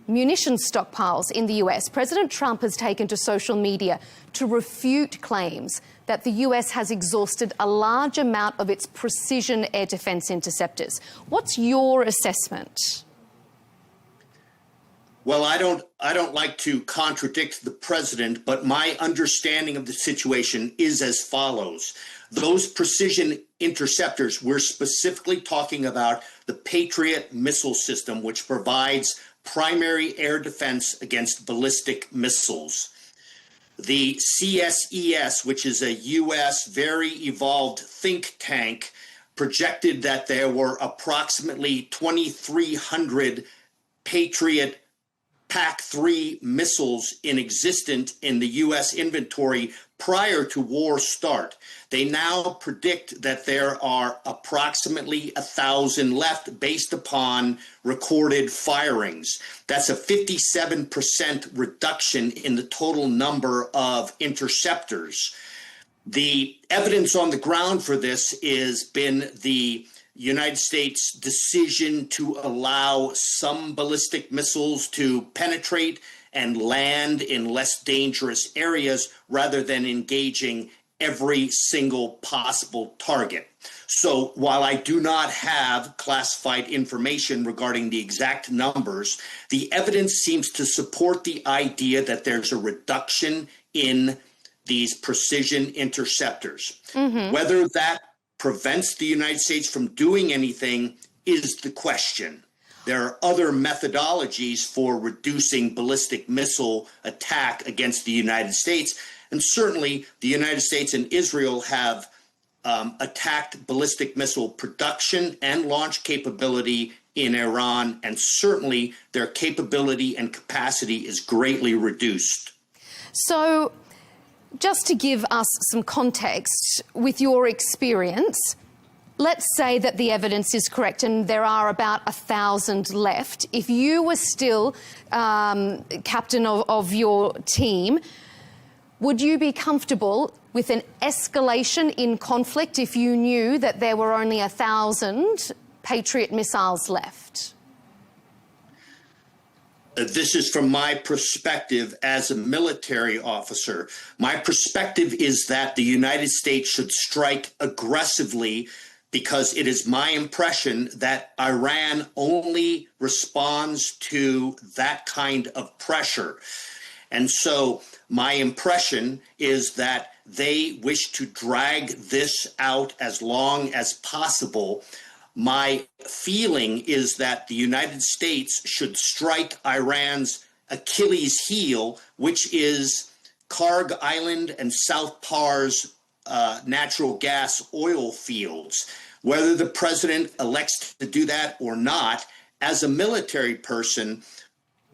munitions stockpiles in the US. President Trump has taken to social media to refute claims that the US has exhausted a large amount of its precision air defense interceptors. What's your assessment? Well, I don't like to contradict the president, but my understanding of the situation is as follows. Those precision interceptors, we're specifically talking about the Patriot missile system, which provides primary air defense against ballistic missiles. The CSES, which is a U.S. very evolved think tank, projected that there were approximately 2,300 Patriot PAC-3 missiles in existence in the U.S. inventory prior to war start. They now predict that there are approximately 1,000 left based upon recorded firings. That's a 57% reduction in the total number of interceptors. The evidence on the ground for this has been the United States decision to allow some ballistic missiles to penetrate and land in less dangerous areas rather than engaging every single possible target. So while I do not have classified information regarding the exact numbers, the evidence seems to support the idea that there's a reduction in these precision interceptors. Whether that prevents the United States from doing anything is the question. There are other methodologies for reducing ballistic missile attack against the United States, and certainly the United States and Israel have attacked ballistic missile production and launch capability in Iran, and certainly their capability and capacity is greatly reduced. So, just to give us some context, with your experience, let's say that the evidence is correct and there are about 1,000 left. If you were still captain of your team, would you be comfortable with an escalation in conflict if you knew that there were only 1,000 Patriot missiles left? This is from my perspective as a military officer. My perspective is that the United States should strike aggressively because it is my impression that Iran only responds to that kind of pressure. And so my impression is that they wish to drag this out as long as possible. My feeling is that the United States should strike Iran's Achilles heel, which is Karg Island and South Pars natural gas oil fields. Whether the president elects to do that or not, as a military person,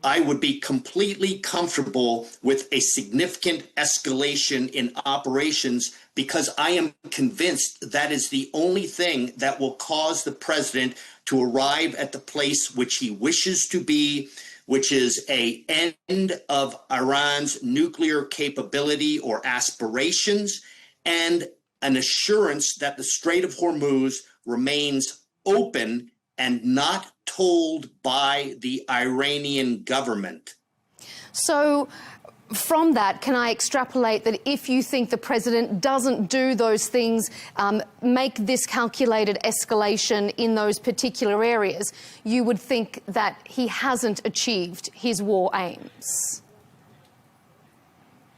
I would be completely comfortable with a significant escalation in operations because I am convinced that is the only thing that will cause the president to arrive at the place which he wishes to be, which is an end of Iran's nuclear capability or aspirations, and an assurance that the Strait of Hormuz remains open and not told by the Iranian government. So from that, can I extrapolate that if you think the president doesn't do those things, make this calculated escalation in those particular areas, you would think that he hasn't achieved his war aims?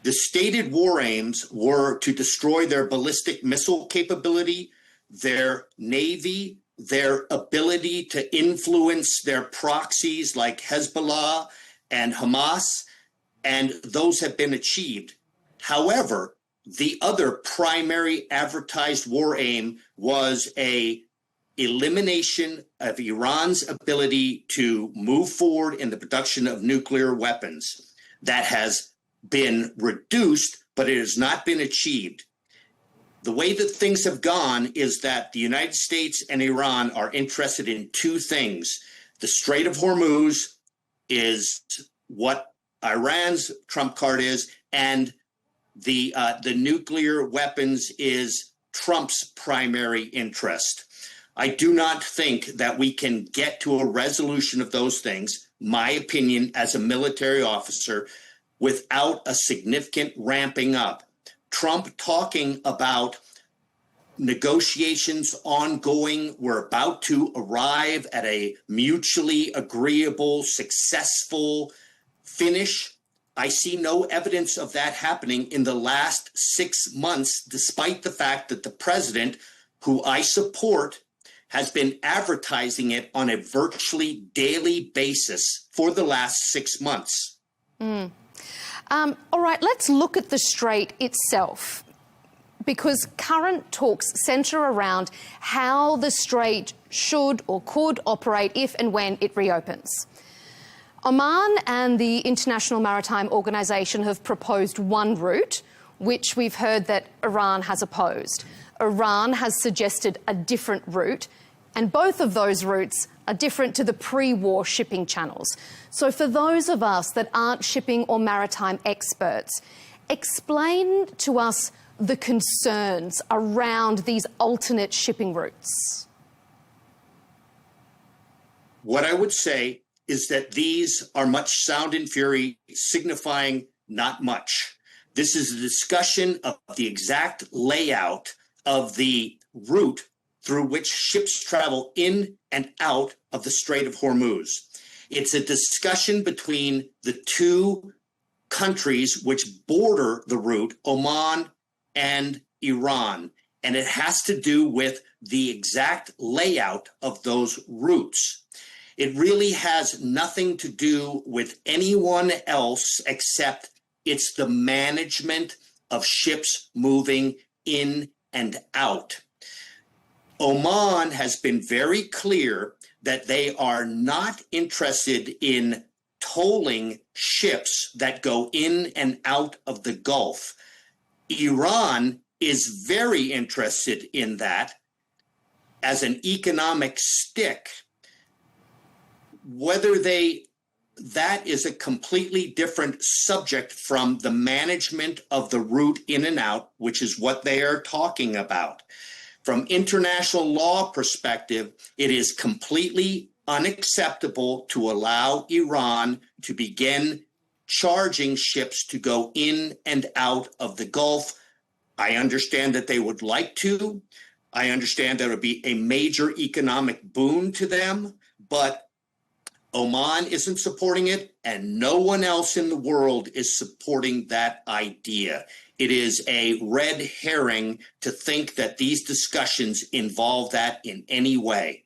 The stated war aims were to destroy their ballistic missile capability, their navy, their ability to influence their proxies like Hezbollah and Hamas, and those have been achieved. However, the other primary advertised war aim was a elimination of Iran's ability to move forward in the production of nuclear weapons. That has been reduced, but it has not been achieved. The way that things have gone is that the United States and Iran are interested in two things. The Strait of Hormuz is what Iran's trump card is, and the nuclear weapons is Trump's primary interest. I do not think that we can get to a resolution of those things, my opinion as a military officer, without a significant ramping up. Trump talking about negotiations ongoing, we're about to arrive at a mutually agreeable, successful finish. I see no evidence of that happening in the last 6 months, despite the fact that the president, who I support, has been advertising it on a virtually daily basis for the last 6 months. All right, let's look at the Strait itself, because current talks centre around how the Strait should or could operate if and when it reopens. Oman and the International Maritime Organization have proposed one route, which we've heard that Iran has opposed. Iran has suggested a different route, and both of those routes are different to the pre-war shipping channels. So for those of us that aren't shipping or maritime experts, explain to us the concerns around these alternate shipping routes. What I would say is that these are much sound and fury, signifying not much. This is a discussion of the exact layout of the route through which ships travel in and out of the Strait of Hormuz. It's a discussion between the two countries which border the route, Oman and Iran, and it has to do with the exact layout of those routes. It really has nothing to do with anyone else except it's the management of ships moving in and out. Oman has been very clear that they are not interested in tolling ships that go in and out of the Gulf. Iran is very interested in that as an economic stick. That is a completely different subject from the management of the route in and out, which is what they are talking about. From international law perspective, it is completely unacceptable to allow Iran to begin charging ships to go in and out of the Gulf. I understand that they would like to. I understand that it would be a major economic boon to them, but Oman isn't supporting it, and no one else in the world is supporting that idea. It is a red herring to think that these discussions involve that in any way.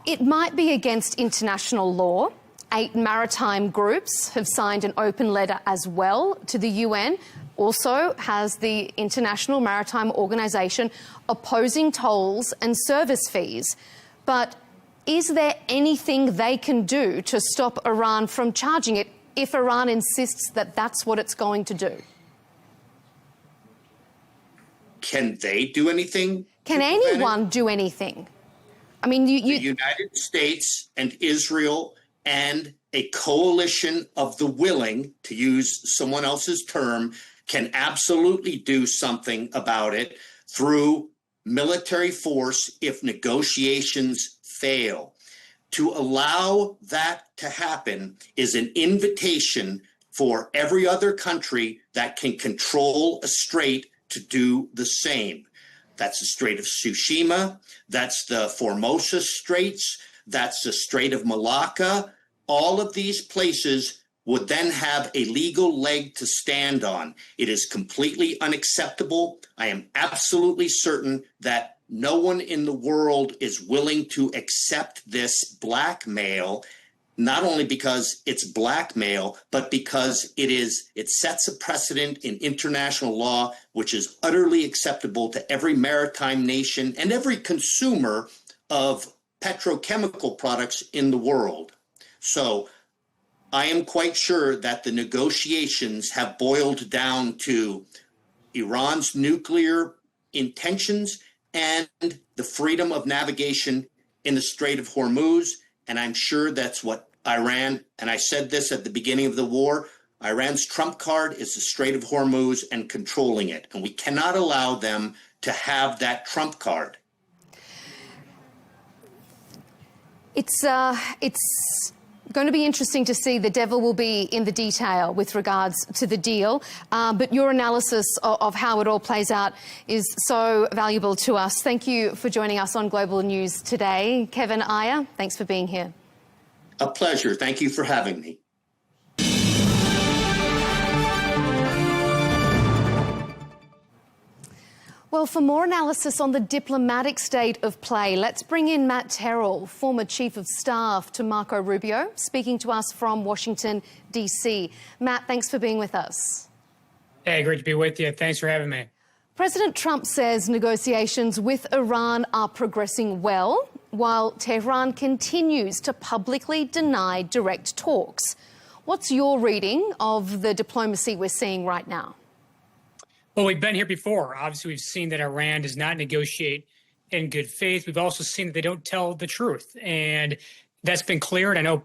It might be against international law. 8 maritime groups have signed an open letter as well to the UN. also has the International Maritime Organization opposing tolls and service fees. But is there anything they can do to stop Iran from charging it if Iran insists that that's what it's going to do? Can they do anything? Can anyone do anything? I mean, the United States and Israel and a coalition of the willing, to use someone else's term, can absolutely do something about it through military force if negotiations fail. To allow that to happen is an invitation for every other country that can control a strait to do the same. That's the Strait of Tsushima, that's the Formosa Straits, that's the Strait of Malacca. All of these places would then have a legal leg to stand on. It is completely unacceptable. I am absolutely certain that no one in the world is willing to accept this blackmail, not only because it's blackmail, but because it sets a precedent in international law, which is utterly acceptable to every maritime nation and every consumer of petrochemical products in the world. So I am quite sure that the negotiations have boiled down to Iran's nuclear intentions and the freedom of navigation in the Strait of Hormuz. And I'm sure that's what Iran, and I said this at the beginning of the war, Iran's trump card is the Strait of Hormuz and controlling it. And we cannot allow them to have that trump card. It's going to be interesting to see. The devil will be in the detail with regards to the deal. But your analysis of how it all plays out is so valuable to us. Thank you for joining us on Global News today. Kevin Ayer, thanks for being here. A pleasure. Thank you for having me. Well, for more analysis on the diplomatic state of play, let's bring in Matt Terrell, former Chief of Staff to Marco Rubio, speaking to us from Washington, D.C. Matt, thanks for being with us. Hey, great to be with you. Thanks for having me. President Trump says negotiations with Iran are progressing well, while Tehran continues to publicly deny direct talks. What's your reading of the diplomacy we're seeing right now? Well, we've been here before. Obviously, we've seen that Iran does not negotiate in good faith. We've also seen that they don't tell the truth. And that's been clear. And I know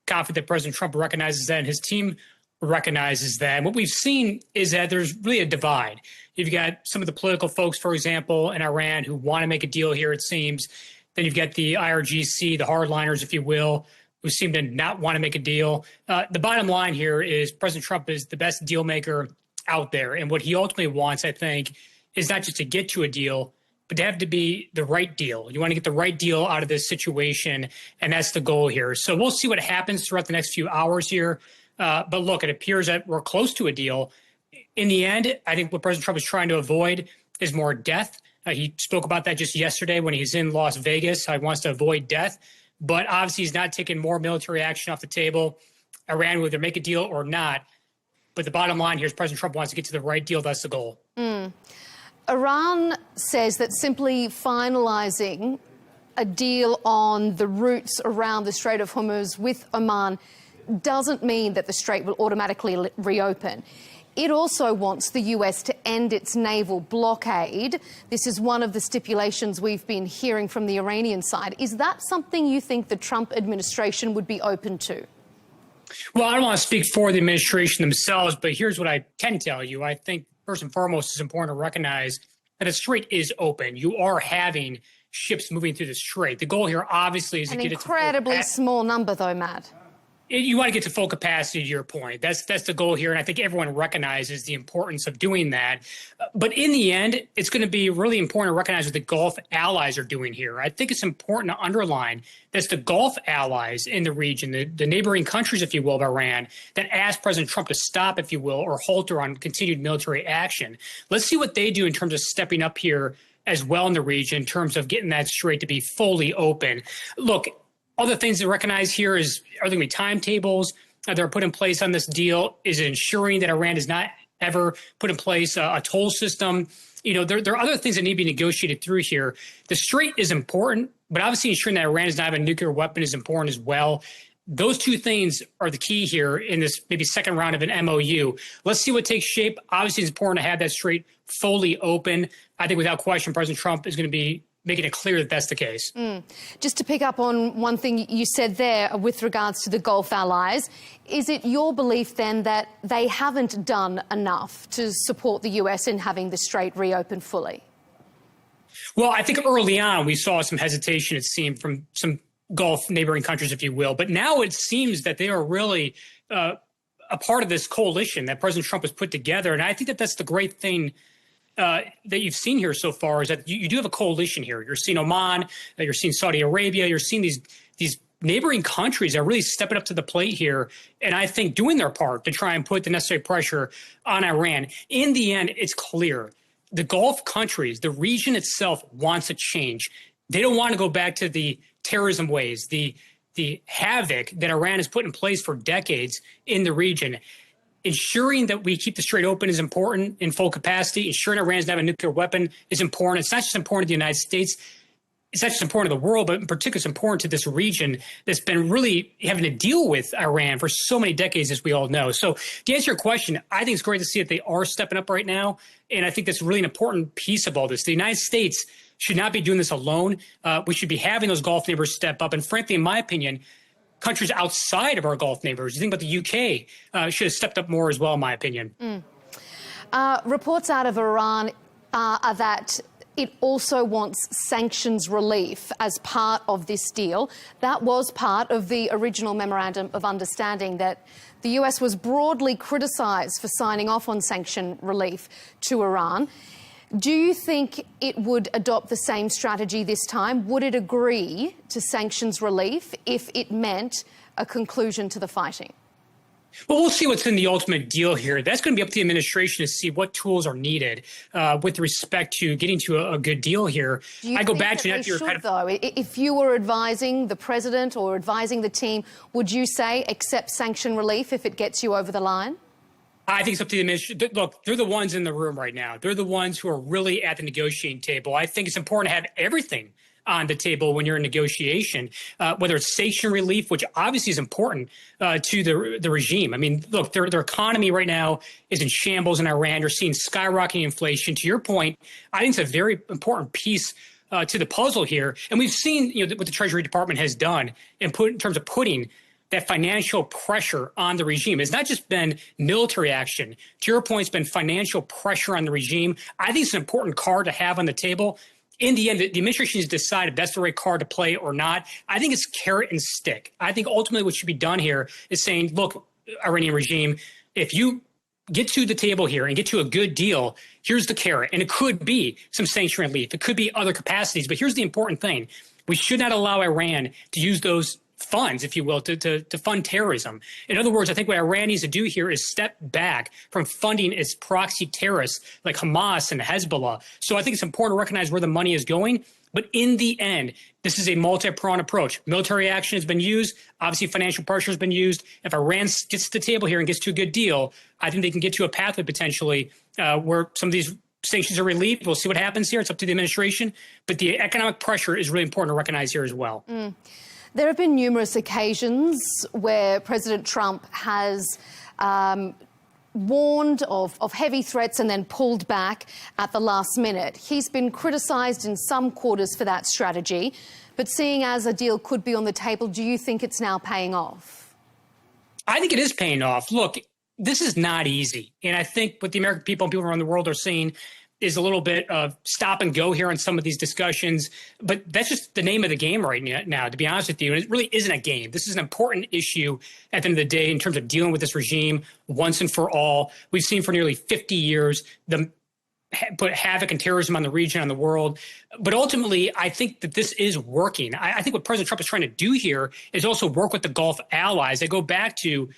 confident that President Trump recognizes that and his team recognizes that. And what we've seen is that there's really a divide. You've got some of the political folks, for example, in Iran who want to make a deal here, it seems. Then you've got the IRGC, the hardliners, if you will, who seem to not want to make a deal. The bottom line here is President Trump is the best deal maker out there. And what he ultimately wants, I think, is not just to get to a deal, but to have to be the right deal. You want to get the right deal out of this situation, and that's the goal here. So we'll see what happens throughout the next few hours here. But look, it appears that we're close to a deal. In the end, I think what President Trump is trying to avoid is more death. He spoke about that just yesterday when he's in Las Vegas. He wants to avoid death. But obviously, he's not taking more military action off the table. Iran will either make a deal or not. But the bottom line here is President Trump wants to get to the right deal. That's the goal. Iran says that simply finalising a deal on the routes around the Strait of Hormuz with Oman doesn't mean that the strait will automatically reopen. It also wants the US to end its naval blockade. This is one of the stipulations we've been hearing from the Iranian side. Is that something you think the Trump administration would be open to? Well, I don't want to speak for the administration themselves, but here's what I can tell you. I think first and foremost, it's important to recognize that the strait is open. You are having ships moving through the strait. The goal here, obviously, is to get it to incredibly small number, though, Matt. You want to get to full capacity, to your point. That's the goal here, and I think everyone recognizes the importance of doing that. But in the end, it's going to be really important to recognize what the Gulf allies are doing here. I think it's important to underline that the Gulf allies in the region, the neighboring countries, if you will, of Iran, that asked President Trump to stop, if you will, or halter on continued military action. Let's see what they do in terms of stepping up here as well in the region in terms of getting that strait to be fully open. Look, other things to recognize here is, are there going to be timetables that are put in place on this deal? Is it ensuring that Iran does not ever put in place a toll system. There are other things that need to be negotiated through here. The Strait is important, but obviously ensuring that Iran does not have a nuclear weapon is important as well. Those two things are the key here in this maybe second round of an MOU. Let's see what takes shape. Obviously, it's important to have that Strait fully open. I think without question, President Trump is going to be making it clear that that's the case. Just to pick up on one thing you said there with regards to the Gulf allies, is it your belief then that they haven't done enough to support the US in having the Strait reopened fully? Well, I think early on we saw some hesitation, it seemed, from some Gulf neighboring countries, if you will. But now it seems that they are really a part of this coalition that President Trump has put together. And I think that that's the great thing that you've seen here so far, is that you do have a coalition here. You're seeing Oman, you're seeing Saudi Arabia, you're seeing these neighboring countries are really stepping up to the plate here, and I think doing their part to try and put the necessary pressure on Iran. In the end, it's clear. The Gulf countries, the region itself wants a change. They don't want to go back to the terrorism ways, the havoc that Iran has put in place for decades in the region. Ensuring that we keep the Strait open is important in full capacity. Ensuring Iran doesn't have a nuclear weapon is important. It's not just important to the United States. It's not just important to the world, but in particular, it's important to this region that's been really having to deal with Iran for so many decades, as we all know. So to answer your question, I think it's great to see that they are stepping up right now. And I think that's really an important piece of all this. The United States should not be doing this alone. We should be having those Gulf neighbors step up. And frankly, in my opinion, countries outside of our Gulf neighbors, you think about the UK, should have stepped up more as well, in my opinion. Reports out of Iran are that it also wants sanctions relief as part of this deal. That was part of the original memorandum of understanding that the US was broadly criticised for signing off on sanction relief to Iran. Do you think it would adopt the same strategy this time? Would it agree to sanctions relief if it meant a conclusion to the fighting? Well, we'll see what's in the ultimate deal here. That's going to be up to the administration to see what tools are needed with respect to getting to a good deal here. I go back to that. Though, if you were advising the president or advising the team, would you say accept sanction relief if it gets you over the line? I think it's up to the administration. Look, they're the ones in the room right now. They're the ones who are really at the negotiating table. I think it's important to have everything on the table when you're in negotiation, whether it's sanction relief, which obviously is important to the regime. I mean, look, their economy right now is in shambles in Iran. You're seeing skyrocketing inflation. To your point, I think it's a very important piece to the puzzle here. And we've seen what the Treasury Department has done in terms of putting that financial pressure on the regime. It's not just been military action. To your point, it's been financial pressure on the regime. I think it's an important card to have on the table. In the end, the administration has decided if that's the right card to play or not. I think it's carrot and stick. I think ultimately what should be done here is saying, look, Iranian regime, if you get to the table here and get to a good deal, here's the carrot. And it could be some sanction relief. It could be other capacities. But here's the important thing. We should not allow Iran to use those funds, if you will, to fund terrorism. In other words, I think what Iran needs to do here is step back from funding its proxy terrorists like Hamas and Hezbollah. So I think it's important to recognize where the money is going. But in the end, this is a multi-pronged approach. Military action has been used. Obviously, financial pressure has been used. If Iran gets to the table here and gets to a good deal, I think they can get to a pathway potentially where some of these sanctions are relieved. We'll see what happens here. It's up to the administration. But the economic pressure is really important to recognize here as well. There have been numerous occasions where President Trump has warned of heavy threats and then pulled back at the last minute. He's been criticised in some quarters for that strategy, but seeing as a deal could be on the table, do you think it's now paying off? I think it is paying off. Look, this is not easy. And I think what the American people and people around the world are seeing is a little bit of stop and go here on some of these discussions. But that's just the name of the game right now, to be honest with you. And it really isn't a game. This is an important issue at the end of the day in terms of dealing with this regime once and for all. We've seen for nearly 50 years them put havoc and terrorism on the region, on the world. But ultimately, I think that this is working. I think what President Trump is trying to do here is also work with the Gulf allies. They go back to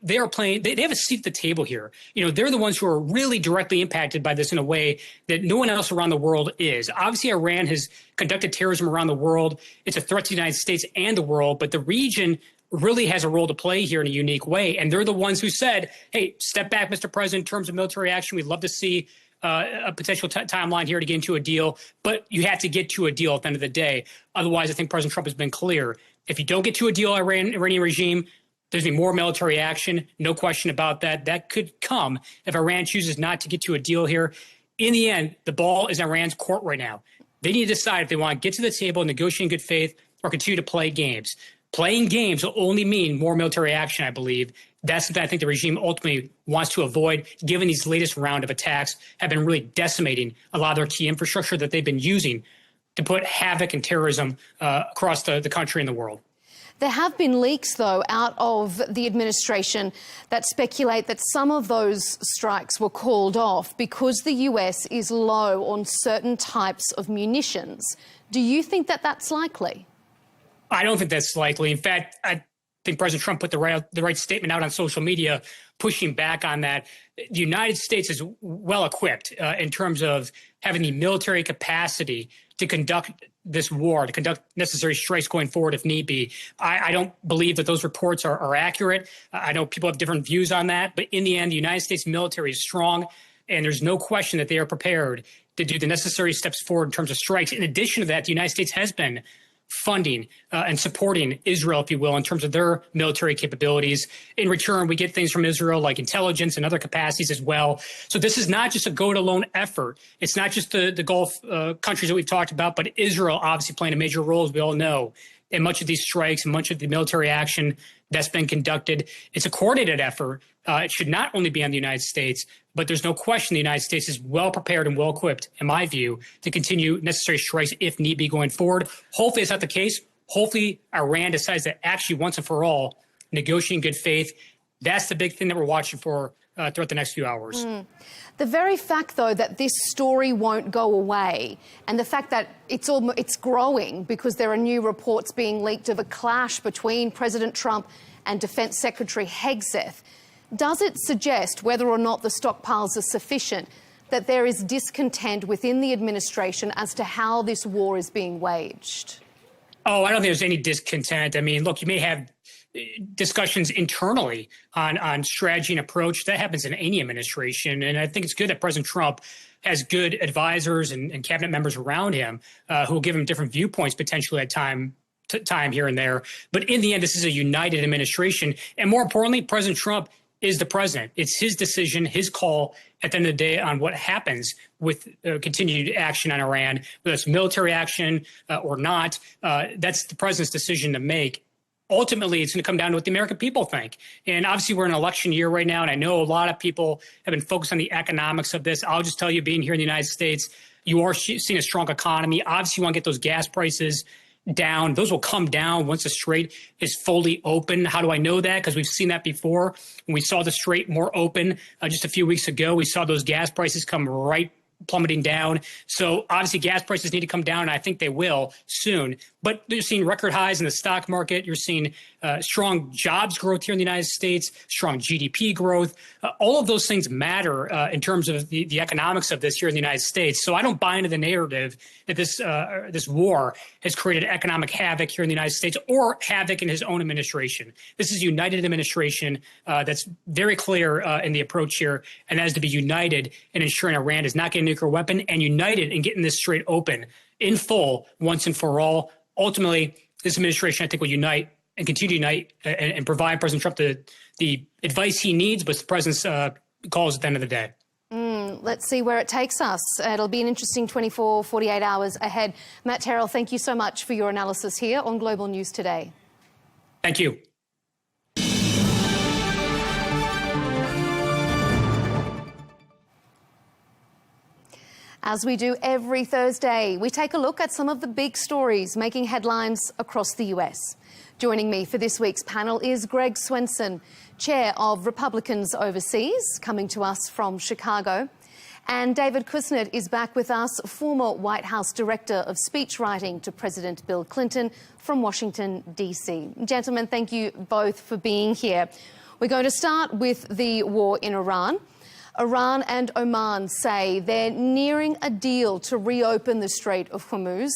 they are playing, they have a seat at the table here. They're the ones who are really directly impacted by this in a way that no one else around the world is. Obviously, Iran has conducted terrorism around the world. It's a threat to the United States and the world, but the region really has a role to play here in a unique way. And they're the ones who said, hey, step back, Mr. President, in terms of military action. We'd love to see a potential timeline here to get into a deal, but you have to get to a deal at the end of the day. Otherwise, I think President Trump has been clear. If you don't get to a deal, Iranian regime, there's going to be more military action. No question about that. That could come if Iran chooses not to get to a deal here. In the end, the ball is in Iran's court right now. They need to decide if they want to get to the table, negotiate in good faith, or continue to play games. Playing games will only mean more military action, I believe. That's something I think the regime ultimately wants to avoid, given these latest round of attacks have been really decimating a lot of their key infrastructure that they've been using to put havoc and terrorism across the country and the world. There have been leaks, though, out of the administration that speculate that some of those strikes were called off because the US is low on certain types of munitions. Do you think that that's likely? I don't think that's likely. In fact, I think President Trump put the right statement out on social media, pushing back on that. The United States is well equipped in terms of having the military capacity to conduct this war, to conduct necessary strikes going forward if need be. I don't believe that those reports are accurate. I know people have different views on that, but in the end, the United States military is strong, and there's no question that they are prepared to do the necessary steps forward in terms of strikes. In addition to that, the United States has been funding and supporting Israel, if you will, in terms of their military capabilities. In return, we get things from Israel like intelligence and other capacities as well. So this is not just a go-it-alone effort. It's not just the Gulf countries that we've talked about, but Israel obviously playing a major role, as we all know, in much of these strikes and much of the military action that's been conducted. It's a coordinated effort. It should not only be on the United States, but there's no question the United States is well prepared and well equipped, in my view, to continue necessary strikes if need be going forward. Hopefully it's not the case. Hopefully Iran decides to actually once and for all negotiate in good faith. That's the big thing that we're watching for throughout the next few hours. The very fact, though, that this story won't go away, and the fact that it's growing because there are new reports being leaked of a clash between President Trump and Defense Secretary Hegseth, does it suggest, whether or not the stockpiles are sufficient, that there is discontent within the administration as to how this war is being waged? Oh, I don't think there's any discontent. I mean, look, you may have discussions internally on strategy and approach. That happens in any administration. And I think it's good that President Trump has good advisors and cabinet members around him who will give him different viewpoints potentially at time here and there. But in the end, this is a united administration. And more importantly, President Trump is the president. It's his decision, his call at the end of the day on what happens with continued action on Iran, whether it's military action or not. That's the president's decision to make. Ultimately, it's going to come down to what the American people think. And obviously, we're in an election year right now, and I know a lot of people have been focused on the economics of this. I'll just tell you, being here in the United States, you are seeing a strong economy. Obviously, you want to get those gas prices down. Those will come down once the strait is fully open. How do I know that? Because we've seen that before. When we saw the strait more open just a few weeks ago, we saw those gas prices come right plummeting down. So obviously gas prices need to come down, and I think they will soon. But you're seeing record highs in the stock market. You're seeing strong jobs growth here in the United States, strong GDP growth. All of those things matter in terms of the economics of this here in the United States. So I don't buy into the narrative that this war has created economic havoc here in the United States or havoc in his own administration. This is a united administration that's very clear in the approach here, and that is to be united in ensuring Iran does not get a nuclear weapon and united in getting this strait open in full once and for all. Ultimately, this administration, I think, will unite and continue to unite and provide President Trump the advice he needs, but the president's calls at the end of the day. Let's see where it takes us. It'll be an interesting 24, 48 hours ahead. Matt Terrell, thank you so much for your analysis here on Global News Today. Thank you. As we do every Thursday, we take a look at some of the big stories making headlines across the US. Joining me for this week's panel is Greg Swenson, Chair of Republicans Overseas, coming to us from Chicago. And David Kuznets is back with us, former White House Director of Speechwriting to President Bill Clinton from Washington, D.C. Gentlemen, thank you both for being here. We're going to start with the war in Iran. Iran and Oman say they're nearing a deal to reopen the Strait of Hormuz.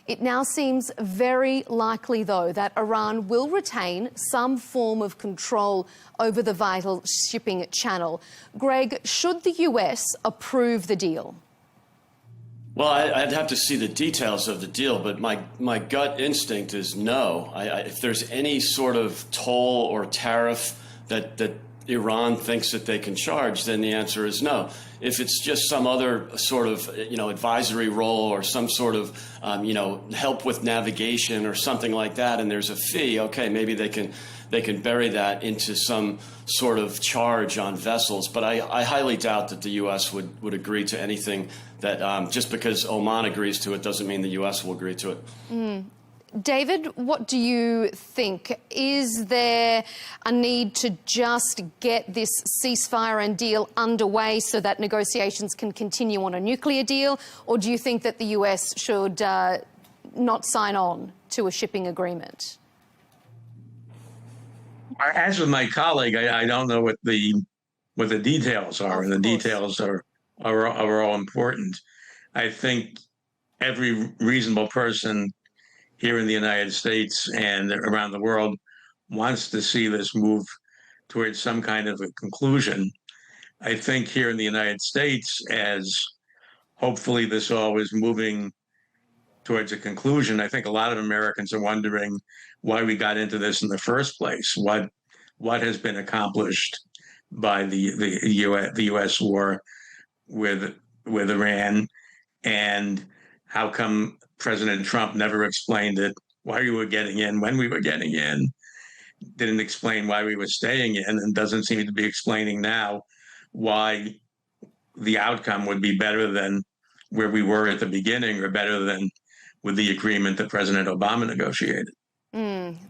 It now seems very likely, though, that Iran will retain some form of control over the vital shipping channel. Greg, should the US approve the deal? Well, I'd have to see the details of the deal, but my gut instinct is no. If there's any sort of toll or tariff that Iran thinks that they can charge, then the answer is no. If it's just some other sort of, advisory role or some sort of, help with navigation or something like that, and there's a fee, okay, maybe they can bury that into some sort of charge on vessels. But I highly doubt that the U.S. would agree to anything that just because Oman agrees to it doesn't mean the U.S. will agree to it. David, what do you think? Is there a need to just get this ceasefire and deal underway so that negotiations can continue on a nuclear deal? Or do you think that the US should not sign on to a shipping agreement? As with my colleague, I don't know what the details are, and the details are all important. I think every reasonable person here in the United States and around the world wants to see this move towards some kind of a conclusion. I think here in the United States, as hopefully this all is moving towards a conclusion, I think a lot of Americans are wondering why we got into this in the first place. What has been accomplished by the U.S. war with Iran, and how come President Trump never explained it, why we were getting in, when we were getting in, didn't explain why we were staying in, and doesn't seem to be explaining now why the outcome would be better than where we were at the beginning, or better than with the agreement that President Obama negotiated.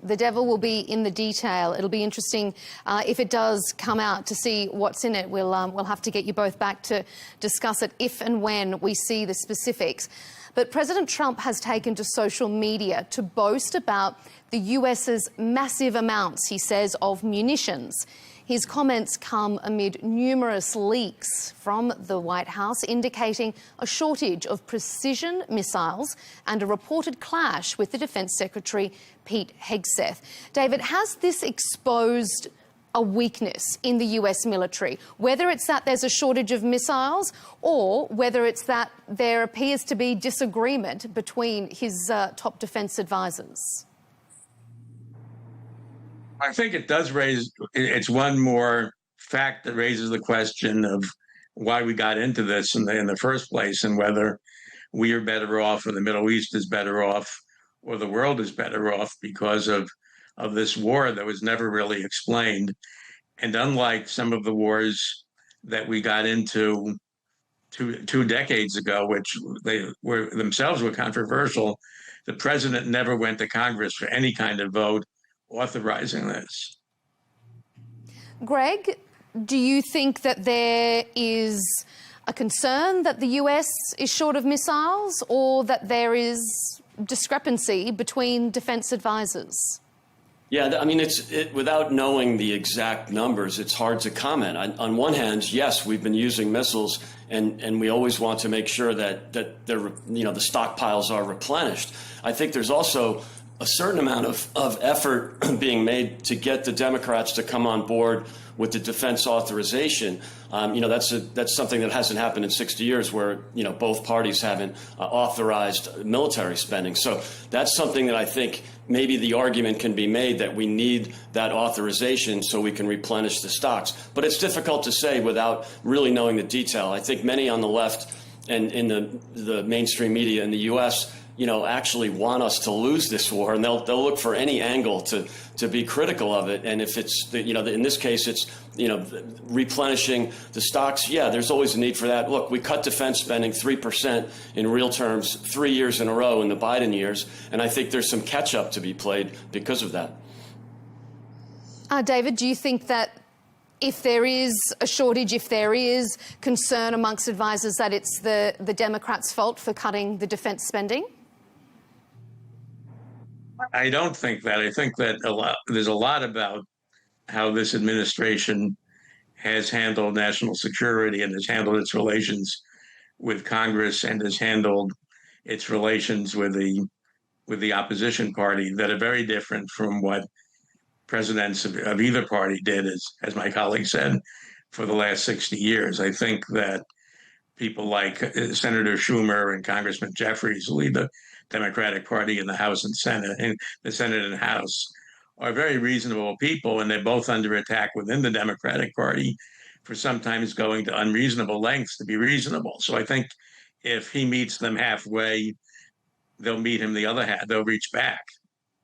The devil will be in the detail. It'll be interesting if it does come out to see what's in it. We'll have to get you both back to discuss it if and when we see the specifics. But President Trump has taken to social media to boast about the US's massive amounts, he says, of munitions. His comments come amid numerous leaks from the White House indicating a shortage of precision missiles and a reported clash with the Defense Secretary, Pete Hegseth. David, has this exposed a weakness in the US military, whether it's that there's a shortage of missiles or whether it's that there appears to be disagreement between his top defense advisors? I think it does raise, it's one more fact that raises the question of why we got into this in the first place, and whether we are better off, or the Middle East is better off, or the world is better off because of this war that was never really explained. And unlike some of the wars that we got into two decades ago, which they were themselves were controversial, the president never went to Congress for any kind of vote authorizing this. Greg, do you think that there is a concern that the US is short of missiles, or that there is discrepancy between defense advisors? Yeah, I mean, without knowing the exact numbers, it's hard to comment. On one hand, yes, we've been using missiles, and we always want to make sure that they're, the stockpiles are replenished. I think there's also a certain amount of effort being made to get the Democrats to come on board with the defense authorization. That's something that hasn't happened in 60 years, where both parties haven't authorized military spending. So that's something that I think maybe the argument can be made, that we need that authorization so we can replenish the stocks. But it's difficult to say without really knowing the detail. I think many on the left and in the mainstream media in the U.S. actually want us to lose this war, and they'll look for any angle to be critical of it. And if it's in this case it's replenishing the stocks, yeah, there's always a need for that. Look, we cut defense spending 3% in real terms 3 years in a row in the Biden years, and I think there's some catch up to be played because of that. David, do you think that if there is a shortage, if there is concern amongst advisors, that it's the Democrats' fault for cutting the defense spending? I don't think that. I think that there's a lot about how this administration has handled national security and has handled its relations with Congress and has handled its relations with the opposition party that are very different from what presidents of either party did, as my colleague said, for the last 60 years. I think that people like Senator Schumer and Congressman Jeffries, who lead the Democratic Party in the House and Senate, and the Senate and House, are very reasonable people, and they're both under attack within the Democratic Party for sometimes going to unreasonable lengths to be reasonable. So I think if he meets them halfway, they'll meet him the other half. They'll reach back.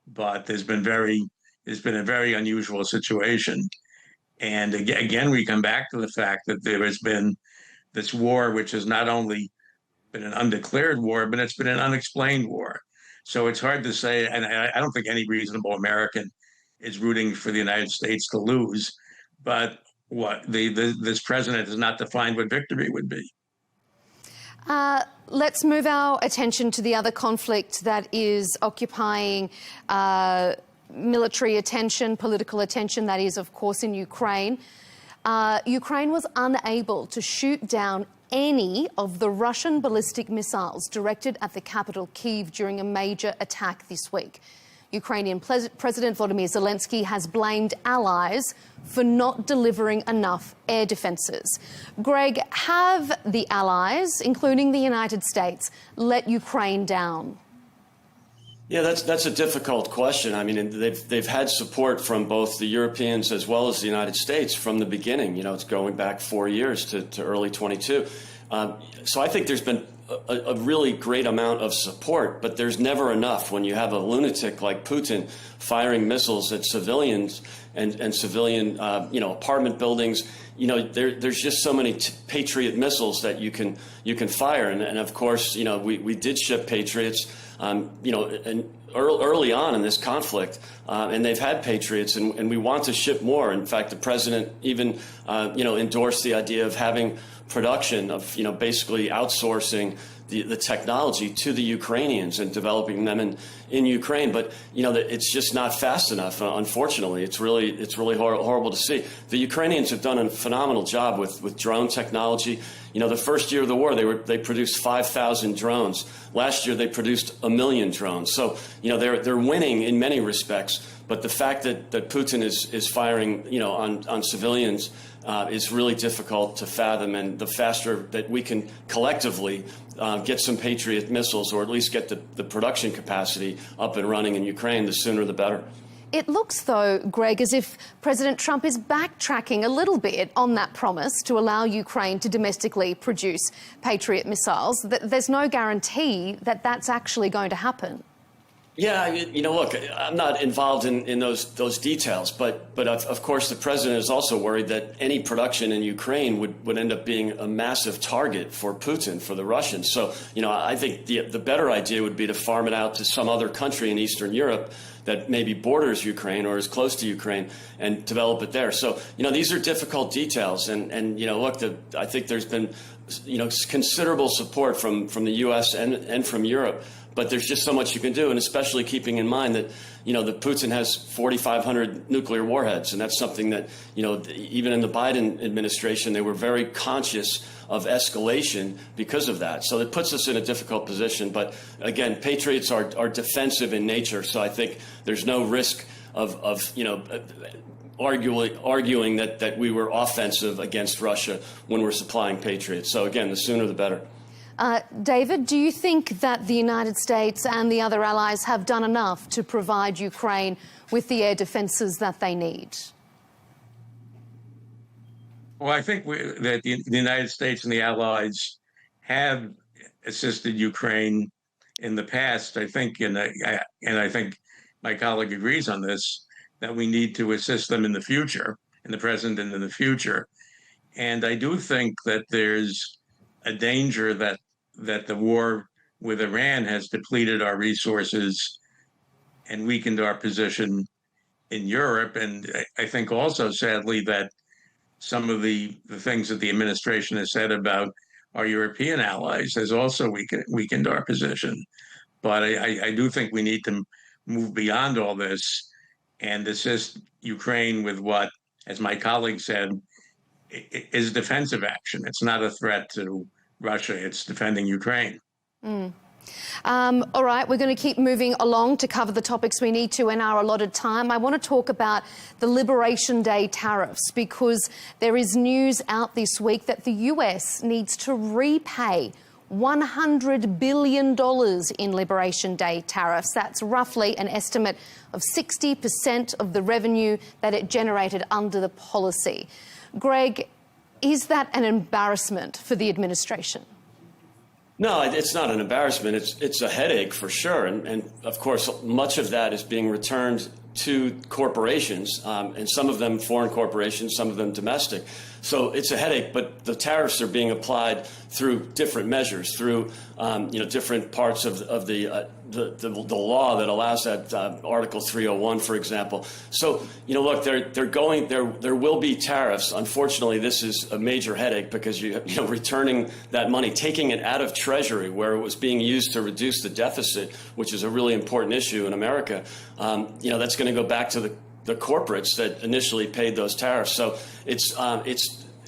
But there's been a very unusual situation. And again, we come back to the fact that there has been this war, which has not only been an undeclared war, but it's been an unexplained war. So it's hard to say, and I don't think any reasonable American is rooting for the United States to lose, but this president has not defined what victory would be. Let's move our attention to the other conflict that is occupying military attention, political attention, that is, of course, in Ukraine. Ukraine was unable to shoot down any of the Russian ballistic missiles directed at the capital, Kyiv, during a major attack this week. Ukrainian President Volodymyr Zelensky has blamed allies for not delivering enough air defences. Greg, have the allies, including the United States, let Ukraine down? Yeah, that's a difficult question. I mean, they've had support from both the Europeans as well as the United States from the beginning. You know, it's going back 4 years to early 22. So I think there's been a really great amount of support, but there's never enough when you have a lunatic like Putin firing missiles at civilians and civilian, apartment buildings. You know, there's just so many Patriot missiles that you can fire, and of course, you know, we did ship Patriots. And early on in this conflict, and they've had Patriots, and we want to ship more. In fact, the president even, endorsed the idea of having production of, basically outsourcing the technology to the Ukrainians and developing them in Ukraine. But, it's just not fast enough, unfortunately. It's really horrible to see. The Ukrainians have done a phenomenal job with drone technology. The first year of the war, they produced 5,000 drones. Last year, they produced 1 million drones. So, they're winning in many respects. But the fact that Putin is firing, on civilians is really difficult to fathom. And the faster that we can collectively get some Patriot missiles, or at least get the production capacity up and running in Ukraine, the sooner the better. It looks, though, Greg, as if President Trump is backtracking a little bit on that promise to allow Ukraine to domestically produce Patriot missiles. There's no guarantee that that's actually going to happen. Yeah, look, I'm not involved in those details, but of course the president is also worried that any production in Ukraine would end up being a massive target for Putin, for the Russians. So, I think the better idea would be to farm it out to some other country in Eastern Europe that maybe borders Ukraine or is close to Ukraine and develop it there. So, these are difficult details. And look, I think there's been, considerable support from the U.S. and from Europe. But there's just so much you can do, and especially keeping in mind that, that Putin has 4,500 nuclear warheads. And that's something that, even in the Biden administration, they were very conscious of escalation because of that. So it puts us in a difficult position. But again, Patriots are defensive in nature. So I think there's no risk of arguing that we were offensive against Russia when we're supplying Patriots. So again, the sooner the better. David, do you think that the United States and the other allies have done enough to provide Ukraine with the air defences that they need? Well, I think that the United States and the allies have assisted Ukraine in the past. I think, and I think my colleague agrees on this, that we need to assist them in the future, in the present and in the future. And I do think that there's a danger that the war with Iran has depleted our resources and weakened our position in Europe. And I think also, sadly, that some of the things that the administration has said about our European allies has also weakened our position. But I do think we need to move beyond all this and assist Ukraine with what, as my colleague said, is defensive action. It's not a threat to Russia. It's defending Ukraine. All right, we're going to keep moving along to cover the topics we need to in our allotted time. I want to talk about the Liberation Day tariffs because there is news out this week that the US needs to repay $100 billion in Liberation Day tariffs. That's roughly an estimate of 60% of the revenue that it generated under the policy. Greg, is that an embarrassment for the administration? No, it's not an embarrassment. It's a headache for sure. And of course, much of that is being returned to corporations, and some of them foreign corporations, some of them domestic. So it's a headache, but the tariffs are being applied through different measures, through different parts of the law that allows that, Article 301, for example. So look, there will be tariffs. Unfortunately, this is a major headache because returning that money, taking it out of Treasury where it was being used to reduce the deficit, which is a really important issue in America. That's going to go back to the corporates that initially paid those tariffs. So it's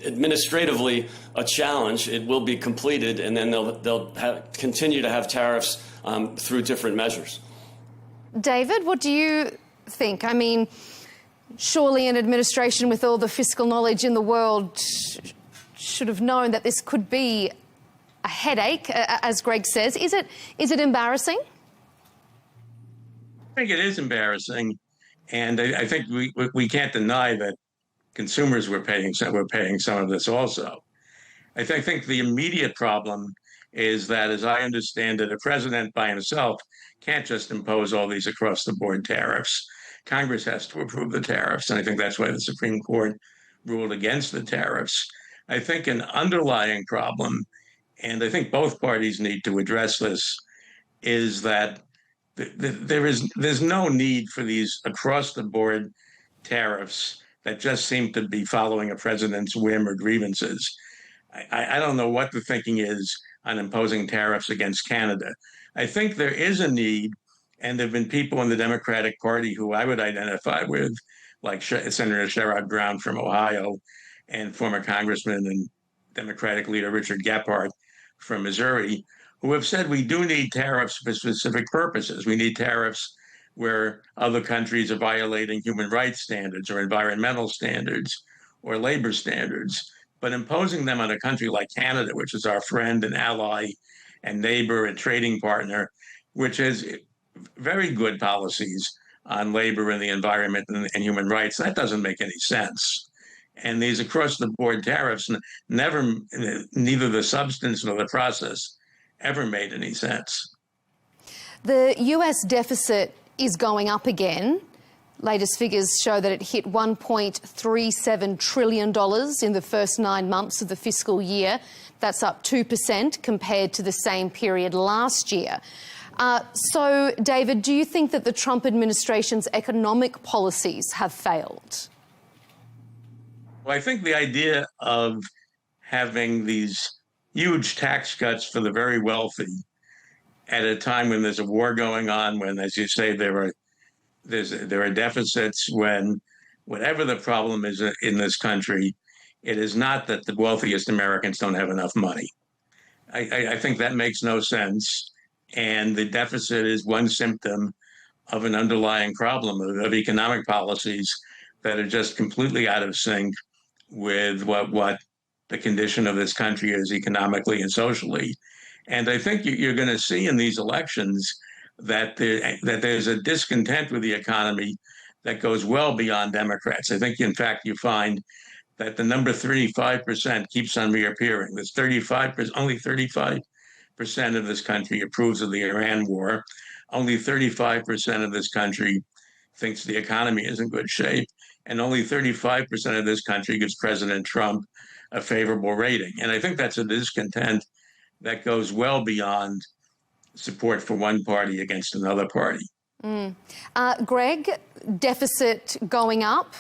administratively a challenge. It will be completed, and then they'll continue to have tariffs through different measures. David, what do you think? I mean, surely an administration with all the fiscal knowledge in the world should have known that this could be a headache, as Greg says. Is it embarrassing? I think it is embarrassing, and I think we can't deny that consumers were paying some of this also. I think the immediate problem is that, as I understand it, a president by himself can't just impose all these across-the-board tariffs. Congress has to approve the tariffs, and I think that's why the Supreme Court ruled against the tariffs. I think an underlying problem, and I think both parties need to address this, is that there's no need for these across-the-board tariffs that just seem to be following a president's whim or grievances. I don't know what the thinking is on imposing tariffs against Canada. I think there is a need, and there have been people in the Democratic Party who I would identify with, like Senator Sherrod Brown from Ohio and former Congressman and Democratic leader Richard Gephardt from Missouri, who have said we do need tariffs for specific purposes. We need tariffs where other countries are violating human rights standards or environmental standards or labor standards. But imposing them on a country like Canada, which is our friend and ally and neighbor and trading partner, which has very good policies on labor and the environment and human rights, that doesn't make any sense. And these across-the-board tariffs, neither the substance nor the process ever made any sense. The US deficit is going up again. Latest figures show that it hit $1.37 trillion in the first 9 months of the fiscal year. That's up 2% compared to the same period last year. So, David, do you think that the Trump administration's economic policies have failed? Well, I think the idea of having these huge tax cuts for the very wealthy at a time when there's a war going on, when, as you say, there are deficits, when whatever the problem is in this country, it is not that the wealthiest Americans don't have enough money. I think that makes no sense. And the deficit is one symptom of an underlying problem of economic policies that are just completely out of sync with what the condition of this country is economically and socially. And I think you're going to see in these elections that there's a discontent with the economy that goes well beyond Democrats. I think, in fact, you find that the number 35% keeps on reappearing. There's 35%, only 35% of this country approves of the Iran war. Only 35% of this country thinks the economy is in good shape. And only 35% of this country gives President Trump a favorable rating. And I think that's a discontent that goes well beyond support for one party against another party. Greg, deficit going up,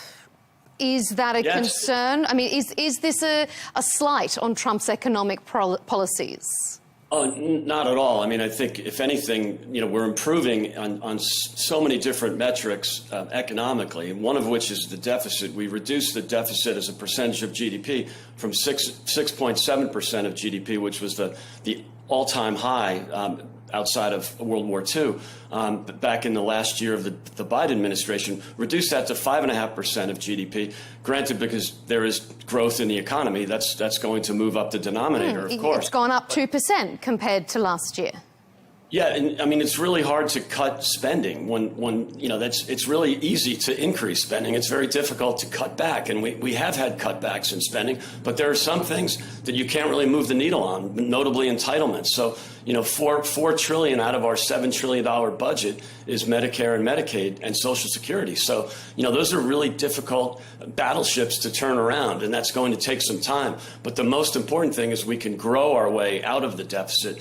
is that a concern? I mean, is this a slight on Trump's economic policies? Oh, not at all. I mean, I think if anything, we're improving on so many different metrics economically, one of which is the deficit. We reduced the deficit as a percentage of GDP from 6.7% of GDP, which was the all-time high outside of World War II, back in the last year of the Biden administration, reduced that to 5.5% of GDP. Granted, because there is growth in the economy, that's going to move up the denominator, of course. It's gone up 2% compared to last year. Yeah, and I mean, it's really hard to cut spending when it's really easy to increase spending. It's very difficult to cut back, and we have had cutbacks in spending, but there are some things that you can't really move the needle on, notably entitlements. So, $4 trillion out of our $7 trillion budget is Medicare and Medicaid and Social Security. So, those are really difficult battleships to turn around, and that's going to take some time. But the most important thing is we can grow our way out of the deficit.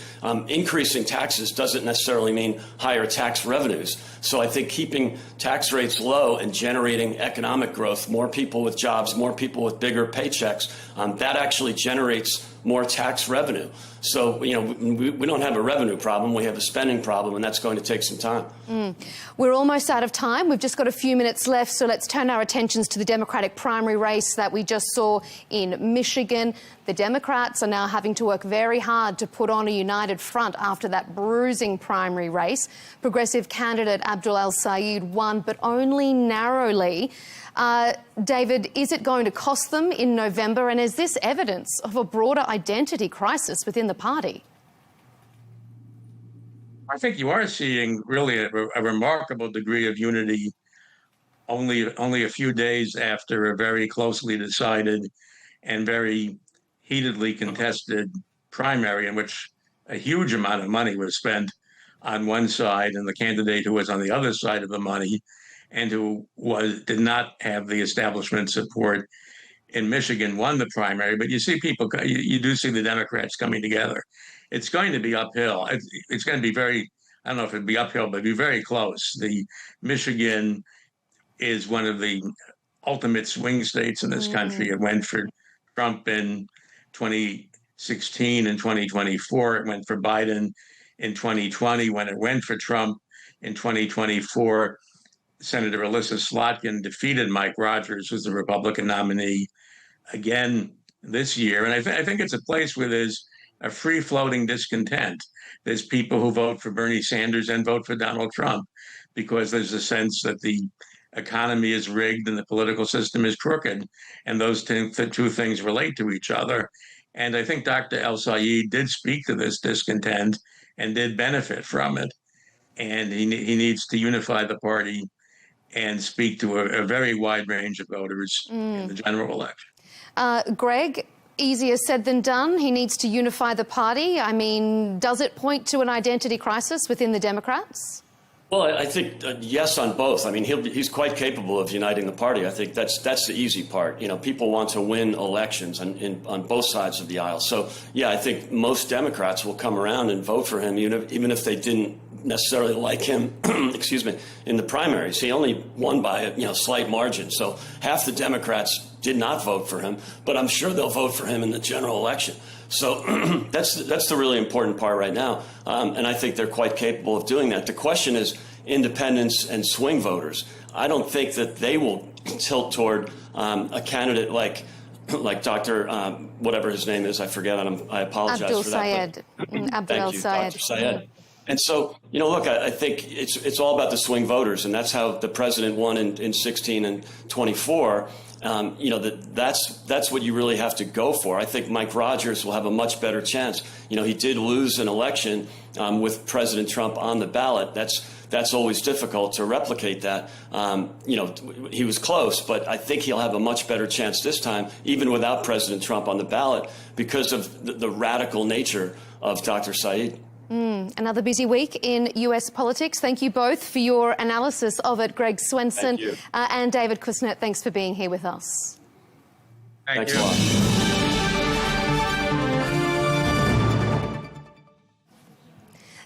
Increasing taxes doesn't necessarily mean higher tax revenues. So I think keeping tax rates low and generating economic growth, more people with jobs, more people with bigger paychecks, that actually generates more tax revenue. So, we don't have a revenue problem, we have a spending problem, and that's going to take some time. We're almost out of time. We've just got a few minutes left, so let's turn our attentions to the Democratic primary race that we just saw in Michigan. The Democrats are now having to work very hard to put on a united front after that bruising primary race. Progressive candidate Abdul El-Sayed won, but only narrowly. David, is it going to cost them in November, and is this evidence of a broader identity crisis within the party? I think you are seeing really a remarkable degree of unity only a few days after a very closely decided and very heatedly contested primary in which a huge amount of money was spent on one side, and the candidate who was on the other side of the money and who did not have the establishment support in Michigan won the primary. But you see you do see the Democrats coming together. It's going to be uphill. It's going to be I don't know if it'd be uphill, but it'd be very close. The Michigan is one of the ultimate swing states in this country. It went for Trump in 2016 and 2024. It went for Biden in 2020. When it went for Trump in 2024, Senator Alyssa Slotkin defeated Mike Rogers, who's the Republican nominee, again this year. And I think it's a place where there's a free-floating discontent. There's people who vote for Bernie Sanders and vote for Donald Trump because there's a sense that the economy is rigged and the political system is crooked. And those two things relate to each other. And I think Dr. El-Sayed did speak to this discontent and did benefit from it. And he needs to unify the party and speak to a very wide range of voters in the general election. Greg, easier said than done. He needs to unify the party. I mean, does it point to an identity crisis within the Democrats? Well, I think yes on both. I mean, he's quite capable of uniting the party. I think that's the easy part. People want to win elections on both sides of the aisle. So, yeah, I think most Democrats will come around and vote for him, even if they didn't necessarily like him, excuse me, in the primaries. He only won by a slight margin. So half the Democrats did not vote for him, but I'm sure they'll vote for him in the general election. So that's the really important part right now. And I think they're quite capable of doing that. The question is independents and swing voters. I don't think that they will tilt toward a candidate like Dr. Whatever his name is. I forget. I apologize for that. Abdul El-Sayed. Dr. Sayed. And so, look, I think it's all about the swing voters, and that's how the president won in 16 and 24. That's what you really have to go for. I think Mike Rogers will have a much better chance. He did lose an election with President Trump on the ballot. That's always difficult to replicate that. He was close, but I think he'll have a much better chance this time, even without President Trump on the ballot, because of the radical nature of Dr. Sayed. Another busy week in US politics. Thank you both for your analysis of it. Greg Swenson and David Kusnet, thanks for being here with us. Thanks a lot.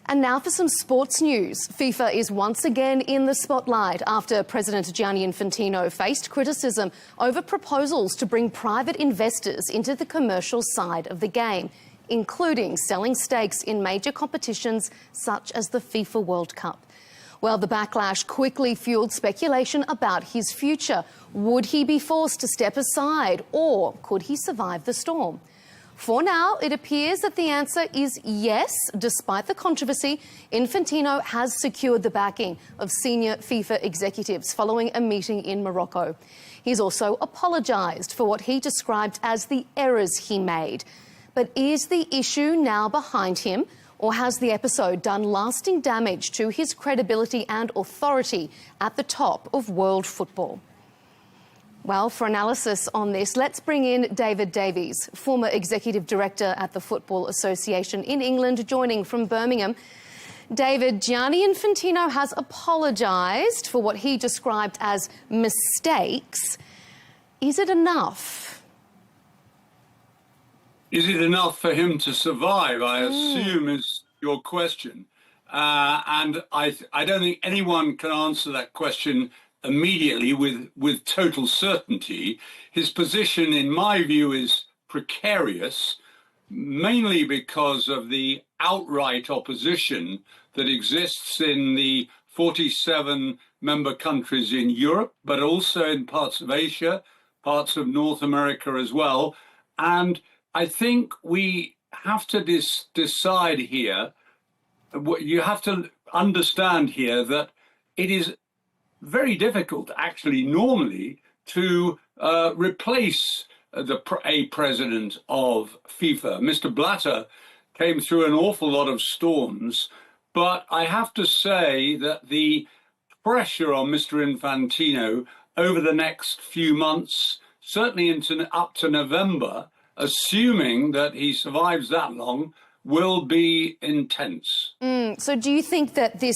And now for some sports news. FIFA is once again in the spotlight after President Gianni Infantino faced criticism over proposals to bring private investors into the commercial side of the game. including selling stakes in major competitions such as the FIFA World Cup. Well, the backlash quickly fueled speculation about his future. Would he be forced to step aside, or could he survive the storm? For now, it appears that the answer is yes. Despite the controversy, Infantino has secured the backing of senior FIFA executives following a meeting in Morocco. He's also apologised for what he described as the errors he made. But is the issue now behind him, or has the episode done lasting damage to his credibility and authority at the top of world football? Well, for analysis on this, let's bring in David Davies, former Executive Director at the Football Association in England, joining from Birmingham. David, Gianni Infantino has apologised for what he described as mistakes. Is it enough? Is it enough for him to survive, I assume, is your question. And I don't think anyone can answer that question immediately with total certainty. His position, in my view, is precarious, mainly because of the outright opposition that exists in the 47 member countries in Europe, but also in parts of Asia, parts of North America as well. And I think we have to decide here, you have to understand here that it is very difficult, actually, normally, to replace a president of FIFA. Mr. Blatter came through an awful lot of storms, but I have to say that the pressure on Mr. Infantino over the next few months, certainly up to November, assuming that he survives that long, will be intense. So do you think that this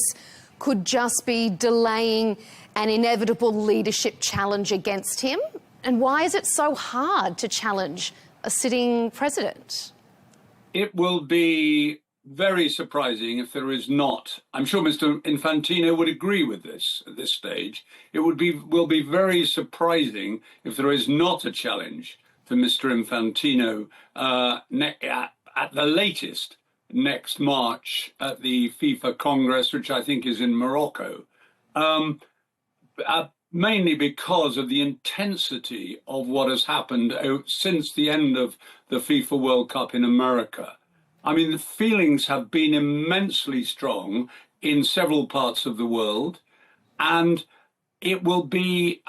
could just be delaying an inevitable leadership challenge against him? And why is it so hard to challenge a sitting president? It will be very surprising if there is not. I'm sure Mr. Infantino would agree with this at this stage. It will be very surprising if there is not a challenge to Mr. Infantino at the latest next March at the FIFA Congress, which I think is in Morocco, mainly because of the intensity of what has happened since the end of the FIFA World Cup in America. I mean, the feelings have been immensely strong in several parts of the world, and it will be,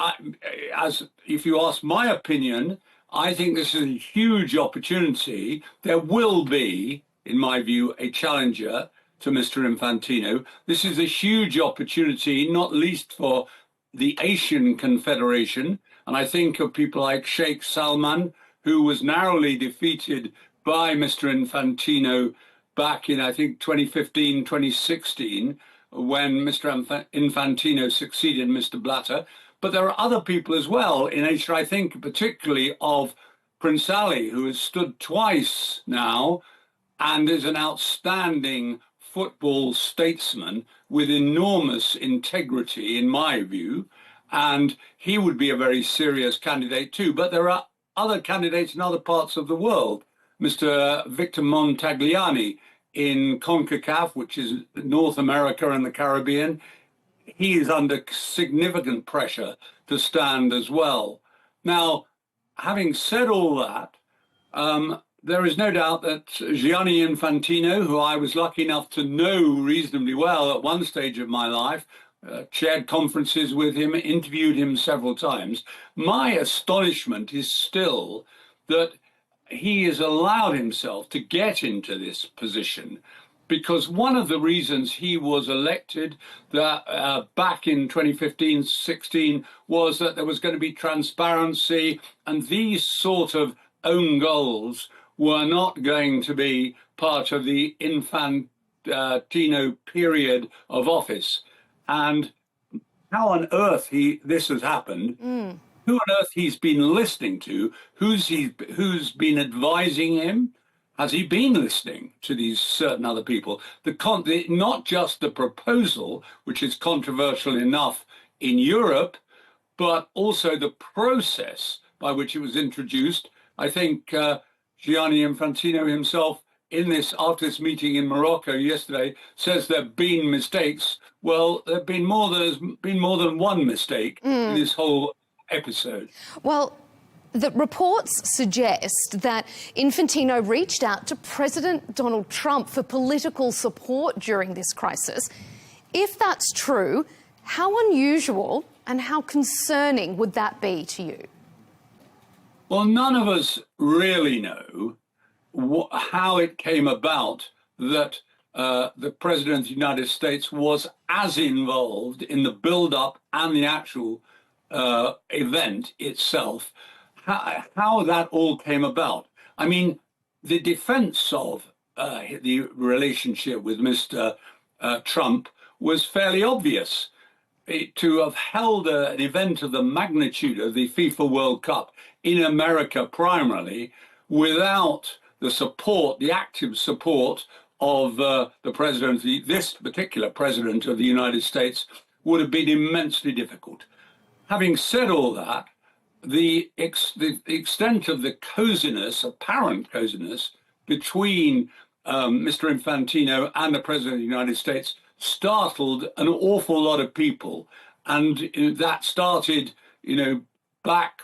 as if you ask my opinion, I think this is a huge opportunity. There will be, in my view, a challenger to Mr. Infantino. This is a huge opportunity, not least for the Asian Confederation. And I think of people like Sheikh Salman, who was narrowly defeated by Mr. Infantino back in, I think, 2015, 2016, when Mr. Infantino succeeded Mr. Blatter. But there are other people as well in Asia, I think particularly of Prince Ali, who has stood twice now and is an outstanding football statesman with enormous integrity, in my view. And he would be a very serious candidate too. But there are other candidates in other parts of the world. Mr. Victor Montagliani in CONCACAF, which is North America and the Caribbean, he is under significant pressure to stand as well. Now, having said all that, there is no doubt that Gianni Infantino, who I was lucky enough to know reasonably well at one stage of my life, chaired conferences with him, interviewed him several times. My astonishment is still that he has allowed himself to get into this position, because one of the reasons he was elected back in 2015-16 was that there was going to be transparency, and these sort of own goals were not going to be part of the Infantino period of office. And how on earth this has happened, who on earth he's been listening to, who's been advising him. Has he been listening to these certain other people? Not just the proposal, which is controversial enough in Europe, but also the process by which it was introduced. I think Gianni Infantino himself after this meeting in Morocco yesterday, says there have been mistakes. Well, there's been more than one mistake in this whole episode. Well, the reports suggest that Infantino reached out to President Donald Trump for political support during this crisis. If that's true, how unusual and how concerning would that be to you? Well, none of us really know how it came about that the President of the United States was as involved in the build-up and the actual event itself, how that all came about. I mean, the defense of the relationship with Mr. Trump was fairly obvious. To have held an event of the magnitude of the FIFA World Cup in America primarily without the support, the active support of the president, this particular president of the United States, would have been immensely difficult. Having said all that, the extent of the coziness, apparent coziness, between Mr. Infantino and the President of the United States startled an awful lot of people. And that started, back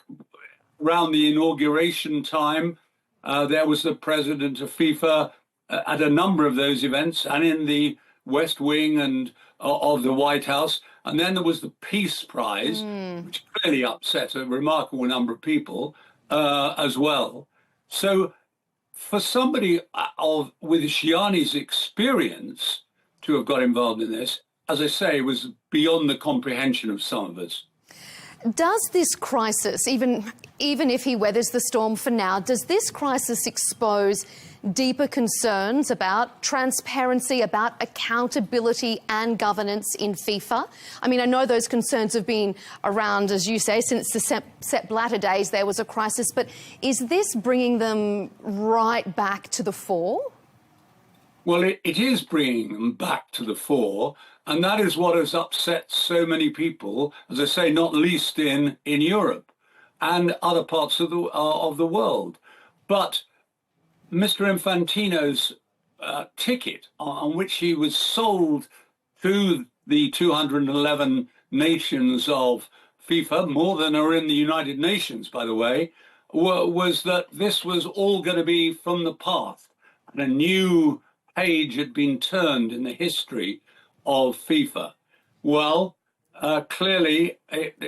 around the inauguration time. There was the president of FIFA at a number of those events and in the West Wing and of the White House. And then there was the Peace Prize, which clearly upset a remarkable number of people as well. So for somebody with Gianni's experience to have got involved in this, as I say, was beyond the comprehension of some of us. Does this crisis, even if he weathers the storm for now, does this crisis expose deeper concerns about transparency, about accountability and governance in FIFA? I mean, I know those concerns have been around, as you say, since the Sepp Blatter days there was a crisis, but is this bringing them right back to the fore? Well, it is bringing them back to the fore, and that is what has upset so many people, as I say, not least in Europe and other parts of the world. But Mr. Infantino's ticket on which he was sold to the 211 nations of FIFA, more than are in the United Nations, by the way, was that this was all going to be from the past, and a new page had been turned in the history of FIFA. Well, clearly the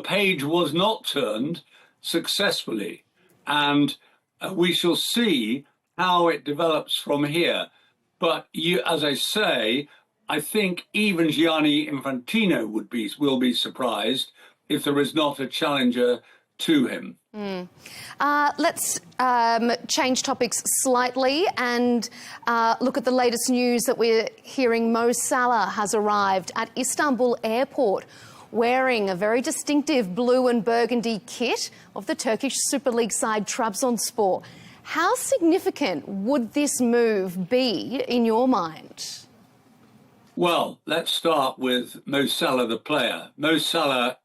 page was not turned successfully, and we shall see how it develops from here. But as I say, I think even Gianni Infantino will be surprised if there is not a challenger to him. Let's change topics slightly and look at the latest news that we're hearing. Mo Salah has arrived at Istanbul airport wearing a very distinctive blue and burgundy kit of the Turkish Super League side Trabzonspor. How significant would this move be in your mind? Well, let's start with Mo Salah, the player. Mo Salah,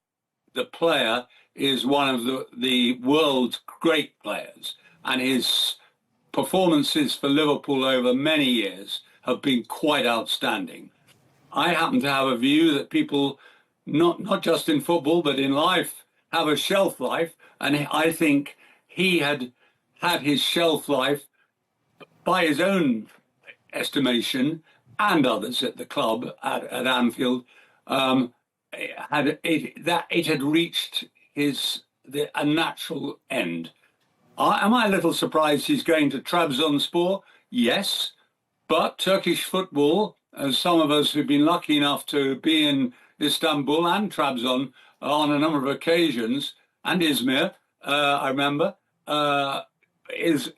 the player, is one of the world's great players, and his performances for Liverpool over many years have been quite outstanding. I happen to have a view that people, not just in football, but in life, have a shelf life, and I think he had his shelf life, by his own estimation, and others at the club at Anfield, it had reached a natural end. Am I a little surprised he's going to Trabzonspor? Yes, but Turkish football, as some of us who've been lucky enough to be in Istanbul and Trabzon on a number of occasions, and Izmir, I remember, is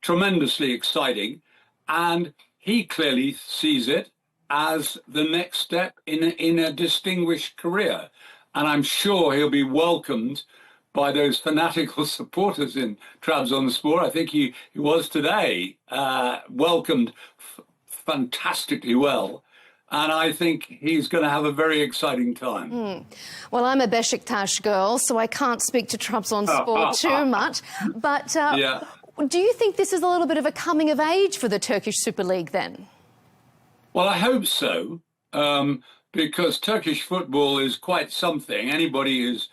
tremendously exciting, and he clearly sees it as the next step in a distinguished career. And I'm sure he'll be welcomed by those fanatical supporters in Trabzonspor. I think he was today welcomed fantastically well. And I think he's going to have a very exciting time. Well, I'm a Beşiktaş girl, so I can't speak to Trabzonspor too much. But Do you think this is a little bit of a coming of age for the Turkish Super League then? Well, I hope so, because Turkish football is quite something. Anybody who's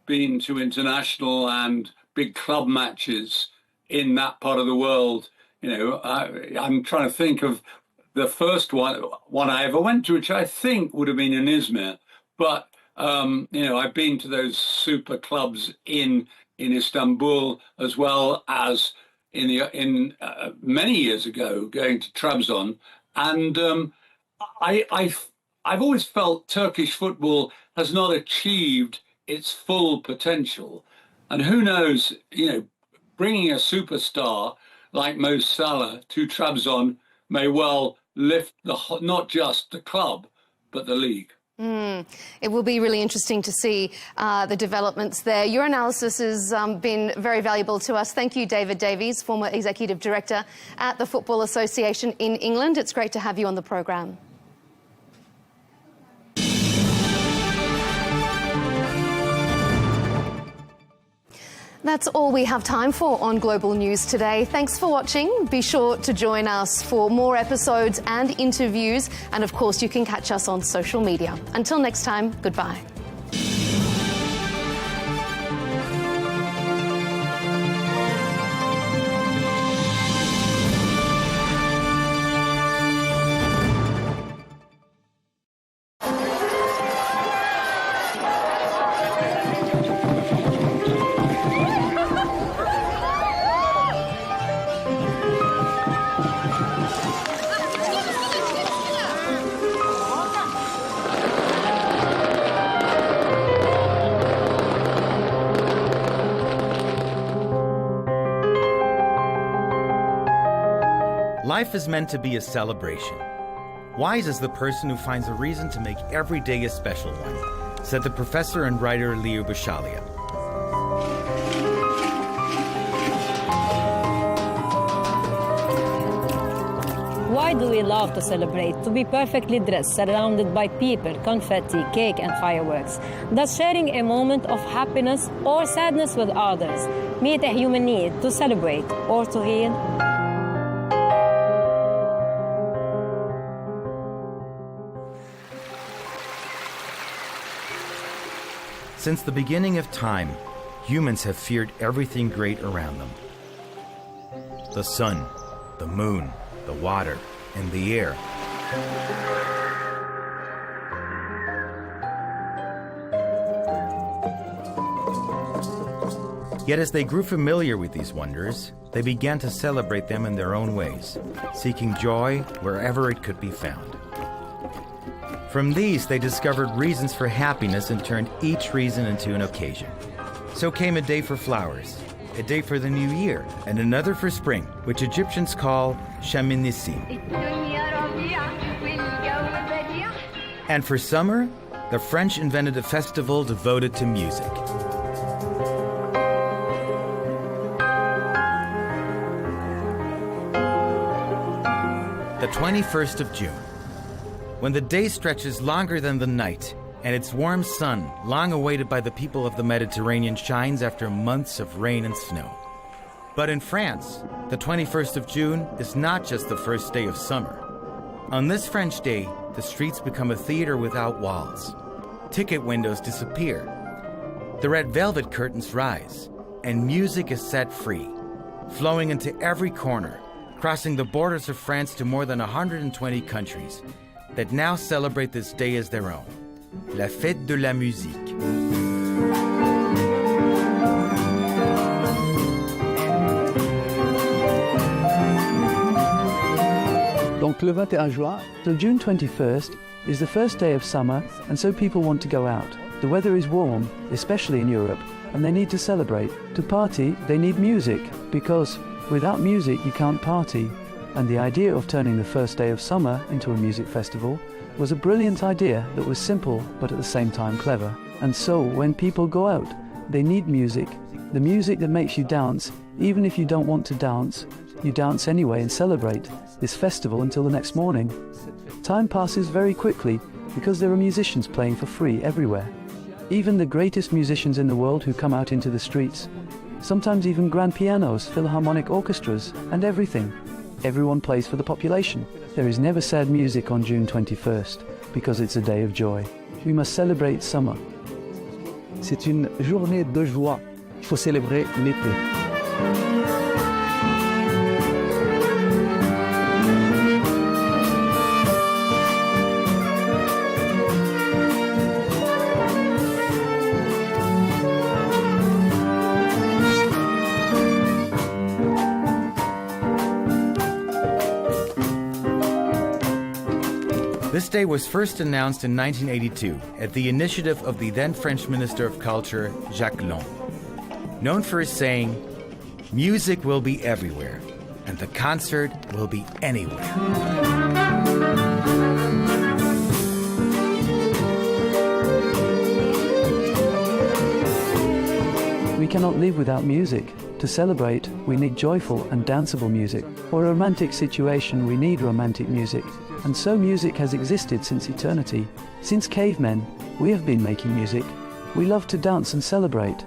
been to international and big club matches in that part of the world, you know, I'm trying to think of the first one I ever went to, which I think would have been in Izmir. But, you know, I've been to those super clubs in Istanbul, as well as in many years ago, going to Trabzon. And I've always felt Turkish football has not achieved its full potential. And who knows, you know, bringing a superstar like Mo Salah to Trabzon may well lift not just the club, but the league. It will be really interesting to see the developments there. Your analysis has been very valuable to us. Thank you, David Davies, former Executive Director at the Football Association in England. It's great to have you on the programme. That's all we have time for on Global News today. Thanks for watching. Be sure to join us for more episodes and interviews. And of course, you can catch us on social media. Until next time, goodbye. Life is meant to be a celebration. Wise is the person who finds a reason to make every day a special one, said the professor and writer Leo Bushalia. Why do we love to celebrate? To be perfectly dressed, surrounded by people, confetti, cake and fireworks. Thus sharing a moment of happiness or sadness with others. Meet a human need to celebrate or to heal. Since the beginning of time, humans have feared everything great around them. The sun, the moon, the water, and the air. Yet as they grew familiar with these wonders, they began to celebrate them in their own ways, seeking joy wherever it could be found. From these, they discovered reasons for happiness and turned each reason into an occasion. So came a day for flowers, a day for the new year, and another for spring, which Egyptians call Shaminissi. And for summer, the French invented a festival devoted to music. The 21st of June. When the day stretches longer than the night, and its warm sun, long awaited by the people of the Mediterranean, shines after months of rain and snow. But in France, the 21st of June is not just the first day of summer. On this French day, the streets become a theater without walls. Ticket windows disappear. The red velvet curtains rise, and music is set free, flowing into every corner, crossing the borders of France to more than 120 countries that now celebrate this day as their own. La fête de la musique. Donc le 21 juin, so June 21st is the first day of summer, and so people want to go out. The weather is warm, especially in Europe, and they need to celebrate. To party, they need music, because without music you can't party. And the idea of turning the first day of summer into a music festival was a brilliant idea that was simple but at the same time clever. And so when people go out, they need music, the music that makes you dance. Even if you don't want to dance, you dance anyway and celebrate this festival until the next morning. Time passes very quickly because there are musicians playing for free everywhere. Even the greatest musicians in the world who come out into the streets sometimes even grand pianos, philharmonic orchestras, and everything. Everyone plays for the population. There is never sad music on June 21st, because it's a day of joy. We must celebrate summer. C'est une journée de joie. Il faut célébrer l'été. This day was first announced in 1982 at the initiative of the then French Minister of Culture, Jacques Lang. Known for his saying, "Music will be everywhere, and the concert will be anywhere." We cannot live without music. To celebrate, we need joyful and danceable music. For a romantic situation, we need romantic music. And so music has existed since eternity. Since cavemen, we have been making music. We love to dance and celebrate.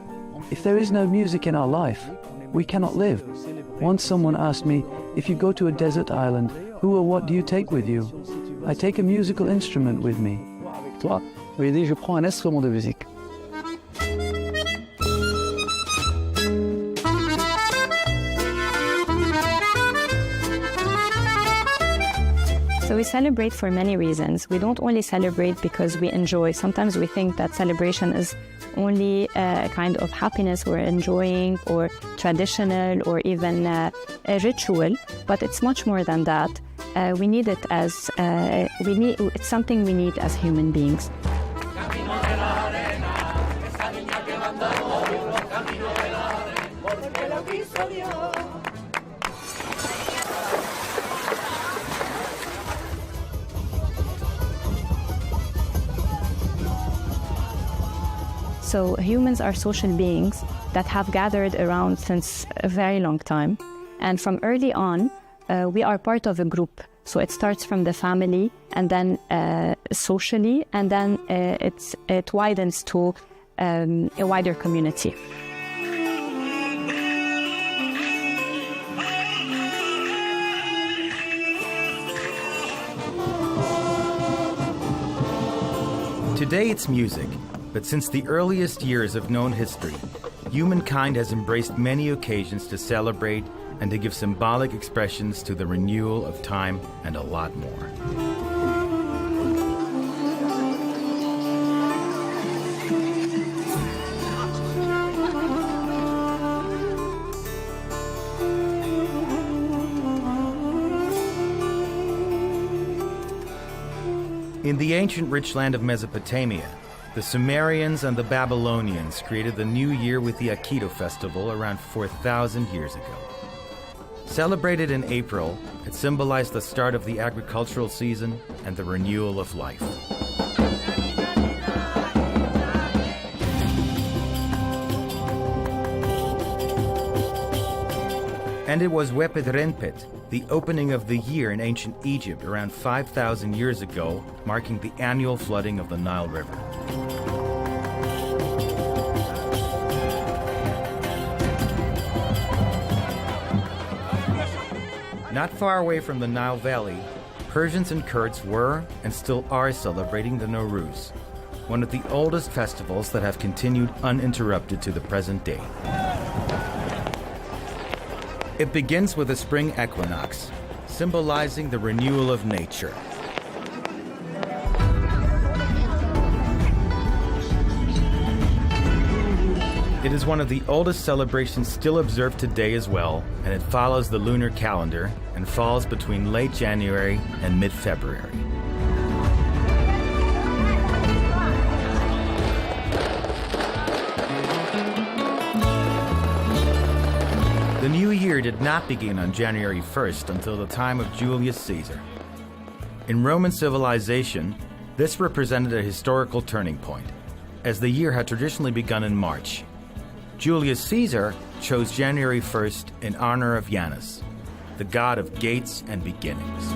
If there is no music in our life, we cannot live. Once someone asked me, if you go to a desert island, who or what do you take with you? I take a musical instrument with me. Toi, oui, je prends un instrument de musique. So we celebrate for many reasons. We don't only celebrate because we enjoy. Sometimes we think that celebration is only a kind of happiness we're enjoying, or traditional, or even a ritual, but it's much more than that. We need it as it's something we need as human beings. So humans are social beings that have gathered around since a very long time. And from early on, we are part of a group. So it starts from the family, and then socially, and then it widens to a wider community. Today it's music. But since the earliest years of known history, humankind has embraced many occasions to celebrate and to give symbolic expressions to the renewal of time and a lot more. In the ancient rich land of Mesopotamia, the Sumerians and the Babylonians created the new year with the Aikido festival around 4,000 years ago. Celebrated in April, it symbolized the start of the agricultural season and the renewal of life. And it was Wepet-Renpet, the opening of the year in ancient Egypt around 5,000 years ago, marking the annual flooding of the Nile River. Not far away from the Nile Valley, Persians and Kurds were and still are celebrating the Nowruz, one of the oldest festivals that have continued uninterrupted to the present day. It begins with a spring equinox, symbolizing the renewal of nature. It is one of the oldest celebrations still observed today as well, and it follows the lunar calendar and falls between late January and mid-February. The new year did not begin on January 1st until the time of Julius Caesar. In Roman civilization, this represented a historical turning point, as the year had traditionally begun in March. Julius Caesar chose January 1st in honor of Janus, the god of gates and beginnings.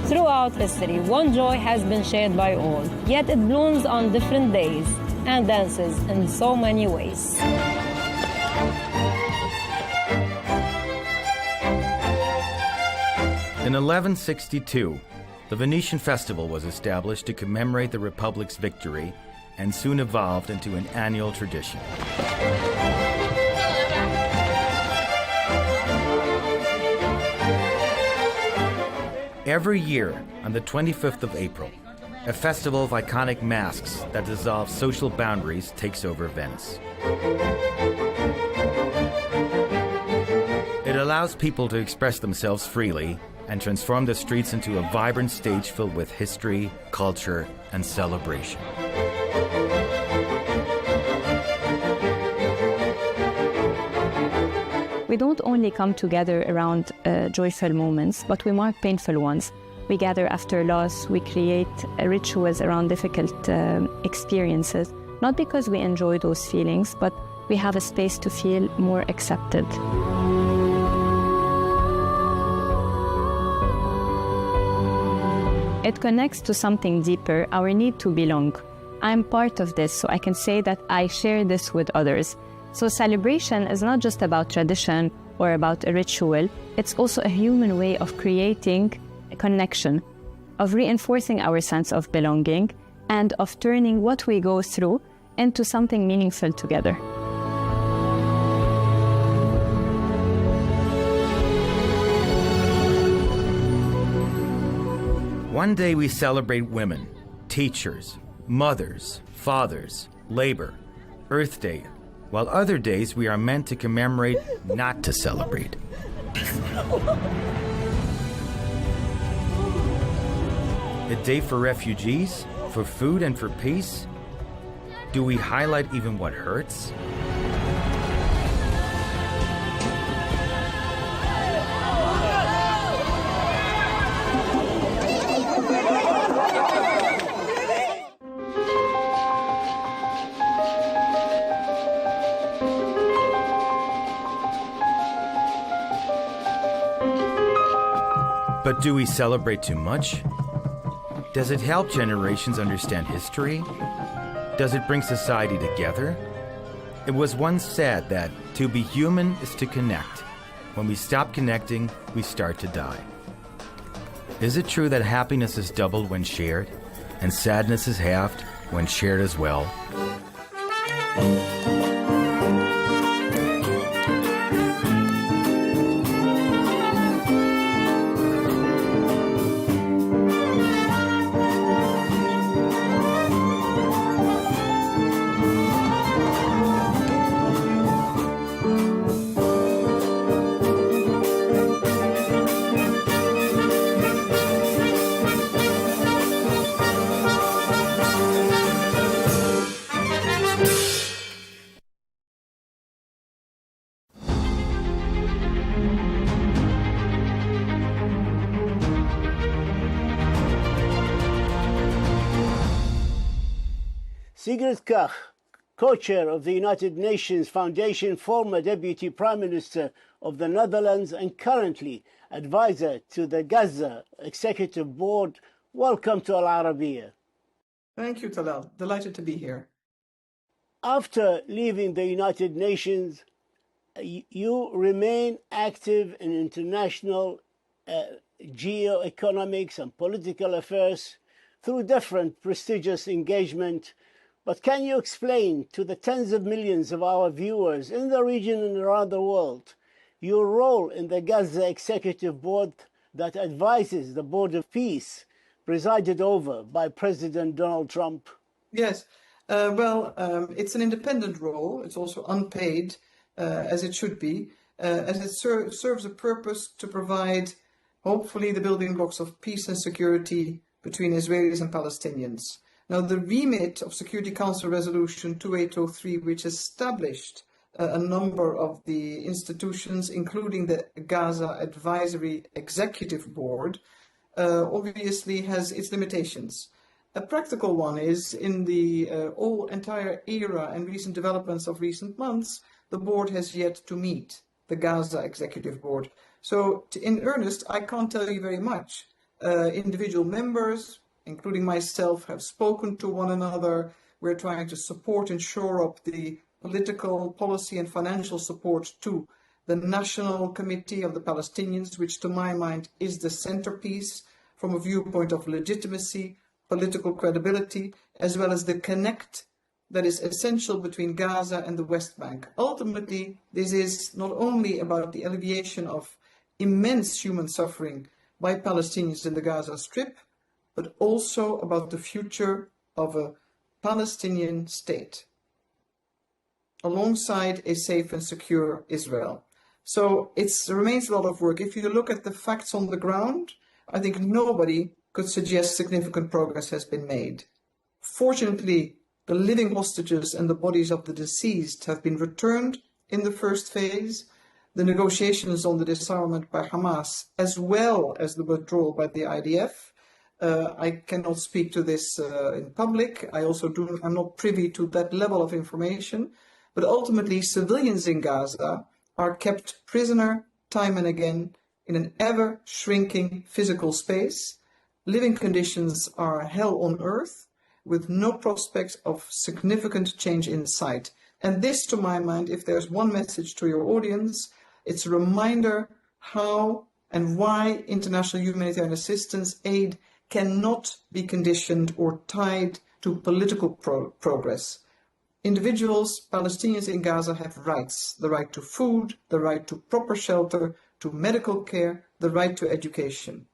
Throughout throughout history, one joy has been shared by all, yet it blooms on different days and dances in so many ways. In 1162, the Venetian festival was established to commemorate the Republic's victory and soon evolved into an annual tradition. Every year, on the 25th of April, a festival of iconic masks that dissolve social boundaries takes over Venice. It allows people to express themselves freely and transform the streets into a vibrant stage filled with history, culture, and celebration. We don't only come together around joyful moments, but we mark painful ones. We gather after loss, we create rituals around difficult experiences, not because we enjoy those feelings, but we have a space to feel more accepted. It connects to something deeper, our need to belong. I'm part of this, so I can say that I share this with others. So celebration is not just about tradition or about a ritual, it's also a human way of creating a connection, of reinforcing our sense of belonging, and of turning what we go through into something meaningful together. One day we celebrate women, teachers, mothers, fathers, labor, Earth Day, while other days we are meant to commemorate, not to celebrate. A day for refugees, for food and for peace? Do we highlight even what hurts? But do we celebrate too much? Does it help generations understand history? Does it bring society together? It was once said that to be human is to connect. When we stop connecting, we start to die. Is it true that happiness is doubled when shared, and sadness is halved when shared as well? Sigrid Kaag, co-chair of the United Nations Foundation, former Deputy Prime Minister of the Netherlands and currently advisor to the Gaza Executive Board. Welcome to Al Arabiya. Thank you, Talal. Delighted to be here. After leaving the United Nations, you remain active in international geoeconomics and political affairs through different prestigious engagement. But can you explain to the tens of millions of our viewers in the region and around the world your role in the Gaza Executive Board that advises the Board of Peace presided over by President Donald Trump? Yes. It's an independent role. It's also unpaid, as it should be, as it serves a purpose to provide, hopefully, the building blocks of peace and security between Israelis and Palestinians. Now, the remit of Security Council Resolution 2803, which established a number of the institutions, including the Gaza Advisory Executive Board, obviously has its limitations. A practical one is, in the entire era and recent developments of recent months, the board has yet to meet, the Gaza Executive Board. So, in earnest, I can't tell you very much. individual members, including myself, have spoken to one another. We're trying to support and shore up the political, policy and financial support to the National Committee of the Palestinians, which to my mind is the centerpiece from a viewpoint of legitimacy, political credibility, as well as the connect that is essential between Gaza and the West Bank. Ultimately, this is not only about the alleviation of immense human suffering by Palestinians in the Gaza Strip, but also about the future of a Palestinian state alongside a safe and secure Israel. So it remains a lot of work. If you look at the facts on the ground, I think nobody could suggest significant progress has been made. Fortunately, the living hostages and the bodies of the deceased have been returned in the first phase. The negotiations on the disarmament by Hamas, as well as the withdrawal by the IDF. I cannot speak to this in public. I'm not privy to that level of information. But ultimately, civilians in Gaza are kept prisoner time and again in an ever-shrinking physical space. Living conditions are hell on earth, with no prospect of significant change in sight. And this, to my mind, if there's one message to your audience, it's a reminder how and why international humanitarian assistance aid cannot be conditioned or tied to political progress. Individuals, Palestinians in Gaza, have rights: the right to food, the right to proper shelter, to medical care, the right to education.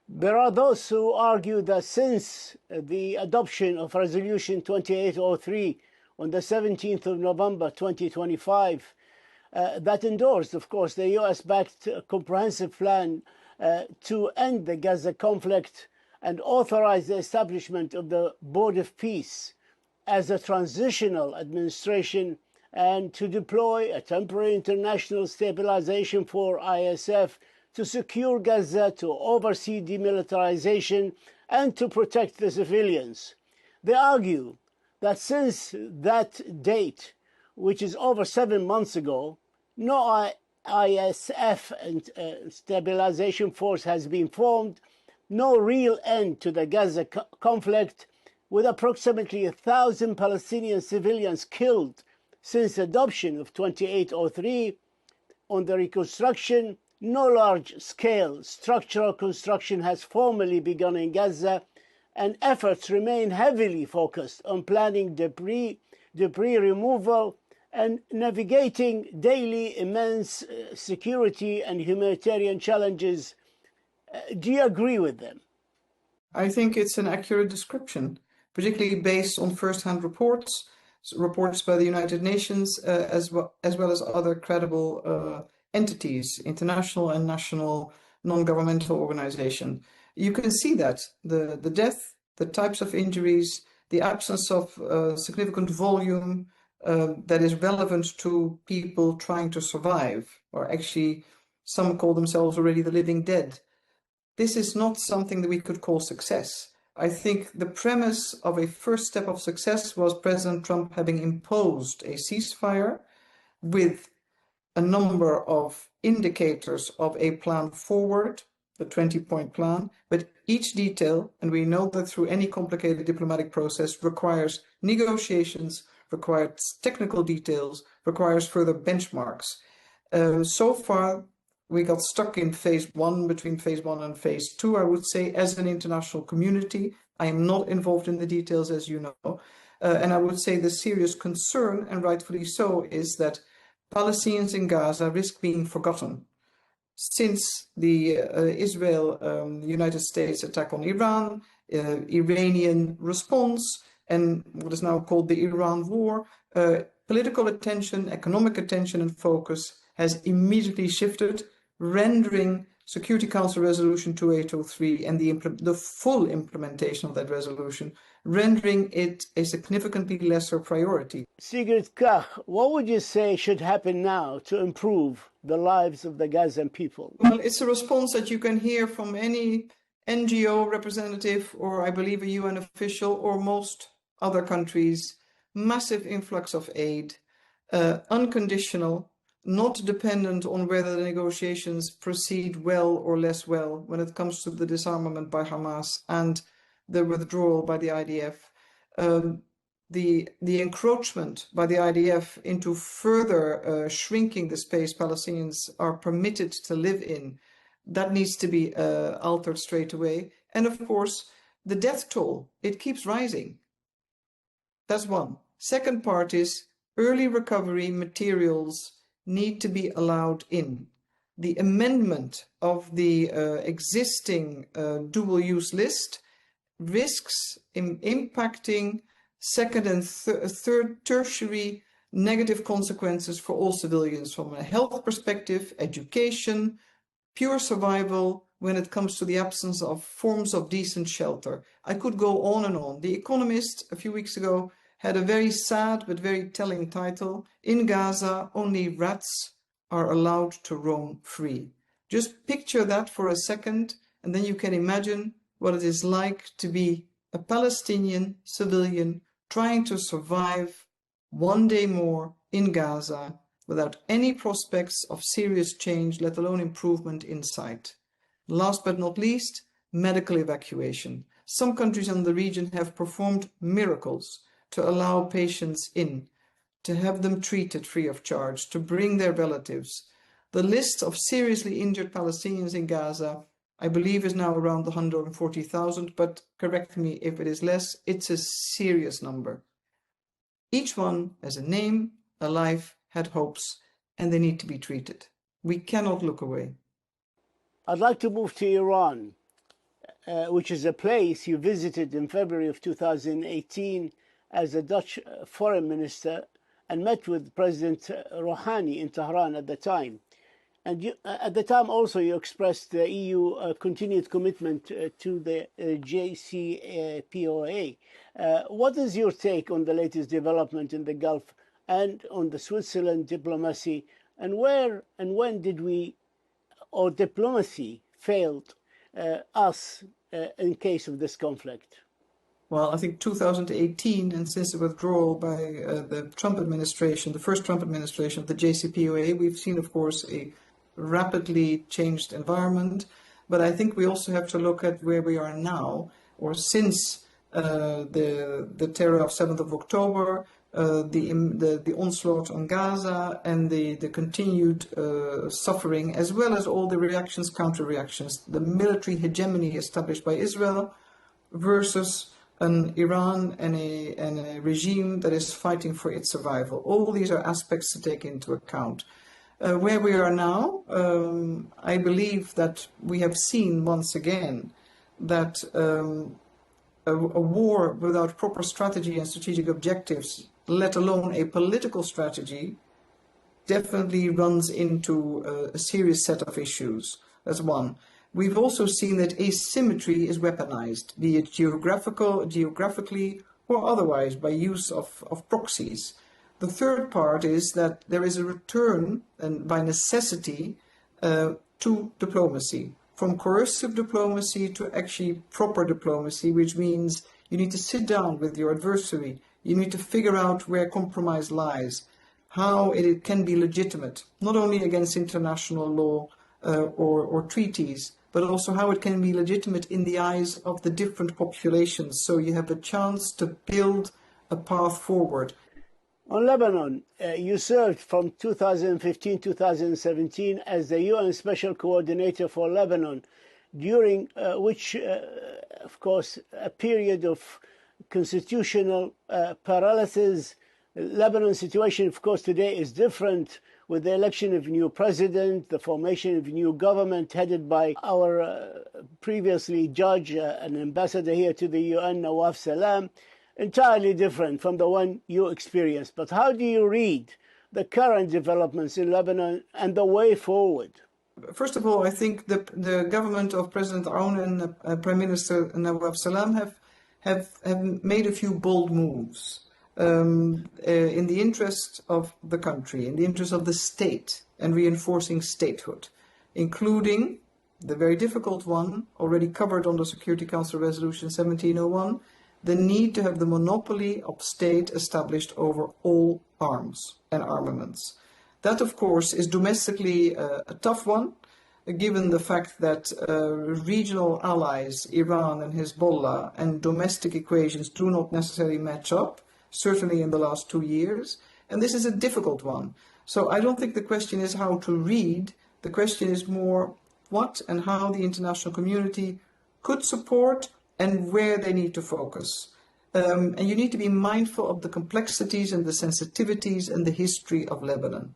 There are those who argue that since the adoption of Resolution 2803 on the 17th of November 2025, that endorsed, of course, the US-backed comprehensive plan to end the Gaza conflict and authorize the establishment of the Board of Peace as a transitional administration and to deploy a temporary international stabilization force ISF to secure Gaza, to oversee demilitarization and to protect the civilians. They argue that since that date, which is over 7 months ago, no ISF and stabilization force has been formed, no real end to the Gaza conflict, with approximately 1,000 Palestinian civilians killed since adoption of 2803. On the reconstruction, no large-scale structural construction has formally begun in Gaza, and efforts remain heavily focused on planning debris removal and navigating daily immense security and humanitarian challenges. Do you agree with them? I think it's an accurate description, particularly based on first-hand reports by the United Nations, as well as other credible entities, international and national non-governmental organizations. You can see that the death, the types of injuries, the absence of significant volume that is relevant to people trying to survive, or actually some call themselves already the living dead. This is not something that we could call success. I think the premise of a first step of success was President Trump having imposed a ceasefire with a number of indicators of a plan forward, the 20-point plan, but each detail, and we know that through any complicated diplomatic process, requires negotiations, requires technical details, requires further benchmarks. So far, we got stuck in phase one, between phase one and phase two, I would say, as an international community. I am not involved in the details, as you know. And I would say the serious concern, and rightfully so, is that Palestinians in Gaza risk being forgotten. Since the Israel-United States attack on Iran, Iranian response, and what is now called the Iran war, political attention, economic attention and focus has immediately shifted, rendering Security Council Resolution 2803 and the full implementation of that resolution, rendering it a significantly lesser priority. Sigrid Kaag, what would you say should happen now to improve the lives of the Gazan people? Well, it's a response that you can hear from any NGO representative, or I believe a UN official, or most other countries. Massive influx of aid, unconditional, not dependent on whether the negotiations proceed well or less well when it comes to the disarmament by Hamas and the withdrawal by the IDF. The encroachment by the IDF into further shrinking the space Palestinians are permitted to live in, that needs to be altered straight away. And of course, the death toll, it keeps rising. That's one. Second part is early recovery materials need to be allowed in. The amendment of the existing dual-use list risks impacting second and third tertiary negative consequences for all civilians from a health perspective, education, pure survival when it comes to the absence of forms of decent shelter. I could go on and on. The Economist a few weeks ago had a very sad but very telling title. In Gaza, only rats are allowed to roam free. Just picture that for a second, and then you can imagine what it is like to be a Palestinian civilian trying to survive one day more in Gaza without any prospects of serious change, let alone improvement in sight. Last but not least, medical evacuation. Some countries in the region have performed miracles to allow patients in, to have them treated free of charge, to bring their relatives. The list of seriously injured Palestinians in Gaza, I believe, is now around 140,000, but correct me if it is less. It's a serious number. Each one has a name, a life, had hopes, and they need to be treated. We cannot look away. I'd like to move to Iran, which is a place you visited in February of 2018 as a Dutch foreign minister and met with President Rouhani in Tehran at the time. And you, at the time also you expressed the EU continued commitment to the JCPOA. What is your take on the latest development in the Gulf and on the Switzerland diplomacy, and where and when did we, or diplomacy, failed us in case of this conflict? Well, I think 2018, and since the withdrawal by the Trump administration, the first Trump administration of the JCPOA, we've seen, of course, a rapidly changed environment. But I think we also have to look at where we are now, or since the terror of 7th of October, the onslaught on Gaza, and the continued suffering, as well as all the reactions, counter-reactions, the military hegemony established by Israel versus an Iran and a regime that is fighting for its survival. All these are aspects to take into account. Where we are now, I believe that we have seen once again that a war without proper strategy and strategic objectives, let alone a political strategy, definitely runs into a serious set of issues. That's one. We've also seen that asymmetry is weaponized, be it geographically or otherwise, by use of proxies. The third part is that there is a return, and by necessity, to diplomacy, from coercive diplomacy to actually proper diplomacy, which means you need to sit down with your adversary. You need to figure out where compromise lies, how it can be legitimate, not only against international law or treaties, but also how it can be legitimate in the eyes of the different populations. So you have a chance to build a path forward. On Lebanon, you served from 2015-2017 as the UN Special Coordinator for Lebanon, during which, of course, a period of constitutional paralysis. Lebanon's situation, of course, today is different, with the election of new president, the formation of new government headed by our previously judge and ambassador here to the UN, Nawaf Salam, entirely different from the one you experienced. But how do you read the current developments in Lebanon and the way forward? First of all, I think the government of President Aoun and Prime Minister Nawaf Salam have made a few bold moves. In the interest of the country, in the interest of the state, and reinforcing statehood, including the very difficult one, already covered under Security Council Resolution 1701, the need to have the monopoly of state established over all arms and armaments. That, of course, is domestically a tough one, given the fact that regional allies, Iran and Hezbollah, and domestic equations do not necessarily match up, certainly in the last 2 years. And this is a difficult one. So I don't think the question is how to read. The question is more what and how the international community could support and where they need to focus. And you need to be mindful of the complexities and the sensitivities and the history of Lebanon.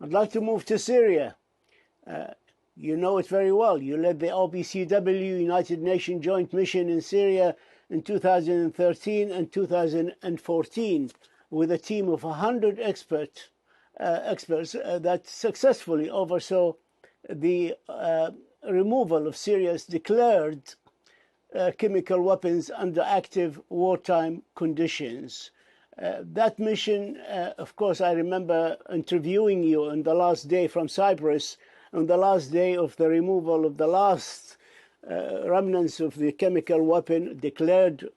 I'd like to move to Syria. You know it very well. You led the OPCW United Nations Joint Mission in Syria in 2013 and 2014 with a team of 100 experts that successfully oversaw the removal of Syria's declared chemical weapons under active wartime conditions. That mission, of course, I remember interviewing you on the last day from Cyprus, on the last day of the removal of the last remnants of the chemical weapon, declared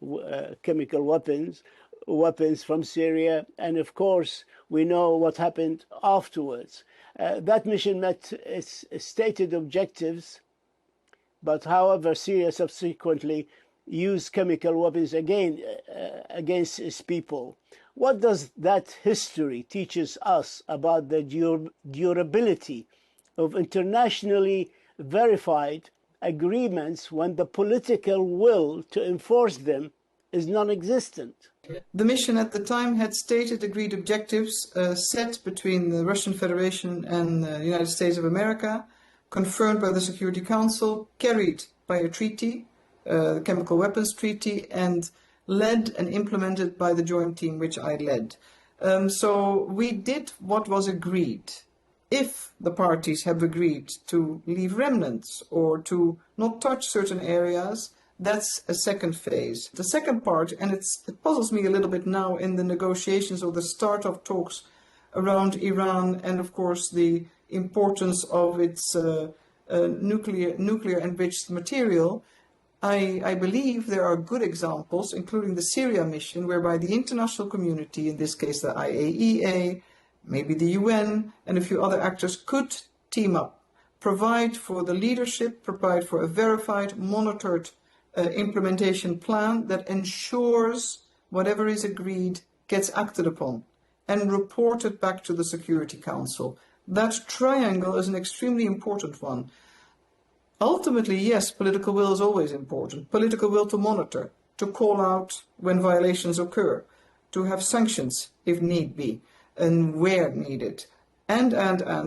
chemical weapons from Syria. And of course, we know what happened afterwards. That mission met its stated objectives, but however, Syria subsequently used chemical weapons again against its people. What does that history teaches us about the durability of internationally verified agreements when the political will to enforce them is non-existent? The mission at the time had stated agreed objectives set between the Russian Federation and the United States of America, confirmed by the Security Council, carried by a treaty, the Chemical Weapons Treaty, and led and implemented by the joint team which I led. So we did what was agreed. If the parties have agreed to leave remnants or to not touch certain areas, that's a second phase. The second part, and it puzzles me a little bit now in the negotiations or the start of talks around Iran and, of course, the importance of its nuclear enriched material, I believe there are good examples, including the Syria mission, whereby the international community, in this case the IAEA, maybe the UN, and a few other actors could team up, provide for the leadership, provide for a verified, monitored implementation plan that ensures whatever is agreed gets acted upon and reported back to the Security Council. That triangle is an extremely important one. Ultimately, yes, political will is always important. Political will to monitor, to call out when violations occur, to have sanctions if need be, and where needed. And.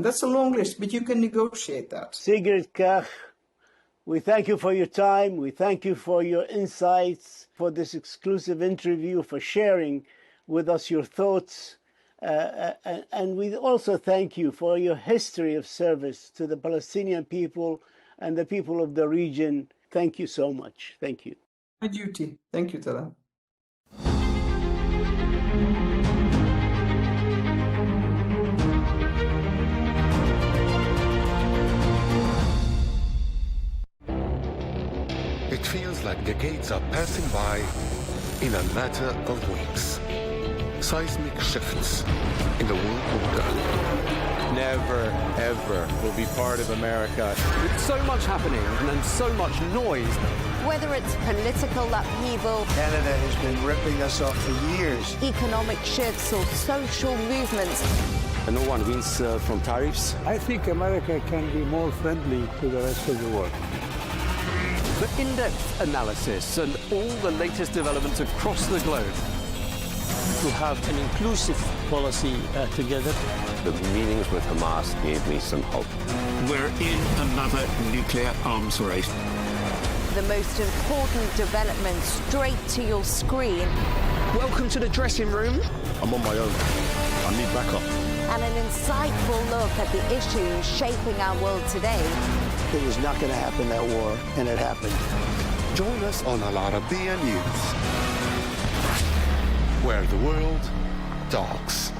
That's a long list, but you can negotiate that. Sigrid Kaag, we thank you for your time. We thank you for your insights, for this exclusive interview, for sharing with us your thoughts. And we also thank you for your history of service to the Palestinian people and the people of the region. Thank you so much. Thank you. My duty. Thank you, Tara. It feels like decades are passing by in a matter of weeks. Seismic shifts in the world order. Never, ever will be part of America. With so much happening and so much noise. Whether it's political upheaval, Canada has been ripping us off for years. economic shifts or social movements. And no one wins from tariffs. I think America can be more friendly to the rest of the world. For in-depth analysis and all the latest developments across the globe. To have an inclusive policy together. The meetings with Hamas gave me some hope. We're in another nuclear arms race. The most important development straight to your screen. Welcome to the dressing room. I'm on my own. I need backup. And an insightful look at the issues shaping our world today. It was not going to happen, that war, and it happened. Join us on Arabiya News, where the world talks.